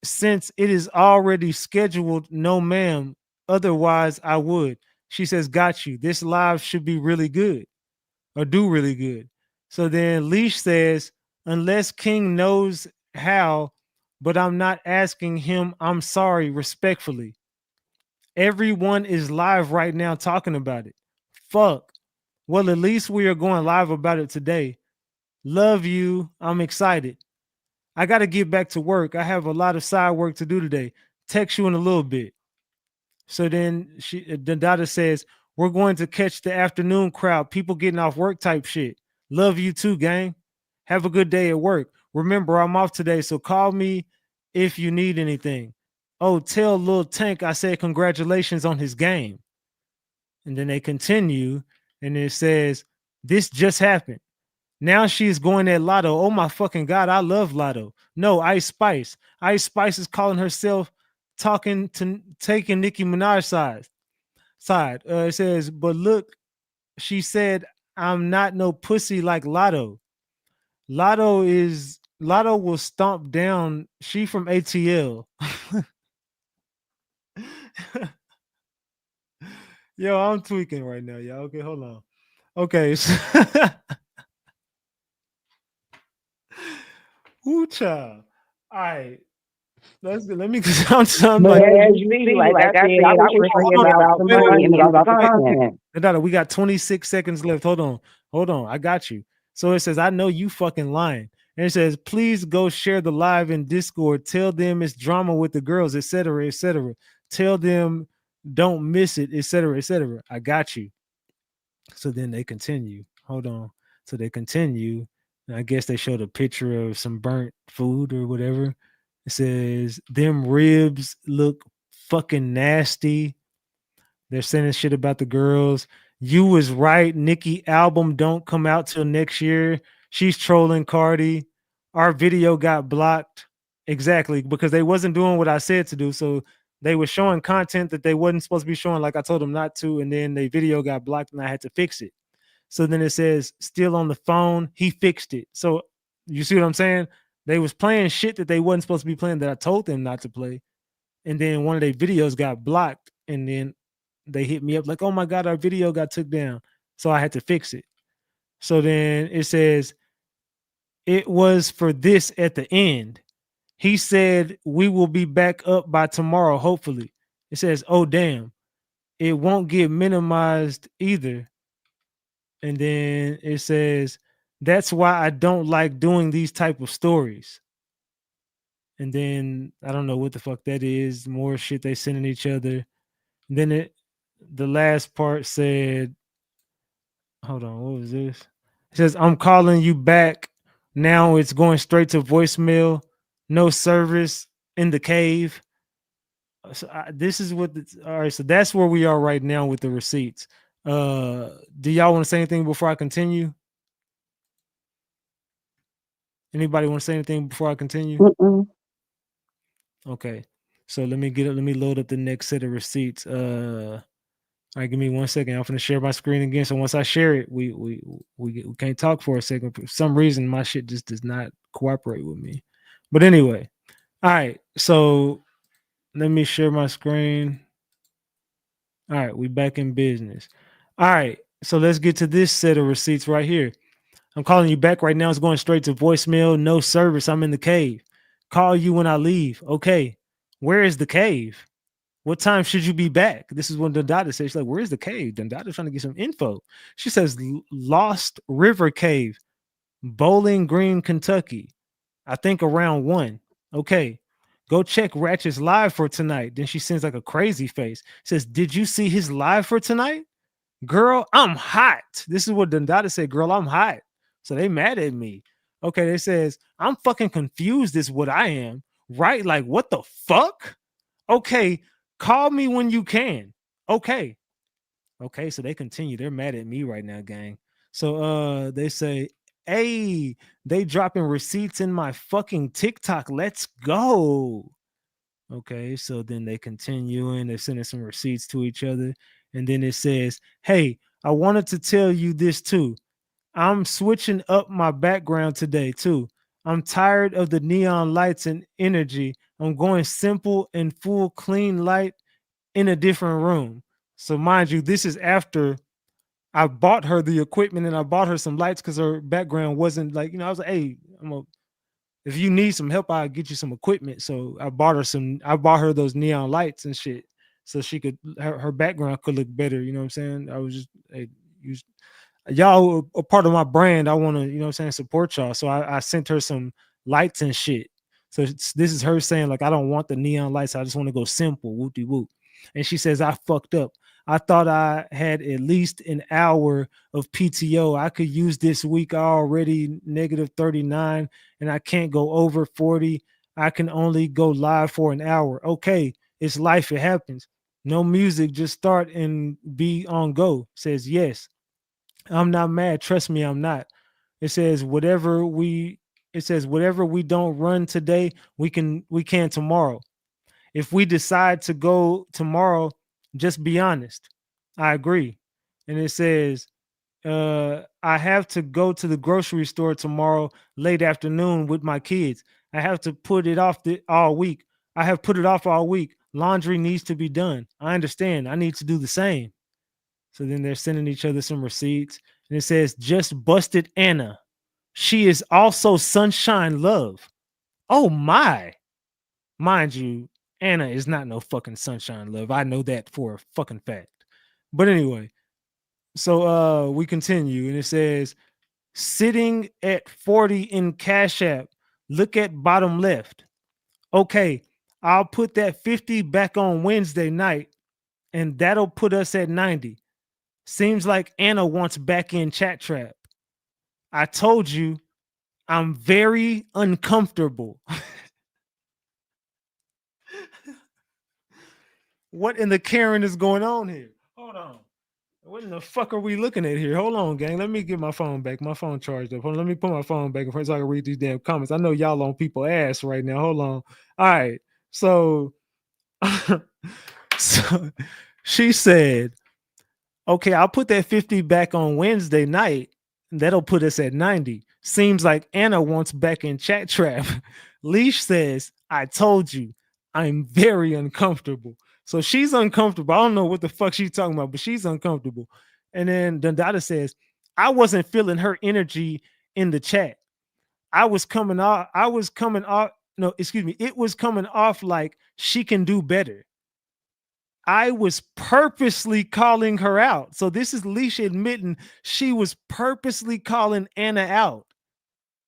since it is already scheduled, no ma'am. Otherwise, I would. She says, got you. This live should be really good or do really good. So then Leash says, unless King knows how, but I'm not asking him, I'm sorry, respectfully. Everyone is live right now talking about it. Fuck. Well, at least we are going live about it today. Love you. I'm excited. I got to get back to work. I have a lot of side work to do today. Text you in a little bit. So then Dada says, we're going to catch the afternoon crowd, people getting off work type shit. Love you too, gang. Have a good day at work. Remember, I'm off today, so call me if you need anything. Oh, tell Lil Tank I said congratulations on his game. And then they continue, and it says, this just happened. Now she's going at Lotto. Oh my fucking God, I love Lotto. No, Ice Spice. Ice Spice is calling herself taking Nicki Minaj's side. It says, but look, she said, I'm not no pussy like Lotto. Lotto will stomp down. She from ATL. Yo, I'm tweaking right now, y'all. Okay, hold on. Okay. Ooh, child. All right. That's good. Let me, cause I'm But like, as you see, like I said, I was strictly hold on. about the Wait, wait, money wait, and wait, about the wait, content. Dada, we got 26 seconds left. Hold on. I got you. So it says, I know you fucking lying. And it says, please go share the live in Discord. Tell them it's drama with the girls, etc., etc. Tell them don't miss it, etc., etc. I got you. So then they continue. Hold on. So they continue. And I guess they showed a picture of some burnt food or whatever. It says, them ribs look fucking nasty. They're saying shit about the girls. You was right. Nicki album don't come out till next year. She's trolling Cardi. Our video got blocked. Exactly, because they wasn't doing what I said to do. So they were showing content that they wasn't supposed to be showing, like I told them not to, and then the video got blocked and I had to fix it. So then it says still on the phone. He fixed it. So you see what I'm saying? They was playing shit that they wasn't supposed to be playing that I told them not to play. And then one of their videos got blocked. And then they hit me up like, oh my God, our video got took down. So I had to fix it. So then it says, it was for this at the end. He said, we will be back up by tomorrow, hopefully. It says, oh, damn. It won't get minimized either. And then it says, that's why I don't like doing these type of stories. And then I don't know what the fuck that is. More shit they sending each other. And then the last part said, hold on, what was this? It says, I'm calling you back. Now it's going straight to voicemail. No service in the cave. So this is what all right. So that's where we are right now with the receipts. Do y'all want to say anything before I continue? Anybody want to say anything before I continue? Mm-mm. Okay. So let me load up the next set of receipts. All right, give me 1 second. I'm gonna share my screen again. So once I share it, we can't talk for a second. For some reason, my shit just does not cooperate with me. But anyway, all right. So let me share my screen. All right, we back in business. All right, so let's get to this set of receipts right here. I'm calling you back right now. It's going straight to voicemail. No service. I'm in the cave. Call you when I leave. Okay. Where is the cave? What time should you be back? This is when Dondada says, she's like, where's the cave? Dondada's trying to get some info. She says, Lost River Cave, Bowling Green, Kentucky. I think around 1. Okay. Go check Ratchet's live for tonight. Then she sends like a crazy face. Says, did you see his live for tonight? Girl, I'm hot. This is what Dondada said, girl, I'm hot. So they mad at me. Okay, they says, I'm fucking confused is what I am. Right? Like, what the fuck? Okay, call me when you can. Okay. Okay, so they continue. They're mad at me right now, gang. So they say, hey, they dropping receipts in my fucking TikTok. Let's go. Okay, so then they continue and they're sending some receipts to each other. And then it says, hey, I wanted to tell you this too. I'm switching up my background today too. I'm tired of the neon lights and energy. I'm going simple and full clean light in a different room. So mind you, this is after I bought her the equipment and I bought her some lights because her background wasn't like, I was like, hey, if you need some help, I'll get you some equipment. So I bought her those neon lights and shit. So she could her background could look better. You know what I'm saying? I was just y'all are part of my brand. I want to, support y'all. So I sent her some lights and shit. So this is her saying, like, I don't want the neon lights. I just want to go simple, whoop-de whoop. And she says, I fucked up. I thought I had at least an hour of PTO. I could use this week. I already negative 39 and I can't go over 40. I can only go live for an hour. Okay, it's life. It happens. No music, just start and be on go. Says, yes. I'm not mad. Trust me, I'm not. It says whatever we don't run today, we can tomorrow. If we decide to go tomorrow, just be honest. I agree. And it says I have to go to the grocery store tomorrow late afternoon with my kids. I have to put it off all week. I have put it off all week. Laundry needs to be done. I understand. I need to do the same. So then they're sending each other some receipts. And it says, just busted Anna. She is also Sunshine Love. Oh my. Mind you, Anna is not no fucking sunshine love. I know that for a fucking fact. But anyway, so we continue and it says sitting at 40 in Cash App. Look at bottom left. Okay, I'll put that 50 back on Wednesday night and that'll put us at 90. Seems like Anna wants back in Chat Trap. I told you I'm very uncomfortable. What in the Karen is going on here? Hold on. What in the fuck are we looking at here? Hold on, gang. Let me get my phone back. My phone charged up. Hold on, let me put my phone back so I can read these damn comments. I know y'all on people ass right now. Hold on. All right. So, so she said, okay, I'll put that 50 back on Wednesday night. That'll put us at 90. Seems like Anna wants back in Chat Trap. Leash says, I told you, I'm very uncomfortable. So she's uncomfortable. I don't know what the fuck she's talking about, but she's uncomfortable. And then Dundada says, I wasn't feeling her energy in the chat. I was coming off, no, excuse me. It was coming off like she can do better. I was purposely calling her out. So this is Leisha admitting she was purposely calling Anna out.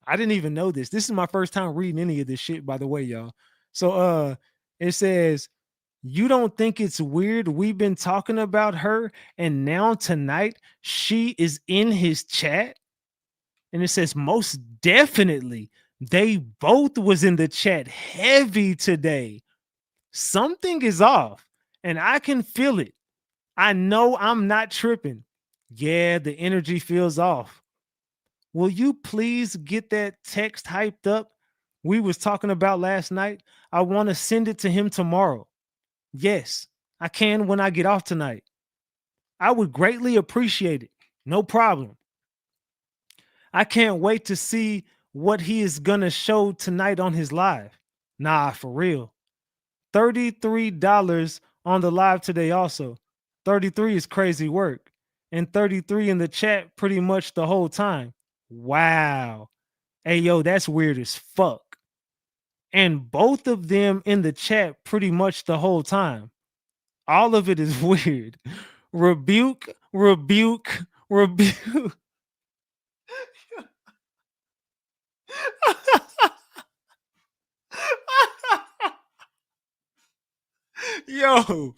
I didn't even know this. This is my first time reading any of this shit, by the way, y'all. So it says, you don't think it's weird? We've been talking about her, and now tonight she is in his chat. And it says, most definitely, they both was in the chat heavy today. Something is off, and I can feel it. I know I'm not tripping. Yeah, the energy feels off. Will you please get that text hyped up we was talking about last night? I want to send it to him tomorrow. Yes, I can when I get off tonight. I would greatly appreciate it. No problem. I can't wait to see what he is going to show tonight on his live. Nah, for real. $33 on the live today also. 33 is crazy work. And 33 in the chat pretty much the whole time. Wow. Hey, yo, that's weird as fuck. And both of them in the chat pretty much the whole time. All of it is weird. Rebuke, rebuke, rebuke. Yo,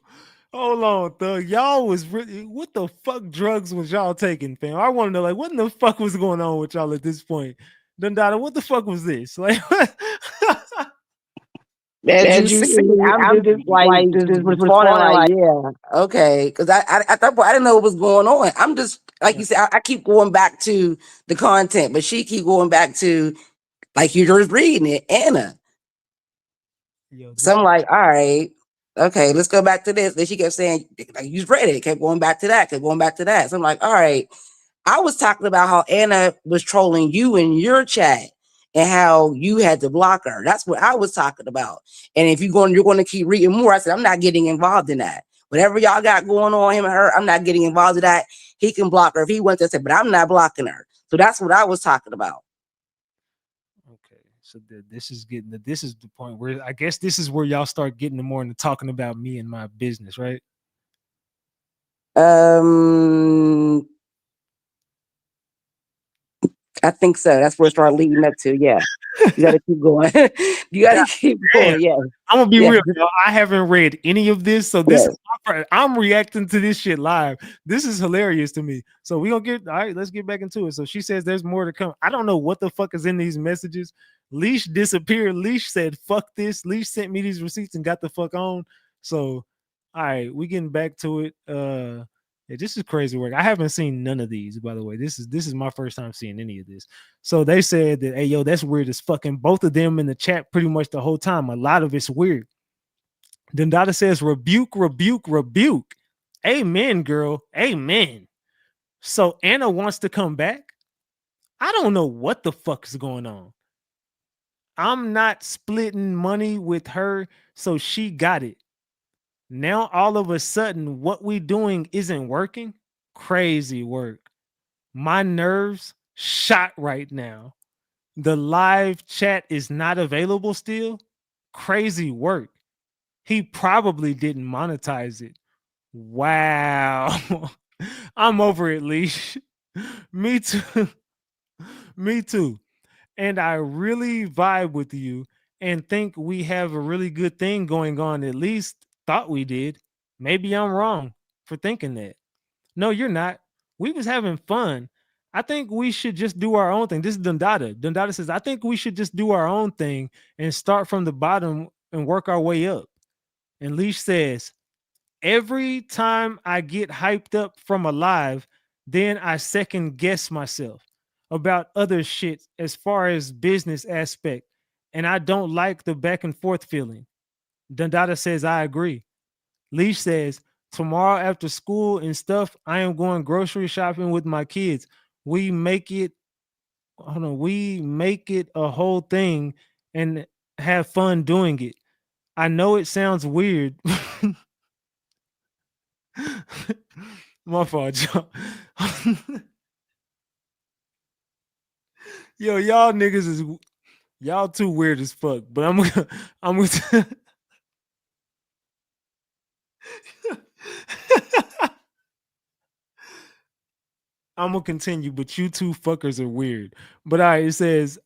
hold on, thug. Y'all was really, what the fuck drugs was y'all taking, fam? I want to know, like, what in the fuck was going on with y'all at this point? Dundada, what the fuck was this? Like, As you As you see, see, I'm I'm just just like just just responding responding like, like, yeah, okay. Because I at that point I didn't know what was going on. I'm just like you said, I keep going back to the content, but she keep going back to like you're just reading it, Anna. yo, So this I'm like, all right, okay, let's go back to this. Then she kept saying, like, you read it, kept going back to that, kept going back to that. So I'm like, all right. I was talking about how Anna was trolling you in your chat and how you had to block her. That's what I was talking about. And if you're going to keep reading more, I said, I'm not getting involved in that. Whatever y'all got going on, him and her, I'm not getting involved in that. He can block her if he wants to say, but I'm not blocking her. So that's what I was talking about. okay. So this is the point where I guess this is where y'all start getting more into talking about me and my business, right? I think so. That's where it started leading up to. Yeah. You gotta keep going. You gotta keep Damn. going. Yeah. I'm gonna be Yeah. real. Y'all. I haven't read any of this, so this Yeah. is I'm reacting to this shit live. This is hilarious to me. So we gonna get all right. Let's get back into it. So she says there's more to come. I don't know what the fuck is in these messages. Leash disappeared. Leash said fuck this. Leash sent me these receipts and got the fuck on. So all right, we getting back to it. Yeah, this is crazy work. I haven't seen none of these, by the way. This is my first time seeing any of this. So they said that, hey, yo, that's weird as fucking both of them in the chat pretty much the whole time. A lot of it's weird. Dundada says, rebuke, rebuke, rebuke. Amen, girl. Amen. So Anna wants to come back. I don't know what the fuck is going on. I'm not splitting money with her, so she got it. Now all of a sudden, what we doing isn't working. Crazy work. My nerves shot right now. The live chat is not available still. crazy work. He probably didn't monetize it. Wow. I'm over it, Leash. Me too. Me too. And I really vibe with you and think we have a really good thing going on. At least thought we did. Maybe I'm wrong for thinking that. No, you're not. We was having fun. I think we should just do our own thing. This is Dundada. Dundada says, I think we should just do our own thing and start from the bottom and work our way up. And Leash says, every time I get hyped up from a live, then I second guess myself about other shit as far as business aspect. And I don't like the back and forth feeling. Dundada says, I agree. Leash says, tomorrow after school and stuff, I am going grocery shopping with my kids. We make it, hold on, we make it a whole thing and have fun doing it. I know it sounds weird. My fault, y'all. Yo, y'all niggas is y'all too weird as fuck. But I'm I'm gonna continue, but you two fuckers are weird. But all right, it says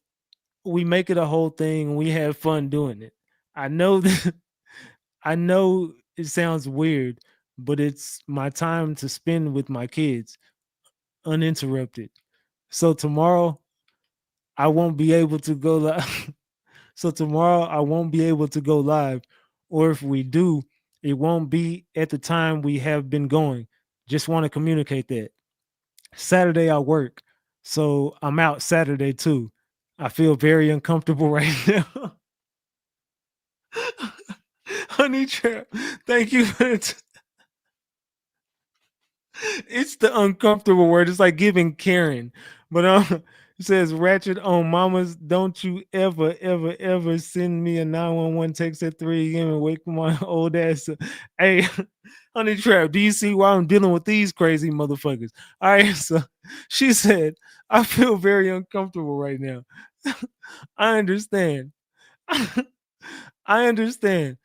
we make it a whole thing and we have fun doing it. I know that I know it sounds weird, but it's my time to spend with my kids uninterrupted. So tomorrow I won't be able to go live. So tomorrow I won't be able to go live. Or if we do, it won't be at the time we have been going. Just want to communicate that. Saturday I work. So I'm out Saturday too. I feel very uncomfortable right now. Honey Trap, thank you for it's the uncomfortable word. It's like giving Karen. But it says Ratchet on mamas, don't you ever, ever, ever send me a 911 text at 3 a.m. and wake my old ass up. Hey, Honey Trap, do you see why I'm dealing with these crazy motherfuckers? All right, so she said, I feel very uncomfortable right now. I understand. I understand.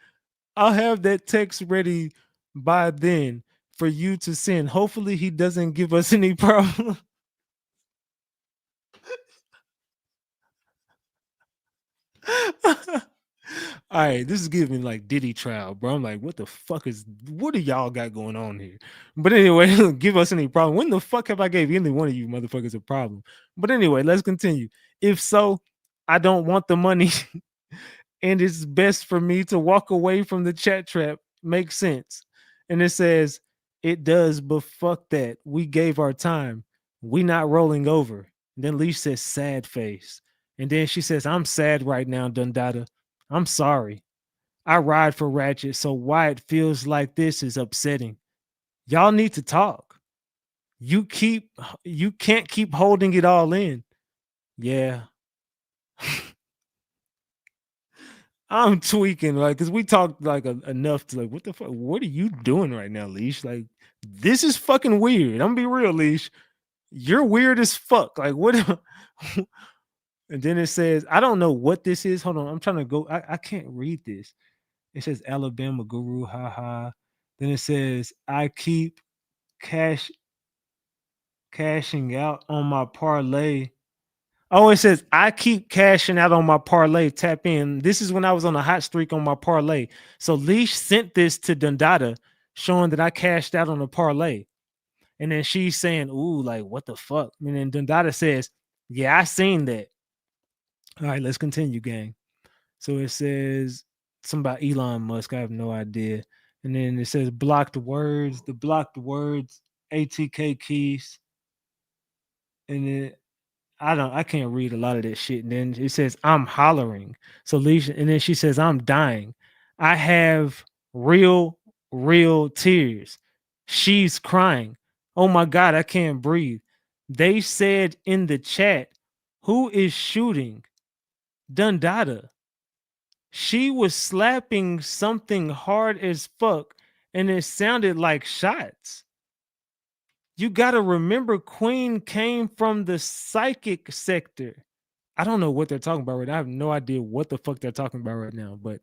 I'll have that text ready by then for you to send. Hopefully, he doesn't give us any problem. All right, this is giving me like Diddy trial, bro. I'm like, what do y'all got going on here? But anyway, give us any problem. When the fuck have I gave any one of you motherfuckers a problem? But anyway, let's continue. If so, I don't want the money. And it's best for me to walk away from the chat trap. Makes sense. And it says, it does, but fuck that. We gave our time. We not rolling over. And then Leash says, sad face. And then she says, I'm sad right now, Dundada. I'm sorry. I ride for Ratchet, so why it feels like this is upsetting. Y'all need to talk. You can't keep holding it all in. Yeah. I'm tweaking, like, cause we talked like enough to like, what the fuck? What are you doing right now, Leash? Like, this is fucking weird. I'm gonna be real, Leash. You're weird as fuck. Like, what? And then it says, I don't know what this is. Hold on, I'm trying to go. I can't read this. It says Alabama Guru, haha. Then it says, I keep cashing out on my parlay. Oh, it says I keep cashing out on my parlay. Tap in. This is when I was on a hot streak on my parlay. So Leash sent this to Dundada, showing that I cashed out on a parlay. And then she's saying, ooh, like, what the fuck? And then Dundada says, yeah, I seen that. All right, let's continue, gang. So it says something about Elon Musk. I have no idea. And then it says blocked words, the blocked words, ATK keys. And then I can't read a lot of that shit. And then it says, I'm hollering. So Leisha, and then she says, I'm dying. I have real, real tears. She's crying. Oh my God, I can't breathe. They said in the chat, who is shooting? Dundada. She was slapping something hard as fuck, and it sounded like shots. You got to remember, Queen came from the psychic sector. I don't know what they're talking about right now. I have no idea what the fuck they're talking about right now. But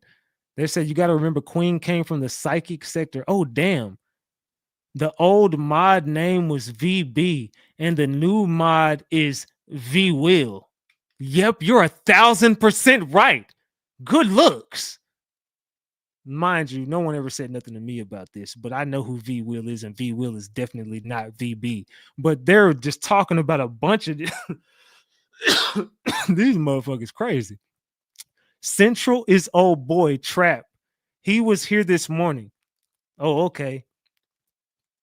they said you got to remember Queen came from the psychic sector. Oh damn. The old mod name was VB, and the new mod is V Will. Yep, you're 1,000% right. Good looks. Mind you, no one ever said nothing to me about this, but I know who V Will is, and V Will is definitely not VB. But they're just talking about a bunch of these motherfuckers crazy. Central is old boy Trap. He was here this morning. Oh, okay.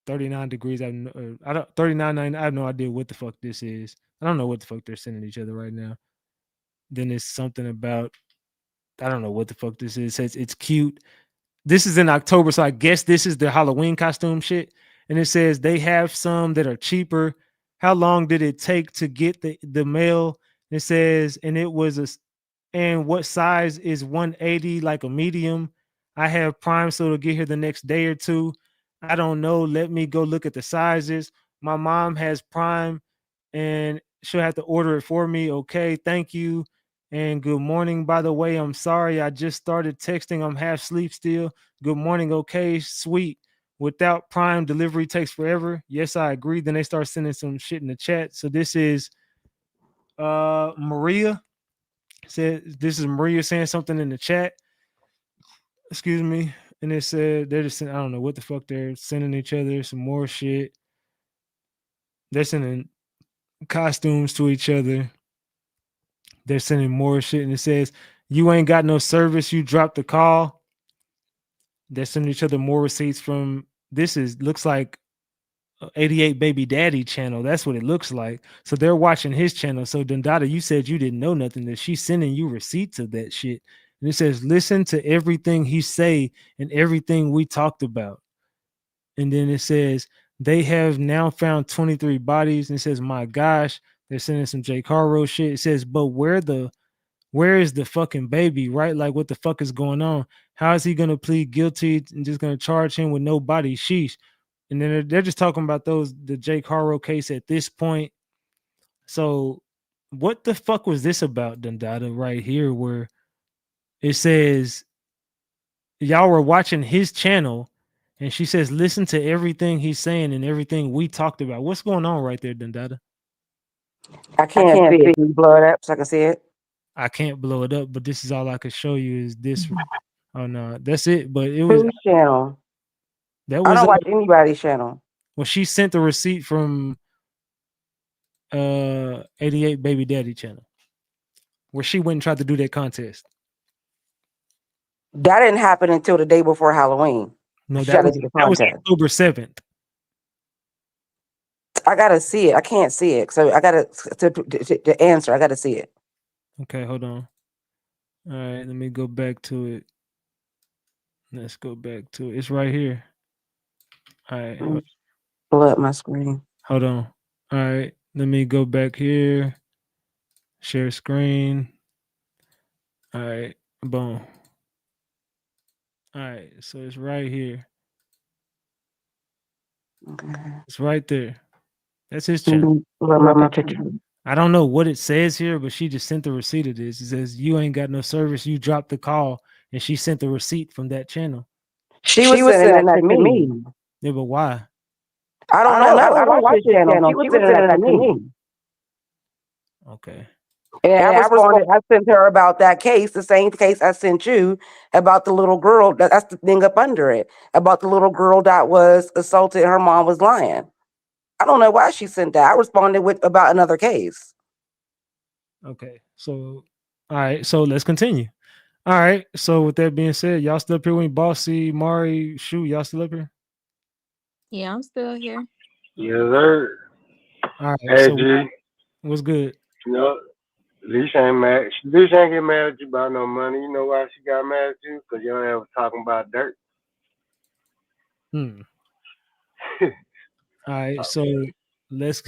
39 degrees. I don't 39. I have no idea what the fuck this is. I don't know what the fuck they're sending each other right now. Then it's something about I don't know what the fuck this is. It says it's cute. This is in October, so I guess this is the Halloween costume shit. And it says they have some that are cheaper. How long did it take to get the mail? It says, and it was and what size is 180, like a medium? I have Prime, so it'll get here the next day or two. I don't know. Let me go look at the sizes. My mom has Prime, and she'll have to order it for me. Okay, thank you. And good morning, by the way. I'm sorry. I just started texting. I'm half asleep still. Good morning. Okay, sweet. Without Prime, delivery takes forever. Yes, I agree. Then they start sending some shit in the chat. So this is Maria. Said this is Maria saying something in the chat. Excuse me. And it said they're just I don't know what the fuck they're sending each other some more shit. They're sending costumes to each other. They're sending more shit, and it says you ain't got no service. You dropped the call. They're sending each other more receipts from this. Is looks like 88 Baby Daddy channel. That's what it looks like. So they're watching his channel. So Dundada, you said you didn't know nothing. That she's sending you receipts of that shit. And it says listen to everything he say and everything we talked about. And then it says they have now found 23 bodies. And it says, my gosh, they're sending some J. Caro shit. It says, but where is the fucking baby, right? Like, what the fuck is going on? How is he going to plead guilty and just going to charge him with no body? Sheesh. And then they're just talking about the Jake Harrow case at this point. So what the fuck was this about, Dundada, right here, where it says y'all were watching his channel and she says, listen to everything he's saying and everything we talked about. What's going on right there, Dundada? I can't see it. Can you blow it up so I can see it? I can't blow it up, but this is all I could show you is this. Oh no, that's it. But it was whose channel? That I was don't watch anybody's channel. Well, she sent the receipt from 88 Baby Daddy channel where she went and tried to do that contest. That didn't happen until the day before Halloween. No, that was October 7th. I gotta see it. I can't see it, so I gotta to answer. I gotta see it. Okay, hold on. All right, let me go back to it. Let's go back to it. It's right here. All right. Blow up my screen. Hold on. All right, let me go back here. Share screen. All right, boom. All right, so it's right here. Okay. It's right there. That's his channel. I don't know what it says here, but she just sent the receipt of this. It says, you ain't got no service. You dropped the call. And she sent the receipt from that channel. She was sending that to me. Yeah, but why? I don't know. I don't watch his channel. She was sending that to me. Okay. And I responded. I sent her about that case, the same case I sent you about the little girl. That's the thing up under it, about the little girl that was assaulted. Her mom was lying. I don't know why she sent that. I responded with about another case. Okay. So, all right. So let's continue. All right. So with that being said, y'all still up here when Bossy, Mari, Shoot, y'all still up here? Yeah, I'm still here. Yes, sir. All right. Hey, so G. What's good? You know, Leisha ain't mad. Leisha ain't get mad at you about no money. You know why she got mad at you? Because you don't ever talking about dirt. All right, so let's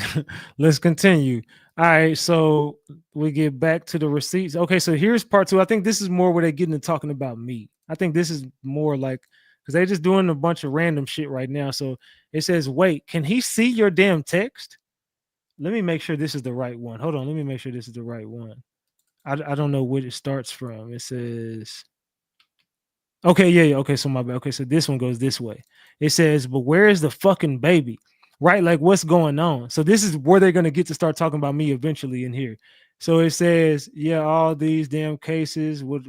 continue. All right, so we get back to the receipts. Okay, so here's part 2. I think this is more where they're getting to talking about me. I think this is more like because they're just doing a bunch of random shit right now. So it says, wait, can he see your damn text? Let me make sure this is the right one. Hold on, let me make sure this is the right one. I don't know what it starts from. It says, okay, yeah, yeah, okay, so my bad. Okay, so this one goes this way. It says, but where is the fucking baby? Right? Like, what's going on? So this is where they're gonna get to start talking about me eventually in here. So it says, yeah, all these damn cases would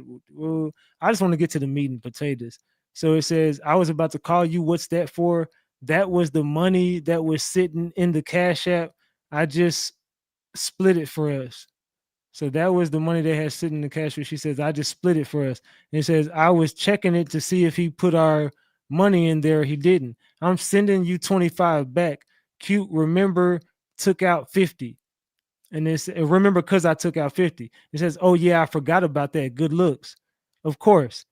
I just want to get to the meat and potatoes. So it says, I was about to call you. What's that for? That was the money that was sitting in the Cash App. I just split it for us. So that was the money they had sitting in the cash. She says, I just split it for us. And it says, I was checking it to see if he put our money in there. He didn't. I'm sending you 25 back. Cute, remember, took out 50. And it's remember because I took out 50. It says, oh yeah, I forgot about that. Good looks. Of course.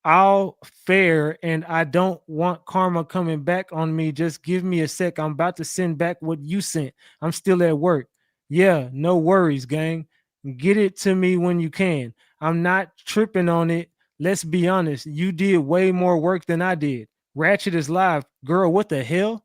I'll fair and I don't want karma coming back on me. Just give me a sec. I'm about to send back what you sent. I'm still at work. Yeah, no worries, gang. Get it to me when you can. I'm not tripping on it. Let's be honest. You did way more work than I did. Ratchet is live. Girl, what the hell?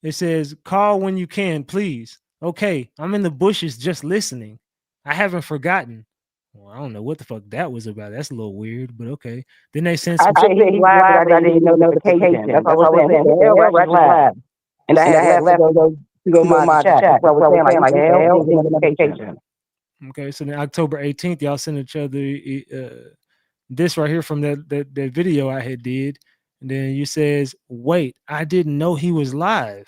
It says, call when you can, please. Okay, I'm in the bushes just listening. I haven't forgotten. Well, I don't know what the fuck that was about. That's a little weird, but okay. Then they sent I some. said he's live, but I didn't get no notification. That's what I was saying. What the hell, Ratchet's live? And I had left to go mod the chat. That's what I was saying. Like, what the hell? Didn't get no notification. Okay, so then October 18th, y'all sent each other this right here from that video I had did. And then you says, wait, I didn't know he was live.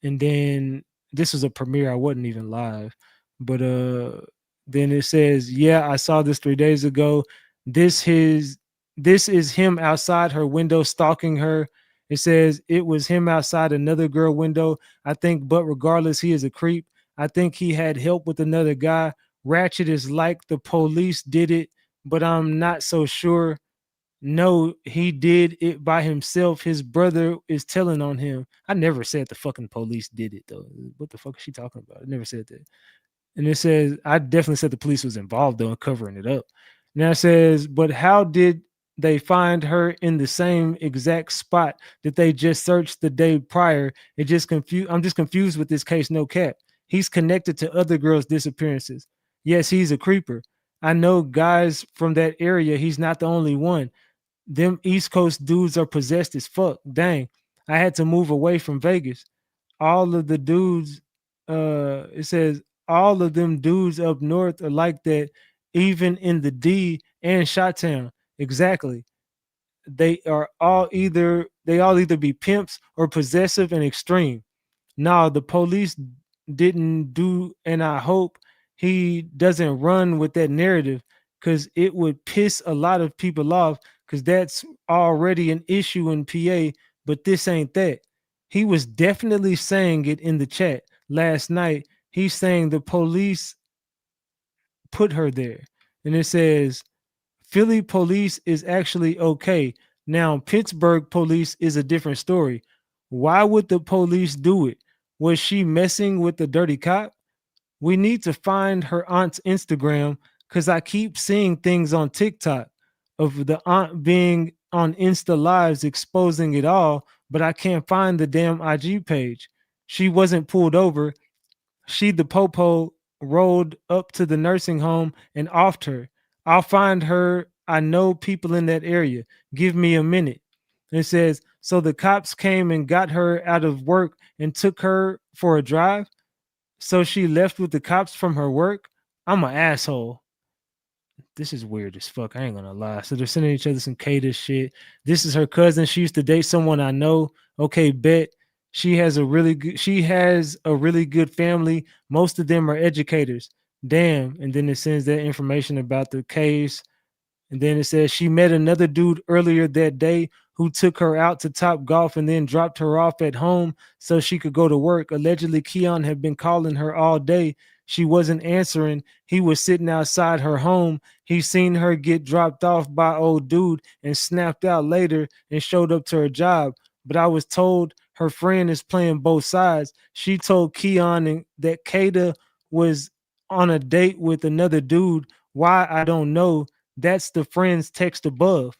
And then this was a premiere. I wasn't even live, but then it says, yeah, I saw this 3 days ago. This is him outside her window stalking her. It says it was him outside another girl window, I think, but regardless, he is a creep. I think he had help with another guy. Ratchet is like the police did it, but I'm not so sure. No, he did it by himself. His brother is telling on him. I never said the fucking police did it though. What the fuck is she talking about? I never said that. And it says, I definitely said the police was involved though in covering it up. Now it says, but how did they find her in the same exact spot that they just searched the day prior? It just confused. I'm just confused with this case. No cap. He's connected to other girls' disappearances. Yes, he's a creeper. I know guys from that area. He's not the only one. Them East Coast dudes are possessed as fuck. Dang. I had to move away from Vegas. All of the dudes, it says all of them dudes up north are like that, even in the D and Shot Town. Exactly. They all either be pimps or possessive and extreme. No, the police didn't do, and I hope he doesn't run with that narrative because it would piss a lot of people off because that's already an issue in PA, but this ain't that. He was definitely saying it in the chat last night. He's saying the police put her there. And it says Philly police is actually okay. Now, Pittsburgh police is a different story. Why would the police do it? Was she messing with the dirty cop? We need to find her aunt's Instagram because I keep seeing things on TikTok of the aunt being on Insta Lives exposing it all, but I can't find the damn IG page. She wasn't pulled over. She, the popo, rolled up to the nursing home and offed her. I'll find her. I know people in that area. Give me a minute. It says, so the cops came and got her out of work and took her for a drive. So she left with the cops from her work. I'm an asshole. This is weird as fuck. I ain't gonna lie. So they're sending each other some Kata shit. This is her cousin. She used to date someone I know. Okay, bet. She has a really good family. Most of them are educators. Damn. And then it sends that information about the case. And then it says she met another dude earlier that day who took her out to Top Golf and then dropped her off at home so she could go to work. Allegedly, Keon had been calling her all day. She wasn't answering. He was sitting outside her home. He seen her get dropped off by old dude and snapped out later and showed up to her job. But I was told her friend is playing both sides. She told Keon that Kata was on a date with another dude. Why, I don't know. That's the friend's text above.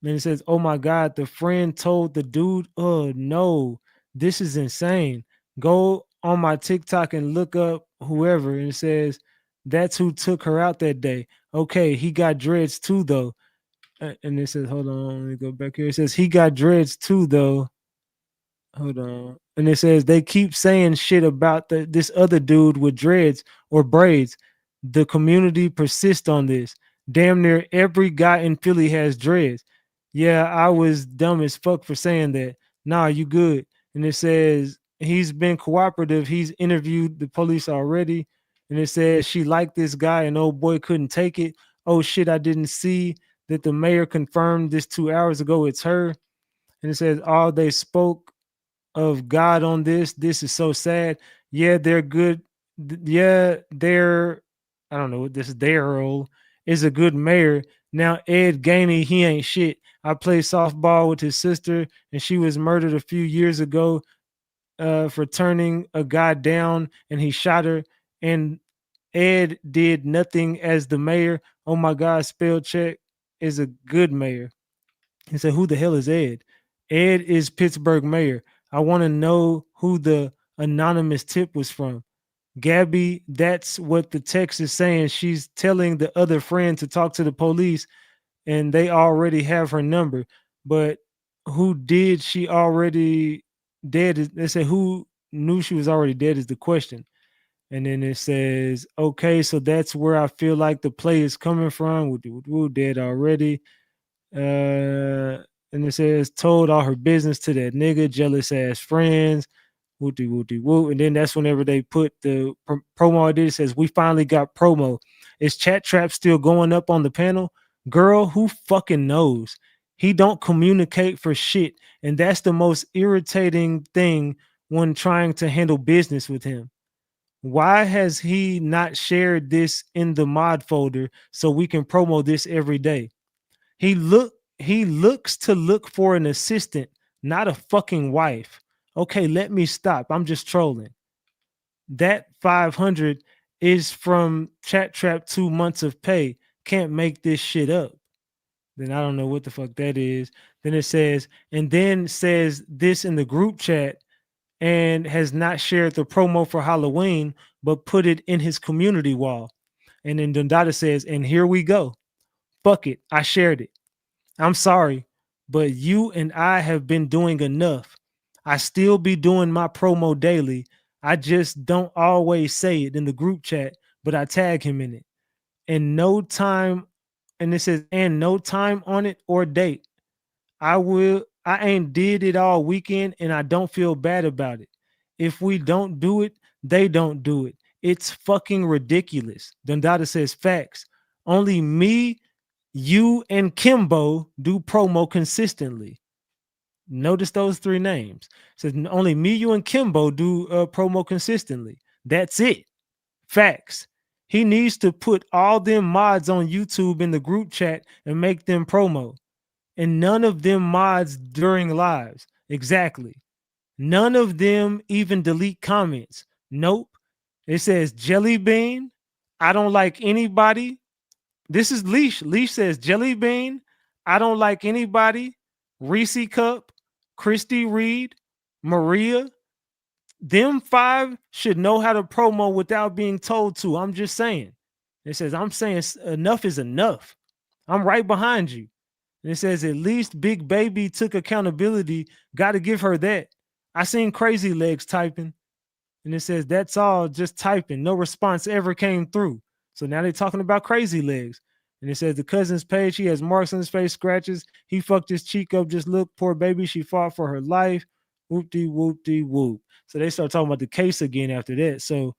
Then it says, oh my God, the friend told the dude, oh no, this is insane. Go on my TikTok and look up whoever. And it says, That's who took her out that day. Okay, he got dreads too, though. And it says, hold on, let me go back here. It says he got dreads too, though. Hold on. And it says they keep saying shit about this other dude with dreads or braids. The community persists on this. Damn near every guy in Philly has dreads. Yeah, I was dumb as fuck for saying that. Nah, you good. And it says he's been cooperative. He's interviewed the police already. And it says she liked this guy and old boy couldn't take it. Oh shit, I didn't see that the mayor confirmed this 2 hours ago. It's her. And it says, oh, they spoke of God on this. This is so sad. Yeah, they're good. Yeah, they're, I don't know, this Daryl is a good mayor. Now, Ed Gainey, he ain't shit. I played softball with his sister, and she was murdered a few years ago for turning a guy down, and he shot her. And Ed did nothing as the mayor. Oh my God, spell check is a good mayor. He said, who the hell is Ed? Ed is Pittsburgh mayor. I want to know who the anonymous tip was from. Gabby, that's what the text is saying. She's telling the other friend to talk to the police, and they already have her number. But who did she already dead? They say who knew she was already dead is the question. And then it says, okay, so that's where I feel like the play is coming from. We're dead already. And it says told all her business to that nigga, jealous ass friends. Wooty wooty woo. And then that's whenever they put the promo I did. It says we finally got promo. Is Chat Trap still going up on the panel? Girl, who fucking knows? He don't communicate for shit, and that's the most irritating thing when trying to handle business with him. Why has he not shared this in the mod folder so we can promo this every day? He looks to look for an assistant, not a fucking wife. Okay, let me stop. I'm just trolling. That 500 is from Chat Trap 2 months of pay. Can't make this shit up. Then I don't know what the fuck that is. Then it says, and then says this in the group chat and has not shared the promo for Halloween, but put it in his community wall. And then Dundada says, and here we go. Fuck it. I shared it. I'm sorry, but you and I have been doing enough. I still be doing my promo daily. I just don't always say it in the group chat, but I tag him in it. And no time, and it says, and no time on it or date. I ain't did it all weekend and I don't feel bad about it. If we don't do it, they don't do it. It's fucking ridiculous. Dundada says facts. Only me, you, and Kimbo do promo consistently. Notice those three names. Says only me, you, and Kimbo do promo consistently. That's it. Facts. He needs to put all them mods on YouTube in the group chat and make them promo. And none of them mods during lives. Exactly. None of them even delete comments. Nope. It says Jelly Bean. I don't like anybody. This is Leash. Leash says Jelly Bean. I don't like anybody. Reese Cup, Christy Reed, Maria. Them five should know how to promo without being told to. I'm just saying. It says, I'm saying enough is enough. I'm right behind you. And it says, at least Big Baby took accountability. Got to give her that. I seen Crazy Legs typing. And it says, that's all, just typing. No response ever came through. So now they're talking about Crazy Legs. And it says, the cousin's page, he has marks on his face, scratches. He fucked his cheek up. Just look, poor baby. She fought for her life. Whoop-de-whoop-de-whoop. So they start talking about the case again after that. So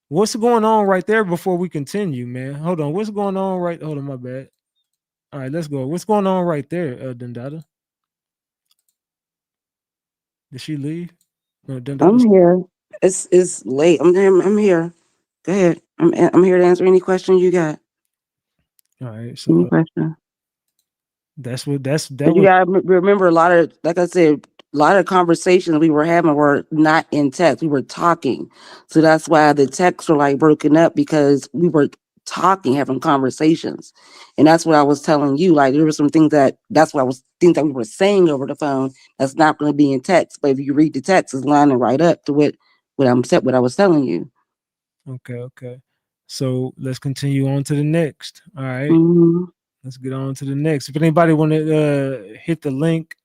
what's going on right there before we continue, man? Hold on. What's going on right? Hold on, my bad. All right, let's go. What's going on right there, Dundada? Did she leave? No, I'm here. It's late. I'm here. Go ahead. I'm here to answer any question you got. All right. Any So question? that You was gotta remember a lot of, like I said, a lot of conversations we were having were not in text. We were talking. So that's why the texts were like broken up, because we were talking, having conversations. And that's what I was telling you. Like there were some things that's what I was things that we were saying over the phone that's not going to be in text. But if you read the text, it's lining right up to what I was telling you. okay. So let's continue on to the next. All right. Mhm. Let's get on to the next. If anybody want to hit the link,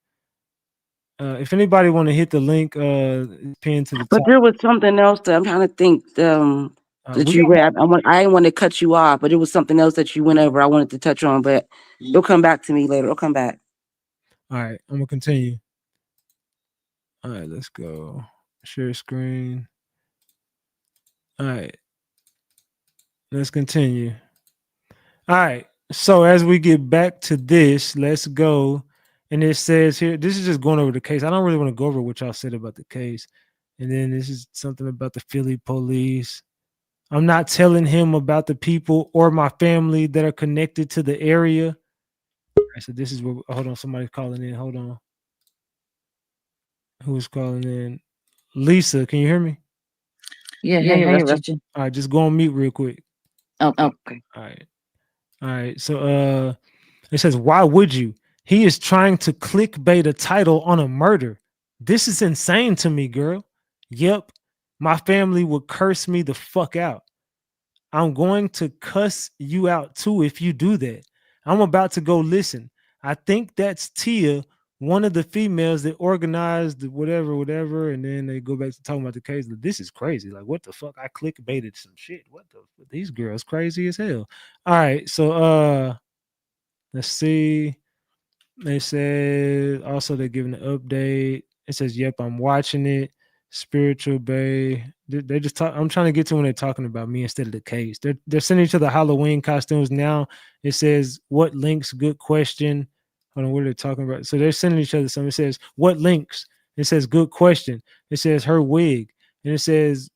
if anybody want to hit the link, pinned to the But top. there was something else that I'm trying to think that We you got read. I didn't want to cut you off, but it was something else that you went over. I wanted to touch on, but it'll come back to me later. It'll come back. All right. I'm gonna continue. All right. Let's go. Share screen. All right. Let's continue. All right. So as we get back to this, let's go. And it says here, this is just going over the case. I don't really want to go over what y'all said about the case. And then this is something about the Philly police. I'm not telling him about the people or my family that are connected to the area. All right, so this is what, hold on, somebody's calling in. Hold on. Who's calling in? Lisa, can you hear me? Yeah. Yeah, Hey, hey, Rusty. Rusty. All right, just go on mute real quick. Okay. All right. All right. So it says, why would you? He is trying to clickbait a title on a murder. This is insane to me, girl. Yep. My family would curse me the fuck out. I'm going to cuss you out too if you do that. I'm about to go listen. I think that's Tia, one of the females that organized the whatever, and then they go back to talking about the case. This is crazy. Like, what the fuck? I clickbaited some shit. What the these girls crazy as hell. All right, so let's see. They said also they're giving an update. It says, "Yep, I'm watching it." Spiritual Bay. They just talk. I'm trying to get to when they're talking about me instead of the case. They're sending each other Halloween costumes now. It says, "What links?" Good question. Hold on, what are they talking about? So they're sending each other something. It says, "What links?" It says, "Good question." It says, "Her wig," and it says,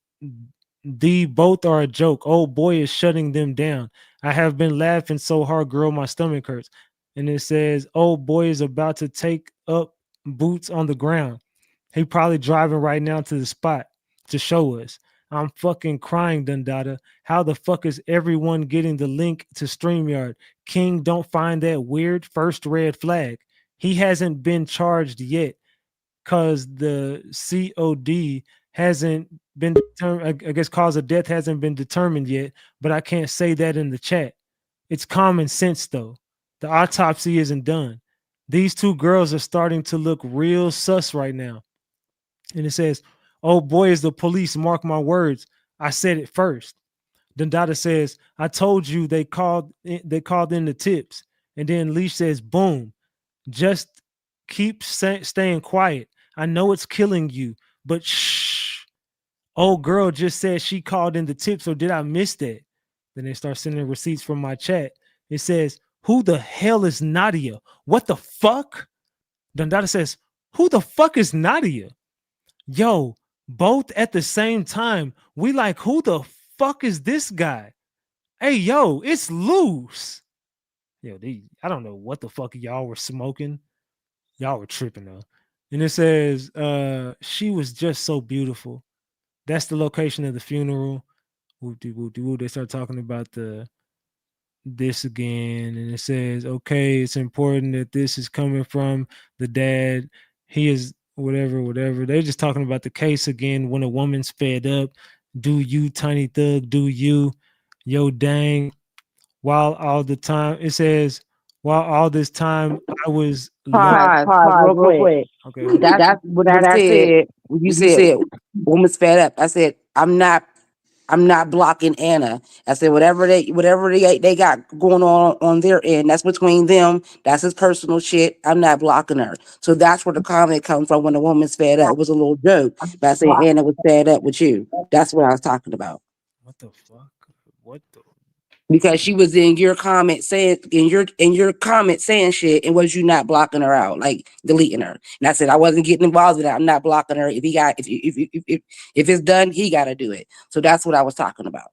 "The both are a joke. Old boy is shutting them down. I have been laughing so hard, girl, my stomach hurts." And it says, "Old boy is about to take up boots on the ground. He probably driving right now to the spot to show us." I'm fucking crying, Dundada. How the fuck is everyone getting the link to StreamYard? King, don't find that weird. First red flag. He hasn't been charged yet because the COD hasn't been determined. I guess cause of death hasn't been determined yet, but I can't say that in the chat. It's common sense though. The autopsy isn't done. These two girls are starting to look real sus right now. And it says, "Oh boy, is the police, mark my words. I said it first." Dundada says, "I told you they called in the tips." And then Leash says, "Boom. Just keep staying quiet. I know it's killing you, but shh. Old girl just said she called in the tips, or did I miss that?" Then they start sending receipts from my chat. It says, "Who the hell is Nadia? What the fuck?" Dundada says, "Who the fuck is Nadia?" Yo, both at the same time. We like, who the fuck is this guy? Hey, yo, it's loose. Yo, I don't know what the fuck y'all were smoking. Y'all were tripping though. And it says, she was just so beautiful. That's the location of the funeral. Whoop-de-whoop-de-whoop. They start talking about this again, and it says, "Okay, it's important that this is coming from the dad. He is whatever. They're just talking about the case again. When a woman's fed up, do you, Tiny Thug, do you? Yo, dang. While all the time, it says, while all this time I was Pause, real quick. Okay, hold on. That's what I said. When you said woman's fed up, I said I'm not blocking Anna. I said whatever they got going on their end, that's between them. That's his personal shit. I'm not blocking her. So that's where the comment comes from when the woman's fed up. It was a little joke, but I said Anna was fed up with you. That's what I was talking about. What the fuck? What the? Because she was in your comment saying in your comment saying shit, and was you not blocking her out, like deleting her? And I said I wasn't getting involved in that. I'm not blocking her. If it's done, he got to do it. So that's what I was talking about.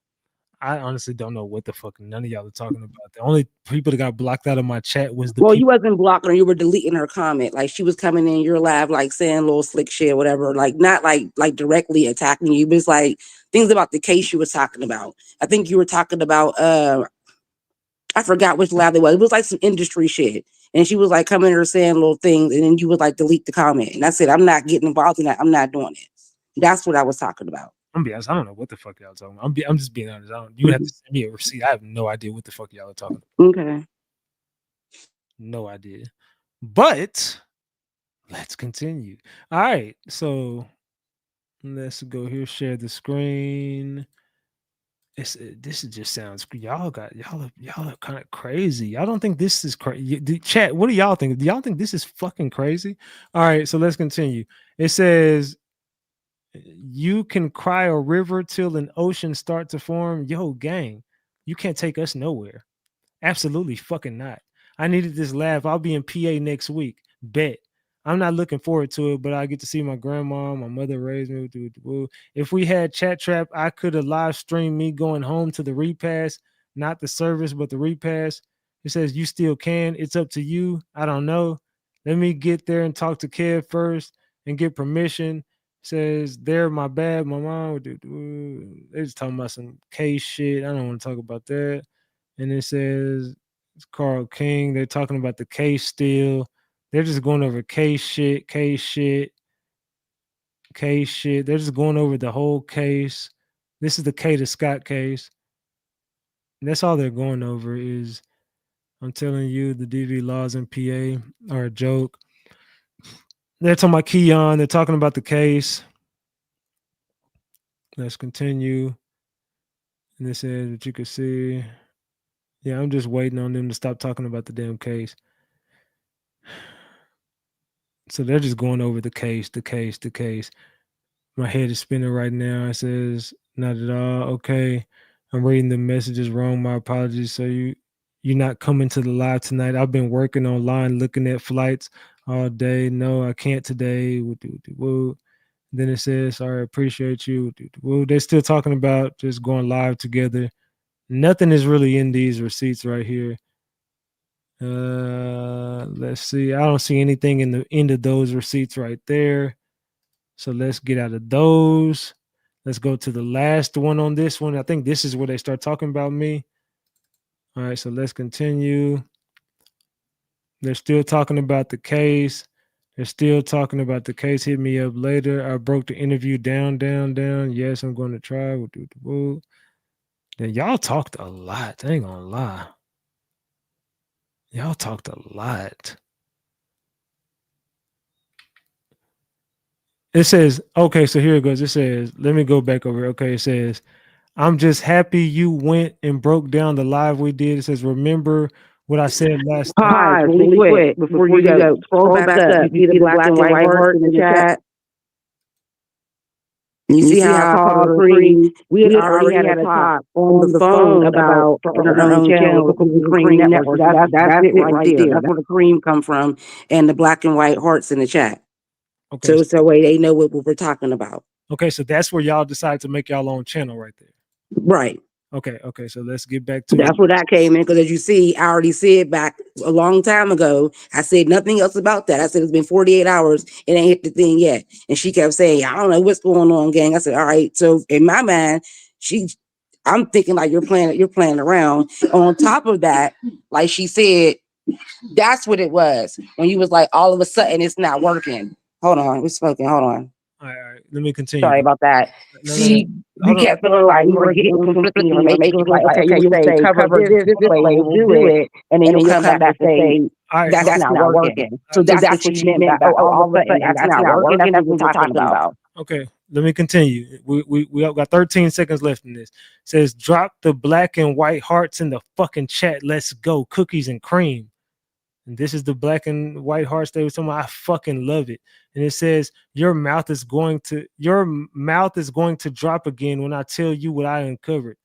I honestly don't know what the fuck none of y'all are talking about. The only people that got blocked out of my chat was the Well, you people. wasn't blocking her. You were deleting her comment. Like she was coming in your live, like saying little slick shit, whatever. Like not like directly attacking you, but it's like things about the case you was talking about. I think you were talking about I forgot which lab it was. It was like some industry shit. And she was like coming in her saying little things, and then you would like delete the comment. And I said, I'm not getting involved in that. I'm not doing it. That's what I was talking about. I'm gonna be honest. I don't know what the fuck y'all talking about. I'm just being honest. You have to send me a receipt. I have no idea what the fuck y'all are talking about. Okay. No idea. But let's continue. All right. So let's go here. Share the screen. This just sounds y'all are kind of crazy. Y'all don't think this is crazy? Chat. What do y'all think? Do y'all think this is fucking crazy? All right. So let's continue. It says you can cry a river till an ocean start to form. Yo, gang, you can't take us nowhere. Absolutely fucking not. I needed this laugh. I'll be in PA next week. Bet. I'm not looking forward to it, but I get to see my grandma. My mother raised me. If we had Chat Trap, I could have live streamed me going home to the repass, not the service, but the repass. It says you still can. It's up to you. I don't know. Let me get there and talk to Kev first and get permission. Says they're my bad. My mom. They're just talking about some case shit. I don't want to talk about that. And it says it's Carl King. They're talking about the case still. They're just going over case shit. They're just going over the whole case. This is the K to Scott case. And that's all they're going over is I'm telling you the DV laws in PA are a joke. They're talking about Keon. They're talking about the case. Let's continue. And it says what you can see. Yeah, I'm just waiting on them to stop talking about the damn case. So they're just going over the case. My head is spinning right now. It says, not at all. Okay. I'm reading the messages wrong. My apologies. So you're not coming to the live tonight. I've been working online, looking at flights all day. No, I can't today. Then it says, sorry, I appreciate you. They're still talking about just going live together. Nothing is really in these receipts right here. Let's see. I don't see anything in the end of those receipts right there. So let's get out of those. Let's go to the last one on this one. I think this is where they start talking about me. All right, so let's continue. They're still talking about the case. Hit me up later. I broke the interview down. Yes, I'm going to try. Then y'all talked a lot. I ain't gonna lie. Y'all talked a lot. It says, okay, so here it goes. It says, let me go back over. Okay, it says, I'm just happy you went and broke down the live we did. It says, remember what I said last time. Pause really quick before you go. Scroll back up. You see the black and white hearts in the chat? You see how I called her Cream? We had already had a talk on the phone about starting our own channel with the Cream Network. That's it right there. That's where the cream come from, and the black and white hearts in the chat. Okay. So it's that way they know what we're talking about. Okay, so that's where y'all decided to make y'all own channel right there. Right. Okay, so let's get back to That's where that came in, because as you see, I already said back a long time ago, I said nothing else about that. I said it's been 48 hours, it ain't hit the thing yet. And she kept saying, I don't know what's going on, gang. I said, all right. So in my mind, I'm thinking like you're playing around. On top of that, like she said, that's what it was. When you was like, all of a sudden it's not working. Hold on, we're smoking. Hold on. All right, let me continue. Sorry about that. You kept feeling like you were getting conflicting information. Like, okay, you say cover this way, we'll do it, and then you'll come back to say that's not working. So that's what you meant by all of a sudden that's not working. That's what we're talking about. Okay, let me continue. We got 13 seconds left in this. It says drop the black and white hearts in the fucking chat. Let's go. Cookies and cream. And this is the black and white hearts they were talking about. I fucking love it. And it says your mouth is going to drop again when I tell you what I uncovered.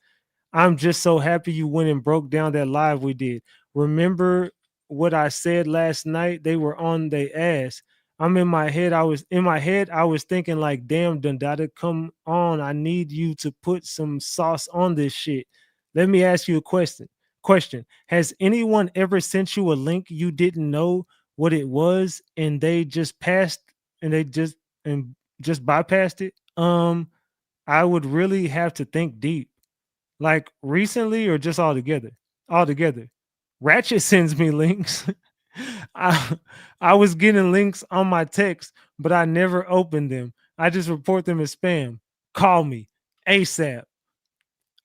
I'm just so happy you went and broke down that live we did. Remember what I said last night? They were on their ass. In my head, I was thinking like, damn, Dundada, come on. I need you to put some sauce on this shit. Let me ask you a question. Has anyone ever sent you a link you didn't know what it was and they just bypassed it? I would really have to think deep. Like recently or just all together? Ratchet sends me links. I was getting links on my text, but I never opened them. I just report them as spam. Call me. ASAP.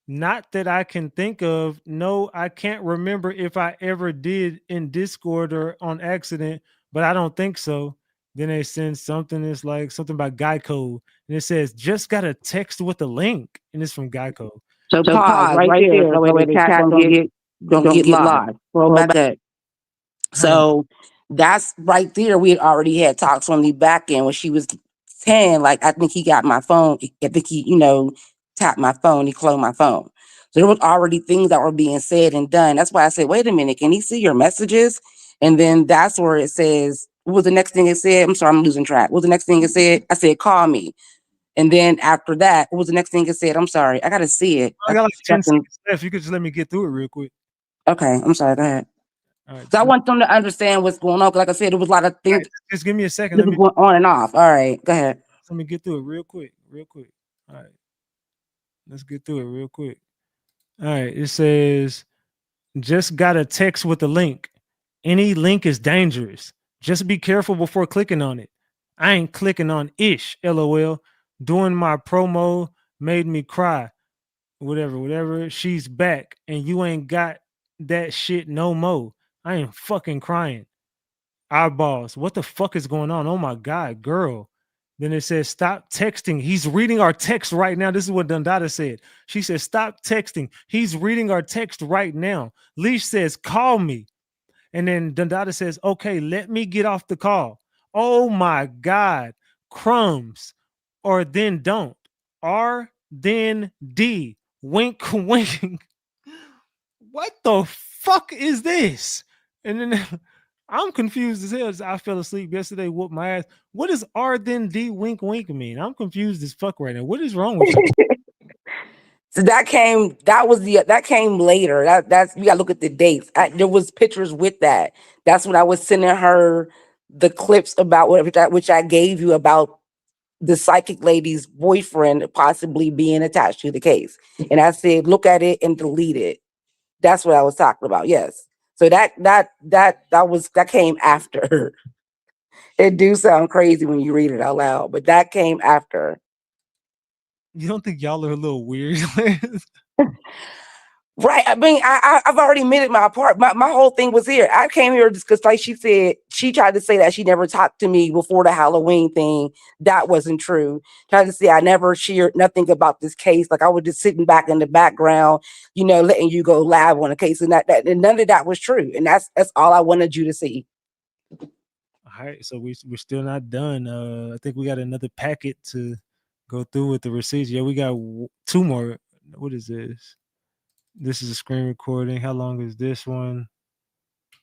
Not that I can think of. No, I can't remember if I ever did in Discord or on accident, but I don't think so. Then they send something. It's like something about Geico, and it says just got a text with a link, and it's from Geico. So So pause pause right right there there so so the the chat chat don't don't get get lost. lost. Scroll Scroll back back. up. Hey, So that's right there. We had already had talks on the back end when she was 10. Like, I think he got my phone. I think he, tapped my phone. He cloned my phone. So there was already things that were being said and done. That's why I said, wait a minute, can he see your messages? And then that's where it says, what was the next thing it said? I'm sorry, I'm losing track. What was the next thing it said? I said, call me. And then after that, what was the next thing it said? I'm sorry, I gotta see it. I got like 10 Checking. seconds left. You could just let me get through it real quick. Okay, I'm sorry, go ahead. All right, So I want them to understand what's going on. 'Cause like I said, there was a lot of things just give me a second. that was going on and off. All right, go ahead. Let me get through it real quick. All right, let's get through it real quick. All right, it says just got a text with a link. Any link is dangerous. Just be careful before clicking on it. I ain't clicking on ish. LOL. Doing my promo made me cry. Whatever. She's back, and you ain't got that shit no more. I ain't fucking crying. Eyeballs. What the fuck is going on? Oh my god, girl. Then it says stop texting. He's reading our text right now. This is what Dundada said. She says stop texting. He's reading our text right now. Leash says call me. And then Dundada says, okay, let me get off the call. Oh my god. Crumbs. Or then don't. R then D. Wink wink. What the fuck is this? And then I'm confused as hell. I fell asleep yesterday, whooped my ass. What does R then D wink wink mean? I'm confused as fuck right now. What is wrong with you? So that came later. That's you gotta look at the dates. There was pictures with that. That's when I was sending her the clips about which I gave you about the psychic lady's boyfriend possibly being attached to the case. And I said, look at it and delete it. That's what I was talking about. Yes. So that came after. It do sound crazy when you read it out loud, but that came after. You don't think y'all are a little weird? Right. I mean, I've already admitted my part. My whole thing was here. I came here just because, like she said, she tried to say that she never talked to me before the Halloween thing. That wasn't true. Tried to say I never shared nothing about this case. Like I was just sitting back in the background, letting you go live on a case, and and none of that was true. And that's all I wanted you to see. All right, so we're still not done. I think we got another packet to go through with the receipts. Yeah, we got two more. What is this? This is a screen recording. How long is this one?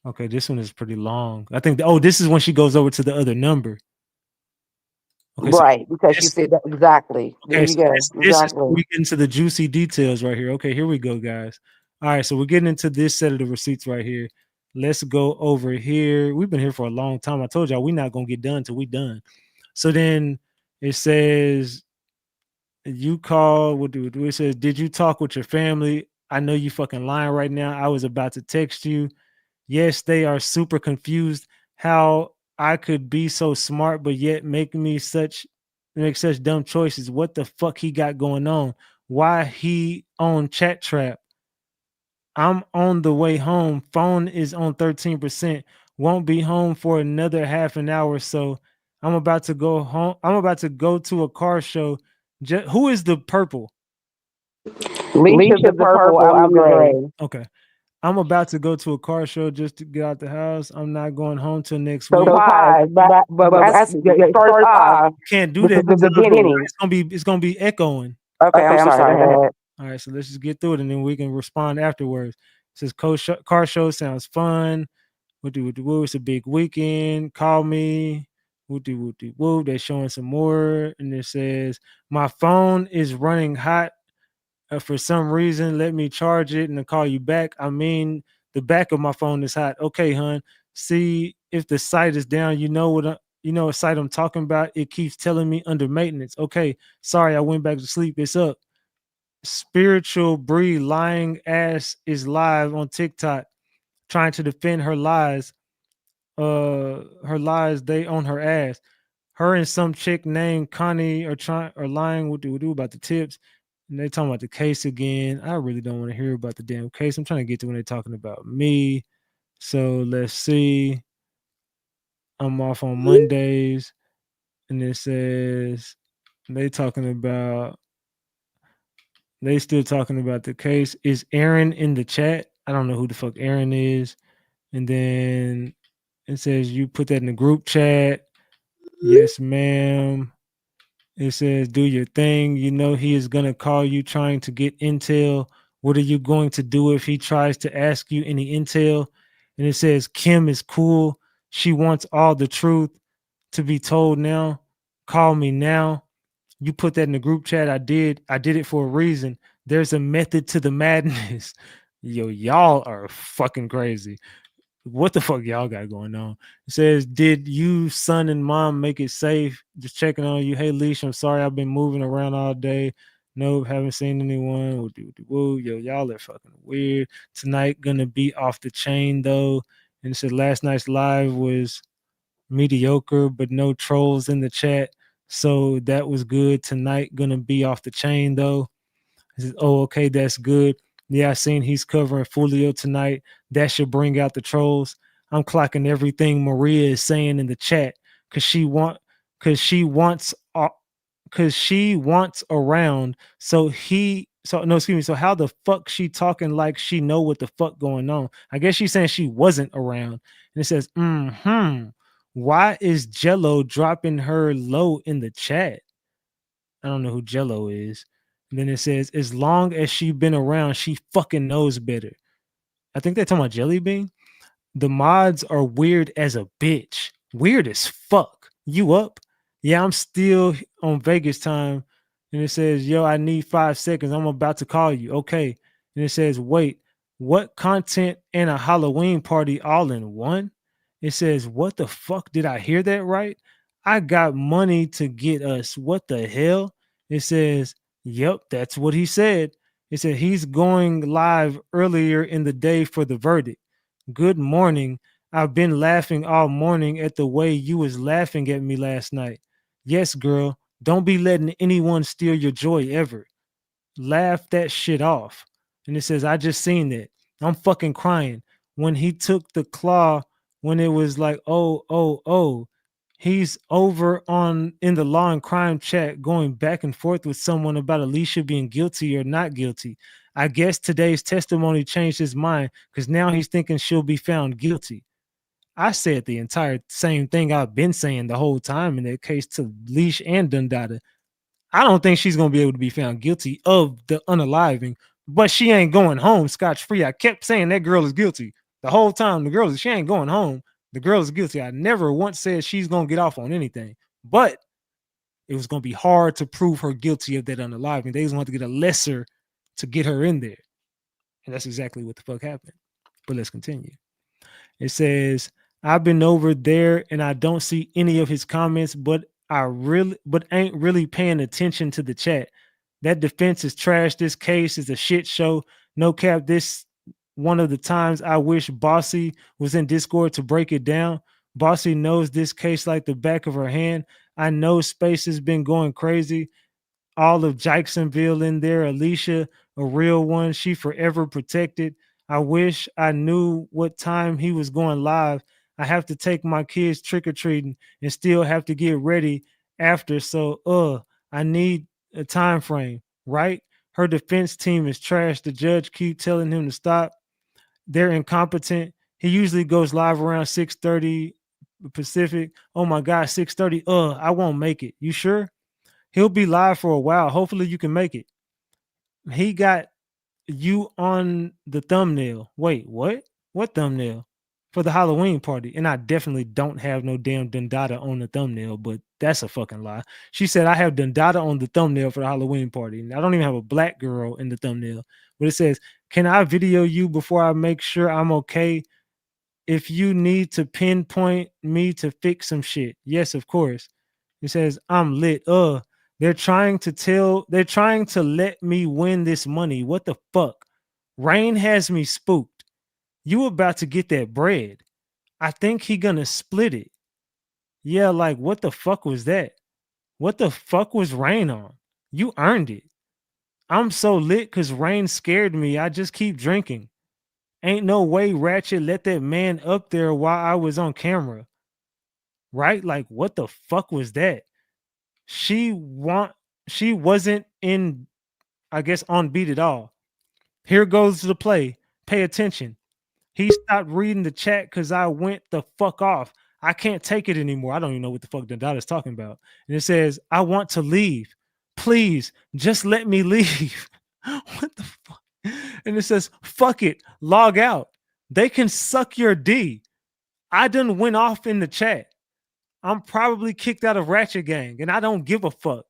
Okay, this one is pretty long. I think. Oh, this is when she goes over to the other number. Okay, right, because she said that exactly. There okay, you so go. this is Exactly. we get into the juicy details right here. Okay, here we go, guys. All right, so we're getting into this set of the receipts right here. Let's go over here. We've been here for a long time. I told y'all we're not gonna get done till we done. So then it says you call. What do it says? Did you talk with your family? I know you fucking lying right now. I was about to text you. Yes, they are super confused how I could be so smart, but yet make such dumb choices. What the fuck he got going on? Why he on Chat Trap? I'm on the way home. Phone is on 13%. Won't be home for another half an hour. So I'm about to go home. I'm about to go to a car show. Who is the purple? Leisha's the purple. I'm the gray. Okay. I'm about to go to a car show just to get out the house. I'm not going home till next So week. pause, but that's first off. Can't do This that. is the beginning. It's gonna be echoing. Okay, I'm sorry. Go ahead. All right, so let's just get through it and then we can respond afterwards. It says car show sounds fun. Woo. It's a big weekend. Call me. Woo. They're showing some more. And it says, my phone is running hot for some reason. Let me charge it and then call you back. I mean, the back of my phone is hot. Okay, hun. See if the site is down. You know what site I'm talking about. It keeps telling me under maintenance. Okay, sorry, I went back to sleep. It's up. Spiritual Bree lying ass is live on TikTok trying to defend her lies. Her lies, they on her ass. Her and some chick named Connie are lying. What do we do about the tips? And they talking about the case again. I really don't want to hear about the damn case. I'm trying to get to when they're talking about me. So let's see. I'm off on Mondays, and it says they talking about they still talking about the case. Is Aaron in the chat? I don't know who the fuck Aaron is. And then it says you put that in the group chat. Yes, ma'am. It says do your thing. You know he is gonna call you trying to get intel. What are you going to do if he tries to ask you any intel? And it says Kim is cool. She wants all the truth to be told now. Call me now. You put that in the group chat. I did. I did it for a reason. There's a method to the madness. Yo, y'all are fucking crazy. What the fuck y'all got going on? It says, did you, son and mom make it safe? Just checking on you. Hey, Leash, I'm sorry I've been moving around all day. Nope, haven't seen anyone. Woo. Yo, y'all are fucking weird. Tonight gonna be off the chain though. And it said last night's live was mediocre, but no trolls in the chat. So that was good. Tonight gonna be off the chain though. He says, oh, okay, that's good. Yeah, I seen he's covering Fulio tonight. That should bring out the trolls. I'm clocking everything Maria is saying in the chat because she wants around. So how the fuck she talking like she know what the fuck going on? I guess she's saying she wasn't around. And it says, why is Jello dropping her low in the chat? I don't know who Jello is. And then it says, as long as she been around, she fucking knows better. I think they're talking about Jelly Bean. The mods are weird as a bitch. Weird as fuck. You up? Yeah, I'm still on Vegas time. And it says, yo, I need 5 seconds. I'm about to call you. Okay. And it says, wait, what content and a Halloween party all in one? It says, what the fuck? Did I hear that right? I got money to get us. What the hell? It says, yep, that's what he said. It said he's going live earlier in the day for the verdict. Good morning. I've been laughing all morning at the way you was laughing at me last night. Yes, girl. Don't be letting anyone steal your joy ever. Laugh that shit off. And it says, I just seen that. I'm fucking crying. When he took the claw, when it was like, oh, he's over on in the law and crime chat going back and forth with someone about Alicia being guilty or not guilty. I guess today's testimony changed his mind because now he's thinking she'll be found guilty. I said the entire same thing I've been saying the whole time in that case to Leash and Dundada. I don't think she's going to be able to be found guilty of the unaliving, but she ain't going home scotch free. I kept saying that girl is guilty the whole time. She ain't going home. The girl is guilty. I never once said she's going to get off on anything, but it was going to be hard to prove her guilty of that unaliving. They just want to get a lesser to get her in there. And that's exactly what the fuck happened. But let's continue. It says, I've been over there and I don't see any of his comments, but ain't really paying attention to the chat. That defense is trash. This case is a shit show. No cap. This one of the times I wish Bossy was in Discord to break it down. Bossy knows this case like the back of her hand. I know Space has been going crazy. All of Jacksonville in there. Alicia, a real one. She forever protected. I wish I knew what time he was going live. I have to take my kids trick-or-treating and still have to get ready after. So I need a time frame, right? Her defense team is trash. The judge keep telling him to stop. They're incompetent. He usually goes live around 6:30 Pacific. Oh my God, 6:30. I won't make it. You sure? He'll be live for a while. Hopefully you can make it. He got you on the thumbnail. Wait, what? What thumbnail? For the Halloween party. And I definitely don't have no damn Dundada on the thumbnail, but that's a fucking lie. She said I have Dundada on the thumbnail for the Halloween party. And I don't even have a black girl in the thumbnail. But it says, can I video you before I make sure I'm okay? If you need to pinpoint me to fix some shit. Yes, of course. It says, I'm lit. They're trying to let me win this money. What the fuck? Rain has me spooked. You about to get that bread. I think he gonna split it. Yeah, like what the fuck was that? What the fuck was Rain on? You earned it. I'm so lit because rain scared me. I just keep drinking. Ain't no way Ratchet let that man up there while I was on camera. Right? Like, what the fuck was that? She want she wasn't in, I guess, on beat at all. Here goes the play. Pay attention. He stopped reading the chat because I went the fuck off. I can't take it anymore. I don't even know what the fuck Dada is talking about. And it says, I want to leave. Please, just let me leave. What the fuck? And it says, fuck it, log out. They can suck your D. I done went off in the chat. I'm probably kicked out of Ratchet Gang, and I don't give a fuck.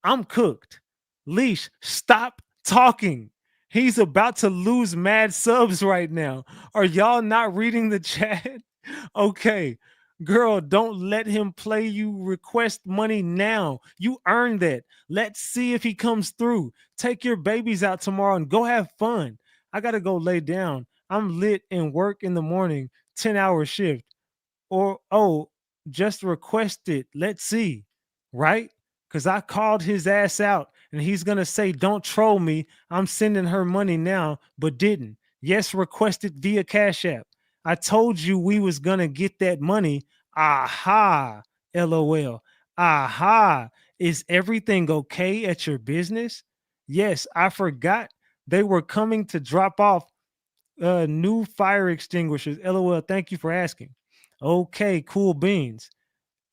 I'm cooked. Leash, stop talking. He's about to lose mad subs right now. Are y'all not reading the chat? Okay. Girl, don't let him play you. Request money now. You earned that. Let's see if he comes through. Take your babies out tomorrow and go have fun. I got to go lay down. I'm lit and work in the morning, 10-hour shift. Or, oh, just request it. Let's see. Right? Because I called his ass out and he's going to say, don't troll me. I'm sending her money now, but didn't. Yes, requested via Cash App. I told you we was going to get that money. Aha. LOL. Aha. Is everything okay at your business? Yes, I forgot they were coming to drop off new fire extinguishers. LOL. Thank you for asking. Okay, cool beans.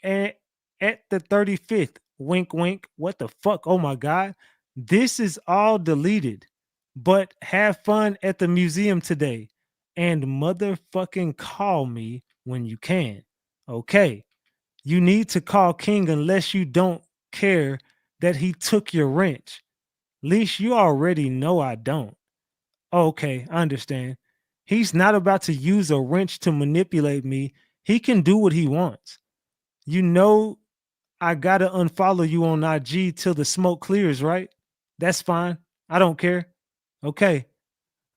And at the 35th, wink, wink. What the fuck? Oh my God. This is all deleted. But have fun at the museum today. And motherfucking call me when you can. Okay. You need to call King unless you don't care that he took your wrench. Least you already know I don't. Okay, I understand. He's not about to use a wrench to manipulate me. He can do what he wants. You know, I gotta unfollow you on IG till the smoke clears, right? That's fine. I don't care. Okay.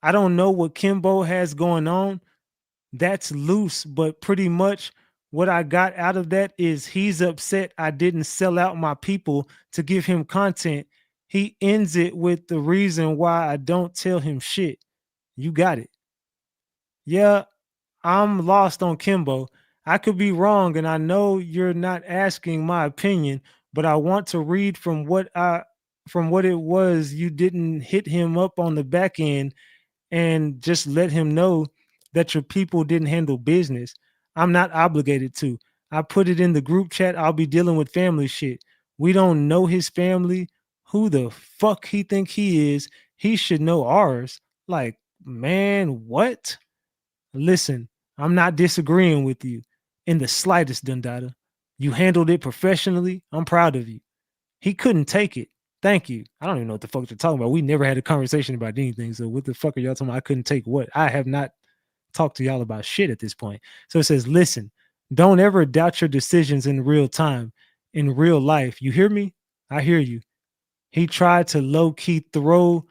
I don't know what Kimbo has going on. That's loose, but pretty much what I got out of that is he's upset I didn't sell out my people to give him content. He ends it with the reason why I don't tell him shit. You got it. Yeah, I'm lost on Kimbo. I could be wrong, and I know you're not asking my opinion, but I want to read from what it was you didn't hit him up on the back end and just let him know that your people didn't handle business. I'm not obligated to. I put it in the group chat. I'll be dealing with family shit. We don't know his family. Who the fuck he think he is? He should know ours. Like, man, what? Listen, I'm not disagreeing with you in the slightest, Dundada. You handled it professionally. I'm proud of you. He couldn't take it. Thank you. I don't even know what the fuck you're talking about. We never had a conversation about anything. So what the fuck are y'all talking about? I couldn't take what? I have not talked to y'all about shit at this point. So it says, listen, don't ever doubt your decisions in real time, in real life. You hear me? I hear you. He tried to low key throw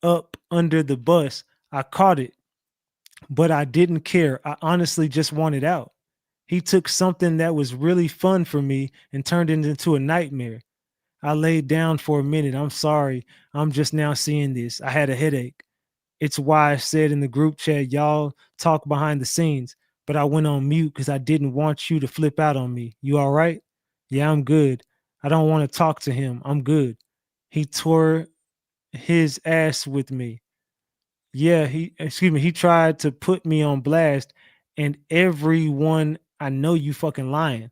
up under the bus. I caught it, but I didn't care. I honestly just wanted out. He took something that was really fun for me and turned it into a nightmare. I laid down for a minute. I'm sorry. I'm just now seeing this. I had a headache. It's why I said in the group chat, y'all talk behind the scenes, but I went on mute because I didn't want you to flip out on me. You all right? Yeah, I'm good. I don't want to talk to him. I'm good. He tore his ass with me. Yeah, he tried to put me on blast, and everyone, I know you fucking lying.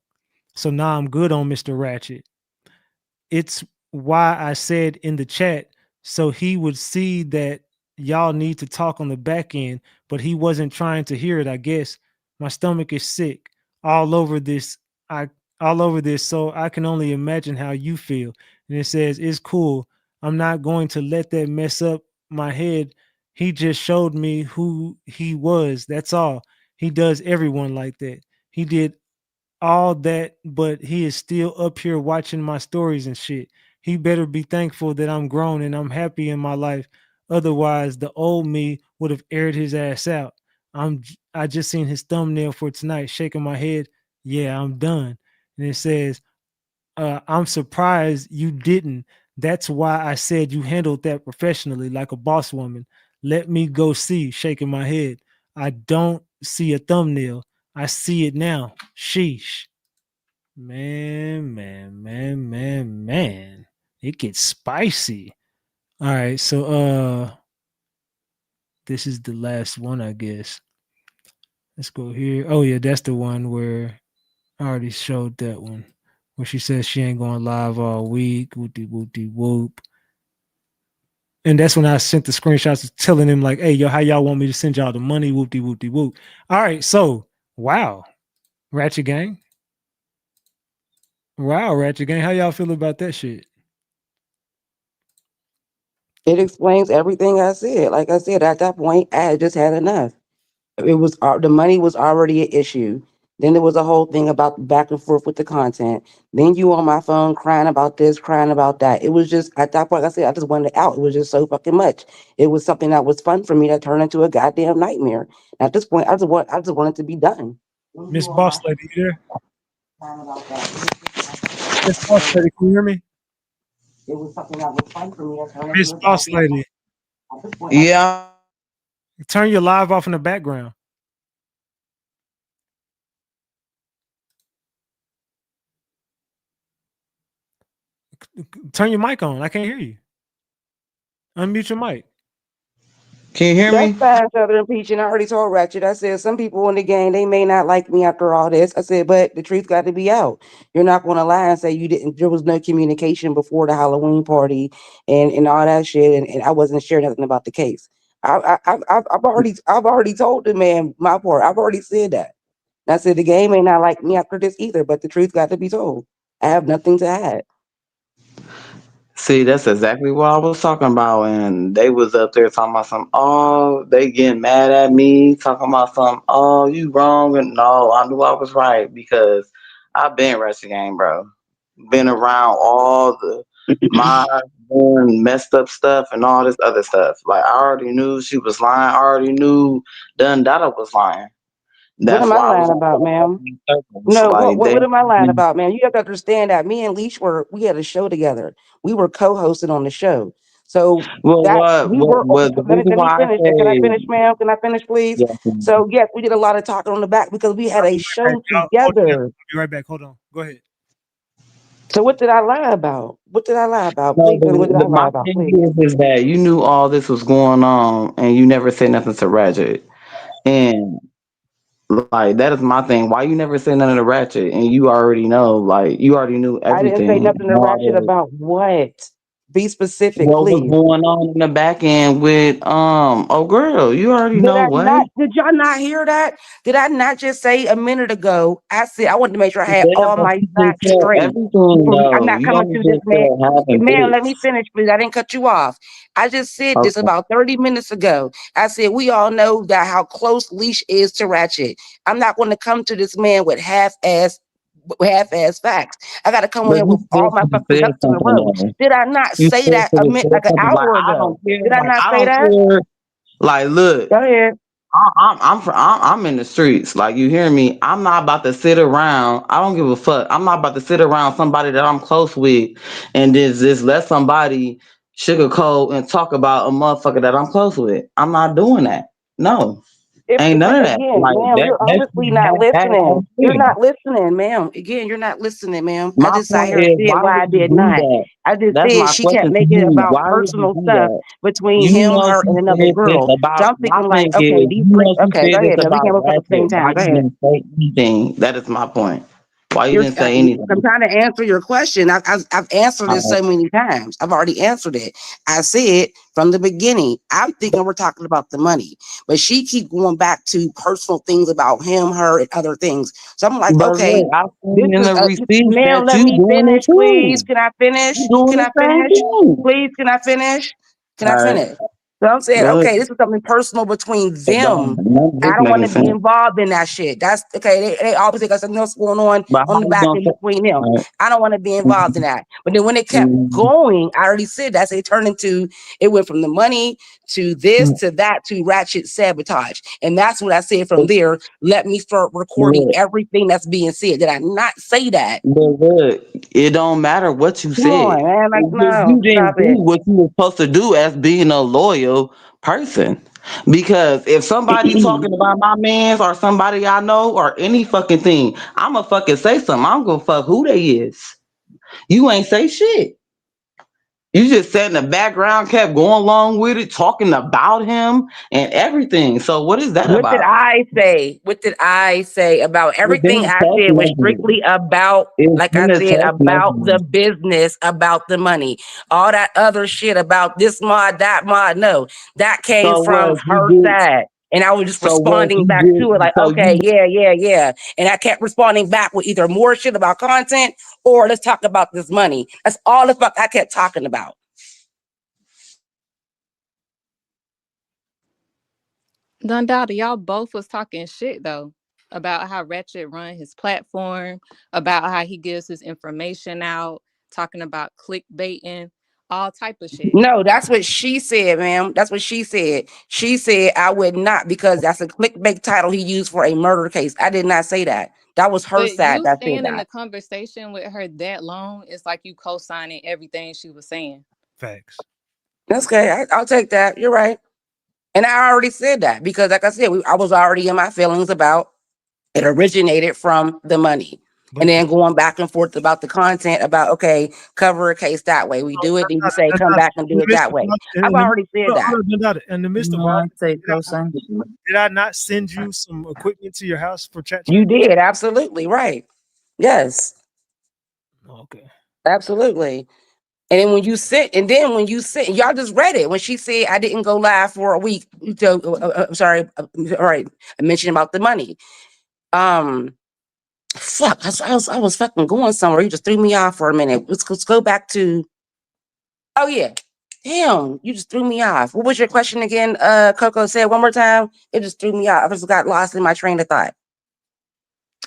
So now I'm good on Mr. Ratchet. It's why I said in the chat so he would see that y'all need to talk on the back end, but he wasn't trying to hear it, I guess. My stomach is sick all over this. I all over this, so I can only imagine how you feel. And it says, it's cool. I'm not going to let that mess up my head. He just showed me who he was. That's all. He does everyone like that. He did all that, but he is still up here watching my stories and shit. He better be thankful that I'm grown and I'm happy in my life. Otherwise, the old me would have aired his ass out. I just seen his thumbnail for tonight, shaking my head. Yeah, I'm done. And it says, I'm surprised you didn't. That's why I said you handled that professionally like a boss woman. Let me go see, shaking my head. I don't see a thumbnail. I see it now. Sheesh. Man. It gets spicy. All right, so this is the last one, I guess. Let's go here. Oh yeah, that's the one where I already showed that one. Where she says she ain't going live all week. Whoopty whoopty whoop. And that's when I sent the screenshots telling him, like, hey, yo, how y'all want me to send y'all the money? Whoopty whoopty whoop. All right, so wow. Ratchet Gang. Wow, Ratchet Gang. How y'all feel about that shit? It explains everything I said. Like I said, at that point, I had just had enough. It was the money was already an issue. Then there was a whole thing about back and forth with the content. Then you on my phone crying about this, crying about that. It was just at that point, like I said, I just wanted it out. It was just so fucking much. It was something that was fun for me that turned into a goddamn nightmare. At this point, I just want it to be done. Then Miss you on Boss my Lady, you there? crying about that. Miss Boss Lady, can you hear me? It was something that was fun for me that turned Miss into a Boss goddamn Lady, nightmare. At this point, Yeah. turn your live off in the background. Turn your mic on. I can't hear you. Unmute your mic. Can you hear that's me? fine, Southern Peach. And I already told Ratchet, I said, some people in the game, they may not like me after all this. I said, but the truth got to be out. You're not going to lie and say you didn't, there was no communication before the Halloween party and all that shit. And I wasn't sharing nothing about the case. I've already told the man my part. I've already said that. And I said, the game may not like me after this either, but the truth got to be told. I have nothing to hide. See, that's exactly what I was talking about. And they was up there talking about some, oh, they getting mad at me, talking about some, oh, you wrong. And no, I knew I was right because I've been wrestling game, bro. Been around all the my messed up stuff and all this other stuff. Like I already knew she was lying. I already knew Dundada was lying. What That's am I why I was lying on about, all ma'am? fucking circles. No, Like they what am I lying about, man? You have to understand that me and Leash we had a show together. We were co-hosting on the show. So well that what we what were okay, what the reason let me why I finish. Can I say finish, ma'am? Can I finish, please? yes, So yes, we did a lot of talking on the back because we had I'll a be right back. show Hold on. together. I'll be right back. Hold on. Go ahead. So what did I lie about? What did I lie about? no, Please tell me what did I lie my about, thing please. is that you knew all this was going on and you never said nothing to Ratchet. And like that is my thing. Why you never said nothing to Ratchet and you already know, like you already knew I didn't say everything. nothing to Ratchet about what? Be specific, What was please. going on in the back end with oh girl, you already Did know I what? not? Did y'all not hear that? Did I not just say a minute ago? I said I wanted to make sure I had Yeah, all but my you didn't facts tell straight. everything I'm though. not You coming only to this just man. said half and Man, let me bits. finish, please. I didn't cut you off. I just said this Okay. about 30 minutes ago. I said we all know that how close Leash is to Ratchet. I'm not going to come to this man with half-ass facts. I got to come with But him you with still all my could have fucking said ducks in a something row. though. Did I not You say still that could have said like an something. Like hour I ago? don't care. Did I Like not I say don't that? care. Like look. Go ahead. I'm in the streets. Like you hear me? I'm not about to sit around. I don't give a fuck. I'm not about to sit around somebody that I'm close with and just let somebody sugarcoat and talk about a motherfucker that I'm close with. I'm not doing that. No, ain't none of that. Again, Like ma'am, that. you're That's obviously just not bad listening. You're shit. not listening, ma'am. Again, you're not listening, ma'am. I My just sat point here and is, said why why I would you did do not. that? I just That's said my she kept question to making it you. about Why would you personal do stuff that? between You him, know her, she and another said this girl. So about I'm my thinking like, thing okay, is, these you freak. know she Okay, go said this ahead, man. We about can't both talk at the Ratchet. same Why time. Go you ahead. didn't say anything? That is my point. Why you You're, didn't say anything? I'm trying to answer your question. I've answered it Uh, so many times. I've already answered it. I said from the beginning, I'm thinking we're talking about the money, but she keep going back to personal things about him, her, and other things. So I'm like, but okay, look, I this seen in is the receipts ma'am. that Let you me doing it finish, please. too. Can I You finish? doing Can the I same finish? thing. Please, can I finish? Can All I right, finish? So I'm saying, go ahead. okay, this is something personal between It don't. them. None of I this don't want making to be sense. involved in that shit. That's okay. They obviously got something else going But on how the you back gonna end say? between them. All right. I don't want to be involved in that. But then when it kept Mhm. going, I already said that. So it turned into it went from the money to this, to that, to Ratchet sabotage. And that's what I said from there. Let me start recording Look, everything that's being said. Did I not say that? look, it don't matter what you Come said. on, man. Like, It's just no, you didn't stop do it. what you were supposed to do as being a loyal person. Because if somebody talking about my mans or somebody I know or any fucking thing, I'ma fucking say something. I don't give a fuck who they is. You ain't say shit. You just sat in the background, kept going along with it, talking about him and everything. So what is that What did about? I say? What did I say about It's everything been a I text said was message. strictly about, It's like I been a said, text about the message. business, about the money. All that other shit about this mod, that mod, no, that came So from was you her did side. And I was just so was responding you back to it did like, so okay, you yeah, yeah, yeah. And I kept responding back with either more shit about content or let's talk about this money. That's all the fuck I kept talking about. Dundada, y'all both was talking shit though about how Ratchet run his platform, about how he gives his information out, talking about clickbaiting, all type of shit. No, that's what she said, ma'am. That's what she said. She said I would not because that's a clickbait title he used for a murder case. I did not say that. That was her But side you that said staying in the that. conversation with her that long, it's like you co-signing everything she was saying. Facts. That's okay. I'll take that. You're right. And I already said that because, like I said, I was already in my feelings about it originated from the money. And But then going back and forth about the content about, okay, cover a case that way. We do it, then you say, come back and do it that way. I've already said that. in the midst of No, all I'd say did cosign. did I not send you some equipment to your house for chat You chat? did. Absolutely. Right. Yes. Okay. Absolutely. And then when you sit, y'all just read it when she said I didn't go live for a week. So, I'm sorry. All right, I mentioned about the money. Um, fuck, I was fucking going somewhere. You just threw me off for a minute. Let's go back to. Oh yeah, damn, you just threw me off. What was your question again? Coco said one more time. It just threw me off. I just got lost in my train of thought.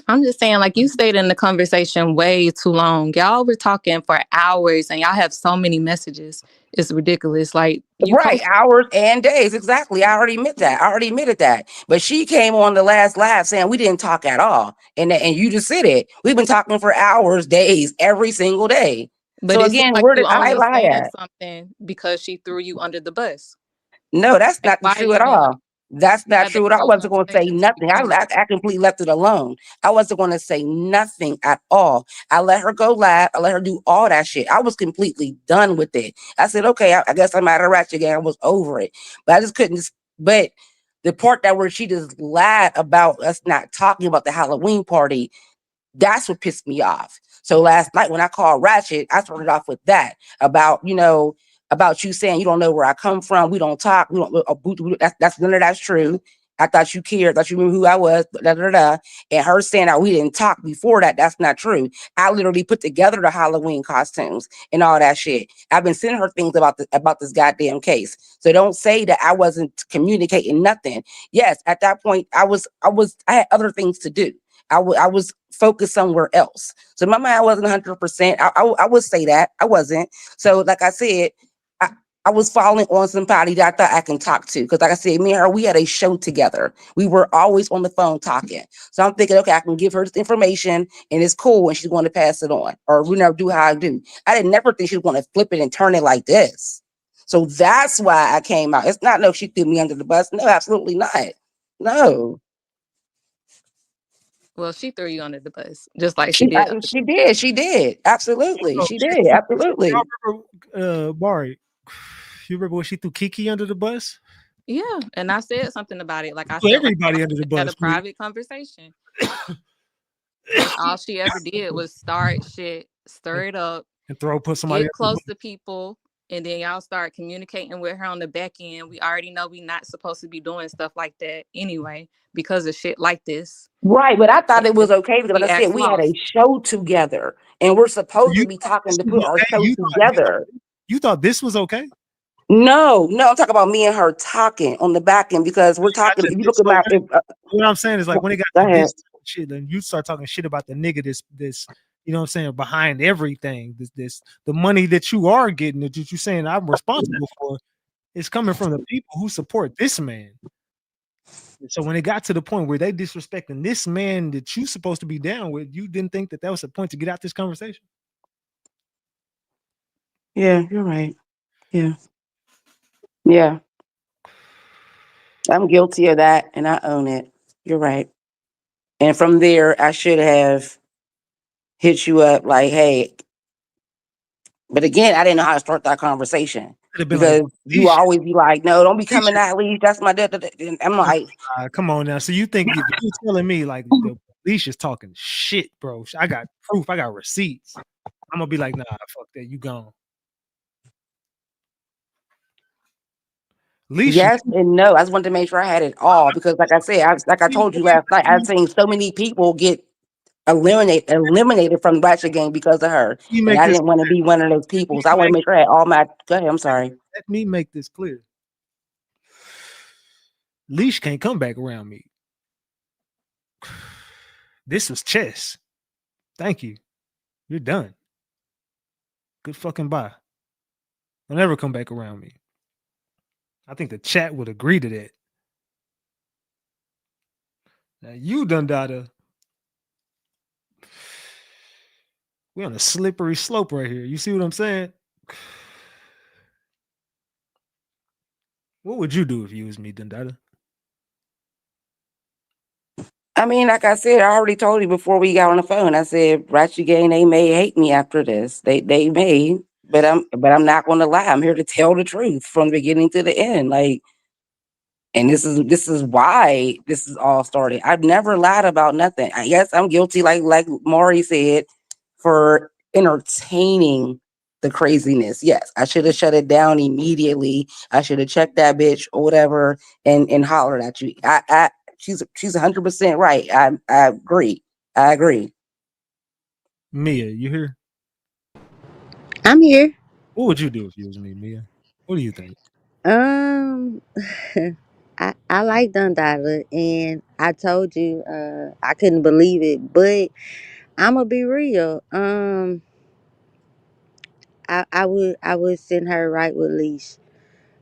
I'm just saying, like, you stayed in the conversation way too long. Y'all were talking for hours and y'all have so many messages. It's ridiculous. Like, you Right, co hours and days. Exactly. I already admit that. I already admitted that. But she came on the last live saying we didn't talk at all. And you just said it. We've been talking for hours, days, every single day. but So it seemed again, like where you did I only lie saying at? something because she threw you under the bus. No, that's Like, not why true at even like all. That's you not had the true at all. I whole wasn't going to say conversation to nothing. begin with? I completely left it alone. I wasn't going to say nothing at all. I let her go live. I let her do all that shit. I was completely done with it. I said, okay, I guess I'm out of Ratchet again. I was over it. But I just couldn't. But the part that where she just lied about us not talking about the Halloween party, that's what pissed me off. So last night when I called Ratchet, I started off with that about, about you saying you don't know where I come from. We don't talk. We don't. That's none of that's true. I thought you cared. I thought you knew who I was. Da, da, da, da. And her saying that we didn't talk before that. That's not true. I literally put together the Halloween costumes and all that shit. I've been sending her things about this goddamn case. So don't say that I wasn't communicating nothing. Yes, at that point I had other things to do. I was focused somewhere else. So my mind wasn't 100%. I would say that I wasn't. So like I said, I, I was falling on somebody that I thought I can talk to. Because like I said, me and her, we had a show together. We were always on the phone talking. So I'm thinking, okay, I can give her this information and it's cool and she's going to pass it on. Or do how I do. I didn't never think she was going to flip it and turn it like this. So that's why I came out. It's not no she threw me under the bus. No, absolutely not. No. Well, she threw you under the bus, just like she did. She did. Absolutely. Oh, She did. Absolutely. y'all remember Bari, you remember when she threw Kiki under the bus? Yeah, and I said something about it. Like, I Threw felt like everybody y'all under the had a bus. private conversation, and all she ever did was start shit, stir it up, And put somebody get under the close bus. to people, and then y'all start communicating with her on the back end. We already know we not supposed to be doing stuff like that anyway because of shit like this. Right. But I thought And it was okay because, we like I said, asked we had a lost. show together and we're So supposed you to be thought talking this to was put our okay? show together. You thought this was okay? No, I'm talking about me and her talking on the back end because we're talking. If you look at my, What I'm saying is like when it got go to ahead. this shit, then you start talking shit about the nigga. This, you know what I'm saying, behind everything. This, the money that you are getting that you're saying I'm responsible for. It's coming from the people who support this man. And so when it got to the point where they disrespecting this man that you supposed to be down with, you didn't think that was a point to get out this conversation? Yeah, you're right. Yeah. Yeah. I'm guilty of that and I own it. You're right. And from there, I should have hit you up like, hey, but again, I didn't know how to start that conversation Could have been like, because you Leisha, always be like, no, don't be coming Leisha. out, leave. That's my dad. And I'm like, Come on now. So you think if you telling me like the Leisha's talking shit, bro? I got proof. I got receipts. I'm gonna be like, nah, fuck that. You gone. Leisha, yes and no. I just wanted to make sure I had it all because, like I said, like I told you last night, I've seen so many people get eliminated from the Ratchet game because of her, you and make I this didn't want to clear. be one of those people. So I want to Make- make sure I had all my. Go ahead. I'm sorry. Let me make this clear. Leash can't come back around me. This was chess. Thank you. You're done. Good fucking bye. Don't ever come back around me. I think the chat would agree to that. Now you done data. We on a slippery slope right here. You see what I'm saying? What would you do if you was me, Dundada? I mean, like I said, I already told you before we got on the phone. I said, Ratchet Gang, they may hate me after this. They may, but I'm not going to lie. I'm here to tell the truth from the beginning to the end. Like, and this is why this is all started. I've never lied about nothing. I guess I'm guilty, like Maury said, for entertaining the craziness. Yes, I should have shut it down immediately. I should have checked that bitch or whatever and hollered at you. She's 100% right. I agree. I agree. Mia, you here? I'm here. What would you do if you was me, Mia? What do you think? Um, I like Dundada, and I told you I couldn't believe it, but I'm gonna be real. I would send her right with Leash.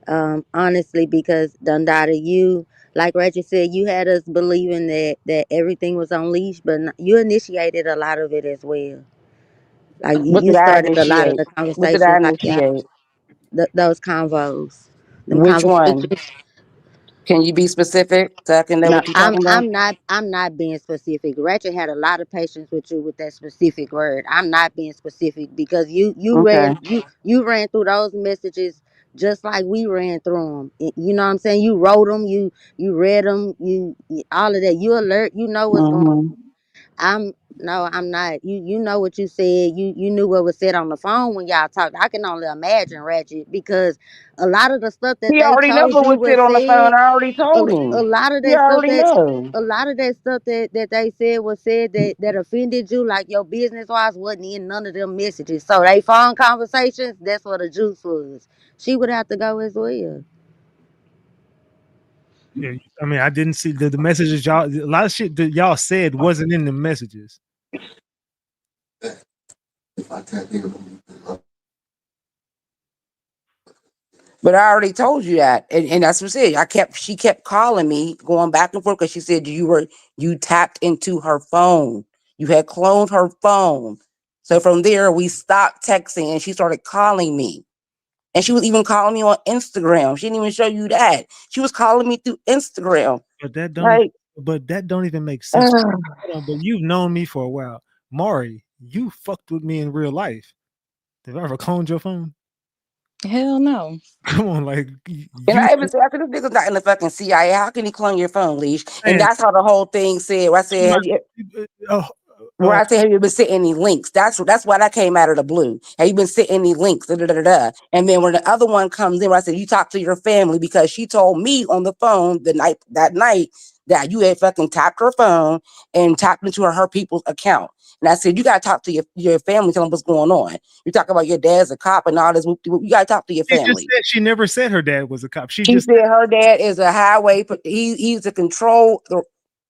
Honestly, because Dundada, you like Reggie said, you had us believing that everything was on Leash, but you initiated a lot of it as well. Like What you did I started a lot of initiate? the What did I conversations, like y'all, initiate? those convos, them Which one? conversations. Can you be specific so I can know No, what you're I'm talking about? I'm not I'm not being specific. Ratchet had a lot of patience with you with that specific word. I'm not being specific because Okay. you ran through those messages just like we ran through them. You know what I'm saying? You wrote them, you read them, all of that. You alert, you know what's going. Mm-hmm. I'm No, I'm not. You know what you said. You knew what was said on the phone when y'all talked. I can only imagine, Ratchet, because a lot of the stuff that He they already know told what you was was said on the phone. said, I already told a him. lot of He that stuff already know. a lot of that stuff that they said was said that offended you, like your business wise, wasn't in none of them messages. So they phone conversations, that's what the juice was. She would have to go as well. Yeah, I mean, I didn't see the messages y'all. A lot of shit that y'all said wasn't in the messages. But I already told you that, and that's what I said. She kept calling me, going back and forth because she said you tapped into her phone. You had cloned her phone. So from there, we stopped texting, and she started calling me. And she was even calling me on Instagram. She didn't even show you that. She was calling me through Instagram. But that don't. Like, But that don't even make sense. Hold on, but you've known me for a while, Maury. You fucked with me in real life. Have I ever cloned your phone? Hell no. Come on, like and you I even said, after this nigga's not in the fucking CIA, how can he clone your phone, Leash? And saying that's how the whole thing said. Where I said, have you oh, Where I say, have you been sending any links? That's why that came out of the blue. Have you been sending any links? Da, da, da, da, da. And then when the other one comes in, where I said, you talk to your family because she told me on the phone that night that you had fucking tapped her phone and tapped into her people's account. And I said, you gotta talk to your family, tell them what's going on. You talk about your dad's a cop and all this. You gotta talk to your she just family. said she never said her dad was a cop. She She just said her dad is a highway. He's a control.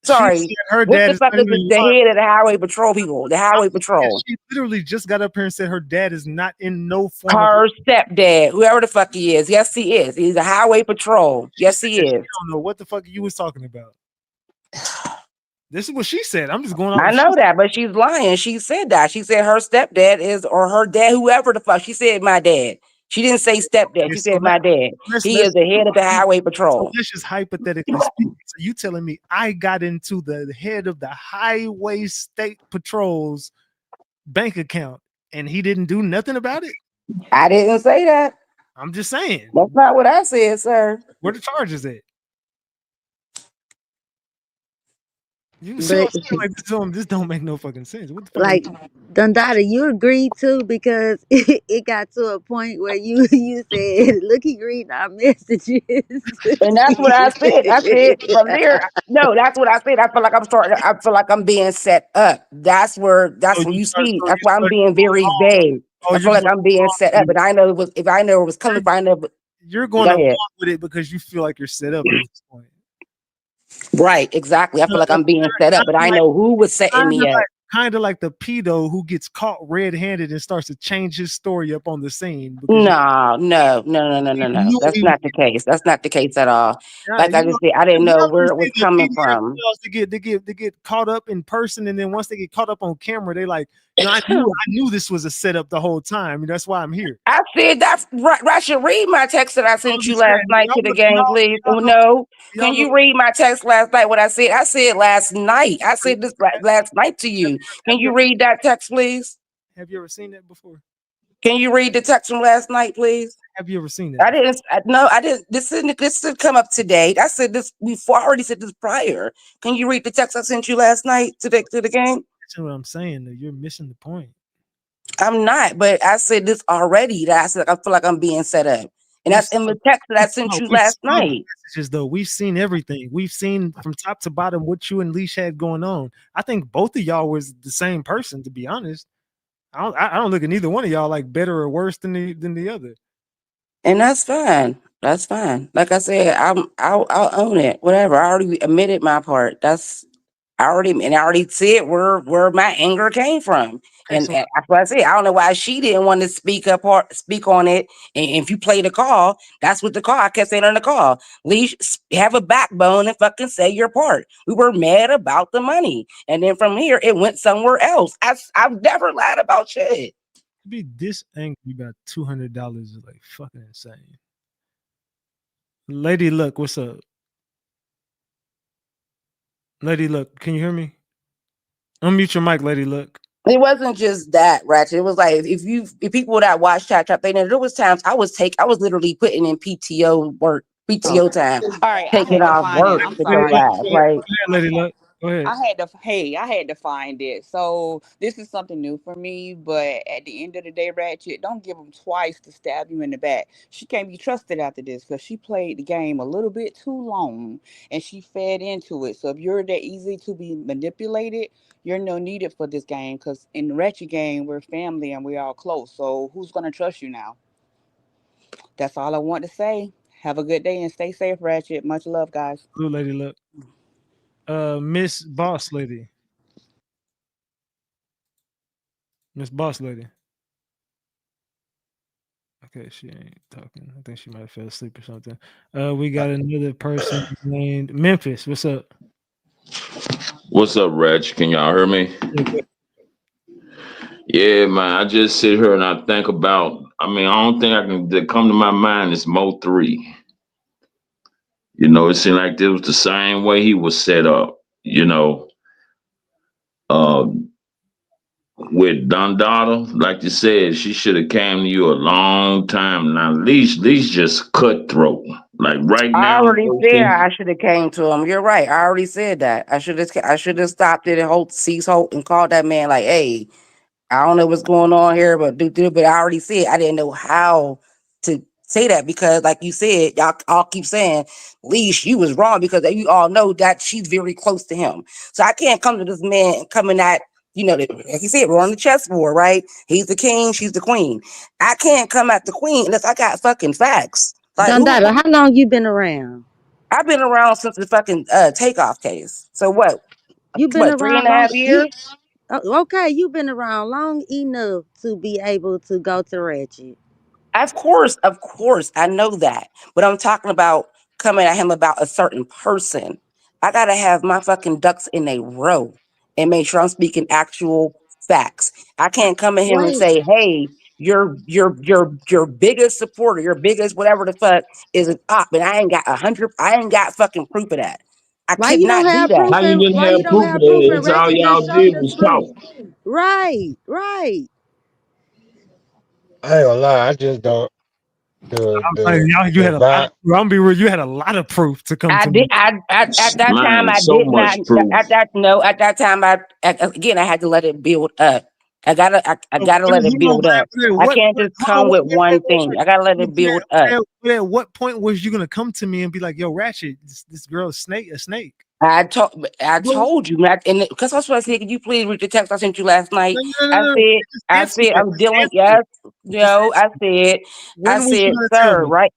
She Sorry. said her What dad the is fuck not is even the lying. head of the highway patrol people? The highway patrol. She literally just got up here and said her dad is not in no form of. Her stepdad, whoever the fuck he is. Yes, he is. He's a highway patrol. She Yes, said he that she is. don't know what the fuck you was talking about. This is what she said. I'm just going off I what she know said. that, but she's lying. She said that. She said her stepdad is, or her dad, whoever the fuck. She said my dad. She didn't say stepdad. Okay, She so said my dad. He is the head of the highway so patrol. let's just hypothetically speak. So you telling me I got into the head of the highway state patrol's bank account and he didn't do nothing about it? I didn't say that. I'm just saying. That's not what I said, sir. Where the charges at? You see what But I'm saying? Like this don't make no fucking sense. What the fuck are like Dundada, you agreed too because it got to a point where you said, "Look, he reading our messages." And that's what I said. I said from there. No, that's what I said. I feel like I'm starting. I feel like I'm being set up. That's where. That's where you see. That's why I'm being very vague. I you're feel like going I'm being along set with up, it. and I know it was. If I know it was coming from, I know. You're going Go along ahead. with it because you feel like you're set up at this point. Right. Exactly. I feel like I'm being set up, but I know who was setting me up. Kind of like the pedo who gets caught red-handed and starts to change his story up on the scene. Because No. That's not the case. That's not the case at all. Like I just said, I didn't know where it was coming from. They get caught up in person, and then once they get caught up on camera, they like, I knew this was a setup the whole time. That's why I'm here. I said that's right. Ratchet, read my text that I sent you last night to the gang, please. No, can you read my text last night? What I said? I said last night. I said this last night to you. Can you read that text, please? Have you ever seen that before? Can you read the text from last night, please? Have you ever seen that? I didn't. No, I didn't. This didn't come up today. I said this before. I already said this prior. Can you read the text I sent you last night to the gang? That's what I'm saying. Though. You're missing the point. I'm not, but I said this already. That I said I feel like I'm being set up, and that's in the text that I sent you last night. Messages, though, we've seen everything. We've seen from top to bottom what you and Leash had going on. I think both of y'all was the same person, to be honest. I don't look at neither one of y'all like better or worse than the other. And that's fine. That's fine. Like I said, I'll own it. Whatever. I already admitted my part. I already said where my anger came from. Okay, And that's what I said. I don't know why she didn't want to speak on it. And if you play the call, that's what the call. I kept saying on the call. Leash, have a backbone and fucking say your part. We were mad about the money. And then from here, it went somewhere else. I've never lied about shit. To be this angry about $200 is like fucking insane. Lady Luck, what's up? Lady Luck, can you hear me? Unmute your mic, Lady Luck. It wasn't just that, Ratchet. It was like if people that watch Chat Trap, they know there was times I was literally putting in PTO time, All right, I taking had to off find it. work I'm to go sorry. live. Like, Lady Luck, go ahead. I had to find it. So this is something new for me, but at the end of the day, Ratchet, don't give them twice to stab you in the back. She can't be trusted after this because she played the game a little bit too long and she fed into it. So if you're that easy to be manipulated, you're no needed for this game because in the Ratchet game, we're family and we're all close. So who's gonna trust you now? That's all I want to say. Have a good day and stay safe, Ratchet. Much love, guys. Blue Lady Luck. Miss Boss Lady. Miss Boss Lady. Okay, she ain't talking. I think she might have fell asleep or something. We got another person named Memphis. What's up? What's up, Ratch? Can y'all hear me? Yeah, man. I just sit here and I think about. I mean, I don't think I can. That come to my mind is Mo 3. It seemed like it was the same way he was set up. Um, with Dondada, like you said, she should have came to you a long time. Now, Leash just cutthroat. Like right I now, already said I should have came to him. You're right. I already said that. I should have stopped it and cease hope and called that man like, hey, I don't know what's going on here, but but I already said I didn't know how to say that because, like you said, y'all all keep saying, Leash, you was wrong because you all know that she's very close to him. So I can't come to this man coming at, like you said, we're on the chessboard, right? He's the king, she's the queen. I can't come at the queen unless I got fucking facts. Like, Dundada, how long you been around? I've been around since the fucking takeoff case. So what? You been What, three around and a long. half years? Okay, you been around long enough to be able to go to Ratchet. Of course, I know that. But I'm talking about coming at him about a certain person. I gotta have my fucking ducks in a row and make sure I'm speaking actual facts. I can't come at him and Wait, say, "Hey, your biggest supporter, your biggest whatever the fuck is an op," and I ain't got 100. I ain't got fucking proof of that. I why could you don't not do have that. proof How you and didn't why have you don't proof of have proof that? and It's all Ratchet just y'all showed did us was proof? talk. Right, right. I ain't gonna lie, I just don't Like, y'all, you the had a lot. vibe. I'm gonna be real. You had a lot of proof to come I to did. me. At that time, Man, I so did not. much proof. At that no. At that time, again, I had to let it build up. I So, gotta let it hold on, build up. but at I what? can't just Hold on, come with wait, wait, one wait, thing. wait. I gotta let it build up. At what point was you gonna come to me and be like, "Yo, Ratchet, this girl is a snake"? I Well, told you, Matt, and because that's what I said. Could you please read the text I sent you last night? no, no, no, no. Just I answer said, it. I'm Just dealing. answer it. Yes, Just no, answer it. I When was you said, gonna tell sir, me? right?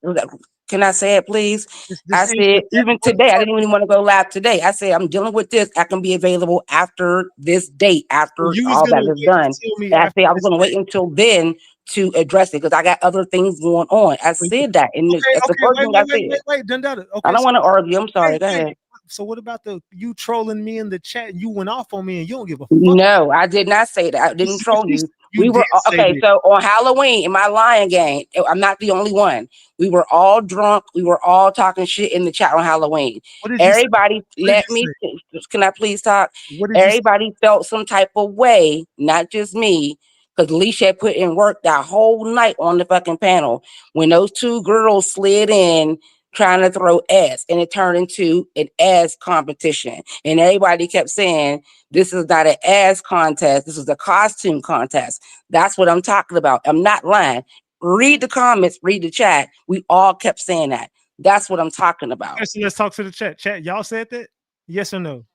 Can I say it, please? Just I answer said, it. even What today, I part? didn't even want to go live today. I said, I'm dealing with this. I can be available after this date, So after you was all gonna that is wait done. to tell me And I after said, I was this going to wait day. until then to address it because I got other things going on. I said that, and Okay, that's the okay, first thing I said. done that. I Okay, don't so want to argue. I'm sorry. wait, Go wait. ahead. So what about you trolling me in the chat? You went off on me and you don't give a fuck. No, I did not say that. I didn't But troll you. you We did were say okay. that. So on Halloween in my Lion game, I'm not the only one. We were all drunk. We were all talking shit in the chat on Halloween. What did you say? Everybody, What did let you me. say? Can I please talk? What did you say? Everybody felt some type of way, not just me, because Alicia had put in work that whole night on the fucking panel when those two girls slid in trying to throw ass, and it turned into an ass competition, and everybody kept saying, this is not an ass contest. This is a costume contest. That's what I'm talking about. I'm not lying. Read the comments, read the chat. We all kept saying that. That's what I'm talking Okay, about. so let's talk to the chat. Chat, y'all said that? Yes or no?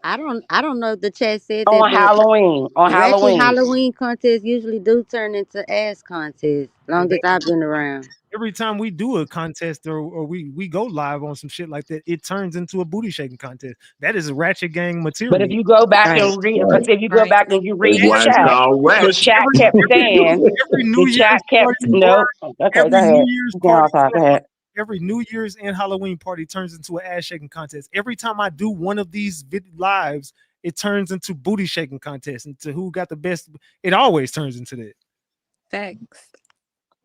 I don't know if the chat said that, On but Halloween. On Ratchet Halloween. Halloween contests usually do turn into ass contests. Yeah, Long as I've been around. every time we do a contest or we go live on some shit like that, it turns into a booty shaking contest. That is Ratchet Gang But if material. you go back Right. and read, Right. if you go Right. back and you That's read And the why it's chat, called the ratchet. chat kept saying, every the New chat Year's kept, party no, or okay, go every New ahead. Year's You can party all talk, or go ahead. every New Year's and Halloween party turns into an ass shaking contest. Every time I do one of these lives, it turns into booty shaking contest, into who got the best. It always turns into that. Facts.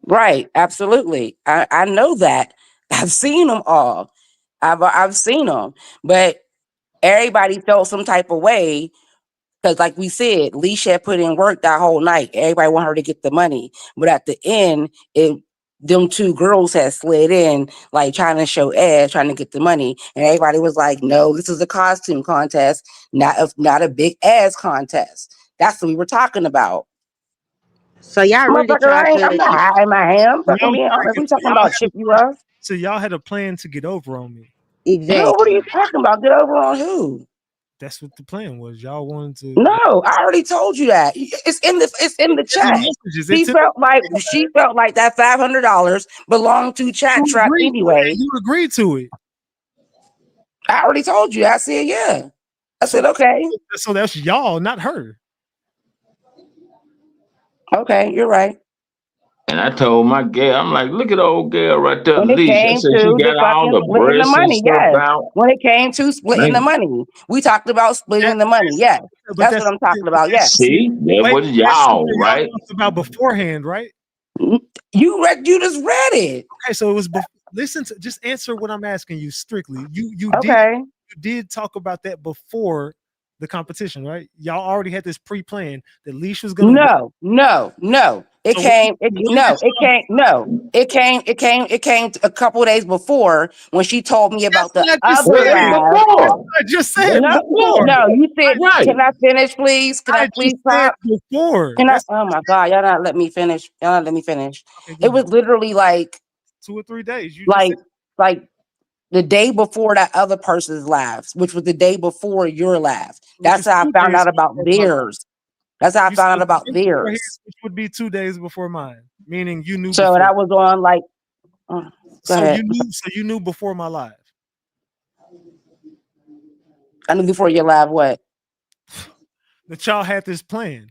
Right, absolutely. I know that. I've seen them all. I've seen them, but everybody felt some type of way because, like we said, Leisha had put in work that whole night. Everybody wanted her to get the money, but at the end, them two girls had slid in, like trying to show ass, trying to get the money, and everybody was like, "No, this is a costume contest, not a big ass contest." That's what we were talking about. So y'all really Motherfucker, tried I'm to not hiding my hand. I'm fucking being honest. We talking about chip you up. So y'all had a plan to get over on me. Who? What are you exactly. talking about? Get over on who? That's what the plan was. Y'all wanted to. No, I already told you that. It's in the It's in the chat. messages. It's in the She felt like that $500 belonged to Chat You Trap agreed to it. anyway. You agreed to it. I already told you. I said yeah. I So said okay. so that's y'all, not her. Okay, you're right. And I told my girl, I'm like, look at old girl right there, When it Alicia. I came said she to the got all fucking the splitting the breasts and money, stuff yes. out. When it came to splitting the Man, money, we talked about That, splitting the money. Yes, but that's what that's I'm talking but about. that's Yes. see, that wait, was that's something y'all, y'all right? talked about beforehand, right? You just read it. Okay, so it was listen to just answer what I'm asking you strictly. Okay. You did talk about that before the competition, right? Y'all already had this pre-plan that Leash was gonna win. No. It So came. when did y'all do that? It came a couple of days before when she told me That's about the what I just other Way said. live. That's before. what I just Way said No, before. before. no. You said, Right. "Can I finish, please? Can I I please just said talk? before. Can I?" That's Oh my God, y'all not let me finish. Y'all not let me finish. okay. Go It ahead. was literally2 or 3 days. You just said like, like the day before that other person's lives, which was the day before your live. which That's is how I 2 found days out about before my life. theirs. That's how I You said found out the about day before his, theirs. which would be 2 days before mine, meaning you knew So before. that was on like. Go So ahead. you knew before my live. I knew before your live what? That y'all had this plan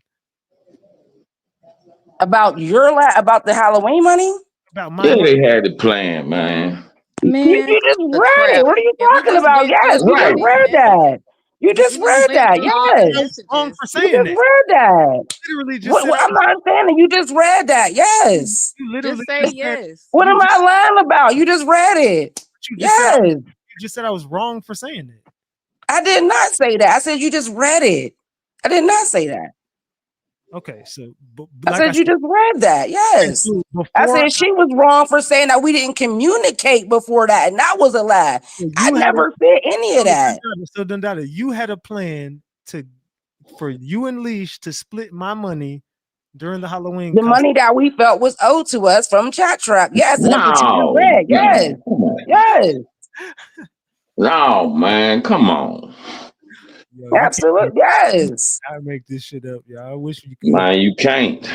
About your about the Halloween money? about my Yeah, money. they had it planned, man. Man, You just the read it. crap. What are you Can we talking just about? get Yes, through you all just Right. these read that. messages? You Can just we just read went that. through all the Yes. Wrong messages? for You saying just that. read that. Literally just said I'm not saying that. You just read that. Yes. you literally Just say just said yes. What am I lying about? You just read it. you just said Yes. you just said I was wrong for saying that. I did not say that. I said you just read it. I did not say that. Okay, so I like I said you said, just read that. okay, Yes. so I before said she was wrong for saying that we didn't communicate before that, and that was a lie. I you had never said any of that. so Dundada, you had a plan for you and Leash to split my money during the Halloween The costume. money that we felt was owed to us from Chat Trap. Yes, and that's what you just No, read. Yes. man, come on. Yes. No, man, come on. Yo, you can't Absolutely. Yes. I make this shit up, y'all. I wish you could. Man, you can't.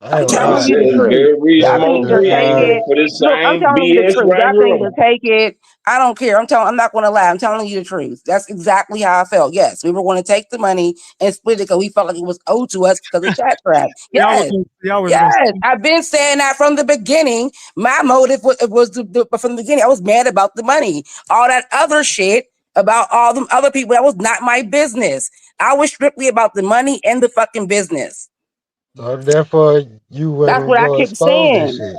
I I'm ain't gonna Like I telling lie. you the said, truth. Gary Y'all can Smoke either After 3 take ain't here it. for this Look, I'm same telling you the BS truth. right Y'all can either here. take it. I don't care. I'm not gonna lie. I'm telling you the truth. That's exactly how I felt. Yes, we were going to take the money and split it because we felt like it was owed to us because of Chat Trap. Yes. Y'all was gonna Yes, I've been saying that from the beginning. My motive was from the beginning. I was mad about the money. All that other shit about all them other people, that was not my business. I was strictly about the money and the fucking business. so therefore you That's wasn't what I gonna kept expose that saying. shit.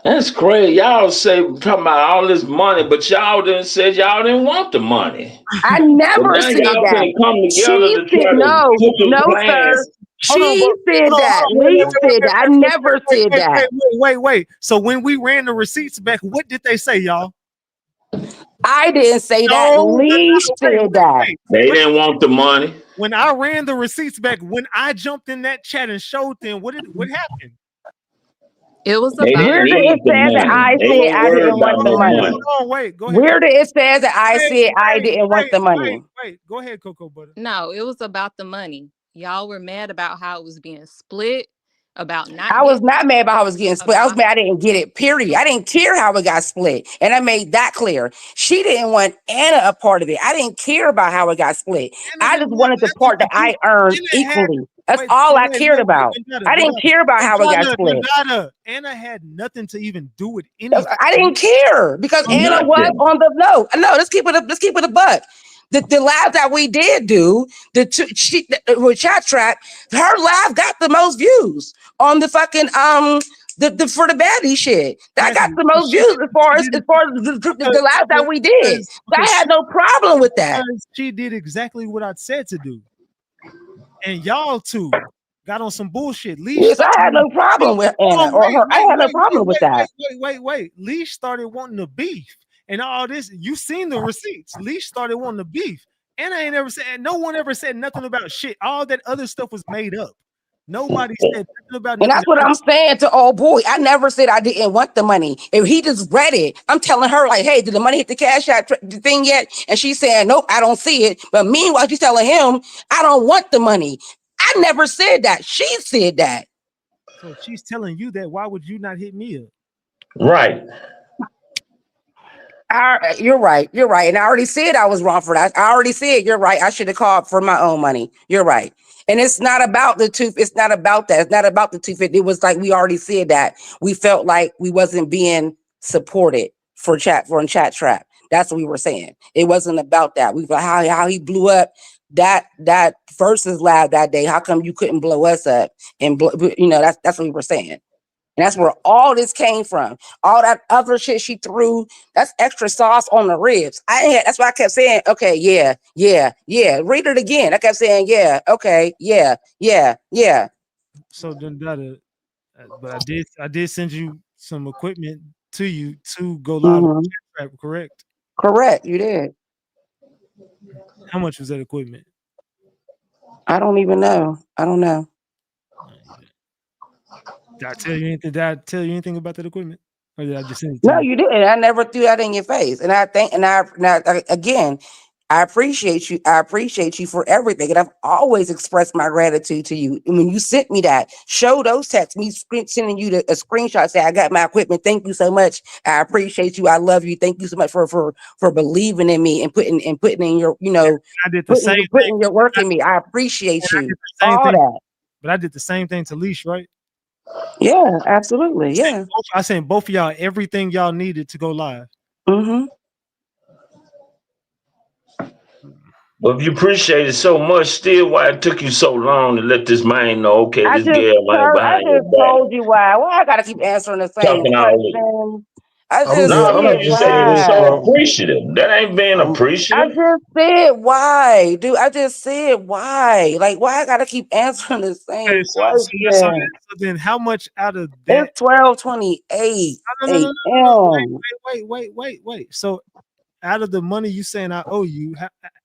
That's crazy. Y'all say talking about all this money, but y'all didn't said y'all didn't want the money. I But never now said y'all that. finna come together She to said try to no, put some no, sir. plans. hold on, She said that. Lee said that. I never said that. wait. So when we ran the receipts back, what did they say, y'all? I didn't say that. No, Lee said that. They didn't want the money. When I ran the receipts back, when I jumped in that chat and showed them what happened? It was They about Where didn't did money. it need the say that money. I They said wasn't I worried didn't want about the no money? money. Hold on, wait, go ahead. Where did it say that I said I didn't want the money? Wait. Go ahead, Cocoa Butter. No, it was about the money. Y'all were mad about how it was being split, about not I was getting not mad about how it was getting split. I was about mad I didn't get it, period. I didn't care how it got split. And I made that clear. She didn't want Anna a part of it. I didn't care about how it got split. Anna I didn't just have wanted the nothing part to that do. I earned Anna had equally. That's wait, all I wait, cared about. I didn't care about how it got split. Anna had nothing to even do with anything. I didn't care because Anna was Nothing. on the no. Let's keep it a buck. The live that we did do, with Chat Trap, her live got the most views on the fucking the for the baddie shit. That got Exactly. the most views as far as the live that we did. So I had no problem with that. Because she did exactly what I said to do. And y'all two got on some bullshit. Leash Yes, I had no problem with Anna or her. I had no problem with that. wait. Leash started wanting the beef and all this. You seen the receipts. Leash started wanting the beef. Anna ain't ever said, no one ever said nothing about shit. All that other stuff was made up. Nobody said nothing about And nothing. that's what I'm saying to old boy. I never said I didn't want the money. If he just read it, I'm telling her like, "Hey, did the money hit the cash out thing yet?" And she's saying, "Nope, I don't see it." But meanwhile, she's telling him, "I don't want the money." I never said that. She said that. So if she's telling you that, why would you not hit me up? Right. You're right. You're right. And I already said I was wrong for that. I already said you're right. I should have called for my own money. You're right. And it's not about the two. It's not about that. It's not about the 250. It was like we already said that. We felt like we wasn't being supported for Chat Trap. That's what we were saying. It wasn't about that. We how he blew up that versus live that day. How come you couldn't blow us up and that's what we were saying. And that's where all this came from. All that other shit she threw, that's extra sauce on the ribs. That's why I kept saying, okay, yeah. Read it again. I kept saying, yeah, okay, yeah. So then but I did send you some equipment to you to go live on Mhm. Chat Trap, correct? Correct, you did. How much was that equipment? I don't even know. I don't know. Did I tell you anything? Did I tell you anything about that equipment? Or did I just send it to No, you? you didn't. I never threw that in your face. And I think, again, I appreciate you. I appreciate you for everything. And I've always expressed my gratitude to you. And when you sent me that, show those texts, me sending you a screenshot, say, I got my equipment. Thank you so much. I appreciate you. I love you. Thank you so much for believing in me and putting in your, I did the same thing. putting your work I, in me. I appreciate I you. did the same All thing, that. but I did the same thing to Leash, right? Yeah, absolutely. Yeah. I sent both of y'all everything y'all needed to go live. Mm-hmm. But if you appreciate it so much, still why it took you so long to let this man know, okay, this girl ain't I behind your just back. told you why. Why I gotta keep answering the same Talking all this. question? I I'm just just No, I'm said gonna because you just said say you were this, why. so bro. appreciative. That ain't being I'm I appreciative. just said why, dude. I just said why. Like, why I gotta keep answering the Okay, same so question? then how much out of that? It's 12:28 No. a.m. Wait. So out of the money you saying I owe you,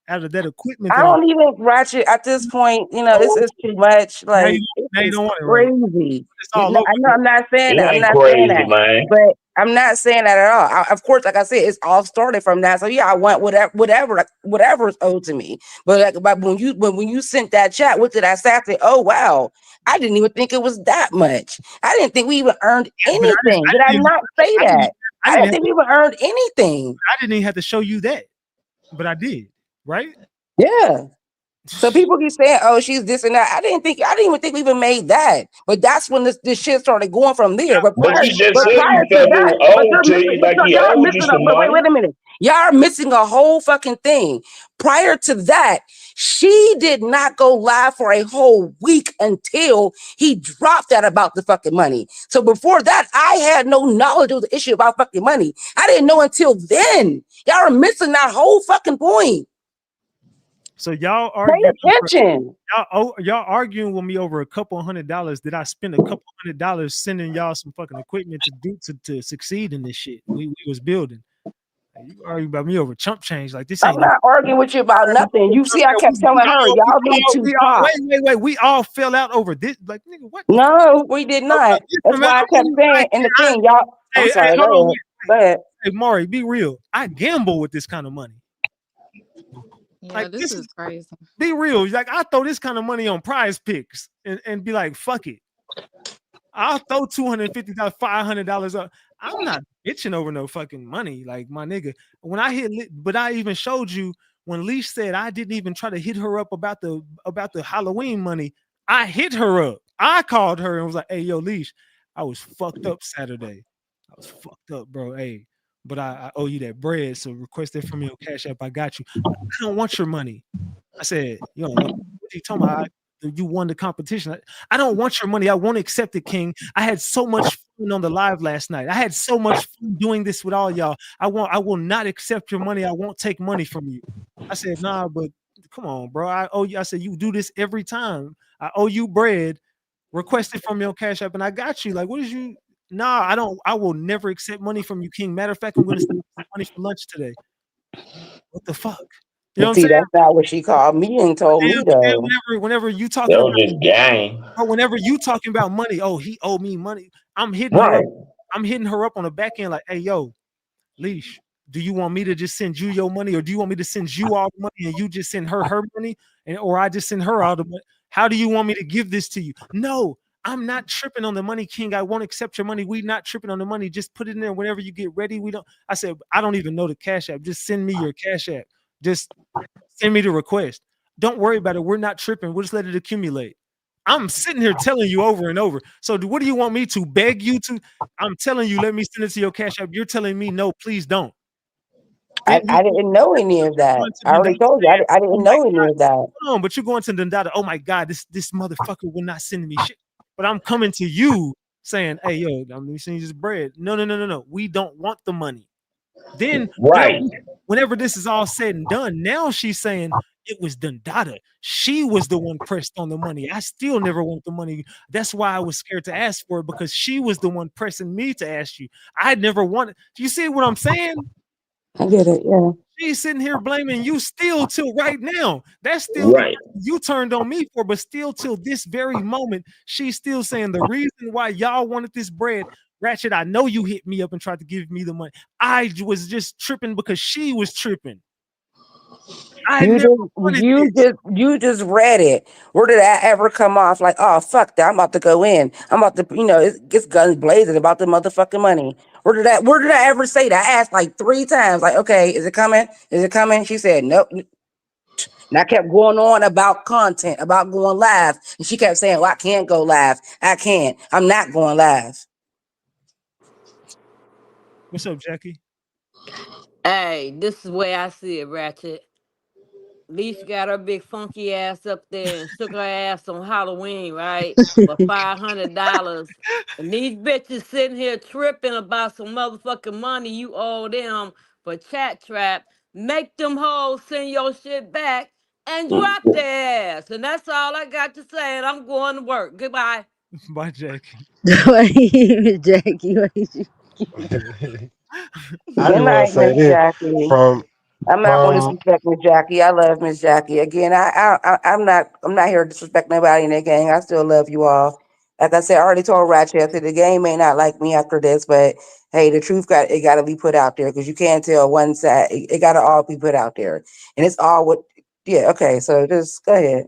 out of that equipment I that I'm don't even ratchet at this point. This is too much. Like, this now you is don't want it, right? crazy. It's all over. I know I'm not saying It that. I'm ain't not saying crazy, that. man. But I'm not saying that at all. Of course, like I said, it's all started from that. So yeah, I want whatever is owed to me. But when you sent that chat, what did I say? I said, oh wow, I didn't even think it was that much. I didn't think we even earned But anything. Did I not say that? I I didn't didn't have think we even earned anything. I didn't even have to show you that, but I did, right? Yeah. So people keep saying, "Oh, she's this and that." I didn't even think we even made that. But that's when this shit started going from there. But you just said you Prior to felt it that, was but owed to you, like he y'all are owed you missing some wait, money. wait a minute. Y'all are missing a whole fucking thing. Prior to that, she did not go live for a whole week until he dropped that about the fucking money. So before that, I had no knowledge of the issue about fucking money. I didn't know until then. Y'all are missing that whole fucking point. So y'all Pay arguing attention. y'all arguing with me over a couple $100. Did I spend a couple $100 sending y'all some fucking equipment to succeed in this shit we was building? You arguing about me over chump change like this I'm ain't no. not arguing with you about nothing. You see, I kept telling her, y'all need to talk. Wait. We all fell out over this. Like, nigga, what the fuck? No, we did not. That's why I kept saying in the thing, y'all. I'm sorry, Hold on, go ahead. Hey, Maury, be real. I gamble with this kind of money. Yeah, Like, this is crazy. be real. Like, I throw this kind of money on prize picks and be like, fuck it. I'll throw $250, $500 up. I'm not bitching over no fucking money, like my nigga. When I but I even showed you when Leash said I didn't even try to hit her up about the Halloween money. I hit her up. I called her and was like, "Hey, yo, Leash, I was fucked up Saturday. I was fucked up, bro. Hey, but I owe you that bread, so request it from me on Cash App. I got you. I don't want your money." I said, "You don't want what you talking about? You won the competition. I don't want your money. I won't accept it, King. I had so much fun on the live last night. I had so much fun doing this with all y'all. I will not accept your money. I won't take money from you." I said, "Nah, but come on, bro. I owe you." I said, "You do this every time. I owe you bread. Request it from your Cash App, and I got you. Like, what is you? Nah, I don't. I will never accept money from you, King. Matter of fact, I'm going to send you money for lunch today. What the fuck? You know what I'm See, saying?" that's not what she called me and told me But then though. whenever you That talking about, was just game. or whenever you talking about money, oh, he owed me money. I'm hitting her Right. up. I'm hitting her up on the back end like, "Hey, yo, Leash, do you want me to just send you your money, or do you want me to send you all the money and you just send her money, or I just send her all the money? How do you want me to give this to you?" No, I'm not tripping on the money, King. I won't accept your money. We not tripping on the money. Just put it in there whenever you get ready. We don't. I said, I don't even know the Cash App. Just send me your Cash App. Just send me the request. Don't worry about it. We're not tripping. We'll just let it accumulate. I'm sitting here telling you over and over. So what do you want me to beg you to? I'm telling you, let me send it to your Cash App. You're telling me no, please don't. Then I didn't know any of you're that. going to I already Dundada told you. saying, I "Oh didn't my know any God, of that. hold on," but you're going to Dundada. "Oh my God, this motherfucker will not send me shit." But I'm coming to you saying, "Hey, yo, I'm gonna send you this bread." No. We don't want the money. Then Right. whenever this is all said and done, now she's saying it was Dundada. She was the one pressed on the money. I still never want the money. That's why I was scared to ask for it, because she was the one pressing me to ask you. I never wanted. Do you see what I'm saying? I get it. Yeah. She's sitting here blaming you still till right now. That's still the Right. you turned on me for, but still till this very moment, she's still saying the reason why y'all wanted this bread. Ratchet, I know you hit me up and tried to give me the money. I was just tripping because she was tripping. I You never just wanted this. you just read it. Where did I ever come off like, oh fuck that? I'm about to go in. I'm about to, it's guns blazing about the motherfucking money. Where did I ever say that? I asked like 3 times, like, okay, is it coming? Is it coming? She said, nope. And I kept going on about content, about going live. And she kept saying, well, I can't go live. I can't. I'm not going live. What's up, Jackie? Hey, this is where I see it, Ratchet. Leash got her big funky ass up there and shook her ass on Halloween, right? For $500. And these bitches sitting here tripping about some motherfucking money you owe them for chat trap. Make them hoes send your shit back and drop their ass. And that's all I got to say. And I'm going to work. Goodbye. Bye, Jackie. Wait, Jackie, wait. I Good just want night, to say Miss this Jackie. from I'm not going to from disrespect Miss Jackie. I love Miss Jackie. Again, I'm not here to disrespect nobody in the gang. I still love you all. Like I said, I already told Ratchet, I said the game may not like me after this, but hey, the truth got to be put out there because you can't tell one side. It got to all be put out there, and it's all what. Yeah, okay. So just go ahead.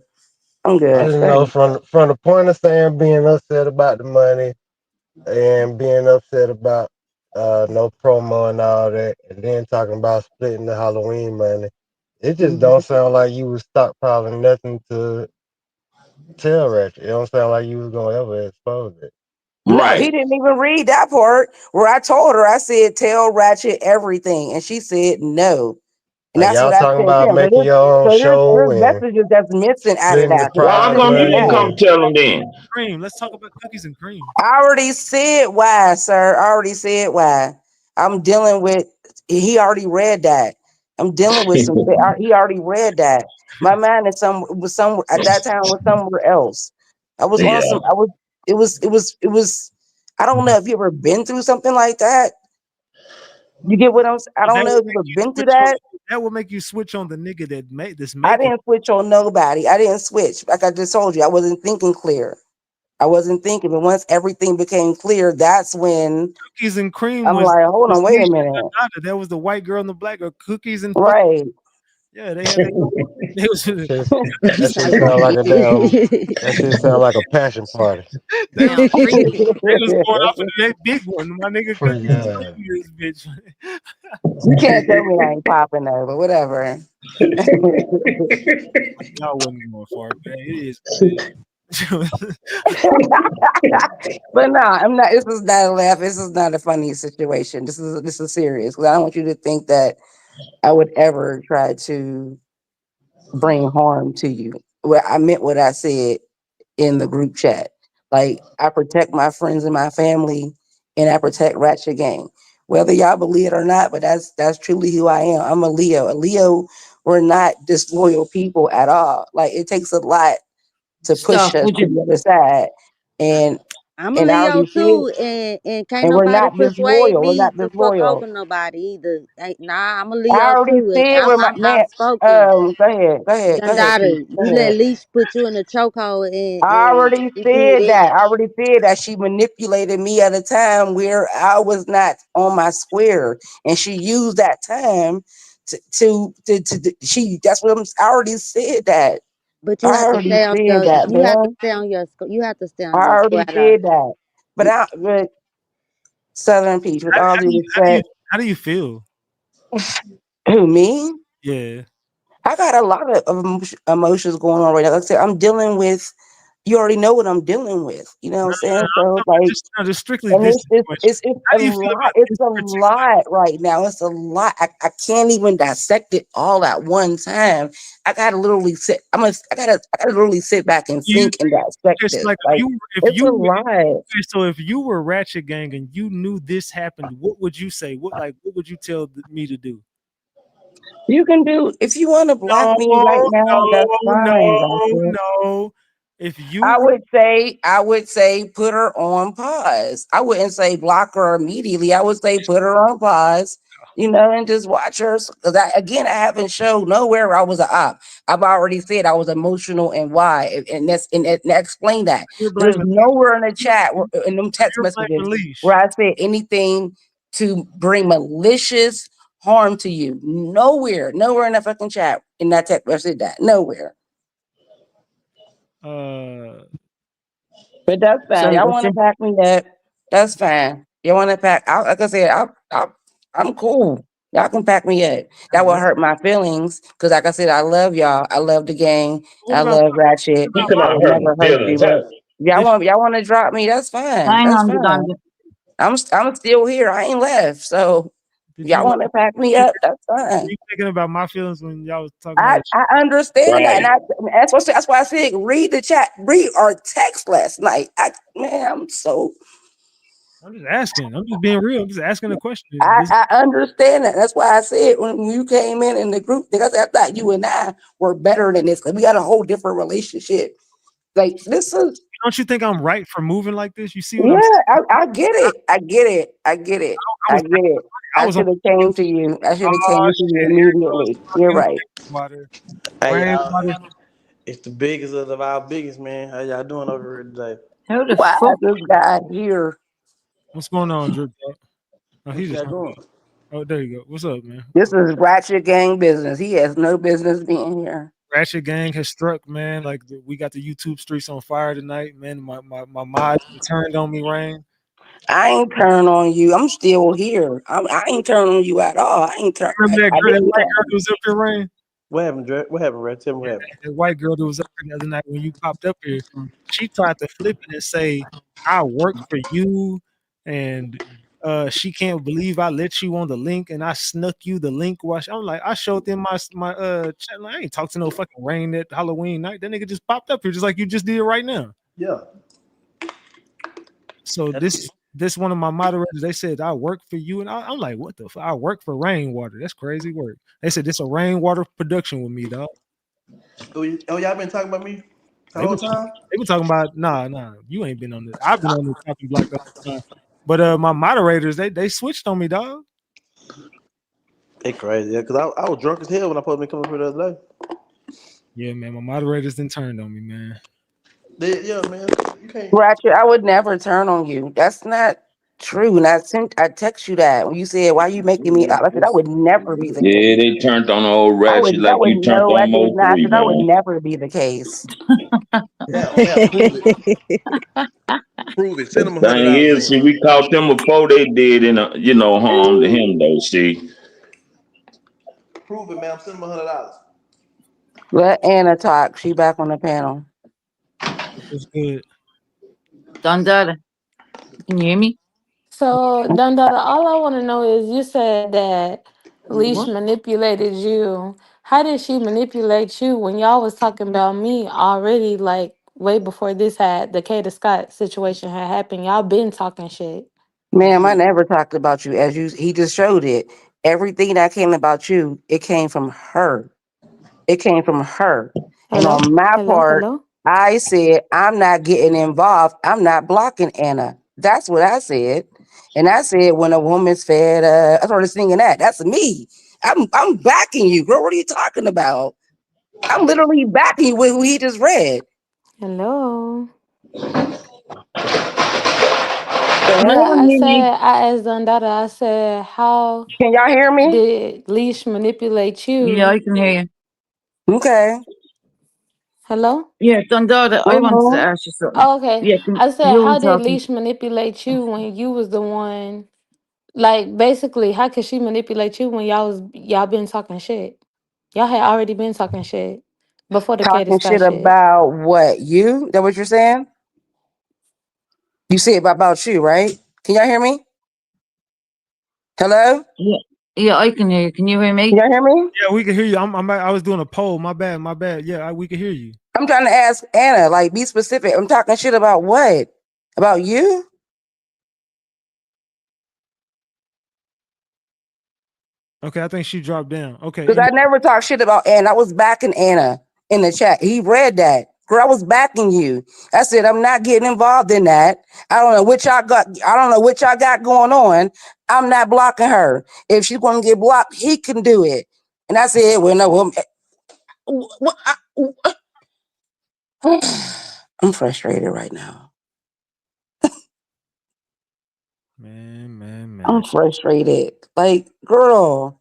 I'm I good. just Go know ahead. from the point of saying being upset about the money and being upset about no promo and all that, and then talking about splitting the Halloween money. It just don't sound like you was stockpiling nothing to tell Ratchet. It don't sound like you was gonna ever expose it. No, he Right. didn't even read that part where I told her. I said, "Tell Ratchet everything," and she said no. And Like that's y'all what I talking said. about Yeah, making your own there's show and messages that's missing out of splitting the that. 'Cause Well, I how prize didn't come you say didn't money that. come and tell him then? Cream. Let's talk about cookies and cream. I already said why, sir. I already said why. I'm dealing with. He already read that. I'm dealing with some. He already read that. My mind is some at that time was somewhere else. I was on Yeah. some. I was. It was. It was. It was. I don't know if you ever been through something like that. You get what I'm saying? I So don't know if you ever been through that. that would make you switch on the nigga that made this I making didn't switch on nobody. I didn't switch. Like I just told you, I wasn't thinking clear. I wasn't thinking. But once everything became clear, that's when cookies and cream I'm like, hold was on, wait a Nisha minute. Dada. That was the white girl and the black girl. Cookies and fucking Right. yeah, they had they was shit, You that shit sound sound like like a damn that shit sound like a passion party. they was Damn freaky. they was going off into that big one. My nigga Freak cookies and yeah. cream this bitch. You can't tell me I ain't popping though, but whatever. Y'all wasn't going for it, man. It is what it is. But no, I'm not. This is not a laugh. This is not a funny situation. This is serious. 'Cause I don't want you to think that I would ever try to bring harm to you. Well, I meant what I said in the group chat. Like I protect my friends and my family, and I protect Ratchet Gang. Whether y'all believe it or not, but that's truly who I am. I'm a Leo. A Leo, we're not disloyal people at all. Like it takes a lot to push Stuff. us Would to you? the other side, and I'm a and I Leo already said, too, and can't and we're nobody not persuade disloyal. We're me not to fuck disloyal. over nobody either. Nah, I'm a I Leo already too, and said I'm with my I'm man. outspoken. Go ahead, Keith. Dandada, you Go let ahead. Leash put you in a chokehold, I and already you did said it. that. I already said that she manipulated me at a time where I was not on my square, and she used that time she. That's what I already said that. But I already said that, you have to man. stay on your you have to stay I on your already square though. said that. But Southern Peach, with How, all how do due you how do you respect, how do you feel? who me? Yeah. I got a lot of emotions going on right now. Like I said, I'm dealing with. You already know what I'm dealing with. You know what I'm saying? I'm So talking about like. just no, just strictly And this situation. it's How a do you feel lot. about It's this a particular? lot right now. It's a lot. I can't even dissect it all at one time. I gotta literally sit. I gotta literally sit back and You think and dissect just this. like Like if it's you a were lot. okay, so if you were Ratchet Gang and you knew this happened, what would you say? What would you tell me to do? You can do if you want to block No, me right now. That's fine, Doctor. no. If you I were would say put her on pause. I wouldn't say block her immediately. I would say put her on pause, and just watch her. Because I haven't showed nowhere where I was an op. I've already said I was emotional and why, and I explained that. you're There's blaming nowhere in the chat in them text you're messages blaming Leash. where I said anything to bring malicious harm to you. Nowhere in that fucking chat. in that text message? That nowhere. Uh, But that's fine. Y'all want to pack me up? That's fine. You want to pack? Like I said, I'm cool. Y'all can pack me up. That will hurt my feelings because, like I said, I love y'all. I love the gang. what I about love Ratchet. You I cannot would hurt never my hurt you. feelings. But this? y'all want to drop me? That's fine. Hang That's on, fine. Donda. I'm still here. I ain't left. So Did y'all you want to pack me were up? That's fine. you thinking about my feelings when y'all was talking all that shit? I understand that, and Right. that's why I said read the chat, read our text last night. Man, I'm so I'm just asking. I'm just being real. I'm just asking a question. This I understand that. That's why I said when you came in the group, because I thought you and I were better than this. Because we got a whole different relationship. Like this is, don't you think I'm right for moving like this? You see what I'm yeah, saying? I get it. I get it. I get it. I I was get it. I I was on should have came to you. I should have oh came to you shit, here it goes. immediately. You're Fucking right. rainwater. Hey y'all, Rainwater. it's the biggest of our biggest, man. How y'all doing over here today? Who the Why fuck? this guy here? What's going on, Drip Dog? Oh, he What just y'all hung doing? up. Oh, there you go. What's up, man? This is Ratchet Gang business. He has no business being here. Ratchet Gang has struck, man. Like we got the YouTube streets on fire tonight, man. My mods turned on me, Rain. I ain't turn on you. I'm still here. I ain't turn on you at all. I ain't turn. Remember that I girl, that didn't white girl turn. that was up here, Rain? What happened, Dre? What happened, Red? Tell me what Yeah, happened. that white girl that was up here the other night when you popped up here, she tried to flip it and say, I work for you and she can't believe I let you on the link and I snuck you the link. I'm like, I showed them my chat. Like, I ain't talked to no fucking Rain that Halloween night. That nigga just popped up here just like you just did right now. Yeah. So this one of my moderators, they said I work for you, and I'm like, what the fuck? I work for Rainwater. That's crazy work. They said this a Rainwater production with me, dog. Oh, y'all been talking about me the They whole been time? they been talking about nah. You ain't been on this. I've been on the chopping block the whole time. But my moderators, they switched on me, dog. They crazy, yeah. Cause I was drunk as hell when I supposed to be coming up here the other day. Yeah, man. My moderators then turned on me, man. Yeah, man. You can't. Ratchet, I would never turn on you. That's not true. And I text you that when you said, "Why you making me?" I said that would never be the Yeah, case. they turned on the old I would. ratchet That like would you turned no. I on did Mo not. I 3, said that would man. never be the case. Yeah, prove it. Prove it. Send The them thing $100 is, then. see, we caught them before they did, harm to him though. See, Prove it, ma'am. Send them $100. Let Anna talk. She back on the panel. It's good. Donda, can you hear me? So, Dundada, all I want to know is you said that Leash What? manipulated you. How did she manipulate you when y'all was talking about me already, like way before the Kata Scott situation had happened? Y'all been talking shit. Ma'am, I never talked about you as you. He just showed it. Everything that came about you, it came from her. It came from her. And Hello? on my Hello? part, Hello? I said, I'm not getting involved. I'm not blocking Anna. That's what I said. And I said, when a woman's fed, I started singing that. That's me. I'm backing you, girl. What are you talking about? I'm literally backing you with who he just read. Hello? The No, you hell? can I hear me. said, I asked Dundada, I said, how Can y'all hear me? did Leash manipulate Yeah, you? I can hear you. Okay. Hello? Yeah, Donda, I wanted to Mm-hmm. ask you something. Oh, okay. Yeah, I said, you were how did talking. Leash manipulate you when you was the one? Like, basically, how could she manipulate you when y'all been talking shit? Y'all had already been talking shit before the Katie Talking Scott shit shit. about what? You? That what you're saying? You said about you, right? Can y'all hear me? Hello? Yeah, yeah, I can hear you. Can you hear Can me? y'all hear me? Yeah, we can hear you. I was doing a poll. My bad. My bad. Yeah, we can hear you. I'm trying to ask Anna, like, be specific. I'm talking shit about what? About you? Okay, I think she dropped down. Okay, Because I never talked shit about Anna. I was backing Anna in the chat. He read that. Girl, I was backing you. I said, I'm not getting involved in that. I don't know what y'all got. I don't know what y'all got going on. I'm not blocking her. If she's going to get blocked, he can do it. And I said, well, no, I'm frustrated right now. man. I'm frustrated. Like, girl,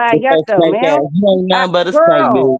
fly It's so got though, snake man. ass. You ain't nothing but a snake, Girl, bitch.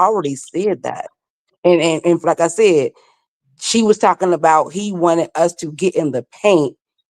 already said that. And like I said, she was talking about he wanted us to get in the paint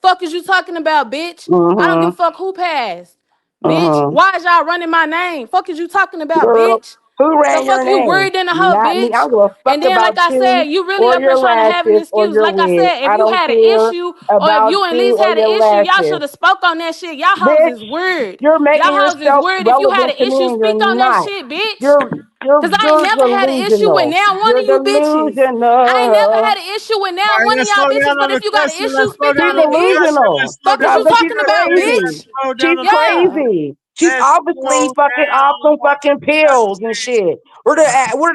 Fuck is you talking about, bitch? I don't give a Mm-hmm. fuck who passed. Bitch, Mm-hmm. why is y'all running my name? Fuck is you talking about, Girl, bitch? who The ran your fuck you name? worried in the hoe, Not me. I bitch? don't give a fuck And then, about like I said, you you really or up here your trying to have an lashes or excuse. your Like I wig. said, if I you don't had an care issue or if about you at you least or had an your issue, y'all lashes. should have spoke on that shit. Y'all hoes Bitch, is weird. you're Y'all making hoes is yourself weird. If you had relevant an to me issue, and speak you're on that not. shit, bitch. You're you're Cause I ain't you're never had an issue with delusional. now one You're of you bitches. I ain't never delusional. had an issue with All now right, one of let's y'all slow bitches. down But on if the you got an cussing. issue, Let's slow speak down She's on on it, the bitch. cussing. Let's delusional. slow Fuck is down No, you on but the she's talking about, cussing. crazy. Let's bitch? slow down She's on the Yeah. cussing. crazy. She's Let's obviously slow fucking off down some on fucking the pills and cussing. shit. Where did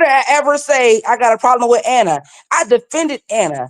I ever say I got a problem with Anna? I defended Anna.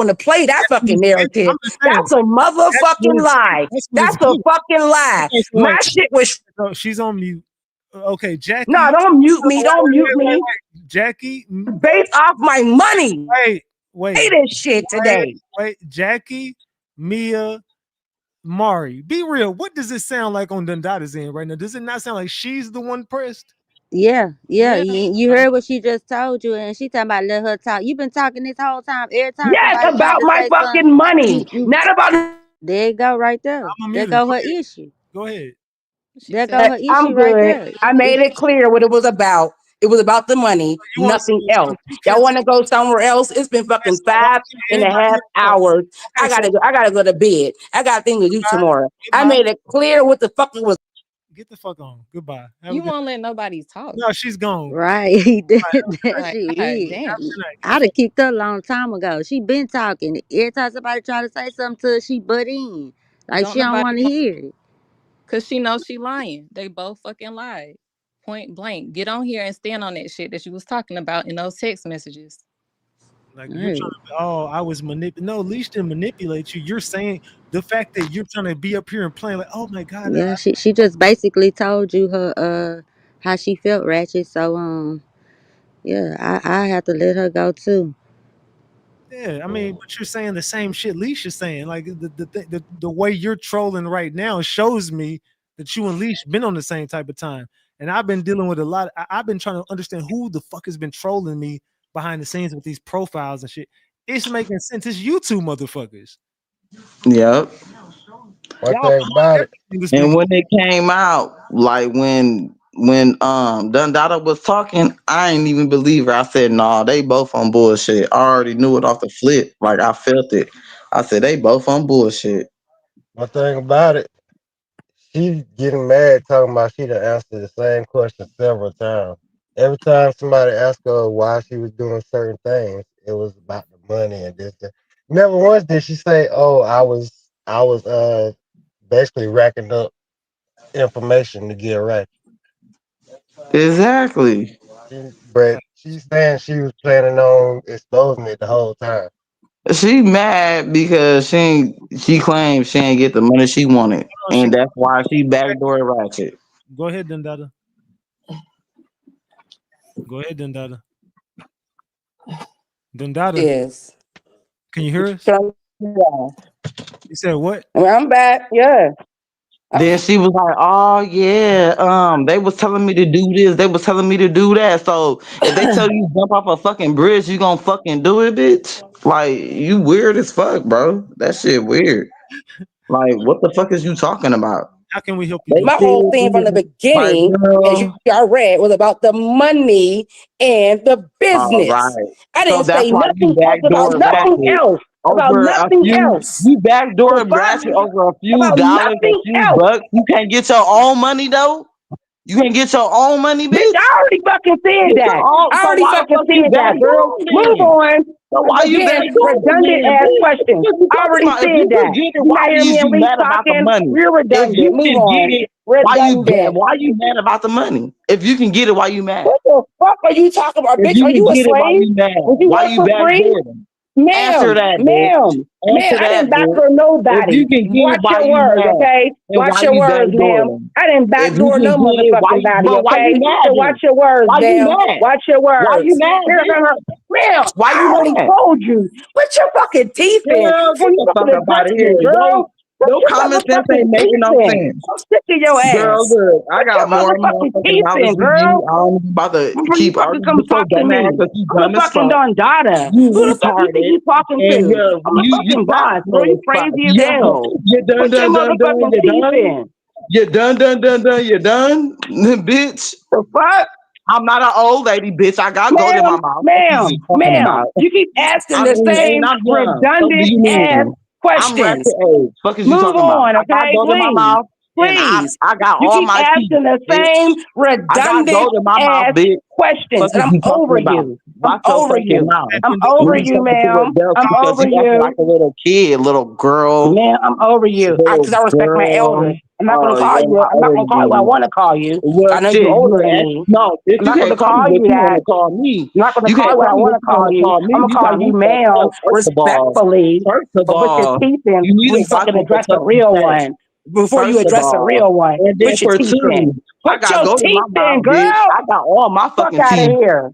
want to play that That's what fucking it's getting. narrative. I'm just saying. That's a motherfucking lie. That's what it's That's a getting. fucking lie. Okay, so My wait. shit was. So she's on mute. Okay, Jackie. No, don't mute me. Don't mute me. Wait. Jackie. Based off my money. Wait. Say this shit today. Wait. Jackie, Mia, Mari, be real. What does it sound like on Dundada's end right now? Does it not sound like she's the one pressed? Yeah, yeah. Yeah, You heard what she just told you, and she talking about let her talk. You been talking this whole time. Every time Yes, somebody tried about to my say something, fucking money, you not about. there you go right there. I'm a There muter. go Go her ahead. issue. Go ahead. she There said go her I'm issue right good. there. I made It, it clear what it was about. It was about the money, You want to nothing say else. something? You Y'all can't. want to go somewhere else? It's been Okay, fucking so why five can't and a anybody half else talk? hours. Okay, so I gotta go to bed. I got things to do goodbye. tomorrow. I Goodbye. made it clear what the fuck it was. Get the fuck on. Goodbye. Have a You good. won't let nobody talk. No, she's gone. right. that Like, she God weird. Have a damn. good night. Get the I'd have fuck. kicked her a long time ago. She been talking. Every time somebody try to say something to her, she butt in. Like Don't she don't nobody want to want, hear it. cause she knows she lying. They both fucking lied. Point blank. Get on here and stand on that shit that you was talking about in those text messages. Like you're trying Right. to. Oh, I was manipulated. No, Leash didn't manipulate you. You're saying the fact that you're trying to be up here and playing like, oh my god. Yeah, she just basically told you her how she felt, Ratchet. So yeah, I have to let her go too. Yeah, I mean, but you're saying the same shit Leash is saying. Like the way you're trolling right now shows me that you and Leash been on the same type of time. And I've been dealing with a lot. I've been trying to understand who the fuck has been trolling me behind the scenes with these profiles and shit. It's making sense. It's you two motherfuckers. Yep. One Y'all thing pulling about it, everything this And nigga. when it came out, like when Dundada was talking, I ain't even believe her. I said, nah, they both on bullshit. I already knew it off the flip. Like I felt it. I said they both on bullshit. one thing about it, she's getting mad talking about she done answered the same question several times. Every time somebody asked her why she was doing certain things, it was about the money and this. That. Never once did she say, "Oh, I was basically racking up information to get right." Exactly. But she's saying she was planning on exposing it the whole time. She mad because she claims she ain't get the money she wanted. Oh, she And that's why she backdoor Ratchet. go ahead, Dundada. Go ahead, Dundada. Dundada, Is. can you hear us? So, yeah. You said what? I mean, I'm back. Yeah. Then she was like, "Oh yeah, they was telling me to do this, they was telling me to do that. So if they tell you jump off a fucking bridge, you gonna fucking do it, bitch? Like you weird as fuck, bro. That shit weird. Like what the fuck is you talking about? How can we help you, They dude? My whole thing from the said, like, beginning, as girl, y'all read, was about the money and the all business. right. I So didn't that's say why you nothing else about backdoor nothing Ratchet else. About over a nothing few. else. You The backdoor fuck? Ratchet over a few About dollars, a nothing few else. bucks. You can't get your own money though. You can't get your own money, Bitch, I bitch. already fucking said Get your that. own. I So already why the fucking fuck you said that, girl. backdooring Move then? on. So why you Again, backdooring redundant then, ass bitch? question. What you I talking already about? If said you that. can get it, You why not hear me is and you Lee mad about the talking? money? You're If redundant. you Move can get on. it, why you mad? Redundant. Why you mad about the money? If you can get it, why you mad? What the fuck are you talking about, If bitch? you Are can you a get it, why slave? you mad? Would you Why work you for free? backdooring? Answer Ma'am, that, bitch. ma'am, ma'am, Answer I that, didn't bitch. backdoor If nobody. you can get it, Watch why your you words, mad? okay? And Watch why your you words, ma'am. backdooring? I didn't If you backdoor can no get it, motherfucking body, why you okay? mad So watch then? your words, Why you ma'am. mad? Watch your Why words. you mad, bitch? Ma'am, Why I you already mad? told you. Put your fucking teeth in Girl, before get you the fuck fucking up out address of me, here. girl. Put Your your common sense motherfucking ain't making teeth no in. sense. I'm sick of your Girl, ass. good. I Put your got more motherfucking motherfucking teeth knowledge in, than you. girl. I don't about to Before you keep fucking arguing come with your talk to dumb ass me. because you I'm the dumb as fucking fuck. Don Dada. Who You the fuck you think retarded. you talking And to? I'm the you fucking stop boss, bro. slow You as fuck. crazy as hell. You done, Put your done, done, done. motherfucking You teeth done? in. You done? You done? Bitch. The fuck? I'm not an old lady, bitch. I got gold in my Ma'am, mouth. What you ma'am, talking ma'am. about? You keep asking I the mean, and same I'm young. So do redundant you ass mean? I'm questions. ratchet age. Fuck is you Move talking about? on, I got okay? gold in my Please. mouth, and Please. I got You all keep my teeth, asking the bitch. same I got redundant gold in my mouth, ass bitch. questions. Fuck And is I'm you over talking about? you. I'm Watch your over fucking you. mouth. I'm When over you you, talking to ma'am. adults, I'm because over you acting you. like a little kid, little girl, Man, I'm over you. little Because I respect my girl. elders. I'm not gonna call You're you. not I'm not older gonna call you what I than me. want to call you. Well, I know you're shit, you older can than ask. me. No, bitch, I'm you not gonna can't call me call what you you want that. to call me. I'm not gonna You call can't you what call I me want what to you call want to you. call me. I'm gonna You call got you me fucked ma'am, up. respectfully, but put your teeth in You need before to you watch fucking what the address a fuck you real say. one. Before you First of address a all, real one, and then put your for teeth in. two, I Put got your gold in my teeth in, mouth, bitch. girl. I got all my Fuck fucking out of teeth. here.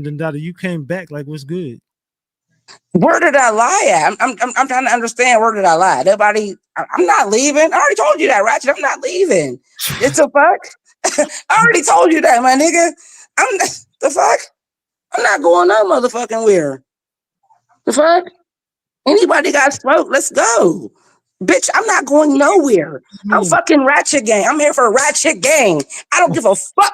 man, Dundada, you came back. Like, what's good? Where did I lie at? I'm trying to understand. Where did I lie? Nobody. I'm not leaving. I already told you that, Ratchet. I'm not leaving. It's a fuck. I already told you that, my nigga. I'm the fuck. I'm not going no motherfucking where. The fuck. Anybody got smoke? Let's go. Bitch, I'm not going nowhere. I'm fucking Ratchet Gang. I'm here for Ratchet Gang. I don't give a fuck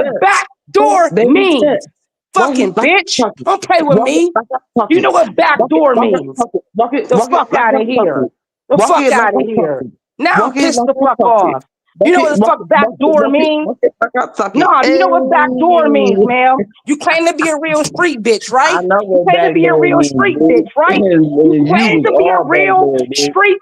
what backdoor Baby step. means? Why he Fucking like bitch. talking? Don't play with Why me. like You know talking? what backdoor means. The fuck Like out of I'm here. talking. The Walk fuck it like out of I'm here. talking. Now I'm Walk it pissed like the I'm fuck talking. off. You know what the fuck backdoor means? Walk it like I'm talking. No, you know what backdoor means, Hey. ma'am. You claim to be a real street bitch, I right? know You what claim to back be a door real means, street bitch. bitch, right? You And you claim was to be a all back real door, bitch. street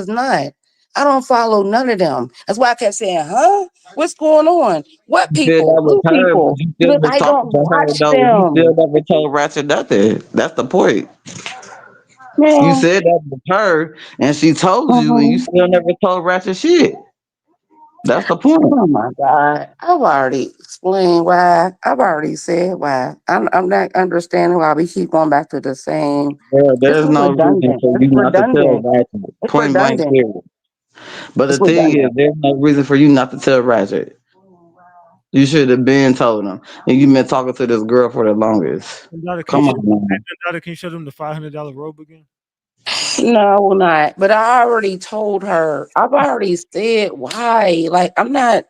was not. I don't follow none of them. That's why I kept saying, huh? What's going on? What You said people? that was Who her, but people? you still Because was I talking don't to her watch though. You still them. never told Ratchet nothing. That's the point. You Man, said that was her, and she told you, and you mhm. still never told Ratchet shit. That's the point. Oh my God. I've already explained why. I've already said why. I'm not understanding why we keep going back to the same. Girl, This there's is no reason redundant. for It's you not to tell redundant. Ratchet. It's Point blank redundant. period. But the It's thing is, redundant. there's no reason for you not to tell Ratchet. You should have been told him. And you've been talking to this girl for the longest. Dundada, can you Come show, on, man. Dundada, can you show them the $500 robe again? No, I will not. But I already told her. I've already said why. Like I'm not.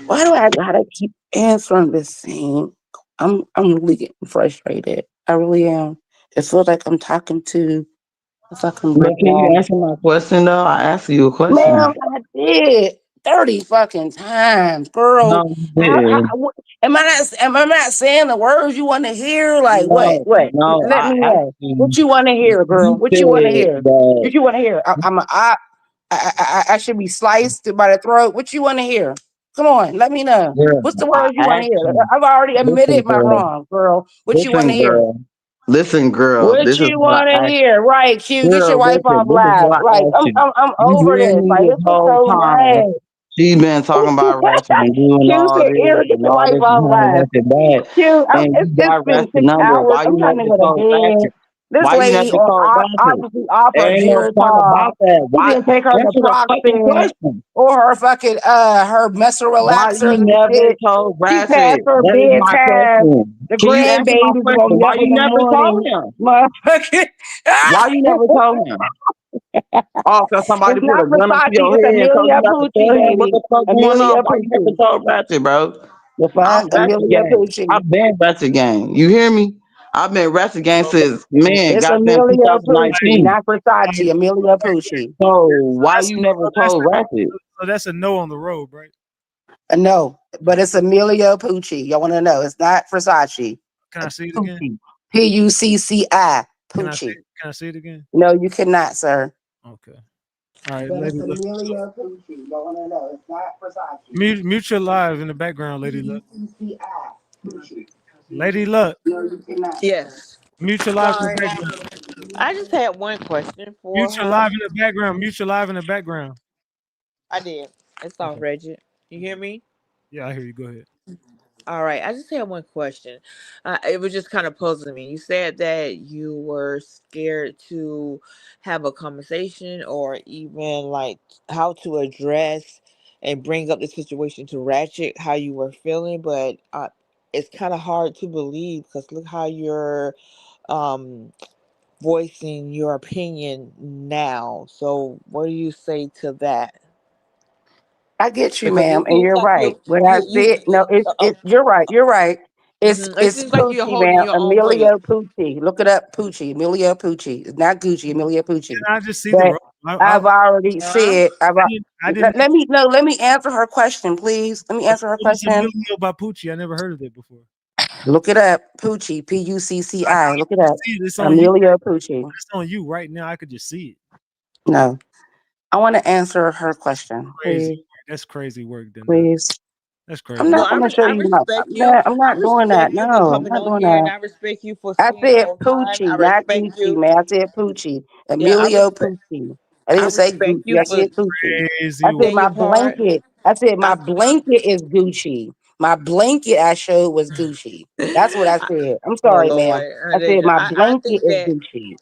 Why do I gotta keep answering the same? I'm really getting frustrated. I really am. It feels like I'm talking to a fucking But brick can you wall. answer my question though? I asked you a question. Man, I did 30 fucking times, girl. No, you didn't. Am I not saying the words you want to hear? Like what? No, What? no. Let I me asked know. What you. you want to hear, girl? You What you want to said hear? that. What you want to hear? I should be sliced by the throat. What you want to hear? Come on, let me know. Girl, What's the I words you want to asked hear? you. I've already Listen, admitted my girl. wrong, girl. What you want to Listen, hear? girl. Listen, girl. What This is you what want I to asked. hear? Right, Q. Get your Girl, wife listen. off This is live. what I Like asked you. I'm You over hear this. me Like this this is whole so time? much. She been talking about Ratchet and doing Q all said, this Eric, get and your all wife this off behind live. Ratchet back. Q, And you it's got been Ratchet six number. hours. Why you I'm trying to never go to told bed. Ratchet? This Why you lady never on told Ratchet? obviously off There her ain't no part Geritol. about that. She Why didn't take her answer the fucking naproxen question? or her fucking her messer Why you relaxers and never shit. told She passed Ratchet? her That is my bedtime. question. The Can you answer my grandbabies gonna question? Why nip you in the never told morning. him? Motherfucker. Why you never told him? Oh, cause somebody It's put not a gun up to Versace, your it's head and told you Amelia not to Pucci, tell him what baby. the fuck going on. Amelia Why you never Pucci. told Ratchet, bro? The I'm fuck? Ratchet Amelia gang. Pucci. I've been Ratchet gang. You hear me? I've been Ratchet gang since man, It's goddamn Amelia Pucci, 2019. not Versace. Amelia Pucci. So So why that's you never so that's told Ratchet? so that's a no on the robe, right? No, but it's Amelia Pucci. Y'all want to know? It's not Versace. Can I It's see it again? Pucci. Pucci. Can I see Pucci. can I see it again? No, you cannot, sir. Okay. All right, But it's Lady Luck. Amelia Pucci. Y'all want to know? It's not Versace. Mute your live in the background, Lady Luck. Pucci. Pucci. Lady Luck. No, you cannot, sir. Yes. Mute your live in the Sorry. background. I just had one question for Mute your her. live in the background. Mute your live in the background. I did. It's off, Okay. Reggie. You hear me? Yeah, I hear you. Go ahead. All right. I just had one question. It was just kind of puzzling me. You said that you were scared to have a conversation or even like how to address and bring up the situation to Ratchet, how you were feeling, but it's kind of hard to believe because look how you're um, voicing your opinion now. So, what do you say to that? I get you, Because ma'am, it and seems you're like right. What I said, no, you're right. You're right. it It's seems like you're Poochie, holding ma'am. your own weight. Amelia Poochie. Look it up, Poochie. Amelia Poochie. It's not Gucci. Amelia Poochie. Can I just see the But robe? I I've already Huh? said. I didn't know. Let me no. Let me answer her question, please. Let me answer her What is question. Emilio Bapucci? I never heard of it before. Look it up, Poochie. I Pucci. Look it can up. see it. It's on you. Amelia Poochie. It's on you right now. I could just see it. No, I want to answer her question, Crazy. please. That's crazy work, Dundada. Please. That's I'm crazy No, not work. going to show I you my. respect you. I'm I not doing that. respect you for No, I'm coming not on doing here, and that. I respect you for I spending said your time. I Poochie, not respect Gucci, you. man. I said Poochie. Yeah, Emilio Poochie. I I didn't say respect Gucci. you I for said Poochie. I Crazy said work. in my your heart. blanket. I said my I, blanket is Gucci. My blanket I showed was Gucci. That's what I I said. I'm oh sorry, ma'am. Lord, I said my blanket think is that Gucci.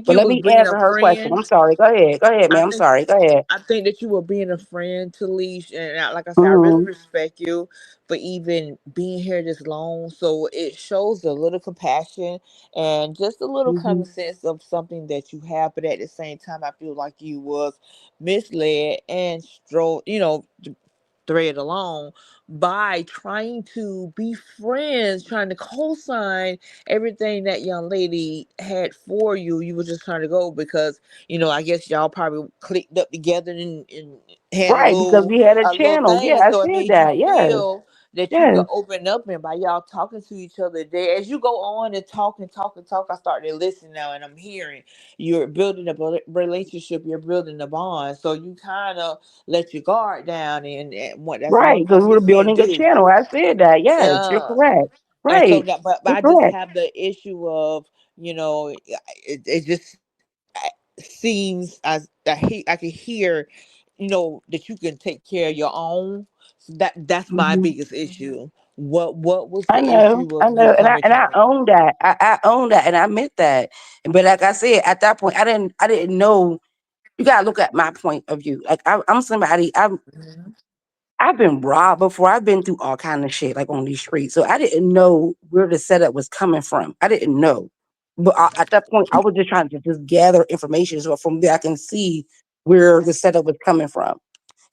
But you let was me being a answer her question. friend. I'm sorry. Go ahead. Go ahead, I ma'am. I'm think sorry. Go ahead. I think that you were being a friend to Leash, and like I said, I really Mm-hmm. respect you for even being here this long. So it shows a little compassion and just a little Mm-hmm. common sense of something that you have. But at the same time, I feel like you was misled and thread along by trying to be friends, trying to co-sign everything that young lady had for you. You were just trying to go because I guess y'all probably clicked up together and had Right, because we had a a little channel. thing, Yeah, and I so it said made you that. Yes. feel. that you can Yes. open up, and by y'all talking to each other there, as you go on and talk and talk and talk, I start to listen now, and I'm hearing you're building a relationship, you're building a bond, so you kind of let your guard down, and what that's Right. one Because thing we you were can't building a do. channel. I said that. Yes, you're Yeah. correct. And so Right. that, but You're I just correct. have the issue of, it just seems as I can hear, that you can take care of your own. So that's my Mhm. biggest issue. What was I the know, issue I of you know, coming and to I me? own that. I own that, and I admit that. But like I said, at that point, I didn't know. You gotta look at my point of view. Like I'm somebody. Mhm. I've been robbed before. I've been through all kind of shit, like on these streets. So I didn't know where the setup was coming from. I didn't know. But at that point, I was just trying to just gather information, so from there I can see where the setup was coming from.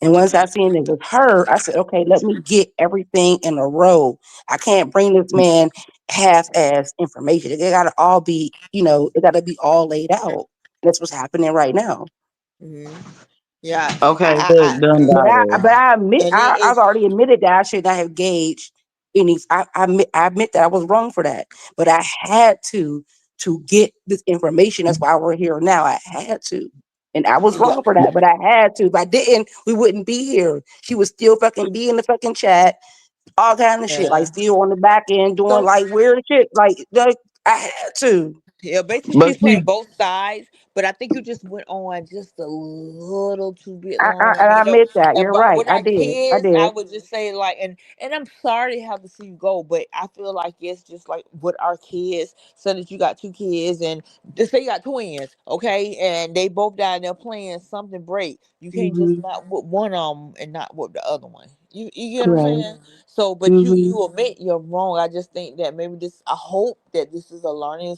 And once I seen it was her, I said, okay, let me get everything in a row. I can't bring this man half-ass information. It gotta all be, it gotta be all laid out. That's what's happening right now. Hmm. Yeah, Okay, look, done But daughter. I admit, and it I've is. already admitted that I should not have gauged any. I admit that I was wrong for that. But I had to get this information. That's why we're here now. I had to. And I was Yeah, wrong for that, but I had to. If I didn't, we wouldn't be here. She would still fucking be in the fucking chat, all kind of shit, like yeah. still on the back end doing So like weird shit. Like I had to. yeah, basically But she's see, playing both sides, but I think you just went on just a little too bit And long, I admit that. You're But right. with I our did. I kids, I did. would just say like, and I'm sorry to have to see you go, but I feel like it's just like with our kids, so that you got two kids, and just say you got twins, okay, and they both die and they're playing something break. You can't just Hmm. not with one of them and not with the other one. You get what I'm Right. saying? So, but you Hmm. you admit you're wrong. I just think that maybe this. I hope that this is a learning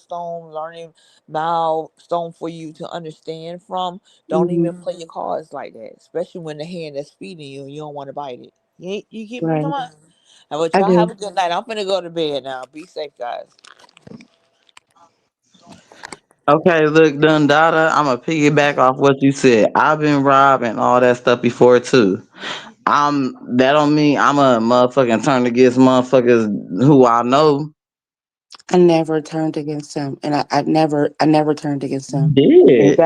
milestone for you to understand from. Don't Hmm. even play your cards like that, especially when the hand that's feeding you and you don't want to bite it. You keep me Right. talking about. I want I y'all have do. a good night. I'm finna go to bed now. Be safe, guys. okay, look, done daughter. I'ma piggyback off what you said. I've been robbed and all that stuff before too. That don't mean I'm a motherfucking turn against motherfuckers who I know. I never turned against him, and I never turned against him. Did.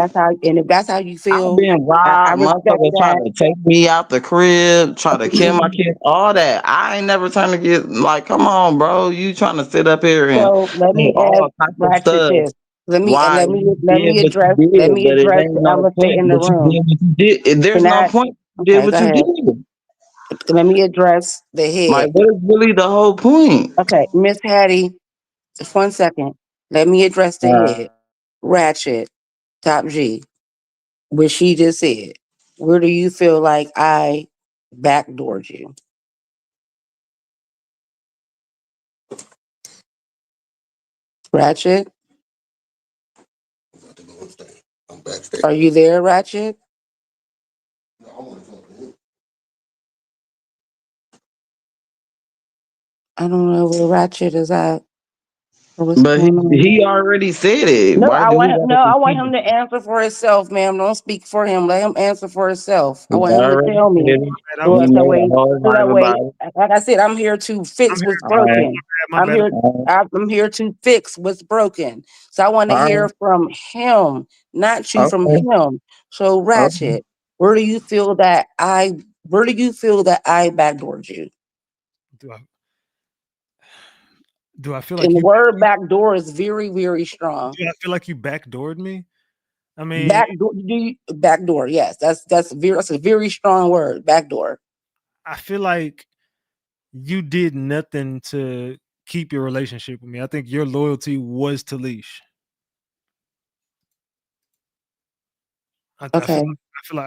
And if that's how you I've feel, been I robbed, respect motherfuckers try that. to take me out the crib, try to kill my kids, all that. I ain't never trying to get like, come on, bro. You trying to sit up here and So let say me ask all types of Ratchet stuff this. Let me why let me you let did me what you address let did, me but it address ain't the no elephant point. in the But you room. did what you did. There's Can no I? point. You did Okay, go what you ahead. did. Let me address the Like, head. what is really the whole point? Okay, Miss Hattie, just 1 second. Let me address the head. Ratchet, Top G, what she just said. Where do you feel like I backdoored you? Ratchet, are you there, Ratchet? I don't know where Ratchet is at or what's But going on. he already said it. No, Why do we gotta I want repeat him it? to answer for himself, ma'am. Don't speak for him. Let him answer for himself. I He want him to already tell me. said it. Man, I'm So, He so made a wait, whole so that life way, about it. like I said, I'm here to I'm fix here. what's All right. broken. My I'm bad. here. All I'm here to fix what's broken. So I want to right. hear from him, not you from Okay. him. So Okay. Ratchet, where do you feel that I? Where do you feel that I backdoored you? Do I do I feel And like the you word backdoor is very, very strong. do I feel like you backdoored me? I mean, Backdoor, backdoor? Yes, that's a very strong word. Backdoor. I feel like you did nothing to keep your relationship with me. I think your loyalty was to Leash. I feel Okay. like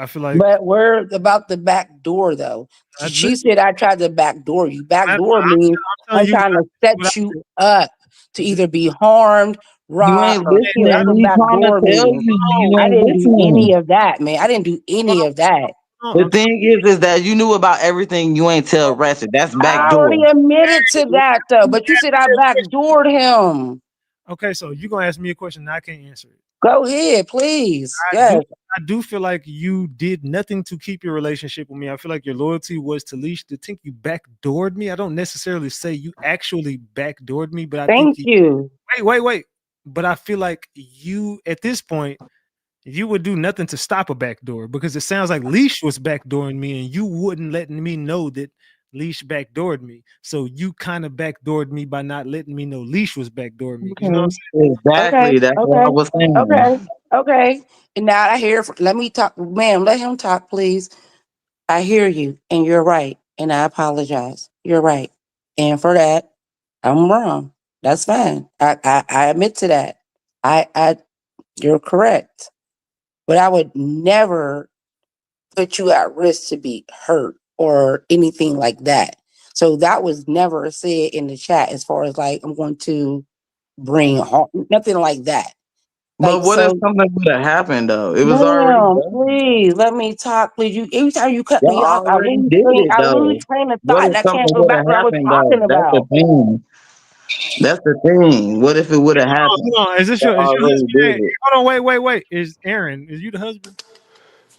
I feel like But where about the back door though? I She listen. said I tried to backdoor you. I'm Backdoor means telling I'm you trying to what set I you said. up to either be harmed, You robbed, ain't or killed. That's listening. what He trying to backdoor tell means. you No, you I ain't didn't do any listening. of that, man. I didn't do hold any on, of that. hold on. The I'm thing is that you knew about everything. You ain't tell Ratchet. That's I back already door. admitted to that though. But you said I backdoored him. okay, so you're gonna ask me a question and I can't answer it. Go ahead, please. I do Yes. I do feel like you did nothing to keep your relationship with me. I feel like your loyalty was to Leash. To think you backdoored me. I don't necessarily say you actually backdoored me, but I think Thank you you. wait. But I feel like you at this point you would do nothing to stop a backdoor because it sounds like Leash was backdooring me and you wouldn't letting me know that Leash backdoored me. So you kind of backdoored me by not letting me know Leash was backdooring me. You know what I'm Okay. saying? Okay. Exactly. That's what I Okay. was saying. Okay. Okay. And now I hear. Let me talk, ma'am. Let him talk, please. I hear you, and you're right, and I apologize. You're right, and for that, I'm wrong. That's fine. I admit to that. I you're correct, but I would never put you at risk to be hurt or anything like that. So that was never said in the chat as far as like I'm going to bring harm, nothing like that. But Like what if so, something would have happened though? It was already ma'am, done. please let me talk. Please, you every time you cut me Y'all off, already did it I lose though. train of What thought, if and I something can't go would back have to what I was happened though? talking That's the about. thing. That's the thing. What if it would have happened? Hold on. Y'all Is your already husband? did Hey, it. hold on, wait. Is Aaron, is you the husband?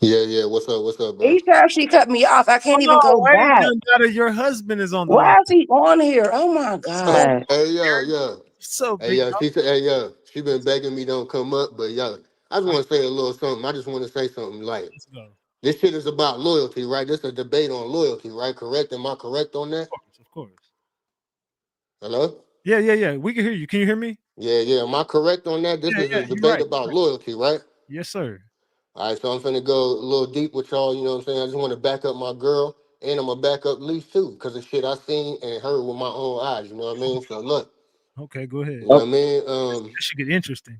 Yeah, yeah. What's up? What's up, bro? Each time she cut me off, I can't Hold even go on, wait, back. Dundada, your husband is on the line. Why is he on here? Oh my Hey, god! hey, yeah, yeah. What's up, Hey, big yeah. dog? She said, hey, yeah. She been begging me don't come up, but yeah, I just want to say a little something. I just want to say something like Let's go. Of this shit is about loyalty, right? This is a debate on loyalty, right? Correct? Am I correct on that? course, of course. Hello? Yeah. We can hear you. Can you hear me? Yeah, yeah. Am I correct on that? This is Yeah. a You're debate right. about loyalty, right? Yes, sir. All right, so I'm finna go a little deep with y'all. You know what I'm saying? I just want to back up my girl, and I'm gonna back up Leaf too, because of shit I seen and heard with my own eyes. You know what I mean? So look, Okay, go ahead. you know Oh, what I mean? This should get interesting.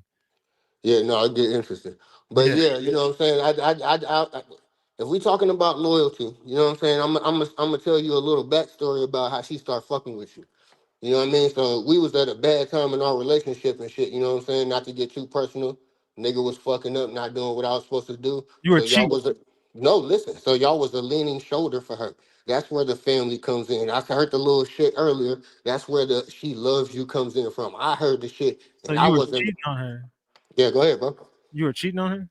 Yeah, no, it get interesting. But Yeah. yeah, you know what I'm saying. If we talking about loyalty, you know what I'm saying. I'm gonna tell you a little backstory about how she started fucking with you. You know what I mean? So we was at a bad time in our relationship and shit. You know what I'm saying? Not to get too personal. Nigga was fucking up, not doing what I was supposed to do. You were So y'all cheating. was a no, listen. So y'all was a leaning shoulder for her. That's where the family comes in. I heard the little shit earlier. That's where the she loves you comes in from. I heard the shit, So and I you were wasn't. cheating on her. Yeah, go ahead, bro. You were cheating on her?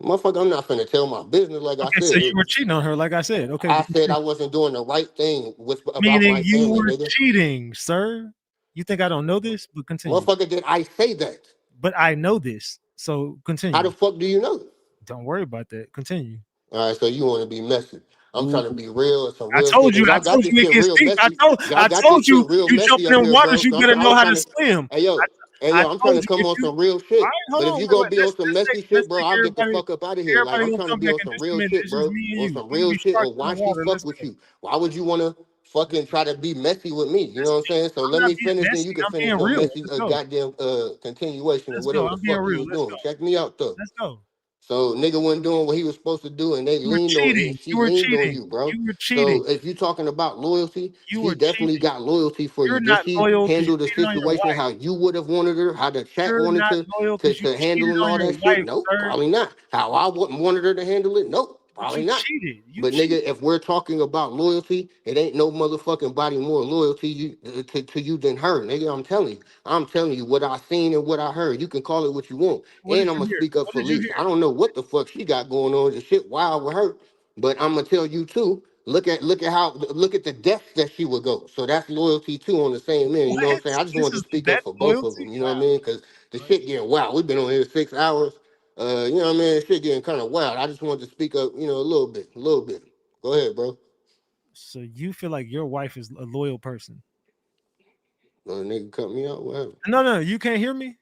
Motherfucker, I'm not finna tell my business like I Okay, so you said. were cheating on her, like I said. Okay, I but said I wasn't doing the right thing with about meaning my you family, were nigga. cheating, sir. You think I don't know this? But continue. Motherfucker, did I say that? But I know this. So How the continue. fuck do you know? Don't worry about that. Continue. All right, so you want to be messy. I'm Ooh. trying to be real, some real shit. And I y'all got told this you it shit gets real deep. messy. Y'all I got this told shit you real you messy jumping up in here, bro. waters, you So better I know was how trying to to, swim. hey I yo, I'm trying told to you come if on you some real all shit. right, hold But if on, you gonna wait. be on some messy shit, Let's bro, take I'll get the everybody fuck up out of here. Like I'm gonna trying to come be back on in some just a real minute. shit, It's just bro. me and On you. some We're gonna real be shit. sharks Or in the why she water. fuck Let's with go. you? Why would you wanna fucking try to be messy with me? You know what I'm saying? So I'm let not me being finish, then messy. you can I'm finish being your real. messy Let's go. goddamn continuation or Let's go. whatever the I'm being fuck you real. was Let's doing. go. Check me out though. Let's go. So nigga wasn't doing what he was supposed to do, and they You were leaned on, and cheating. she You were leaned on cheating. you, bro. You were cheating. So if you talking about loyalty, You she were definitely cheating. got loyalty for you. You're Did not she loyal because handle you're the cheating on your situation wife. how you would have wanted her, how the chat You're wanted not loyal because you to handle cheated and on all your that shit? wife, Nope, sir. probably not. How I wouldn't wanted her to handle it? Nope, But probably you not. cheated. You But cheated. nigga, if we're talking about loyalty, it ain't no motherfucking body more loyalty to you than her, nigga. I'm telling you what I seen and what I heard. You can call it what you want, What did and I'm you gonna hear? speak up What for did you Leash. hear? I don't know what the fuck she got going on. The shit wild with her, but I'm gonna tell you too. Look at the depth that she would go. So that's loyalty too on the same end. You know what I'm What? saying? I just This wanted to is speak up that for both of loyalty? them. You know what I Wow. mean? Because the Right. shit getting wild. We've been on here 6 hours. You know what I mean? Shit getting kind of wild. I just wanted to speak up. You know, a little bit, a little bit. Go ahead, bro. So you feel like your wife is a loyal person? Nigga cut me out. Whatever. No. You can't hear me.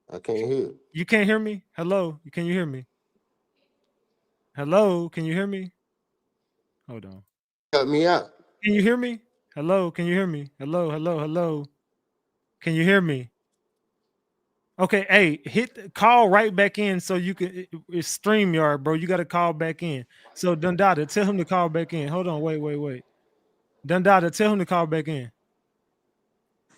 I can't hear. You can't hear me. Hello. Can you hear me? Hello. Can you hear me? Hold on. Cut me out. Can you hear me? Hello. Can you hear me? Hello. Can you hear me? Okay, hey, call right back in so you can it's StreamYard, bro. You got to call back in. So Dundada, tell him to call back in. Hold on, wait. Dundada, tell him to call back in.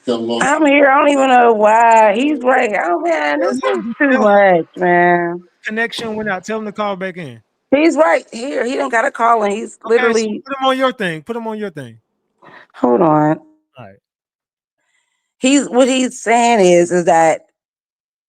I'm here. I don't even know why he's right. Oh man, this is too much, man. Connection went out. Tell him to call back in. He's right here. He don't got a call, and he's Okay, so literally. put him on your thing. Put him on your thing. Hold on. All right. He's what he's saying is that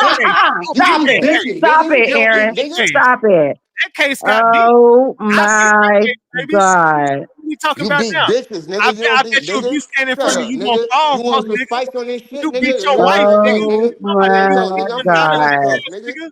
Hey, You Stop eat it. bitches, Stop nigga. it, You don't eat Aaron. niggas. hey, Stop it. that case got beat. Oh I beat that my case, baby. God. What are we talking You about beat now? bitches, nigga. You don't I beat bet you if you niggas. stand in Shut front of me, up, you gonna nigga. fall You want first, some nigga. spice on this shit, You beat nigga? your wife, Relax, nigga. nigga. Oh Somebody Hell beat my no, nigga. I'm Donna fine as God. fuck, ass, nigga. nigga.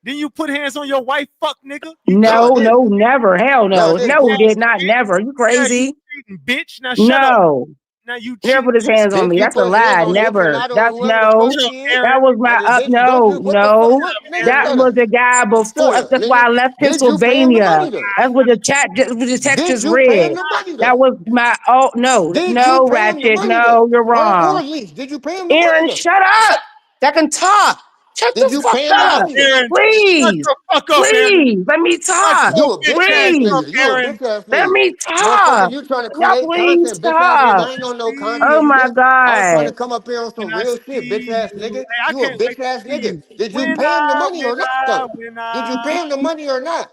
Then you put hands on your wife, fuck nigga. You No, cheating, I No, no, didn't. never. Hell No, I no. didn't, No, he Pooh. did ass not. bitch. Never. You Yeah, you crazy? cheating, bitch. Now shut up. No. Now you Never cheating put his ass hands on Bitch, me. you That's a put hands lie. on hips and Never. not on That's whoever the no. fuck shut up, she is. That Aaron. was my up. Bitch, don't No, you? What the fuck? no. What, nigga? That Shut was up. the guy Shut before. up, That's why nigga. I left Did you pay him the Pennsylvania. money though? That's what the detective Did just you pay him read. the money That though? was my. Oh no, Did you no, pay him the Ratchet. money though? No, you're Her or wrong. least? Did you pay him the money Aaron, though? shut up. That can talk. Shut Did the you fuck pay him the up. money though? Aaron, shut Please. the fuck up, Aaron. Please. Let me Shut talk. your You a bitch bitch ass ass up, Please. nigga. You a Aaron. bitch ass Let nigga. me Motherfucker, talk. you trying to Y'all create please content, bitch ass nigga. talk. I ain't on no Oh content, my nigga. I was trying God. to come up here on some When I real shit, bitch see ass you, nigga. hey, I You a can't wait bitch to ass see nigga. you. Did you pay him the money or not though? When Did you pay I him the money or not?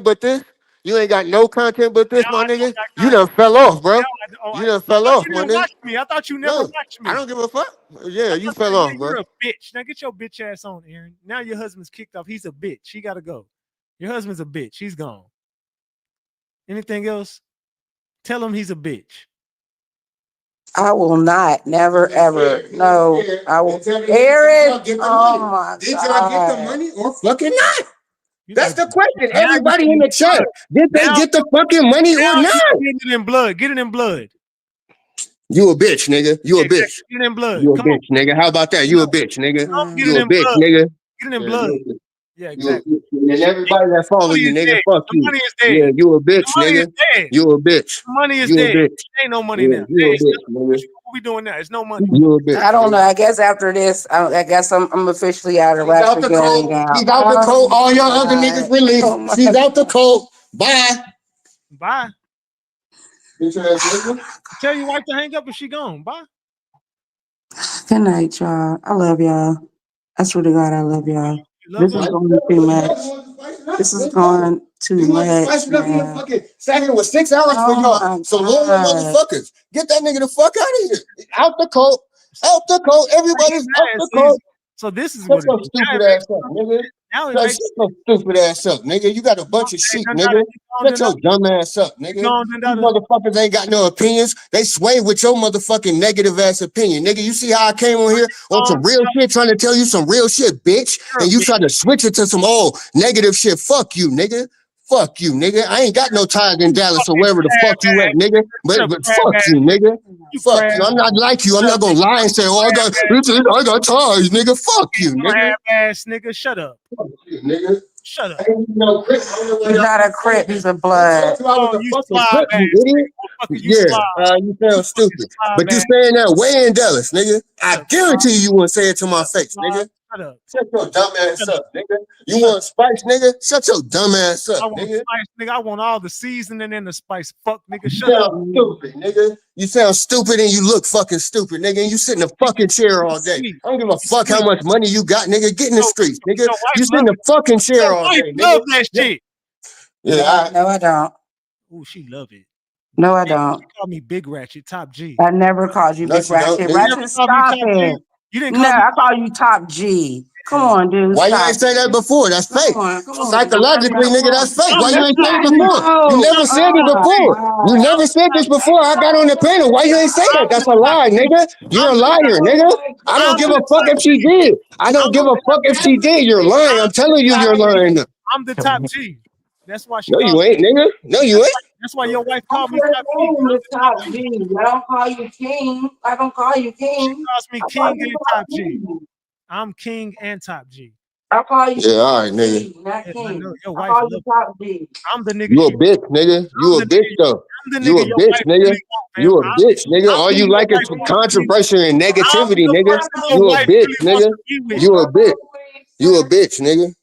content but this. You ain't got no content but this, Now my I nigga. don't got You content. done fell off, bro. Now You done I fell thought off, you my didn't nigga. watch me. I thought you never No, watched I me. don't give a fuck. Yeah, I you thought fell yeah, off, bro. you're a bitch. Now get your bitch ass on, Aaron. Now your husband's kicked off. He's a bitch. He gotta go. Your husband's a bitch. He's gone. Anything else? Tell him he's a bitch. I will not, never, ever. No, I will. Aaron, oh my Did y'all get the God. money or fucking not? You That's like the question. now you Everybody getting in it the in chat, blood. did they Now get the fucking money or now you not? getting it in blood. Get it in blood. You a bitch, nigga. You Yeah, a bitch. exactly. Get it in blood. You a Come on. bitch, nigga. How about that? Come You a on. bitch, nigga. Get it You a in bitch, blood. nigga. Get it in Yeah, blood. you a bitch. Yeah, You a exactly. bitch. And everybody that follow Money you, is nigga, dead. fuck The you. money is Yeah, dead. you a The bitch, money is nigga. dead. You a bitch. The money is You a dead. bitch. Ain't no money Yeah, now. you a It's bitch, nothing. nigga. What we doing now? It's no money. You a bitch. I don't know. Nigga. I guess after this, I guess I'm officially out of She's out Ratchet the Gang coat. now. She's out the Oh coat. All my y'all other God. niggas released. Oh my She's out the God. coat. Bye. Bye. Bitch ass nigga. Tell your wife to hang up if she gone. Bye. Good night, y'all. I love y'all. I swear to God, I love y'all. You love This her? is going too much. This is going too much, man. Fucking sat here with 6 hours for Oh y'all. my Some loyal God. motherfuckers. Get that nigga the fuck out of here. Out the coat. Out the coat. Everybody's out Mad, the so, he's, coat. so this is Shut what it your is. stupid ass up, nigga. Now it Shut makes your stupid ass up, nigga. You got a bunch of hey, sheep, done got nigga. it. Shut your dumb ass up, You nigga. gone, done These got it. motherfuckers ain't got no opinions. They sway with your motherfucking negative ass opinion, nigga. You see how I came on here on some real shit, trying to tell you some real shit, bitch, You're a and you bitch. try to switch it to some old negative shit. Fuck you, nigga. Fuck you, nigga. I ain't got no ties in Dallas or wherever the fuck you at, nigga. But fuck you, nigga. Fuck you. I'm not like you. I'm not gonna lie and say, oh, I got ties, nigga. Fuck you, nigga. Ass nigga, shut up. Fuck you, nigga. Shut up. He's not a crip, he's a blood. Oh, you slob ass. Yeah, you sound stupid. But you saying that way in Dallas, nigga. I guarantee you wouldn't say it to my face, nigga. Shut up. Shut your dumb ass up, nigga. You want spice, nigga? Shut your dumb ass up, I want nigga. spice, nigga. I want all the seasoning and the spice. Fuck, nigga. You Shut up. sound stupid, nigga. You sound stupid and you look fucking stupid, nigga. And you sit in a fucking chair all day. I don't give a fuck how much money you got, nigga. Get in the streets, nigga. You sit in a fucking chair all day, nigga. Love that shit. Yeah, No, I don't. Oh, she love it. No, I don't. She called me Big Ratchet, Top G. I never called you Big Ratchet. Ratchet, stop it. You didn't No, call me. I call you Top G. Come on, dude. Why you ain't say that before? That's fake. Come on. Psychologically, nigga, that's fake. Why you ain't say it before? You never said it before. You never said this before. I got on the panel. Why you ain't say that? That's a lie, nigga. You're a liar, nigga. I don't give a fuck if she did. I don't give a fuck if she did. You're lying. I'm telling you, you're lying. I'm the Top G. That's why she. No, you ain't, nigga. No, you ain't. That's why your wife called me Top G. I don't call you King. I don't call you King. She calls me King and Top G. I'm King and Top G. I call you. Yeah, all right, nigga. Not King. Your I wife call you Top G. I'm the nigga. You a bitch, nigga. You a bitch, though. You a bitch, nigga. You a bitch, nigga. All you like is controversy and negativity, nigga. You a bitch, nigga. You a bitch. You a bitch, nigga.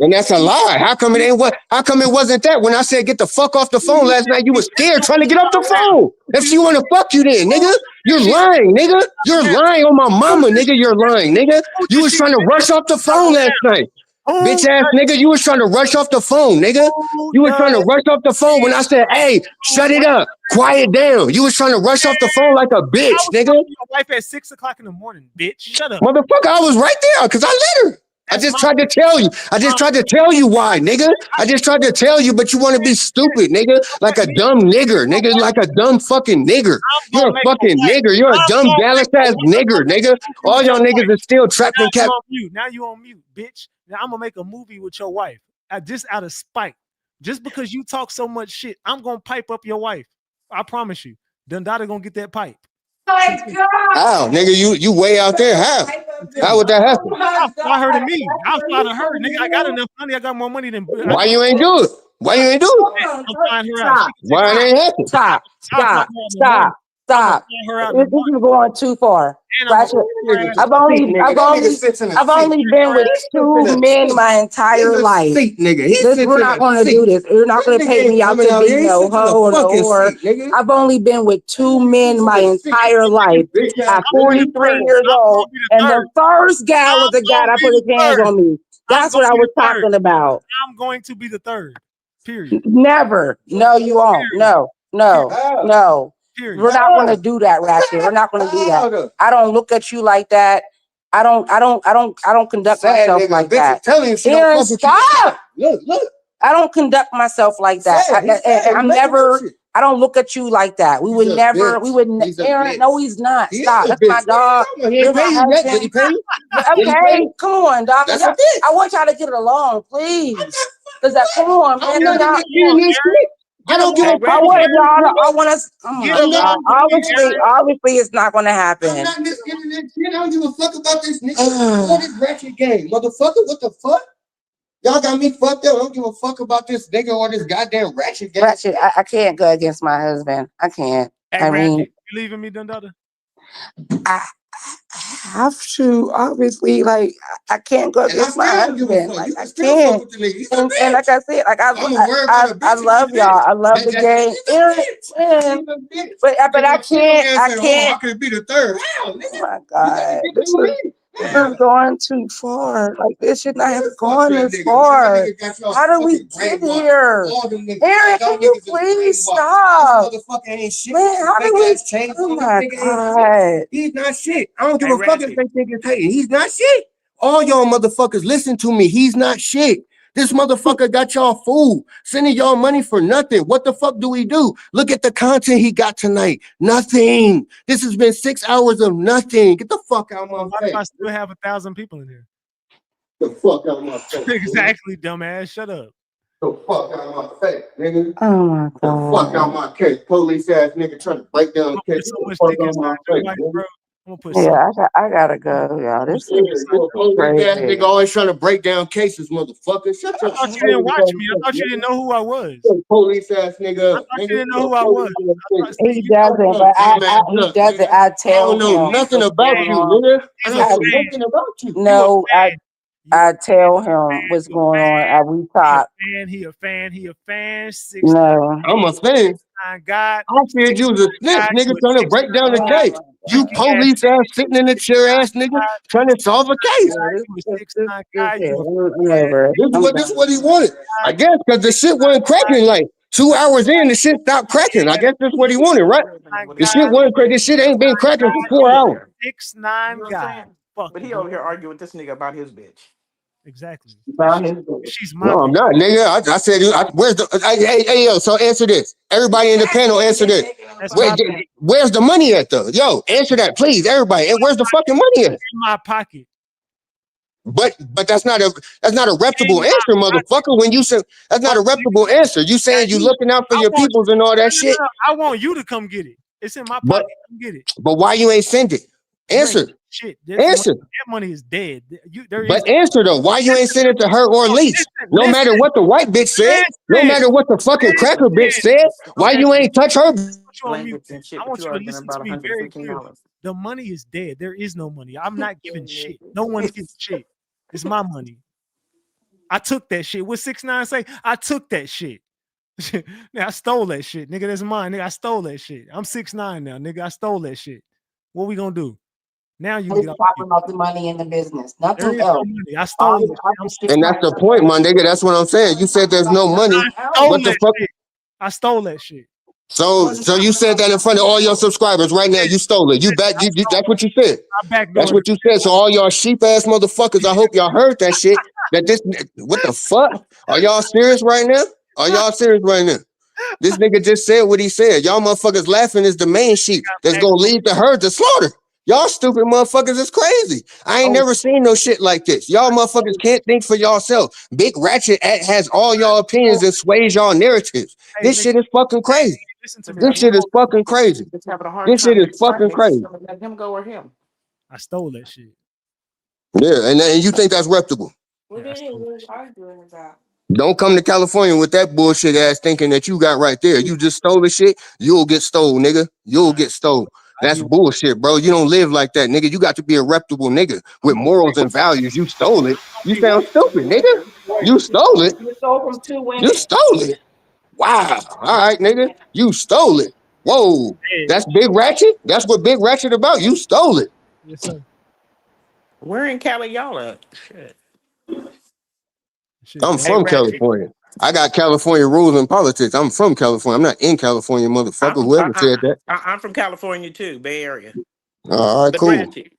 And that's a lie. How come it ain't what? How come it wasn't that? When I said get the fuck off the phone last night, you was scared trying to get off the phone. If she wanna fuck you then, nigga. You're lying, nigga. You're lying on my mama, nigga. You're lying, nigga. You was trying to rush off the phone last night. Bitch ass nigga, you was trying to rush off the phone, nigga. You was trying to rush off the phone when I said, hey, shut it up. Quiet down. You was trying to rush off the phone like a bitch, nigga. Your wife at 6 o'clock in the morning, bitch. Shut up. Motherfucker, I was right there because I let her. I just tried to tell you. I just tried to tell you why, nigga. I just tried to tell you, but you want to be stupid, nigga. Like a dumb nigger, nigga. Like a dumb fucking nigger. You're a fucking nigger. You're a dumb Dallas ass nigger, nigga. All y'all niggas are still trapped in cap. Now you on mute, bitch. Now I'm gonna make a movie with your wife. Just out of spite. Just because you talk so much shit, I'm gonna pipe up your wife. I promise you. Dundada gonna get that pipe. My God. How, nigga? You way out there. How would that happen? I'll fly her to me. I'll fly to her, nigga. I got enough money. I got more money than. Why you ain't do it? Why you ain't do it? I'm flying her out. Why it ain't happen? Stop. This is going too far. Ratchet, I've only been with 2 men my entire life. We're not going to do this. You're not going to pay me out to be no hoe or no whore. I've only been with 2 men my entire life. I'm 43 years old, and the first guy was the guy that put his hands on me. That's what I was talking about. I'm going to be the third. Period. Never. No, you won't. No. Period. We're not going to do that, Ratchet. We're not going to do that. I don't look at you like that. I don't conduct myself like that. Aaron, stop. Look. I don't conduct myself like that. I don't look at you like that. We would never. Aaron, no, he's not. Stop. That's my dog. You're my husband. Okay, come on, dog. I want y'all to get along, please. Cause come on, man. I don't give a fuck. I want us. Obviously, it's not going to happen. I'm not giving this shit. I don't give a fuck about this nigga or this ratchet game, motherfucker. What the fuck? Y'all got me fucked up. I don't give a fuck about this nigga or this goddamn ratchet game. Ratchet, I can't go against my husband. I can't. Hey, Ratchet, you leaving me, Dundada? I have to, obviously, like I can't go against my husband. Like I can't. And like I said, like I love y'all. I love the game. But I can't. I could be the third. Oh my God. This is going too far. Like this should not have gone this far. How do we get here? Aaron, can you please stop? Man, how do we? Oh my God. He's not shit. I don't give a fuck if they think it's hating. He's not shit. All y'all motherfuckers listen to me. He's not shit. This motherfucker got y'all fooled, sending y'all money for nothing. What the fuck do we do? Look at the content he got tonight. Nothing. This has been 6 hours of nothing. Get the fuck out of my face. I still have 1,000 people in here. The fuck out of my face. Exactly, dumbass. Shut up. The fuck out my face, nigga. Oh my The fuck out god. my case. Police ass nigga trying to break down I'm the gonna put case. so Get the much fuck dick out inside my your face, life, nigga. bro. I'm gonna put so Yeah, much I gotta go, y'all. dick This Yeah, is inside you're a your life. police ass nigga crazy. always trying to break down cases, motherfucker. Shut I your thought you didn't shit watch ass me. I up, thought you nigga. didn't know who I was. You a police ass I nigga, thought nigga. you didn't know You who a I was. police ass I thought nigga. see He you Shut doesn't, your but dumb ass he up, doesn't. nigga. I I tell don't know him nothing what's about going fan. you, on. nigga. I He's a don't I know fan. nothing about you. You a no, fan. You a I tell him what's you a going fan. on. We He a talk. fan. He a fan. He a fan. 6'9", No. I'm a fan. 6'9" God. I feared you was a 6'9" snitch, God. nigga, You a trying to break down the 6'9" Oh case. my You god. stinky ass police ass nigga. You sitting in the chair 6'9" ass nigga God. trying to solve a case. Yeah, You a 6'9" this guy. here. You a I'm fan. over it. I'm This done. what he wanted. I guess because the shit wasn't cracking like 2 hours in, the shit stopped cracking. I guess that's what he wanted, right? 6'9" The shit God. wasn't cracking. This shit ain't been cracking for God. four You a hours. 6'9" You know what I'm guy. saying? Fuck But he you. over here arguing with this nigga about his bitch. Exactly. Found his door. She's my No, I'm bitch. not, nigga. I said, where's the? Hey, yo. So answer this. Everybody in the panel, answer this. That's my bitch. Where's the money at though? Yo, answer that, please, everybody. And where's the fucking money at? In my pocket. But that's not a In reputable my answer, pocket. motherfucker. When you say that's not Fuck a nigga. reputable answer, you Now saying you you looking out for I your want peoples and all that no, shit. no, no. I want you to come get it. It's in my But pocket. Come get it. why you ain't send it? You ain't Answer, shit. answer. That money is dead. There is But answer though, why you ain't send it to her or Leash? No listen, matter what the white bitch said, no listen, matter what the fucking cracker bitch listen. said, why Okay, you ain't touch her? put you on mute. Blankets and shit, I but want you you to arguing listen to about me very clearly. $115. The money is dead. There is no money. I'm not giving shit. No one's getting shit. It's my money. I took that shit. What 6ix9ine say? I took that shit. Now I stole that shit, nigga. That's mine, nigga. I stole that shit. I'm 6ix9ine now, nigga. I stole that shit. What we gonna do? Now you can He's get off talking mute. about the money in the business. There Nothing is no else. money. I stole All it. the I'm other shit And six that's comes the from point, my nigga. That's what I'm saying. You said there's no money. nothing else. stole What the that fuck? shit. I stole that shit. So you said that in front of all your subscribers right now. You stole it. You back. I stole That's what you said. I That's backdoored it. what you said. So all y'all sheep ass motherfuckers, I hope y'all heard that shit. That this, what the fuck? Are y'all serious right now? Are y'all serious right now? This nigga just said what he said. Y'all motherfuckers laughing is the main sheep that's gonna lead the herd to slaughter. Y'all stupid motherfuckers is crazy. I ain't Oh, never seen no shit like this. Y'all motherfuckers can't think for yourself. Big Ratchet has all y'all opinions and sways y'all narratives. hey, This nigga, shit is fucking crazy. listen to But me. I This shit is stole, fucking crazy. just having a hard This shit time is fucking deciding if she's crazy. gonna let him go or him. I stole that shit. Yeah, and you think that's reputable. What Yeah, I are stole that you shit. arguing about? Don't come to California with that bullshit ass thinking that you got right there. You just stole the shit. You'll get stole, nigga. All You'll right. get stole. I That's be bullshit, bro. You don't live like that, nigga. You got to be a reputable nigga with I'm gonna morals and values. You stole it. You be right. sound stupid, nigga. You stole it. You stole from two You women. stole it. Wow. All right, nigga. You stole it. Whoa. Dead. That's Big Ratchet? That's what Big Ratchet about? You stole it. Yes, sir. Where in Cali y'all at? Shit. Shit I'm dead. Hey, from Ratchet. California. I got California rules and politics. I'm from California. I'm not in California, I'm motherfucker. from Whoever said that. I'm from California too, Bay Area. All right, But cool. Ratchet,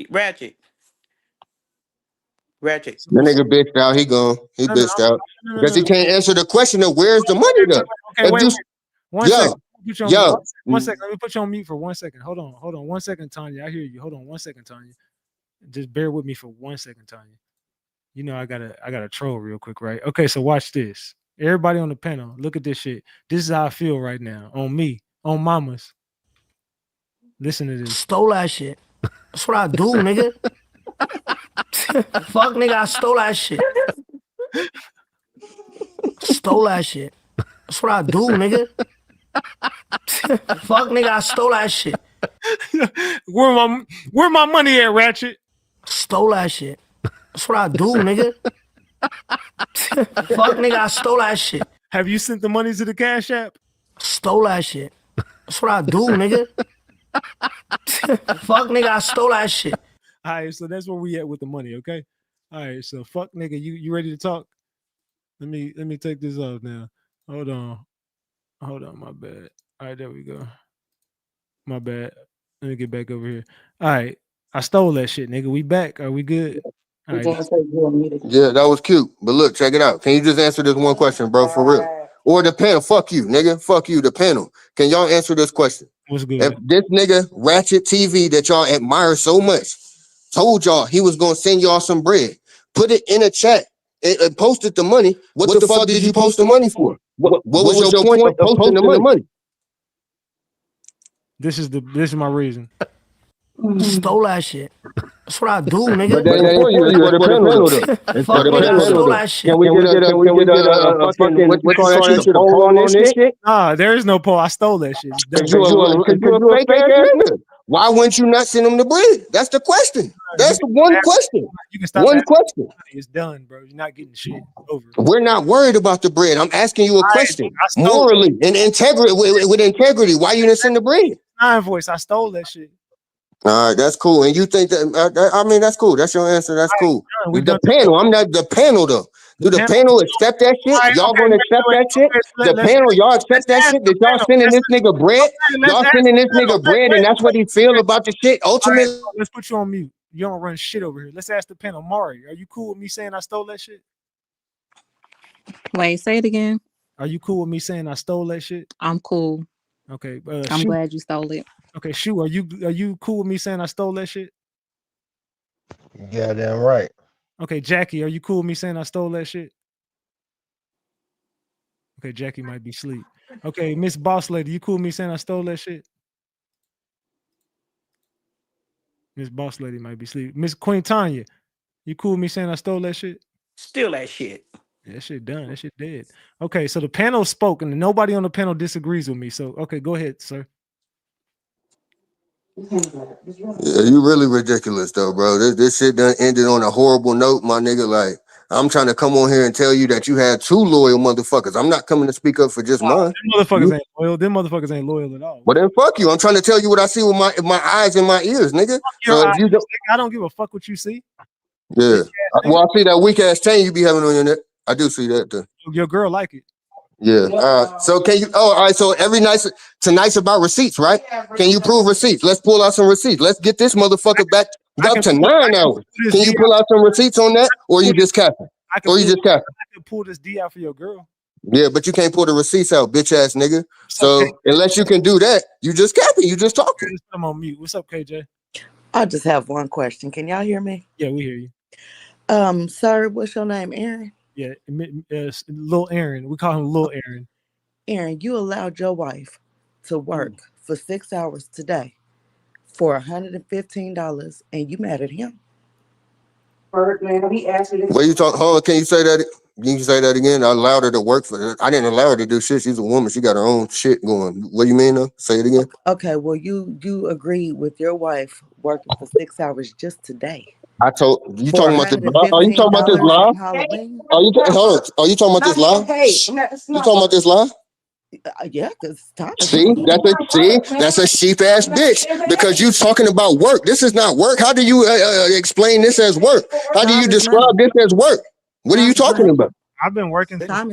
Ratchet. The So, nigga bitched out. He gone. He no, no, bitched out no, no, because no, he no. can't answer the question of where's the money though. Okay, If wait, you, wait. One second. yo, Put you on mute. yo, One second. Let me put you on mute for 1 second. Hold on. 1 second, Tanya. I hear you. Hold on 1 second, Tanya. Just bear with me for 1 second, Tanya. You know I gotta troll real quick, right? Okay, so watch this. Everybody on the panel, look at this shit. This is how I feel right now. On me, on mamas. Listen to this. Stole that shit. That's what I do, nigga. Fuck, nigga, I stole that shit. Stole that shit. That's what I do, nigga. Fuck, nigga, I stole that shit. Where my money at, Ratchet? Stole that shit. That's what I do, nigga. Fuck, nigga, I stole that shit. Have you sent the money to the Cash App? Stole that shit. That's what I do, nigga. Fuck, nigga, I stole that shit. All right, so that's where we at with the money, okay? All right, so fuck nigga, you ready to talk? Let me take this off now. Hold on, my bad. All right, there we go. My bad. Let me get back over here. All right, I stole that shit, nigga. We back. Are we good? All right. yeah, that was cute. But look, check it out. Can you just answer this one question, bro, for real? Or the panel? Fuck you, nigga. Fuck you, the panel. Can y'all answer this question? What's good? If this nigga RatchetTv that y'all admire so much told y'all he was gonna send y'all some bread, put it in a chat and posted the money, what the fuck did you post the money for? What was your point of posting the money? This is my reason. Stole that shit. That's what I do, But nigga. that ain't for you. It's for the panel though. It's for Fuck the nigga, I panel stole though. that shit. Can we get a fucking what you call that shit, a poll on this shit? Nah, there is no poll. I stole that shit. It's done. Cause you a fake ass nigga. Why wouldn't you not send him the bread? That's the question. That's the one question. You can stop. One question. It's done, bro. You're not getting shit. Over. We're not worried about the bread. I'm asking you a question. I stole Morally and integrity with integrity. Why you didn't send the bread? Nine voice. I stole that shit. All right, that's cool. And you think that? I mean, that's cool. That's your answer. That's cool. The panel. I'm not the panel though. Do the panel accept that shit? Y'all gonna accept that shit? The panel, y'all accept that shit? That y'all sending this nigga bread? Y'all sending this nigga bread, and that's what he feel about the shit. Ultimately, let's put you on mute. You don't run shit over here. Let's ask the panel. Mari, are you cool with me saying I stole that shit? Wait, say it again. Are you cool with me saying I stole that shit? I'm cool. Okay. I'm glad you stole it. Okay, Shu, are you cool with me saying I stole that shit? Goddamn right. Okay, Jackie, are you cool with me saying I stole that shit? Okay, Jackie might be asleep. Okay, Miss Boss Lady, you cool with me saying I stole that shit? Miss Boss Lady might be asleep. Miss Queen Tanya, you cool with me saying I stole that shit? Steal that shit. Yeah, that shit done. That shit dead. Okay, so the panel spoke and nobody on the panel disagrees with me. So, okay, go ahead, sir. yeah, you really ridiculous though, bro. This shit done ended on a horrible note, my nigga. Like, I'm trying to come on here and tell you that you had two loyal motherfuckers. I'm not coming to speak up for just mine. Them motherfuckers ain't loyal. Them motherfuckers ain't loyal at all. Well, then fuck you. I'm trying to tell you what I see with my eyes and my ears, nigga. So if you don't, I don't give a fuck what you see. yeah. Well, I see that weak ass chain you be having on your neck. I do see that though. Your girl like it. Yeah. So can you? Oh, all right. So every night tonight's about receipts, right? Can you prove receipts? Let's pull out some receipts. Let's get this motherfucker back up to 9 hours. Can you pull out some receipts on that, or you just capping? Or you just capping? I can pull this D out for your girl. Yeah, but you can't pull the receipts out, bitch ass nigga. So unless you can do that, you just capping. You just talking. I'm on mute. What's up, KJ? I just have one question. Can y'all hear me? Yeah, we hear you. Sir, what's your name, Aaron? Yeah, Lil Aaron. We call him Lil Aaron. Aaron, you allowed your wife to work for 6 hours today for $115, and you mad at him? Man, he asked me this. What you talking? Hold on, can you say that? Can you say that again? I allowed her to work for her. I didn't allow her to do shit. She's a woman. She got her own shit going. What do you mean though? Say it again. Okay, well, you agreed with your wife working for 6 hours just today. I told you talking about this. Are you talking about this live? Are you hold on? Are you talking about this live? You talking about this live? Yeah, because see, that's a sheep ass bitch because you talking about work. This is not work. How do you explain this as work? How do you describe this as work? What are you talking about? I've been working. I've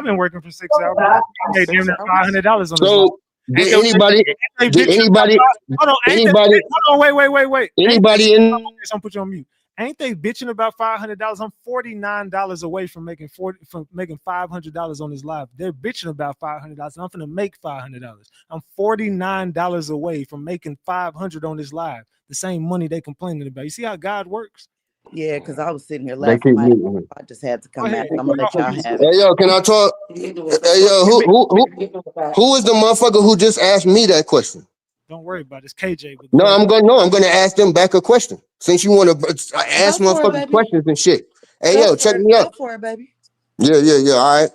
been working for 6 hours. I made $500 on this. So did anybody? Hold on, wait. Anybody in? I'm put you on mute. Ain't they bitching about $500? I'm $49 away from making $500 on this live. They're bitching about $500. I'm finna make $500. I'm $49 away from making $500 on this live. The same money they complaining about. You see how God works? Yeah, because I was sitting here laughing. I just had to come back. I'm gonna let y'all have it. Hey yo, can I talk? Hey yo, who is the motherfucker who just asked me that question? Don't worry about it. It's KJ. No, I'm gonna ask them back a question. Since you want to ask motherfucking questions and shit. Hey yo, check me out. Go for it, baby. Yeah. All right.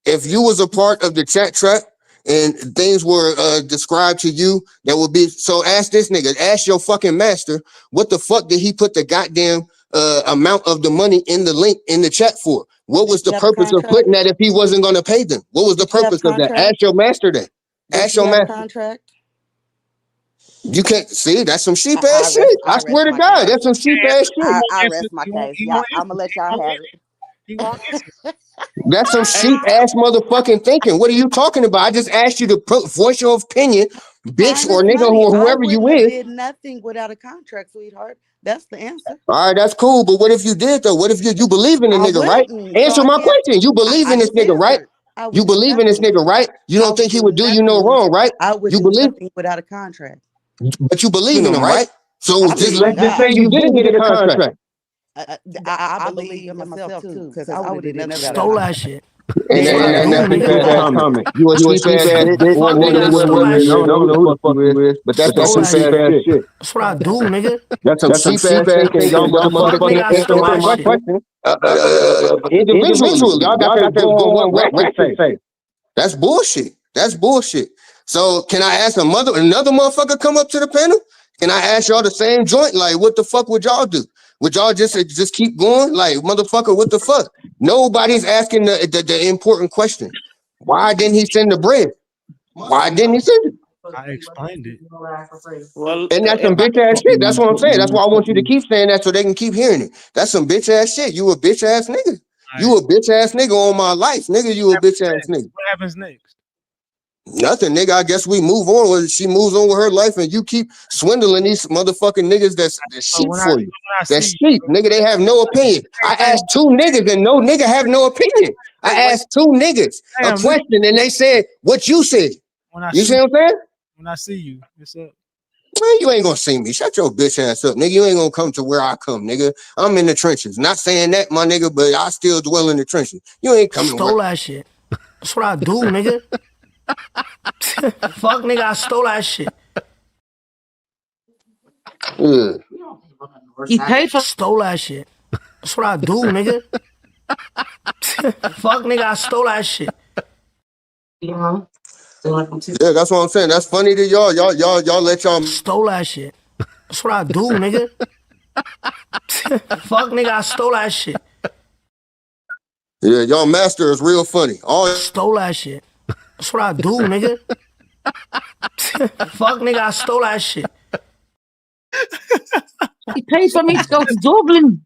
If you was a part of the chat trap and things were described to you, that would be so. Ask this nigga. Ask your fucking master. What the fuck did he put the goddamn amount of the money in the link in the chat for? What was the purpose of putting that if he wasn't gonna pay them? What was the purpose of that? Ask your master that. Ask your master. Contract. You can't see that's some sheep ass shit. I swear to God, that's some sheep ass shit. I rest my case. Yeah, I'm gonna let y'all have it. That's some sheep ass motherfucking thinking. What are you talking about? I just asked you to voice your opinion, bitch or nigga or whoever you is. Did nothing without a contract, sweetheart. That's the answer. All right, that's cool. But what if you did though? What if you believe in the nigga, right? Answer my question. You believe in this nigga, right? You believe in this nigga, right? You don't think he would do you no wrong, right? You believe without a contract. But you believe in him, right? So just say you didn't get a contract. I believe in myself too, because I would have did nothing about Stole it. that shit. And That's that, what I and do, that sleep nigga. ass comment. You a sleep ass bitch or Fuck nigga, nigga, I whatever stole you that is. I shit. don't know who the fuck you is, but that's some Stole that sheep shit. ass shit. That's what I do, nigga. That's some sheep ass thinking. Y'all Fuck motherfuckers nigga, can't I answer stole my that shit. question individually. Y'all got to go on what Ratchet say. That's bullshit. That's bullshit. So can I ask another motherfucker come up to the panel? Can I ask y'all the same joint? Like, what the fuck would y'all do? Would y'all just keep going? Like, motherfucker, what the fuck? Nobody's asking the important question. Why didn't he send the bread? Why didn't he send it? I explained it. Well, And that's some if I bitch ass shit. That's what I'm saying. That's why I want you to keep saying that so they can keep hearing it. That's some bitch ass shit. You a bitch ass nigga. You a bitch ass nigga on my life, nigga. You a bitch ass nigga. What happens next? Nothing, nigga. I guess we move on with it. She moves on with her life, and you keep swindling these motherfucking niggas that's So sheep when for you. I That's see sheep, nigga. They have no opinion. I asked two niggas, and no nigga have no opinion. I asked two niggas a damn, question, and they said what you said. when I You see see what I'm saying? when I see you, it's up. Man, you ain't gonna see me. Shut your bitch ass up, nigga. You ain't gonna come to where I come, nigga. I'm in the trenches. Not saying that, my nigga, but I still dwell in the trenches. You ain't coming where. Stole that shit. That's what I do, nigga. Fuck nigga, I stole that shit. Yeah. He paid for Stole that shit. That's what I do, nigga. Fuck nigga, I stole that shit. Yeah, that's what I'm saying. That's funny to y'all. Y'all let y'all Stole that shit. That's what I do, nigga. Fuck nigga, I stole that shit. Yeah, y'all master is real funny. All Stole that shit. That's what I do, nigga. Fuck nigga, I stole that shit. he paid for me to go to Dublin.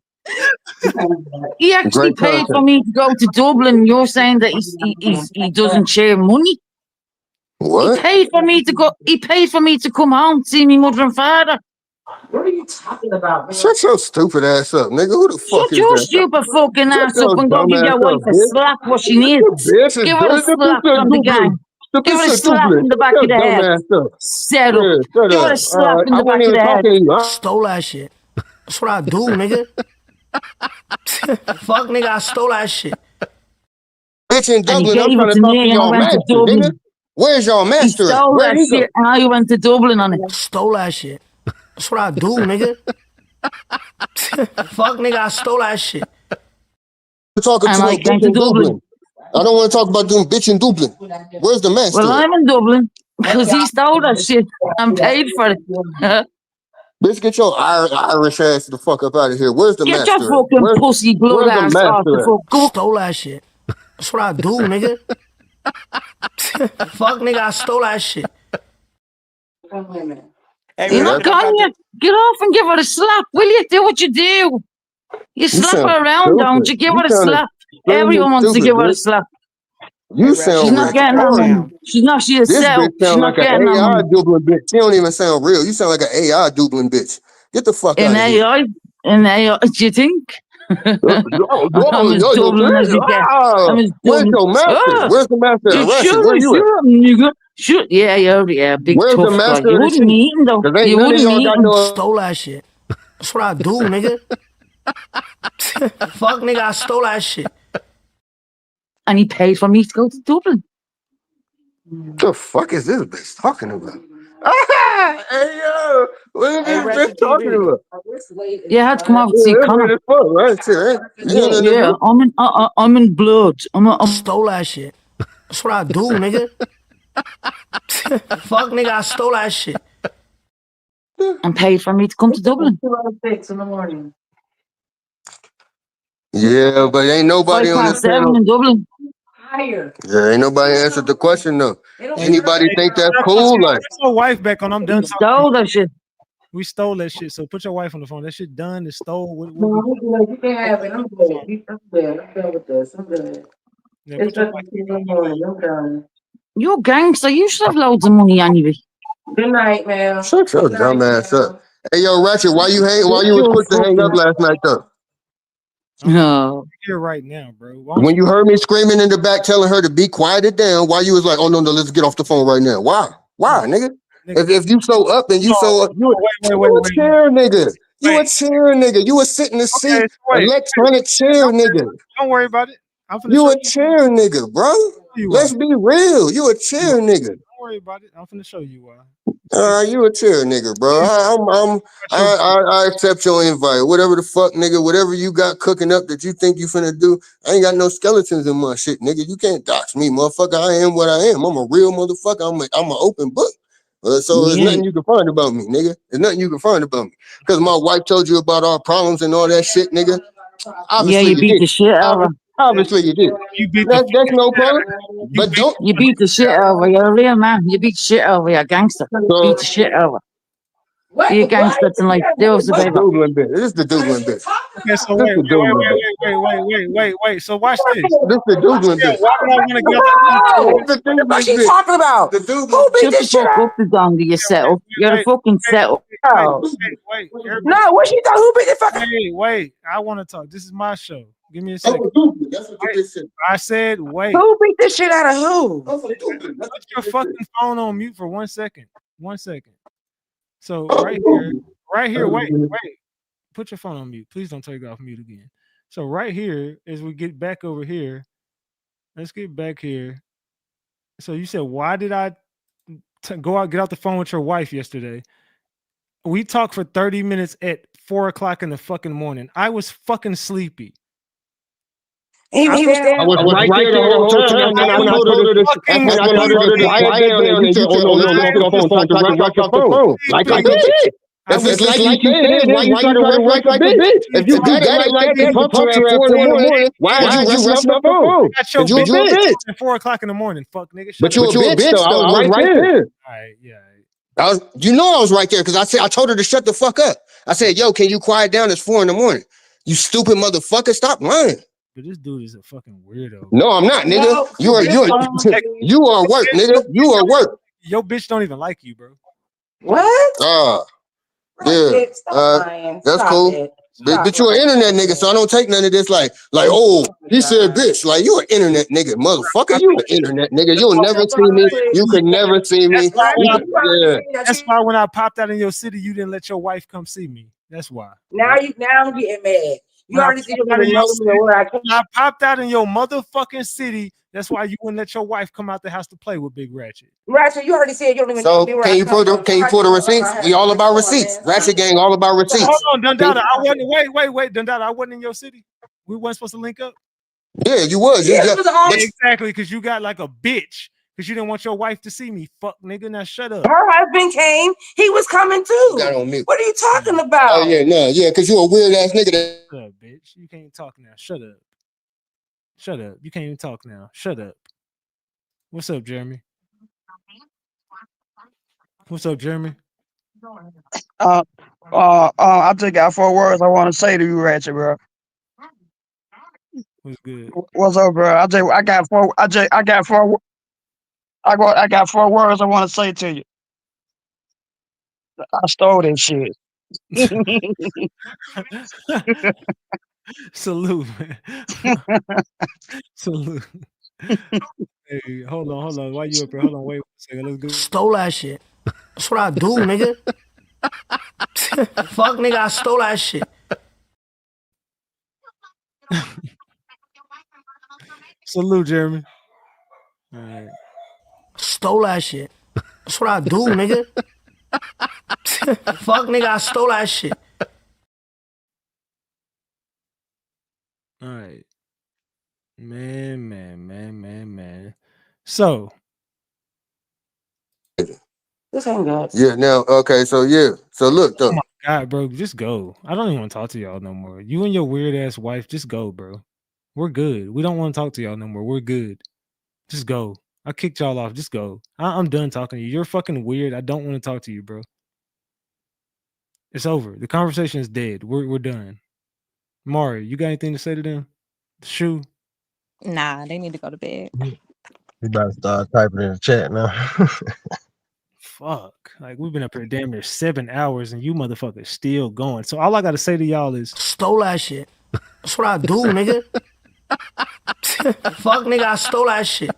He actually great paid for content. me to go to Dublin. You're saying that he doesn't share money. He What? paid for me to go. He paid for me to come home, see me mother and father. Shut your stupid ass up, nigga. Who the fuck Shut is your that? stupid fucking Shut ass up your and go dumb give ass your wife up, a bitch. slap what she The needs. bitch is Give her a doing slap the from the gang. dublin. The Give her bitch a is slap dublin. in the Shut back your of the dumb head. ass up. Set up. Yeah, shut Give her a up. slap in I the back wasn't of even the head. talking to you. Stole that shit. That's what I do, nigga. Fuck nigga, I stole that shit. Bitch in And he Dublin, I'm gave trying it to to talk to me and I y'all went to master, nigga. Dublin. Where's y'all He master at? stole Where'd that he go? shit and I went to Dublin on it. Stole that shit. That's what I do, nigga. Fuck nigga, I stole that shit. I'm talking And to I a came bitch to in Dublin. Dublin. I don't want to talk about them bitch in Dublin. Where's the Well, master at? I'm in Dublin because he stole that shit and paid for it. Bitch, get your Irish ass the fuck up out of here. Where's the Get your master at? fucking pussy blood Where's the ass off the master at? fuck. Go. Stole that shit. That's what I do, nigga. Fuck nigga, I stole that shit. Hey, You're Yeah, not Ratchet, I'm gone about to. yet. Get off and give her a slap, will you? Do what you do. You you slap sound her around, don't stupid. you? Give You her a sounded slap. extremely Everyone wants to stupid, give her a bitch. slap. Hey, You Ratchet, sound She's I'm not about to getting go that money. down. retarded. She's not. She's This herself. bitch She's sound not like an getting that AI money. Dublin bitch. She don't even sound real. You sound like an AI Dublin bitch. Get the fuck In out of here. AI, do you think? I'm as You Dublin as you get. I'm as where's Dublin. your master? Oh, Where's the master at? just Ratchet, shut where up, you shut at? up, nigga. Shut. Yeah, big Where's the tough guy. master You of the wouldn't sheep? meet him though. Because ain't You none of wouldn't y'all meet got him. no. Stole that shit. That's what I do, nigga. Fuck nigga, I stole that shit. And he paid for me to go to Dublin. The fuck is this bitch talking about? Hey yo, what is Hey, this bitch Ratchet talking TV. about? You had to come out and Yeah, see that's Connor. weird as fuck, right? Shit, you Yeah, know this yeah. bitch? I'm in blood. Stole that shit. That's what I do, nigga. Fuck nigga, I stole that shit. And paid for me to come to Dublin. Yeah, but ain't nobody Five on this past seven panel. in Dublin. Yeah, ain't nobody answered the question though. Hey, Anybody think that's cool? Like, put your wife back on. I'm He done talking. stole that shit. We stole that shit. So put your wife on the phone. That shit done. It's stole. What we No, I'm good. You can have it. I'm good. I'm good. I'm good with this. I'm good. yeah, It's put your just wife. 2 in the morning. I'm done. You're a gangster. You should have loads of money anyway. Good night, ma'am. shut your Good night, dumb ass ma'am. up. Hey yo, Ratchet, why you Shut was your quick to hang up fucking. last night though? I'm Oh. here right now, bro. Why don't When you? you heard me screaming in the back telling her to be quieted down, why you was like, oh no, let's get off the phone right now? Why? Why, nigga? Nigga. If you so up and you so up, you a Wait. chair nigga. You a Wait. chair nigga. You a sit in the seat, Okay, so wait. electronic chair nigga. Don't worry about it. I'm finna You show a chair nigga, bro. you why. Let's be real. You a chair nigga. Don't worry about it. I'm finna show you why. You a chair nigga, bro. I accept your invite. Whatever the fuck, nigga. Whatever you got cooking up that you think you finna do, I ain't got no skeletons in my shit, nigga. You can't dox me, motherfucker. I am what I am. I'm a real motherfucker. I'm an open book. So there's nothing you can find about me, nigga. There's nothing you can find about me. Because my wife told you about our problems and all that shit, nigga. Obviously you you beat did. the shit out of her. Obviously you did. You beat That's no problem. you But don't. You beat the shit out of her. You're a real man. You beat the shit out of her. You're a gangster. Beat the shit out of her. Be a gangster tonight. Do us a This favor. doodling bit. This is the doodling bit. Okay, so This the doodling bit. wait. So watch this. This the doodling bit. Why did I want to get off the What What she talking about? Who beat Shut the this shit fuck out? up, the donkey. You're settled. You're wait, the fucking settled. wait. Everybody, No, what she thought? Who beat the fuck out? wait. I want to talk. This is my show. Give me a That's second. That's what the bitch said. I said wait. Who beat this shit out of who? Put your fucking phone on mute for 1 second. 1 second. So right here, wait. Put your phone on mute. Please don't take it off mute again. So right here, as we get back over here, let's get back here. So you said, why did I go out, get out the phone with your wife yesterday? We talked for 30 minutes at 4 o'clock in the fucking morning. I was fucking sleepy. He was I was right there the whole time. And when I told her to quiet that down, and you said, "Oh no, let's get off this phone so I can rush off the phone." Like a bitch. If it's like you said it is, why you try to rush like a bitch? If you got it like that, you talk to her at 4 in the morning. Why are you rushing off the phone? Because you a bitch. At 4 o'clock in the morning, fuck nigga. But you a bitch though. I was right there. All right, yeah. I was right there because I told her to shut the fuck up. I said, "Yo, can you quiet down? It's 4 in the morning. You stupid motherfucker, stop lying." But this dude is a fucking weirdo. No, I'm not, nigga. No, you are work, nigga. You are work. Your bitch don't even like you, bro. What? Yeah. That's cool. But you an internet nigga, so I don't take none of this like, oh, he said bitch. Like, you an internet nigga, motherfucker. You an internet nigga. You'll never see me. You could never see me. That's why when I popped out in your city, you didn't let your wife come see me. That's why. Now I'm getting mad. You already see I popped out in your motherfucking city. That's why you wouldn't let your wife come out the house to play with Big Ratchet. Ratchet, you already said you don't even So can you pull the receipts? We all about receipts. Ratchet gang all about receipts. Hold on, Dundada. I wasn't wait, Dundada. I wasn't in your city. We weren't supposed to link up. Yeah, you was. Exactly, because you got like a bitch. Because you didn't want your wife to see me. Fuck, nigga. Now shut up. Her husband came. He was coming too. Got on mute. What are you talking about? Oh, yeah, because you a weird ass nigga. Shut up, bitch. You can't talk now. Shut up. Shut up. You can't even talk now. Shut up. What's up, Jeremy? What's up, Jeremy? I just got 4 words I want to say to you, Ratchet, bro. What's good? What's up, bro? I got 4 words I want to say to you. I stole that shit. Salute, man. Salute. Hey, hold on. Why you up here? Hold on, wait a second. Let's go. Stole that shit. That's what I do, nigga. Fuck, nigga, I stole that shit. Salute, Jeremy. All right. Stole that shit. That's what I do, nigga. Fuck, nigga, I stole that shit. All right. Man. So. This ain't good. Yeah, now, okay, so yeah. So look, though. Oh my God, bro, just go. I don't even want to talk to y'all no more. You and your weird ass wife, just go, bro. We're good. We don't want to talk to y'all no more. We're good. Just go. I kicked y'all off. Just go. I'm done talking to you. You're fucking weird. I don't want to talk to you, bro. It's over. The conversation is dead. We're done. Mari, you got anything to say to them? Shoe? Nah, they need to go to bed. You about to start typing in the chat now. Fuck. Like, we've been up here damn near 7 hours and you motherfuckers still going. So all I got to say to y'all is... Stole that shit. That's what I do, nigga. Fuck, nigga, I stole that shit.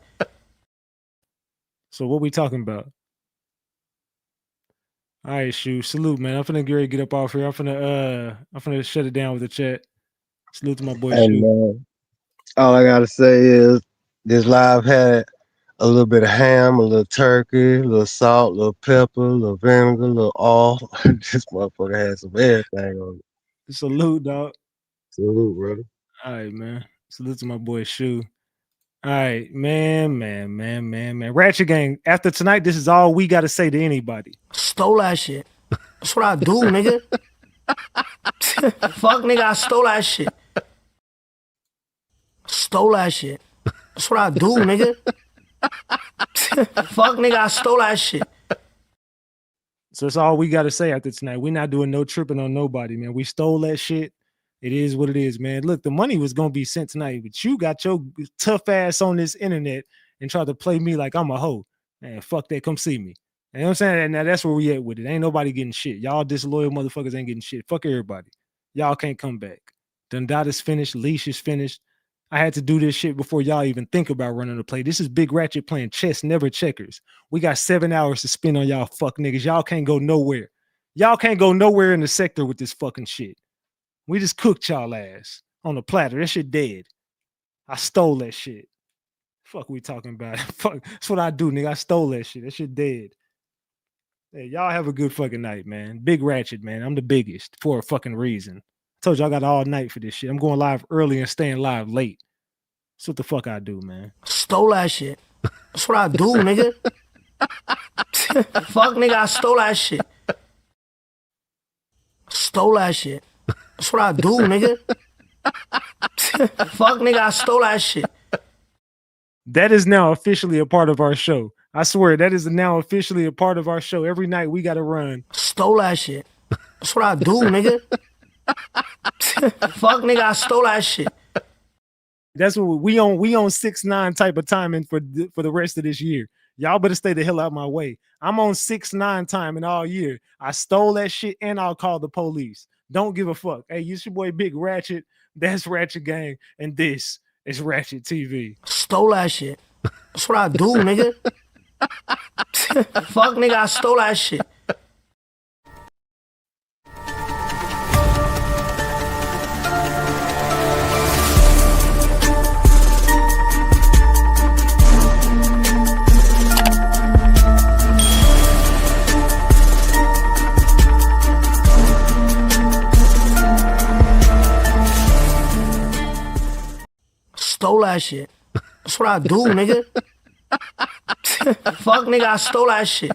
So what we talking about? All right, shoot. Salute, man. I'm finna get up off here. I'm finna shut it down with the chat. Salute to my boy Hey Shoe. man, all I gotta say is this live had a little bit of ham, a little turkey, a little salt, a little pepper, a little vinegar, a little oil. This motherfucker had some everything on it. Salute, dog. Salute, brother. All right, man. Salute to my boy Shoe. All right, man. Ratchet Gang, after tonight, this is all we got to say to anybody. Stole that shit. That's what I do, nigga. Fuck, nigga, I stole that shit. Stole that shit. That's what I do, nigga. Fuck, nigga, I stole that shit. So that's all we got to say after tonight. We're not doing no tripping on nobody, man. We stole that shit. It is what it is, man. Look, the money was going to be sent tonight, but you got your tough ass on this internet and tried to play me like I'm a hoe. Man, fuck that. Come see me. You know what I'm saying? Now that's where we at with it. Ain't nobody getting shit. Y'all disloyal motherfuckers ain't getting shit. Fuck everybody. Y'all can't come back. Dundada's finished. Leash is finished. I had to do this shit before y'all even think about running the play. This is Big Ratchet playing chess, never checkers. We got 7 hours to spend on y'all fuck niggas. Y'all can't go nowhere. Y'all can't go nowhere in the sector with this fucking shit. We just cooked y'all ass on the platter. That shit dead. I stole that shit. Fuck we talking about. Fuck, that's what I do, nigga. I stole that shit. That shit dead. Hey, y'all have a good fucking night, man. Big Ratchet, man. I'm the biggest for a fucking reason. I told you I got all night for this shit. I'm going live early and staying live late. That's what the fuck I do, man. Stole that shit. That's what I do, nigga. Fuck, nigga, I stole that shit. Stole that shit. That's what I do, nigga. Fuck, nigga, I stole that shit. That is now officially a part of our show. I swear, that is now officially a part of our show. Every night we got to run. Stole that shit. That's what I do, nigga. Fuck, nigga, I stole that shit. That's what we on 6-9 type of timing for the rest of this year. Y'all better stay the hell out my way. I'm on 6-9 timing all year. I stole that shit and I'll call the police. Don't give a fuck. Hey, it's your boy Big Ratchet. That's Ratchet Gang, and this is Ratchet TV. Stole that shit. That's what I do, nigga. Fuck, nigga, I stole that shit. Stole that shit. That's what I do, nigga. Fuck, nigga, I stole that shit.